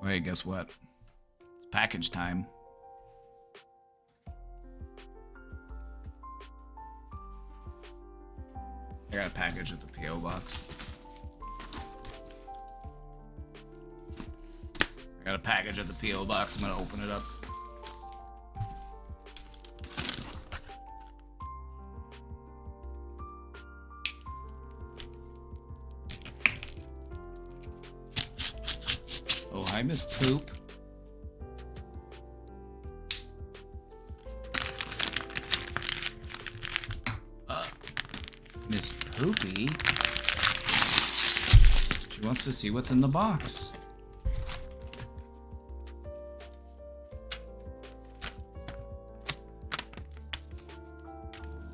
Wait, guess what? It's package time. I got a package at the P.O. box. I got a package at the P.O. box. I'm gonna open it up. Oh, hi, Miss Poop. Miss Poopy? She wants to see what's in the box.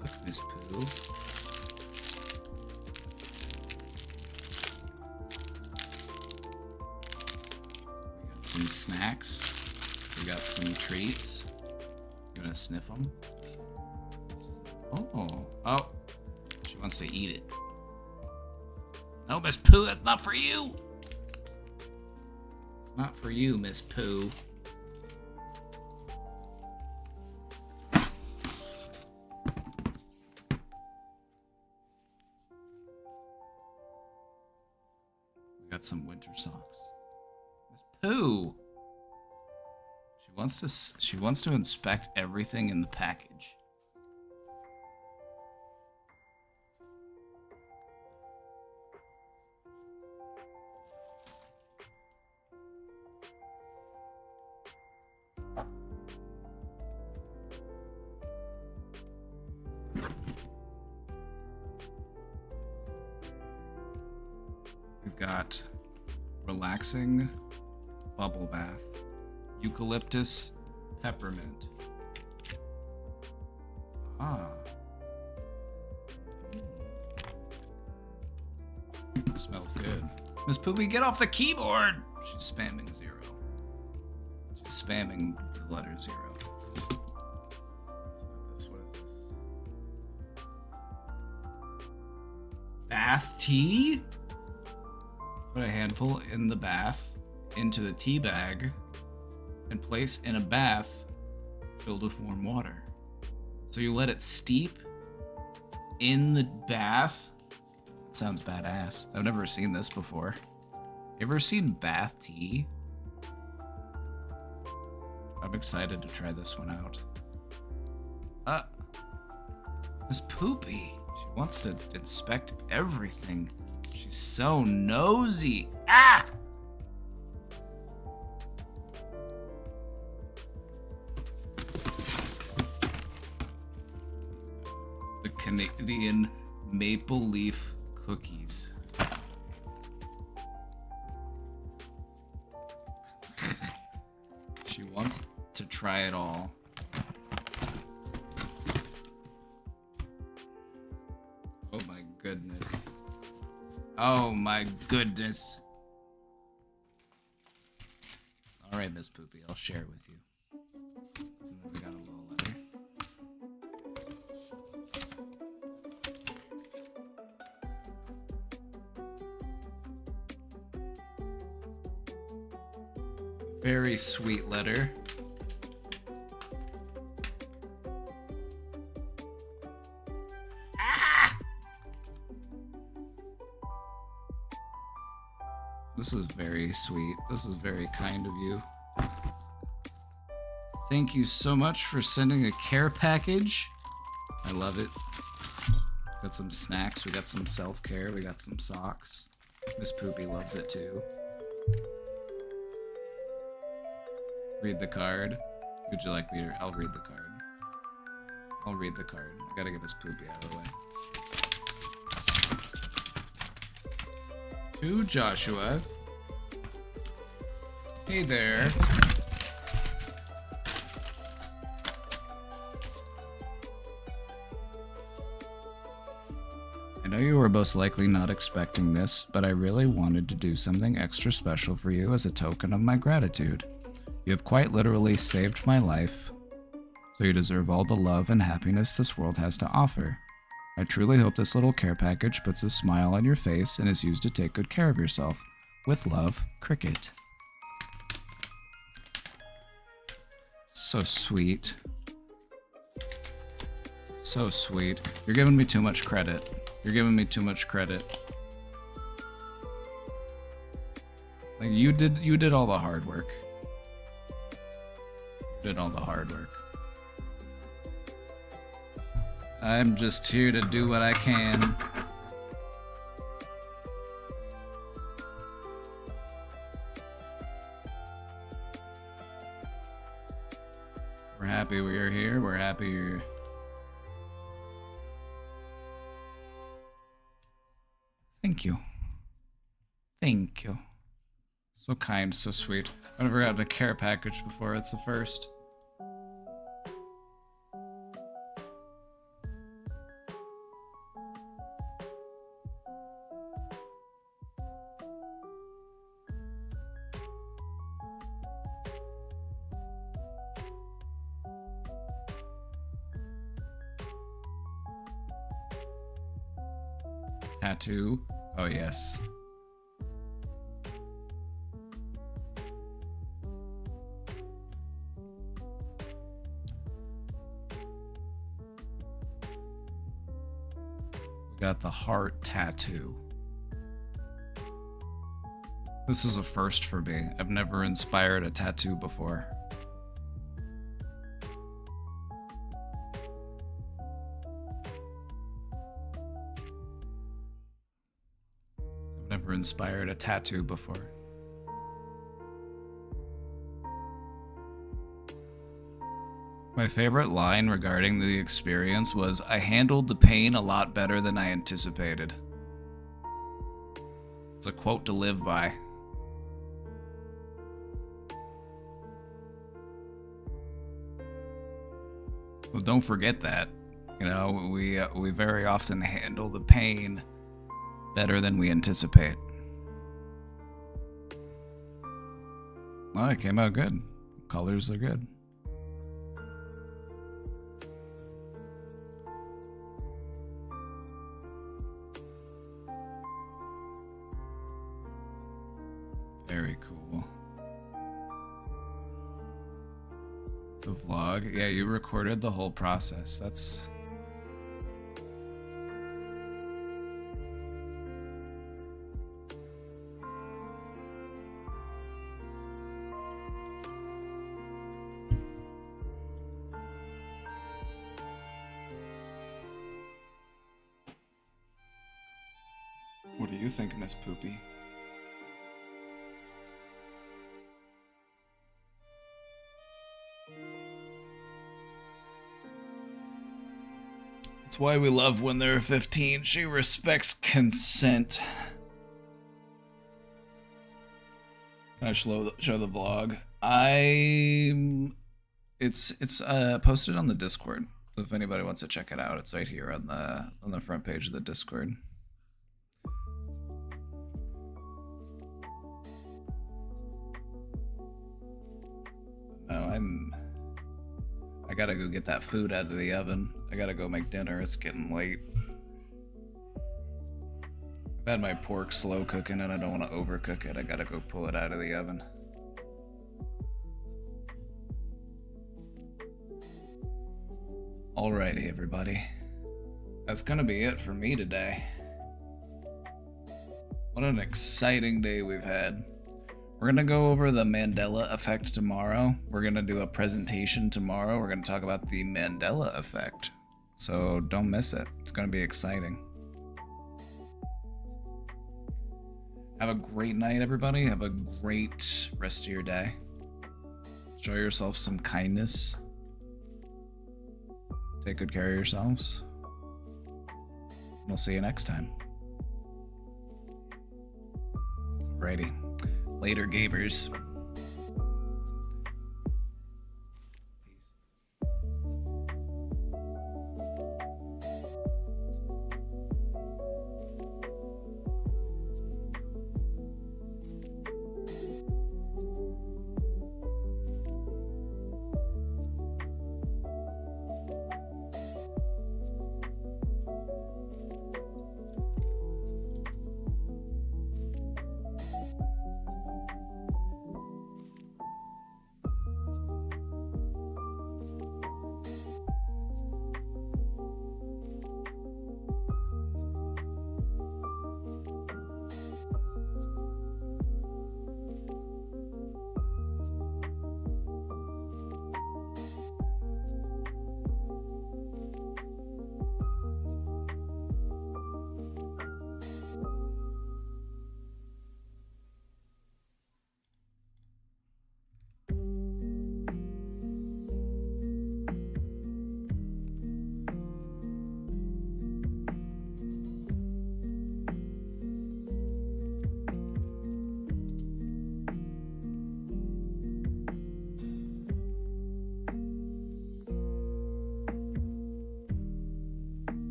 Look, Miss Pooh. We got some snacks. We got some treats. You wanna sniff them? Oh. She wants to eat it. No, Miss Pooh, that's not for you. It's not for you, Miss Pooh. We got some winter socks. Miss Pooh. She wants to inspect everything in the package. We've got relaxing bubble bath, eucalyptus, peppermint. Ah. It smells good. Miss Poopy, get off the keyboard! She's spamming 0. She's spamming the letter 0. What is this? Bath tea? Put a handful in the bath into the tea bag and place in a bath filled with warm water. So you let it steep in the bath. It sounds badass. I've never seen this before. You ever seen bath tea? I'm excited to try this one out. Miss Poopy. She wants to inspect everything. She's so nosy. Ah! The Canadian maple leaf cookies. She wants to try it all. Oh my goodness. Oh my goodness. All right, Miss Poopy, I'll share it with you. And then we got a little letter. Very sweet letter. This is very sweet. This is very kind of you. Thank you so much for sending a care package. I love it. Got some snacks. We got some self-care. We got some socks. Miss Poopy loves it too. Read the card. Would you like me to? I'll read the card. I'll read the card. I gotta get Miss Poopy out of the way. To Joshua. Hey there. I know you were most likely not expecting this, but I really wanted to do something extra special for you as a token of my gratitude. You have quite literally saved my life, so you deserve all the love and happiness this world has to offer. I truly hope this little care package puts a smile on your face and is used to take good care of yourself. With love, Cricket. So sweet. So sweet. You're giving me too much credit. You're giving me too much credit. Like you did all the hard work. You did all the hard work. I'm just here to do what I can. We're happy we're here. We're happy you're... Thank you. Thank you. So kind, so sweet. I've never gotten a care package before. It's the first. Tattoo. Oh, yes. We got the heart tattoo. This is a first for me. I've never inspired a tattoo before. Never inspired a tattoo before. My favorite line regarding the experience was, "I handled the pain a lot better than I anticipated." It's a quote to live by. Well, don't forget that. You know, we very often handle the pain better than we anticipate. Well, it came out good. Colors are good. Very cool. The vlog. Yeah, you recorded the whole process. That's... What do you think, Miss Poopy? It's why we love when they're 15. She respects consent. Can I show the vlog? It's posted on the Discord. So if anybody wants to check it out, it's right here on the front page of the Discord. No, I gotta go get that food out of the oven. I gotta go make dinner. It's getting late. I've had my pork slow cooking and I don't want to overcook it. I gotta go pull it out of the oven. Alrighty, everybody. That's gonna be it for me today. What an exciting day we've had. We're gonna go over the Mandela effect tomorrow. We're gonna do a presentation tomorrow. We're gonna talk about the Mandela effect. So don't miss it. It's gonna be exciting. Have a great night, everybody. Have a great rest of your day. Show yourself some kindness. Take good care of yourselves. We'll see you next time. Alrighty. Later, gamers.